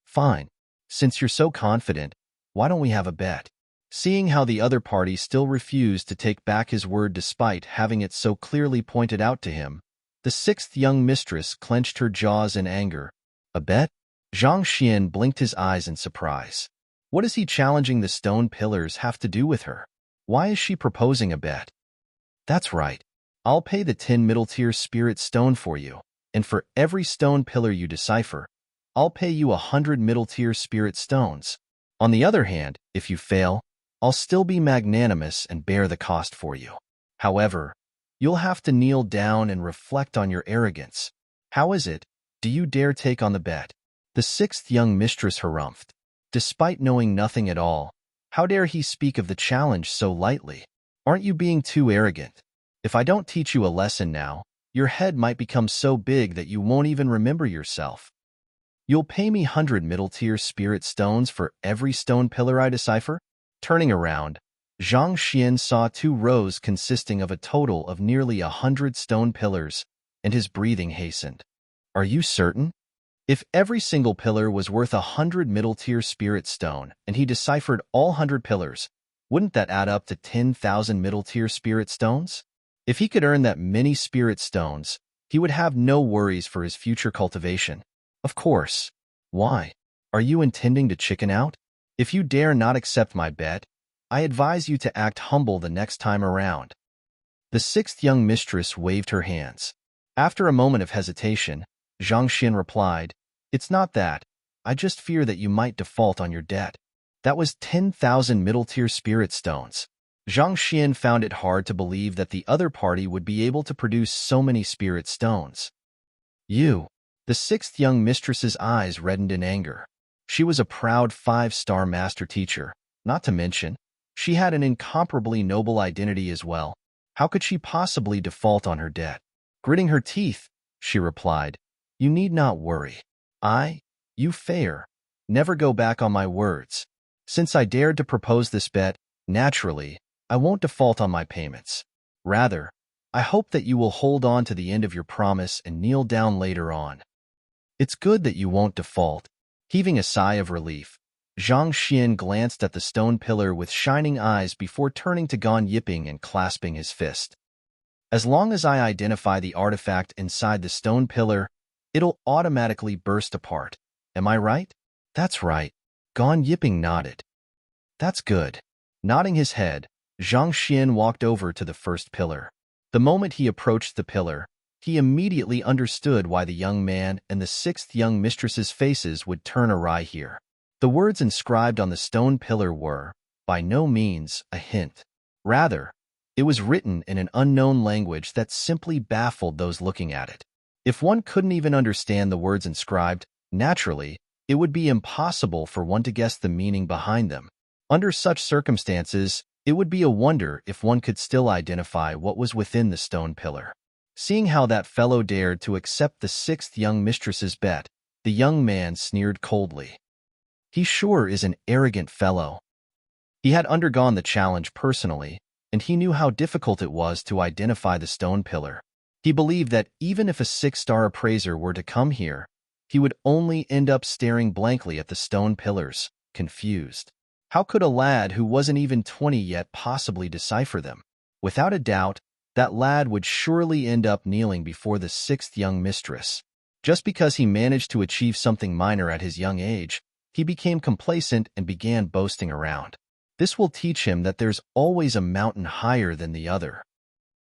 Fine. Since you're so confident, why don't we have a bet? Seeing how the other party still refused to take back his word despite having it so clearly pointed out to him, the sixth young mistress clenched her jaws in anger. A bet? Zhang Xian blinked his eyes in surprise. What does he challenging the stone pillars have to do with her? Why is she proposing a bet? That's right. I'll pay the 10 middle-tier spirit stone for you, and for every stone pillar you decipher, I'll pay you 100 middle-tier spirit stones. On the other hand, if you fail, I'll still be magnanimous and bear the cost for you. However, you'll have to kneel down and reflect on your arrogance. How is it? Do you dare take on the bet? The sixth young mistress harumphed. Despite knowing nothing at all, how dare he speak of the challenge so lightly? Aren't you being too arrogant? If I don't teach you a lesson now, your head might become so big that you won't even remember yourself. You'll pay me 100 middle-tier spirit stones for every stone pillar I decipher? Turning around, Zhang Xian saw 2 rows consisting of a total of nearly 100 stone pillars, and his breathing hastened. Are you certain? If every single pillar was worth 100 middle-tier spirit stone, and he deciphered all 100 pillars, wouldn't that add up to 10,000 middle-tier spirit stones? If he could earn that many spirit stones, he would have no worries for his future cultivation. Of course. Why? Are you intending to chicken out? If you dare not accept my bet, I advise you to act humble the next time around. The sixth young mistress waved her hands. After a moment of hesitation, Zhang Xian replied, It's not that. I just fear that you might default on your debt. That was 10,000 middle-tier spirit stones. Zhang Xian found it hard to believe that the other party would be able to produce so many spirit stones. You. The sixth young mistress's eyes reddened in anger. She was a proud 5-star master teacher, not to mention, she had an incomparably noble identity as well. How could she possibly default on her debt? Gritting her teeth, she replied, You need not worry. You fair, never go back on my words. Since I dared to propose this bet, naturally, I won't default on my payments. Rather, I hope that you will hold on to the end of your promise and kneel down later on. It's good that you won't default. Heaving a sigh of relief, Zhang Xian glanced at the stone pillar with shining eyes before turning to Gan Yiping and clasping his fist. As long as I identify the artifact inside the stone pillar, it'll automatically burst apart. Am I right? That's right. Gan Yiping nodded. That's good. Nodding his head, Zhang Xian walked over to the first pillar. The moment he approached the pillar, he immediately understood why the young man and the sixth young mistress's faces would turn awry here. The words inscribed on the stone pillar were, by no means, a hint. Rather, it was written in an unknown language that simply baffled those looking at it. If one couldn't even understand the words inscribed, naturally, it would be impossible for one to guess the meaning behind them. Under such circumstances, it would be a wonder if one could still identify what was within the stone pillar. Seeing how that fellow dared to accept the sixth young mistress's bet, the young man sneered coldly. He sure is an arrogant fellow. He had undergone the challenge personally, and he knew how difficult it was to identify the stone pillar. He believed that even if a 6-star appraiser were to come here, he would only end up staring blankly at the stone pillars, confused. How could a lad who wasn't even 20 yet possibly decipher them? Without a doubt, that lad would surely end up kneeling before the 6th young mistress. Just because he managed to achieve something minor at his young age, he became complacent and began boasting around. This will teach him that there's always a mountain higher than the other.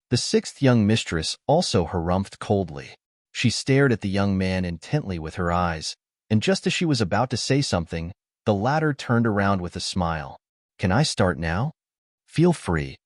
The 6th young mistress also harumphed coldly. She stared at the young man intently with her eyes, and just as she was about to say something, the latter turned around with a smile. "Can I start now?" "Feel free."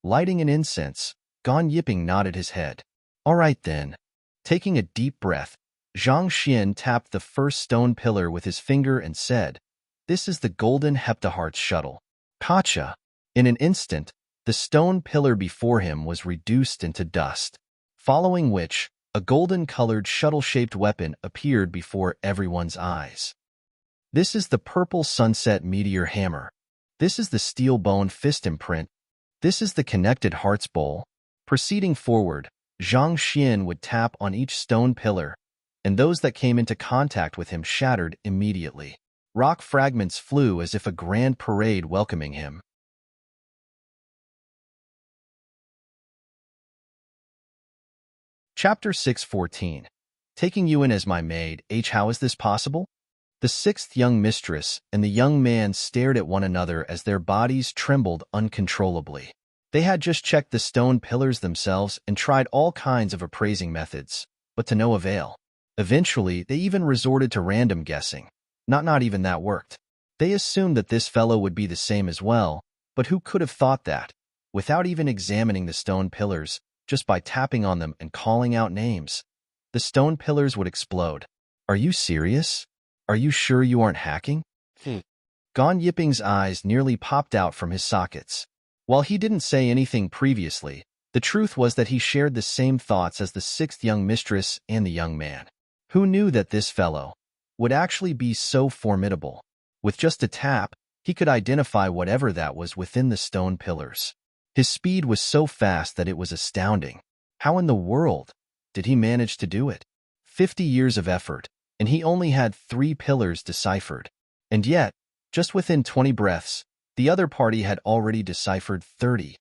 Lighting an incense, Gan Yiping nodded his head. "All right then." Taking a deep breath, Zhang Xian tapped the first stone pillar with his finger and said, "This is the golden heptahearts shuttle." Gotcha! In an instant, the stone pillar before him was reduced into dust, following which, a golden-colored shuttle-shaped weapon appeared before everyone's eyes. This is the purple sunset meteor hammer. This is the steel bone fist imprint. This is the connected hearts bowl. Proceeding forward, Zhang Xian would tap on each stone pillar, and those that came into contact with him shattered immediately. Rock fragments flew as if a grand parade welcoming him. Chapter 614. Taking you in as my maid, how is this possible? The 6th young mistress and the young man stared at one another as their bodies trembled uncontrollably. They had just checked the stone pillars themselves and tried all kinds of appraising methods, but to no avail. Eventually, they even resorted to random guessing. Not even that worked. They assumed that this fellow would be the same as well, but who could have thought that? Without even examining the stone pillars, just by tapping on them and calling out names, the stone pillars would explode. Are you serious? Are you sure you aren't hacking? Gan Yiping's eyes nearly popped out from his sockets. While he didn't say anything previously, the truth was that he shared the same thoughts as the 6th young mistress and the young man. Who knew that this fellow would actually be so formidable? With just a tap, he could identify whatever that was within the stone pillars. His speed was so fast that it was astounding. How in the world did he manage to do it? 50 years of effort, and he only had 3 pillars deciphered. And yet, just within 20 breaths, the other party had already deciphered 30.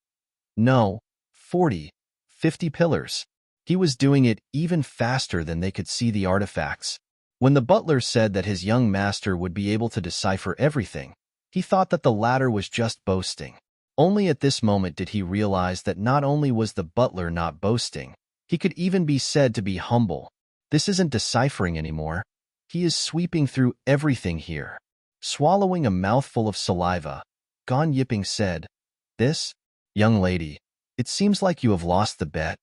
No, 40, 50 pillars. He was doing it even faster than they could see the artifacts. When the butler said that his young master would be able to decipher everything, he thought that the latter was just boasting. Only at this moment did he realize that not only was the butler not boasting, he could even be said to be humble. This isn't deciphering anymore. He is sweeping through everything here. Swallowing a mouthful of saliva, Gan Yiping said, "This, young lady, it seems like you have lost the bet."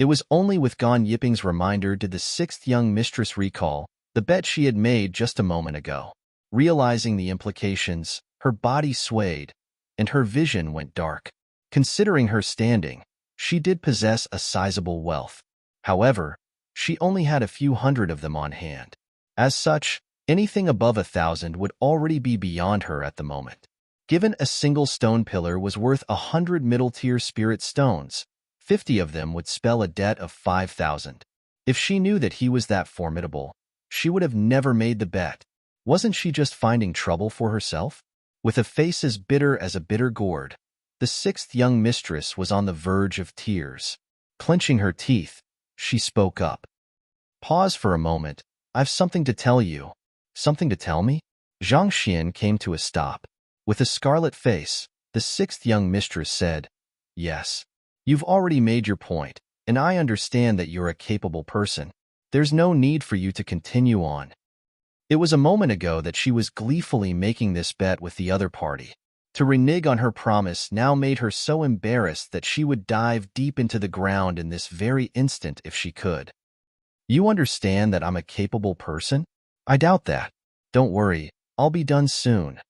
It was only with Gan Yiping's reminder did the 6th young mistress recall the bet she had made just a moment ago. Realizing the implications, her body swayed, and her vision went dark. Considering her standing, she did possess a sizable wealth. However, she only had a few hundred of them on hand. As such, anything above 1,000 would already be beyond her at the moment. Given a single stone pillar was worth 100 middle-tier spirit stones, 50 of them would spell a debt of 5,000. If she knew that he was that formidable, she would have never made the bet. Wasn't she just finding trouble for herself? With a face as bitter as a bitter gourd, the 6th young mistress was on the verge of tears. Clenching her teeth, she spoke up. "Pause for a moment. I've something to tell you." "Something to tell me?" Zhang Xian came to a stop. With a scarlet face, the 6th young mistress said, "Yes. You've already made your point, and I understand that you're a capable person. There's no need for you to continue on." It was a moment ago that she was gleefully making this bet with the other party. To renege on her promise now made her so embarrassed that she would dive deep into the ground in this very instant if she could. "You understand that I'm a capable person?" "I doubt that. Don't worry, I'll be done soon."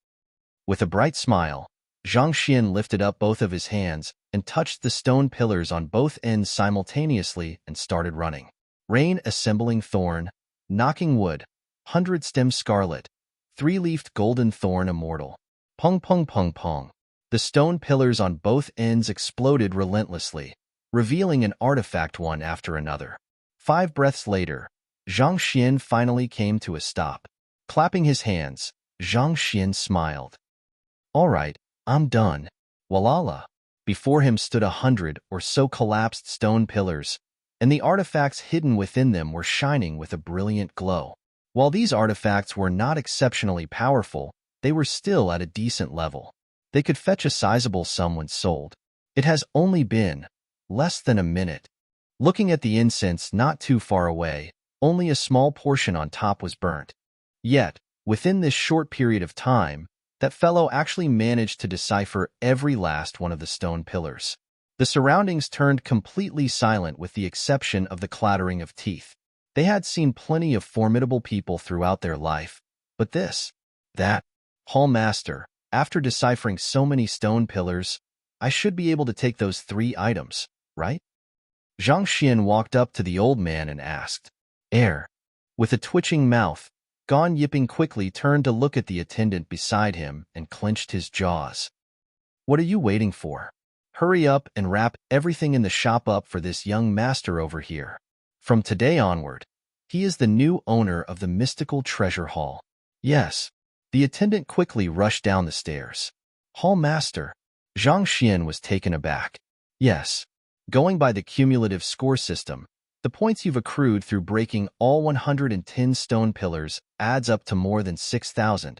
With a bright smile, Zhang Xian lifted up both of his hands and touched the stone pillars on both ends simultaneously and started running. Rain assembling thorn, knocking wood, 100-stem scarlet, 3-leafed golden thorn immortal. Pung pung pung pung. The stone pillars on both ends exploded relentlessly, revealing an artifact one after another. 5 breaths later, Zhang Xian finally came to a stop. Clapping his hands, Zhang Xian smiled. All right, I'm done. Walala. Before him stood 100 or so collapsed stone pillars, and the artifacts hidden within them were shining with a brilliant glow. While these artifacts were not exceptionally powerful, they were still at a decent level. They could fetch a sizable sum when sold. It has only been less than a minute. Looking at the incense not too far away, only a small portion on top was burnt. Yet, within this short period of time, that fellow actually managed to decipher every last one of the stone pillars. The surroundings turned completely silent with the exception of the clattering of teeth. They had seen plenty of formidable people throughout their life, but that, Hall Master, after deciphering so many stone pillars, I should be able to take those 3 items, right? Zhang Xian walked up to the old man and asked. With a twitching mouth, Gan Yiping quickly turned to look at the attendant beside him and clenched his jaws. What are you waiting for? Hurry up and wrap everything in the shop up for this young master over here. From today onward, he is the new owner of the mystical treasure hall. Yes. The attendant quickly rushed down the stairs. Hall Master. Zhang Xian was taken aback. Yes. Going by the cumulative score system, the points you've accrued through breaking all 110 stone pillars adds up to more than 6,000.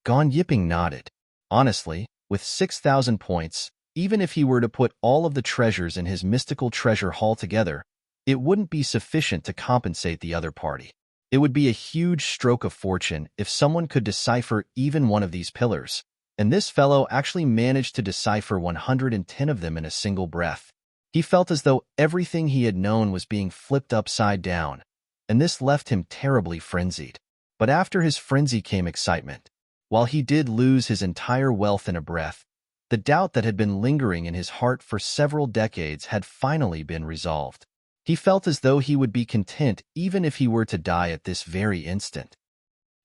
Gan Yiping nodded. Honestly, with 6,000 points, even if he were to put all of the treasures in his mystical treasure hall together, it wouldn't be sufficient to compensate the other party. It would be a huge stroke of fortune if someone could decipher even one of these pillars, and this fellow actually managed to decipher 110 of them in a single breath. He felt as though everything he had known was being flipped upside down, and this left him terribly frenzied. But after his frenzy came excitement. While he did lose his entire wealth in a breath, the doubt that had been lingering in his heart for several decades had finally been resolved. He felt as though he would be content even if he were to die at this very instant.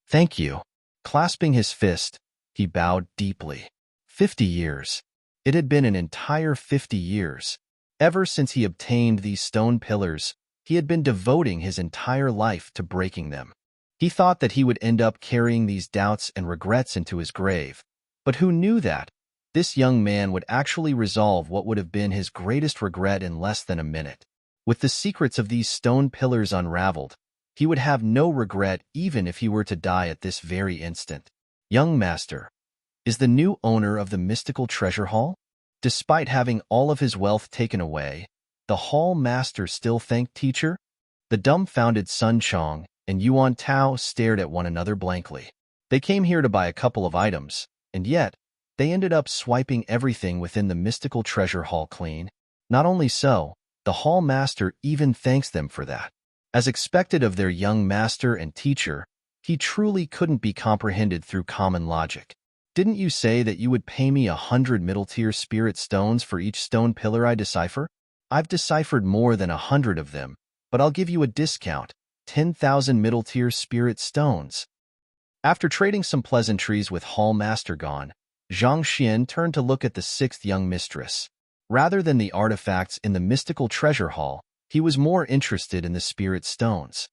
Thank you. Clasping his fist, he bowed deeply. 50 years. It had been an entire 50 years. Ever since he obtained these stone pillars, he had been devoting his entire life to breaking them. He thought that he would end up carrying these doubts and regrets into his grave, but who knew that this young man would actually resolve what would have been his greatest regret in less than a minute. With the secrets of these stone pillars unraveled, he would have no regret even if he were to die at this very instant. Young Master, is the new owner of the mystical treasure hall? Despite having all of his wealth taken away, the hall master still thanked Teacher? The dumbfounded Sun Chong and Yuan Tao stared at one another blankly. They came here to buy a couple of items, and yet, they ended up swiping everything within the mystical treasure hall clean. Not only so, the hall master even thanks them for that. As expected of their young master and teacher, he truly couldn't be comprehended through common logic. Didn't you say that you would pay me 100 middle-tier spirit stones for each stone pillar I decipher? I've deciphered more than 100 of them, but I'll give you a discount, 10,000 middle-tier spirit stones. After trading some pleasantries with Hall Master Gon, Zhang Xian turned to look at the 6th young mistress. Rather than the artifacts in the mystical treasure hall, he was more interested in the spirit stones.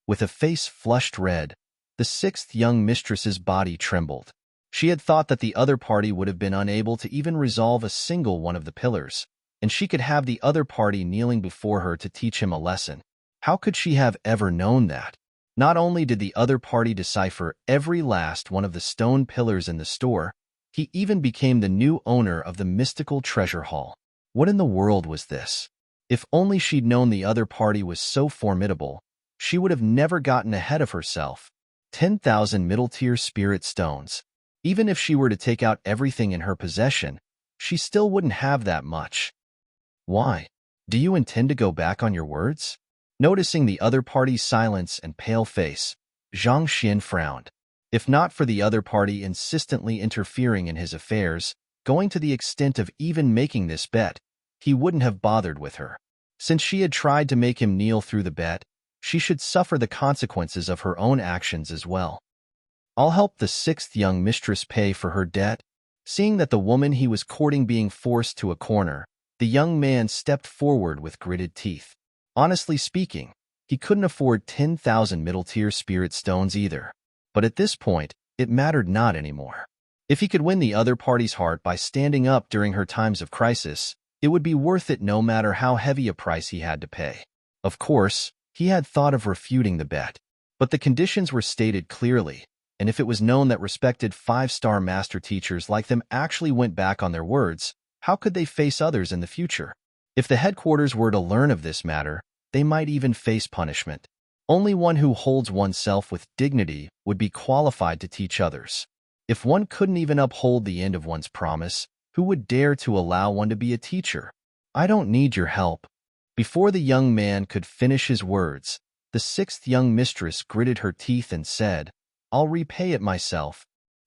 With a face flushed red, the 6th young mistress's body trembled. She had thought that the other party would have been unable to even resolve a single one of the pillars, and she could have the other party kneeling before her to teach him a lesson. How could she have ever known that? Not only did the other party decipher every last one of the stone pillars in the store, he even became the new owner of the mystical treasure hall. What in the world was this? If only she'd known the other party was so formidable, she would have never gotten ahead of herself. 10,000 middle-tier spirit stones. Even if she were to take out everything in her possession, she still wouldn't have that much. Why? Do you intend to go back on your words? Noticing the other party's silence and pale face, Zhang Xian frowned. If not for the other party insistently interfering in his affairs, going to the extent of even making this bet, he wouldn't have bothered with her. Since she had tried to make him kneel through the bet, she should suffer the consequences of her own actions as well. I'll help the 6th young mistress pay for her debt. Seeing that the woman he was courting being forced to a corner, The young man stepped forward with gritted teeth. Honestly speaking, he couldn't afford 10,000 middle-tier spirit stones either. But at this point, it mattered not anymore. If he could win the other party's heart by standing up during her times of crisis, it would be worth it no matter how heavy a price he had to pay. Of course, he had thought of refuting the bet, but the conditions were stated clearly, and if it was known that respected five-star master teachers like them actually went back on their words, how could they face others in the future? If the headquarters were to learn of this matter, they might even face punishment. Only one who holds oneself with dignity would be qualified to teach others. If one couldn't even uphold the end of one's promise, who would dare to allow one to be a teacher? I don't need your help. Before the young man could finish his words, the sixth young mistress gritted her teeth and said, "I'll repay it myself."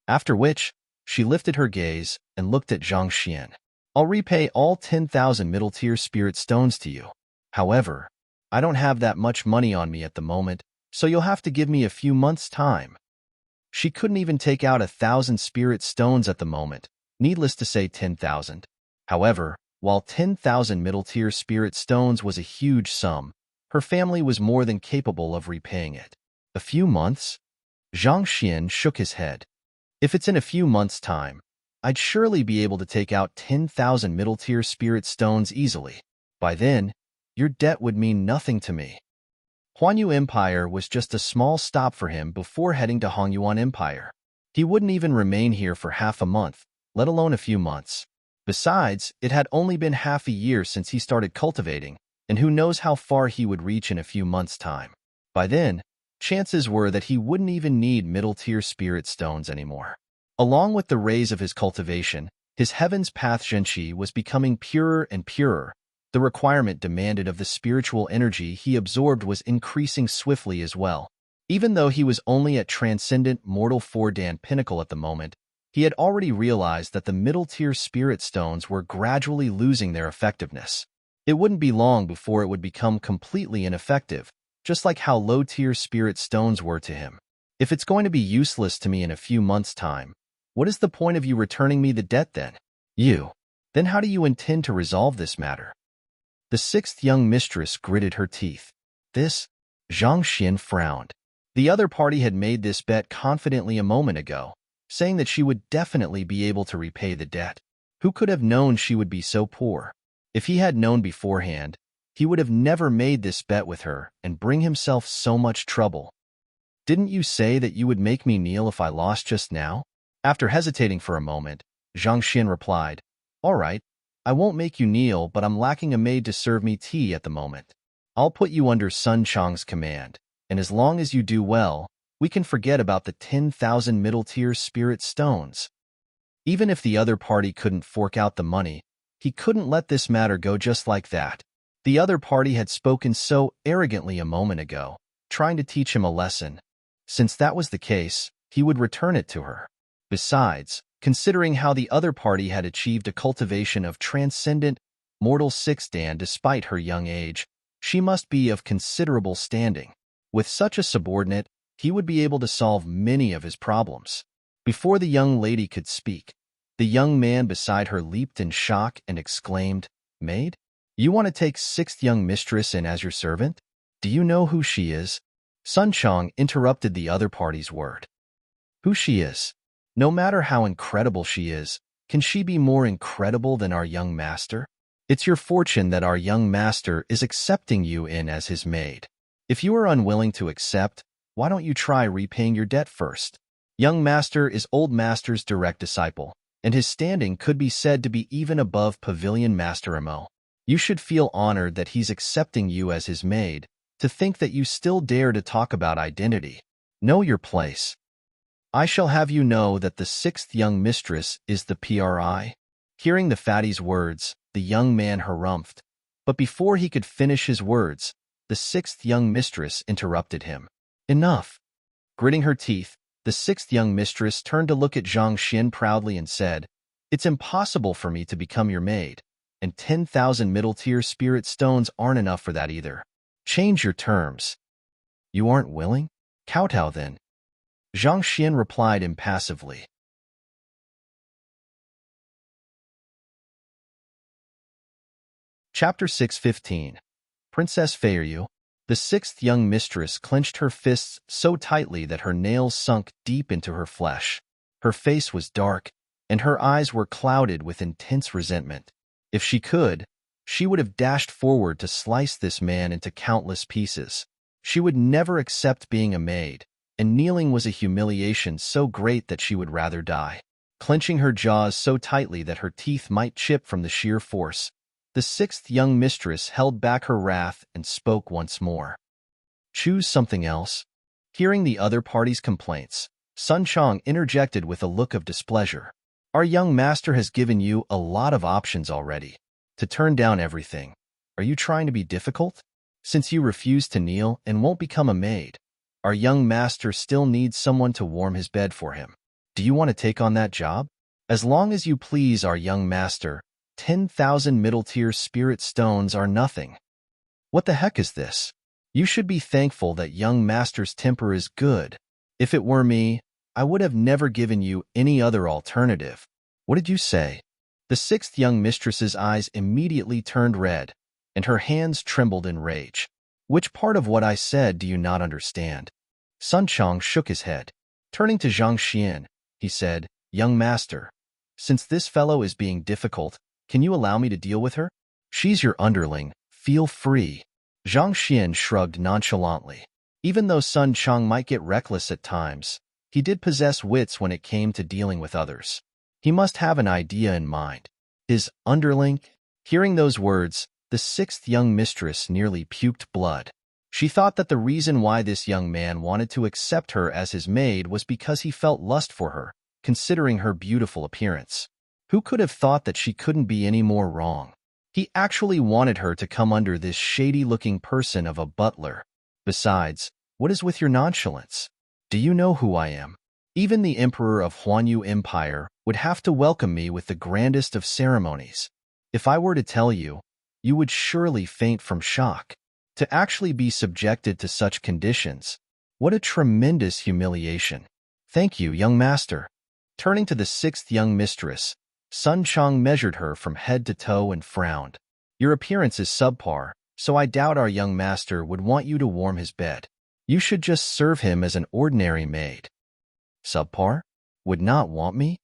After which, she lifted her gaze and looked at Zhang Xian. "I'll repay all 10,000 middle-tier spirit stones to you. However, I don't have that much money on me at the moment, so you'll have to give me a few months' time." She couldn't even take out 1,000 spirit stones at the moment, needless to say 10,000. However, while 10,000 middle-tier spirit stones was a huge sum, her family was more than capable of repaying it. A few months? Zhang Xian shook his head. If it's in a few months' time, I'd surely be able to take out 10,000 middle-tier spirit stones easily. By then, your debt would mean nothing to me. Huanyu Empire was just a small stop for him before heading to Hongyuan Empire. He wouldn't even remain here for half a month, let alone a few months. Besides, it had only been half a year since he started cultivating, and who knows how far he would reach in a few months' time. By then, chances were that he wouldn't even need middle-tier spirit stones anymore. Along with the rays of his cultivation, his heaven's path Zhenqi was becoming purer and purer. The requirement demanded of the spiritual energy he absorbed was increasing swiftly as well. Even though he was only at Transcendent Mortal 4 Dan Pinnacle at the moment, he had already realized that the middle-tier spirit stones were gradually losing their effectiveness. It wouldn't be long before it would become completely ineffective, just like how low-tier spirit stones were to him. If it's going to be useless to me in a few months' time, what is the point of you returning me the debt then? Then how do you intend to resolve this matter? The sixth young mistress gritted her teeth. This? Zhang Xian frowned. The other party had made this bet confidently a moment ago, saying that she would definitely be able to repay the debt. Who could have known she would be so poor? If he had known beforehand, he would have never made this bet with her and bring himself so much trouble. Didn't you say that you would make me kneel if I lost just now? After hesitating for a moment, Zhang Xian replied, "All right, I won't make you kneel, but I'm lacking a maid to serve me tea at the moment. I'll put you under Sun Chang's command, and as long as you do well, we can forget about the 10,000 middle-tier spirit stones." Even if the other party couldn't fork out the money, he couldn't let this matter go just like that. The other party had spoken so arrogantly a moment ago, trying to teach him a lesson. Since that was the case, he would return it to her. Besides, considering how the other party had achieved a cultivation of Transcendent Mortal 6 Dan despite her young age, she must be of considerable standing. With such a subordinate, he would be able to solve many of his problems. Before the young lady could speak, the young man beside her leaped in shock and exclaimed, "Maid? You want to take sixth young mistress in as your servant? Do you know who she is?" Sun Chang interrupted the other party's word. "Who she is? No matter how incredible she is, can she be more incredible than our young master? It's your fortune that our young master is accepting you in as his maid. If you are unwilling to accept, why don't you try repaying your debt first? Young master is old master's direct disciple, and his standing could be said to be even above Pavilion Master Mo. You should feel honored that he's accepting you as his maid. To think that you still dare to talk about identity. Know your place. I shall have you know that the sixth young mistress is the PRI." Hearing the fatty's words, the young man harumphed, but before he could finish his words, the sixth young mistress interrupted him. "Enough." Gritting her teeth, the sixth young mistress turned to look at Zhang Xian proudly and said, "It's impossible for me to become your maid, and 10,000 middle-tier spirit stones aren't enough for that either. Change your terms." "You aren't willing? Kowtow then." Zhang Xian replied impassively. Chapter 6:15. Princess Feiyu. The sixth young mistress clenched her fists so tightly that her nails sunk deep into her flesh. Her face was dark, and her eyes were clouded with intense resentment. If she could, she would have dashed forward to slice this man into countless pieces. She would never accept being a maid, and kneeling was a humiliation so great that she would rather die. Clenching her jaws so tightly that her teeth might chip from the sheer force, the sixth young mistress held back her wrath and spoke once more. Choose something else. Hearing the other party's complaints, Sun Chong interjected with a look of displeasure. Our young master has given you a lot of options already. To turn down everything. Are you trying to be difficult? Since you refuse to kneel and won't become a maid, our young master still needs someone to warm his bed for him. Do you want to take on that job? As long as you please our young master, 10,000 middle-tier spirit stones are nothing. What the heck is this? You should be thankful that young master's temper is good. If it were me, I would have never given you any other alternative. What did you say? The sixth young mistress's eyes immediately turned red, and her hands trembled in rage. Which part of what I said do you not understand? Sun Chong shook his head. Turning to Zhang Xian, he said, Young master, since this fellow is being difficult, can you allow me to deal with her? She's your underling. Feel free. Zhang Xian shrugged nonchalantly. Even though Sun Chong might get reckless at times, he did possess wits when it came to dealing with others. He must have an idea in mind. His underling? Hearing those words, the sixth young mistress nearly puked blood. She thought that the reason why this young man wanted to accept her as his maid was because he felt lust for her, considering her beautiful appearance. Who could have thought that she couldn't be any more wrong? He actually wanted her to come under this shady-looking person of a butler. Besides, what is with your nonchalance? Do you know who I am? Even the emperor of Huanyu Empire would have to welcome me with the grandest of ceremonies. If I were to tell you, you would surely faint from shock. To actually be subjected to such conditions, what a tremendous humiliation. Thank you, young master. Turning to the sixth young mistress, Sun Chong measured her from head to toe and frowned. Your appearance is subpar, so I doubt our young master would want you to warm his bed. You should just serve him as an ordinary maid. Subpar? Would not want me?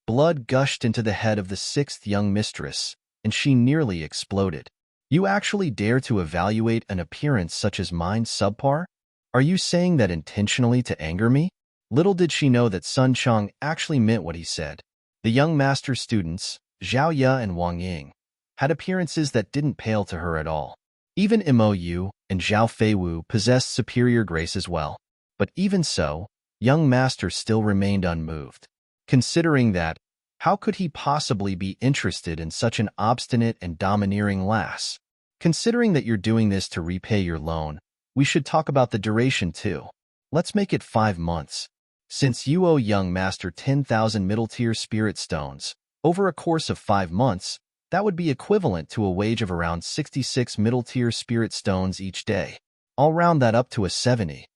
Blood gushed into the head of the sixth young mistress, and she nearly exploded. You actually dare to evaluate an appearance such as mine subpar? Are you saying that intentionally to anger me? Little did she know that Sun Chong actually meant what he said. The young master's students, Zhao Ye and Wang Ying, had appearances that didn't pale to her at all. Even Mo Yu and Zhao Feiwu possessed superior grace as well. But even so, young master still remained unmoved. Considering that, how could he possibly be interested in such an obstinate and domineering lass? Considering that you're doing this to repay your loan, we should talk about the duration too. Let's make it 5 months. Since you owe young master 10,000 middle-tier spirit stones, over a course of 5 months, that would be equivalent to a wage of around 66 middle-tier spirit stones each day. I'll round that up to a 70.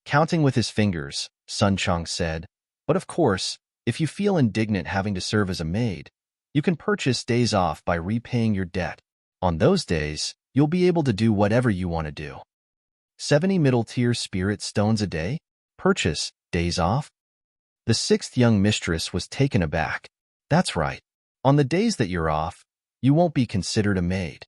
Counting with his fingers, Sun Chong said, but of course, if you feel indignant having to serve as a maid, you can purchase days off by repaying your debt. On those days, you'll be able to do whatever you want to do. 70 middle-tier spirit stones a day? Purchase days off? The sixth young mistress was taken aback. That's right. On the days that you're off, you won't be considered a maid.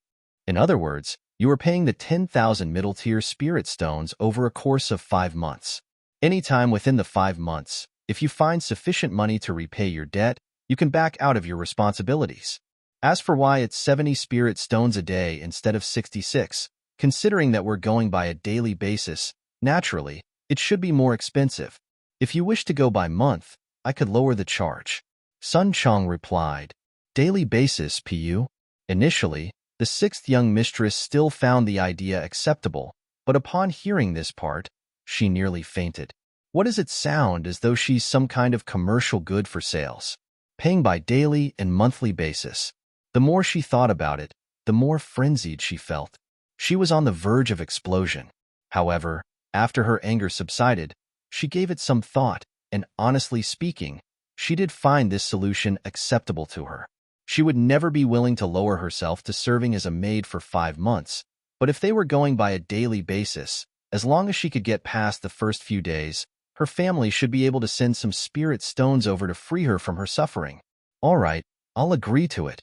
In other words, you are paying the 10,000 middle-tier spirit stones over a course of 5 months. Anytime within the 5 months, if you find sufficient money to repay your debt, you can back out of your responsibilities. As for why it's 70 spirit stones a day instead of 66, considering that we're going by a daily basis, naturally, it should be more expensive. If you wish to go by month, I could lower the charge. Sun Chong replied, Daily basis, Pu. Initially, the sixth young mistress still found the idea acceptable, but upon hearing this part, she nearly fainted. What does it sound as though she's some kind of commercial good for sales? Paying by daily and monthly basis. The more she thought about it, the more frenzied she felt. She was on the verge of explosion. However, after her anger subsided, she gave it some thought, and honestly speaking, she did find this solution acceptable to her. She would never be willing to lower herself to serving as a maid for 5 months, but if they were going by a daily basis, as long as she could get past the first few days, her family should be able to send some spirit stones over to free her from her suffering. All right, I'll agree to it.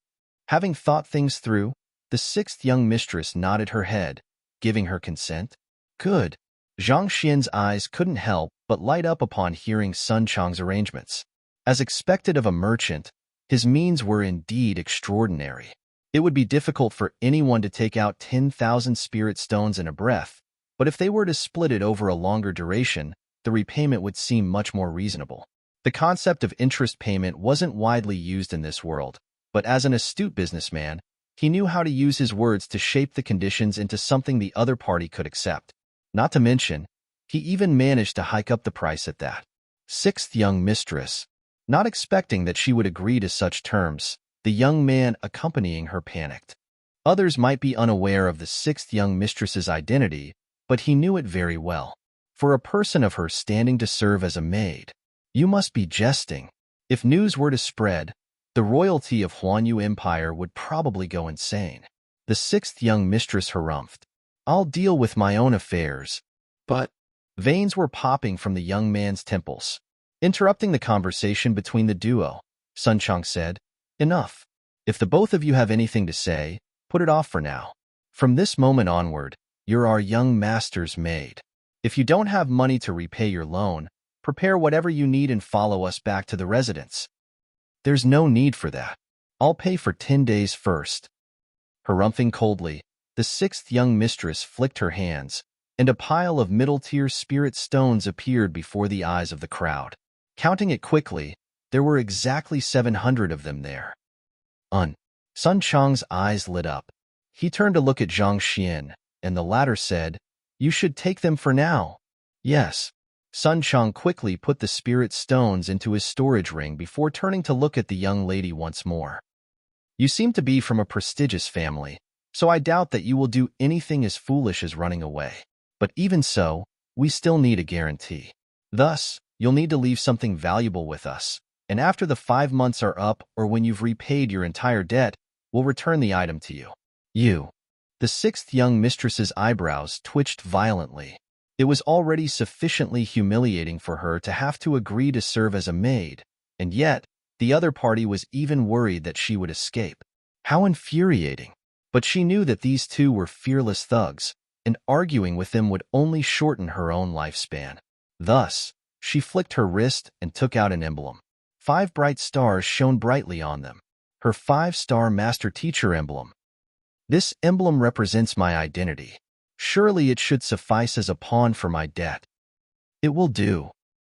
Having thought things through, the sixth young mistress nodded her head, giving her consent. Good. Zhang Xian's eyes couldn't help but light up upon hearing Sun Chang's arrangements. As expected of a merchant, his means were indeed extraordinary. It would be difficult for anyone to take out 10,000 spirit stones in a breath, but if they were to split it over a longer duration, the repayment would seem much more reasonable. The concept of interest payment wasn't widely used in this world, but as an astute businessman, he knew how to use his words to shape the conditions into something the other party could accept. Not to mention, he even managed to hike up the price at that. Sixth young mistress. Not expecting that she would agree to such terms, the young man accompanying her panicked. Others might be unaware of the sixth young mistress's identity, but he knew it very well. For a person of her standing to serve as a maid, you must be jesting. If news were to spread, the royalty of Huanyu Empire would probably go insane. The sixth young mistress harumphed. I'll deal with my own affairs. But veins were popping from the young man's temples. Interrupting the conversation between the duo, Sun Chang said, Enough. If the both of you have anything to say, put it off for now. From this moment onward, you're our young master's maid. If you don't have money to repay your loan, prepare whatever you need and follow us back to the residence. There's no need for that. I'll pay for 10 days first. Harumphing coldly, the sixth young mistress flicked her hands, and a pile of middle-tier spirit stones appeared before the eyes of the crowd. Counting it quickly, there were exactly 700 of them there. Sun Chang's eyes lit up. He turned to look at Zhang Xian, and the latter said, You should take them for now. Yes. Sun Chang quickly put the spirit stones into his storage ring before turning to look at the young lady once more. You seem to be from a prestigious family, so I doubt that you will do anything as foolish as running away. But even so, we still need a guarantee. Thus, you'll need to leave something valuable with us, and after the 5 months are up or when you've repaid your entire debt, we'll return the item to you. The sixth young mistress's eyebrows twitched violently. It was already sufficiently humiliating for her to have to agree to serve as a maid, and yet, the other party was even worried that she would escape. How infuriating! But she knew that these two were fearless thugs, and arguing with them would only shorten her own lifespan. Thus, she flicked her wrist and took out an emblem. 5 bright stars shone brightly on them. Her 5-star master-teacher emblem. This emblem represents my identity. Surely it should suffice as a pawn for my debt. It will do.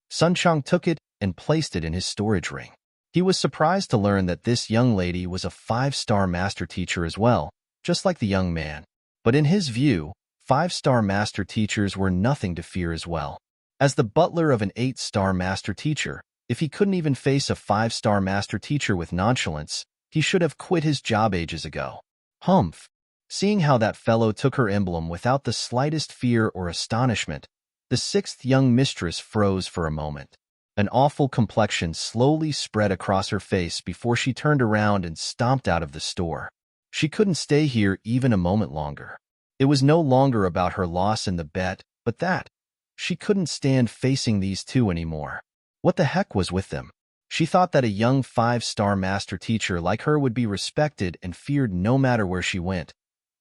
Sun Chang took it and placed it in his storage ring. He was surprised to learn that this young lady was a 5-star master-teacher as well, just like the young man. But in his view, 5-star master-teachers were nothing to fear as well. As the butler of an 8-star master-teacher, if he couldn't even face a 5-star master-teacher with nonchalance, he should have quit his job ages ago. Humph! Seeing how that fellow took her emblem without the slightest fear or astonishment, the sixth young mistress froze for a moment. An awful complexion slowly spread across her face before she turned around and stomped out of the store. She couldn't stay here even a moment longer. It was no longer about her loss in the bet, but that she couldn't stand facing these two anymore. What the heck was with them? She thought that a young 5-star master teacher like her would be respected and feared no matter where she went.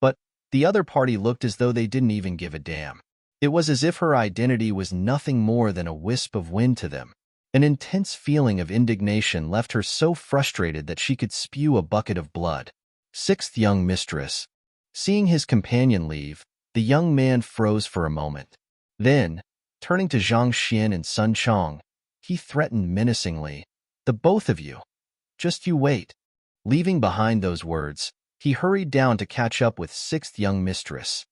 But the other party looked as though they didn't even give a damn. It was as if her identity was nothing more than a wisp of wind to them. An intense feeling of indignation left her so frustrated that she could spew a bucket of blood. Sixth young mistress. Seeing his companion leave, the young man froze for a moment. Then, turning to Zhang Xian and Sun Chang, he threatened menacingly, The both of you. Just you wait. Leaving behind those words, he hurried down to catch up with sixth young mistress.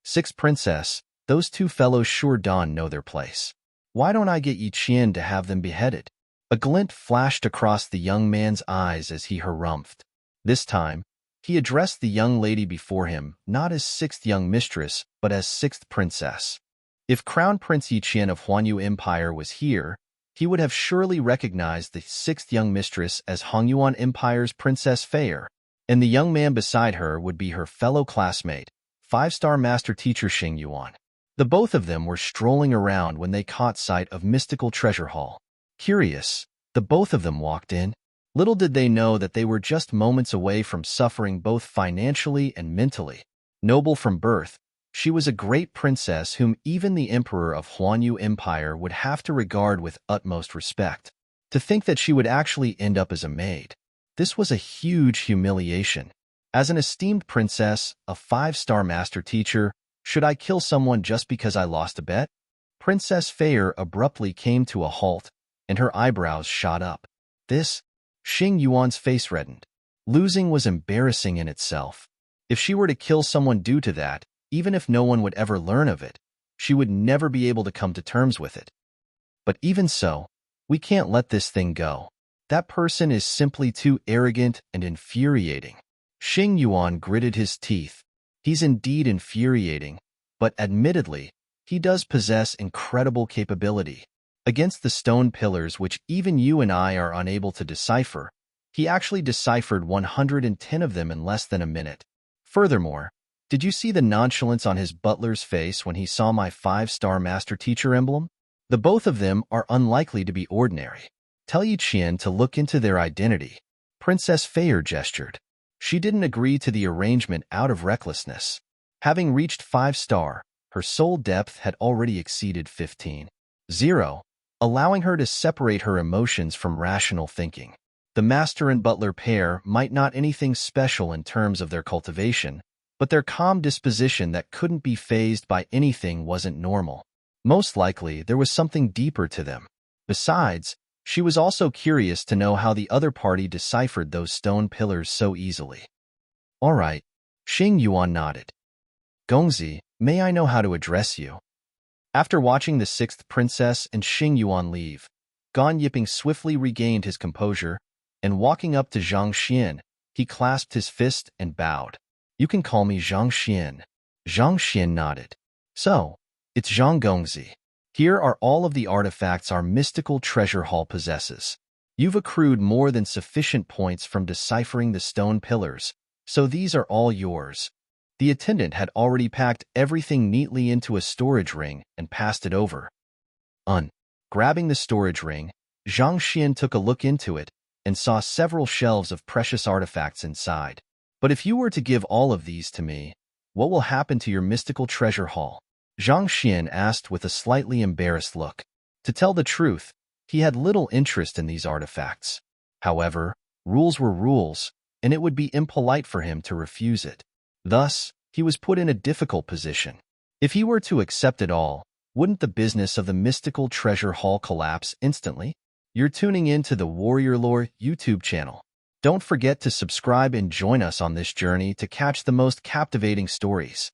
Sixth princess, those two fellows sure don't know their place. Why don't I get Yi Qian to have them beheaded? A glint flashed across the young man's eyes as he harumphed. This time, he addressed the young lady before him not as sixth young mistress, but as sixth princess. If Crown Prince Yi Qian of Huanyu Empire was here, he would have surely recognized the sixth young mistress as Hongyuan Empire's Princess Fair, and the young man beside her would be her fellow classmate, five-star master teacher Xing Yuan. The both of them were strolling around when they caught sight of Mystical Treasure Hall. Curious, the both of them walked in. Little did they know that they were just moments away from suffering both financially and mentally. Noble from birth, she was a great princess whom even the emperor of Huanyu Empire would have to regard with utmost respect. To think that she would actually end up as a maid. This was a huge humiliation. As an esteemed princess, a five-star master teacher, should I kill someone just because I lost a bet? Princess Fair abruptly came to a halt, and her eyebrows shot up. This? Xing Yuan's face reddened. Losing was embarrassing in itself. If she were to kill someone due to that, even if no one would ever learn of it, she would never be able to come to terms with it. But even so, we can't let this thing go. That person is simply too arrogant and infuriating. Xing Yuan gritted his teeth. He's indeed infuriating, but admittedly, he does possess incredible capability. Against the stone pillars which even you and I are unable to decipher, he actually deciphered 110 of them in less than a minute. Furthermore, did you see the nonchalance on his butler's face when he saw my five-star master teacher emblem? The both of them are unlikely to be ordinary. Tell Yi Qian to look into their identity. Princess Fair gestured. She didn't agree to the arrangement out of recklessness. Having reached 5-star, her soul depth had already exceeded 15.0, allowing her to separate her emotions from rational thinking. The master and butler pair might not anything special in terms of their cultivation, but their calm disposition that couldn't be fazed by anything wasn't normal. Most likely, there was something deeper to them. Besides, she was also curious to know how the other party deciphered those stone pillars so easily. All right, Xing Yuan nodded. Gongzi, may I know how to address you? After watching the sixth princess and Xing Yuan leave, Gan Yiping swiftly regained his composure, and walking up to Zhang Xian, he clasped his fist and bowed. You can call me Zhang Xian. Zhang Xian nodded. So, it's Zhang Gongzi. Here are all of the artifacts our mystical treasure hall possesses. You've accrued more than sufficient points from deciphering the stone pillars, so these are all yours. The attendant had already packed everything neatly into a storage ring and passed it over. Grabbing the storage ring, Zhang Xian took a look into it and saw several shelves of precious artifacts inside. But if you were to give all of these to me, what will happen to your mystical treasure hall? Zhang Xian asked with a slightly embarrassed look. To tell the truth, he had little interest in these artifacts. However, rules were rules, and it would be impolite for him to refuse it. Thus, he was put in a difficult position. If he were to accept it all, wouldn't the business of the mystical treasure hall collapse instantly? You're tuning in to the Warrior Lore YouTube channel. Don't forget to subscribe and join us on this journey to catch the most captivating stories.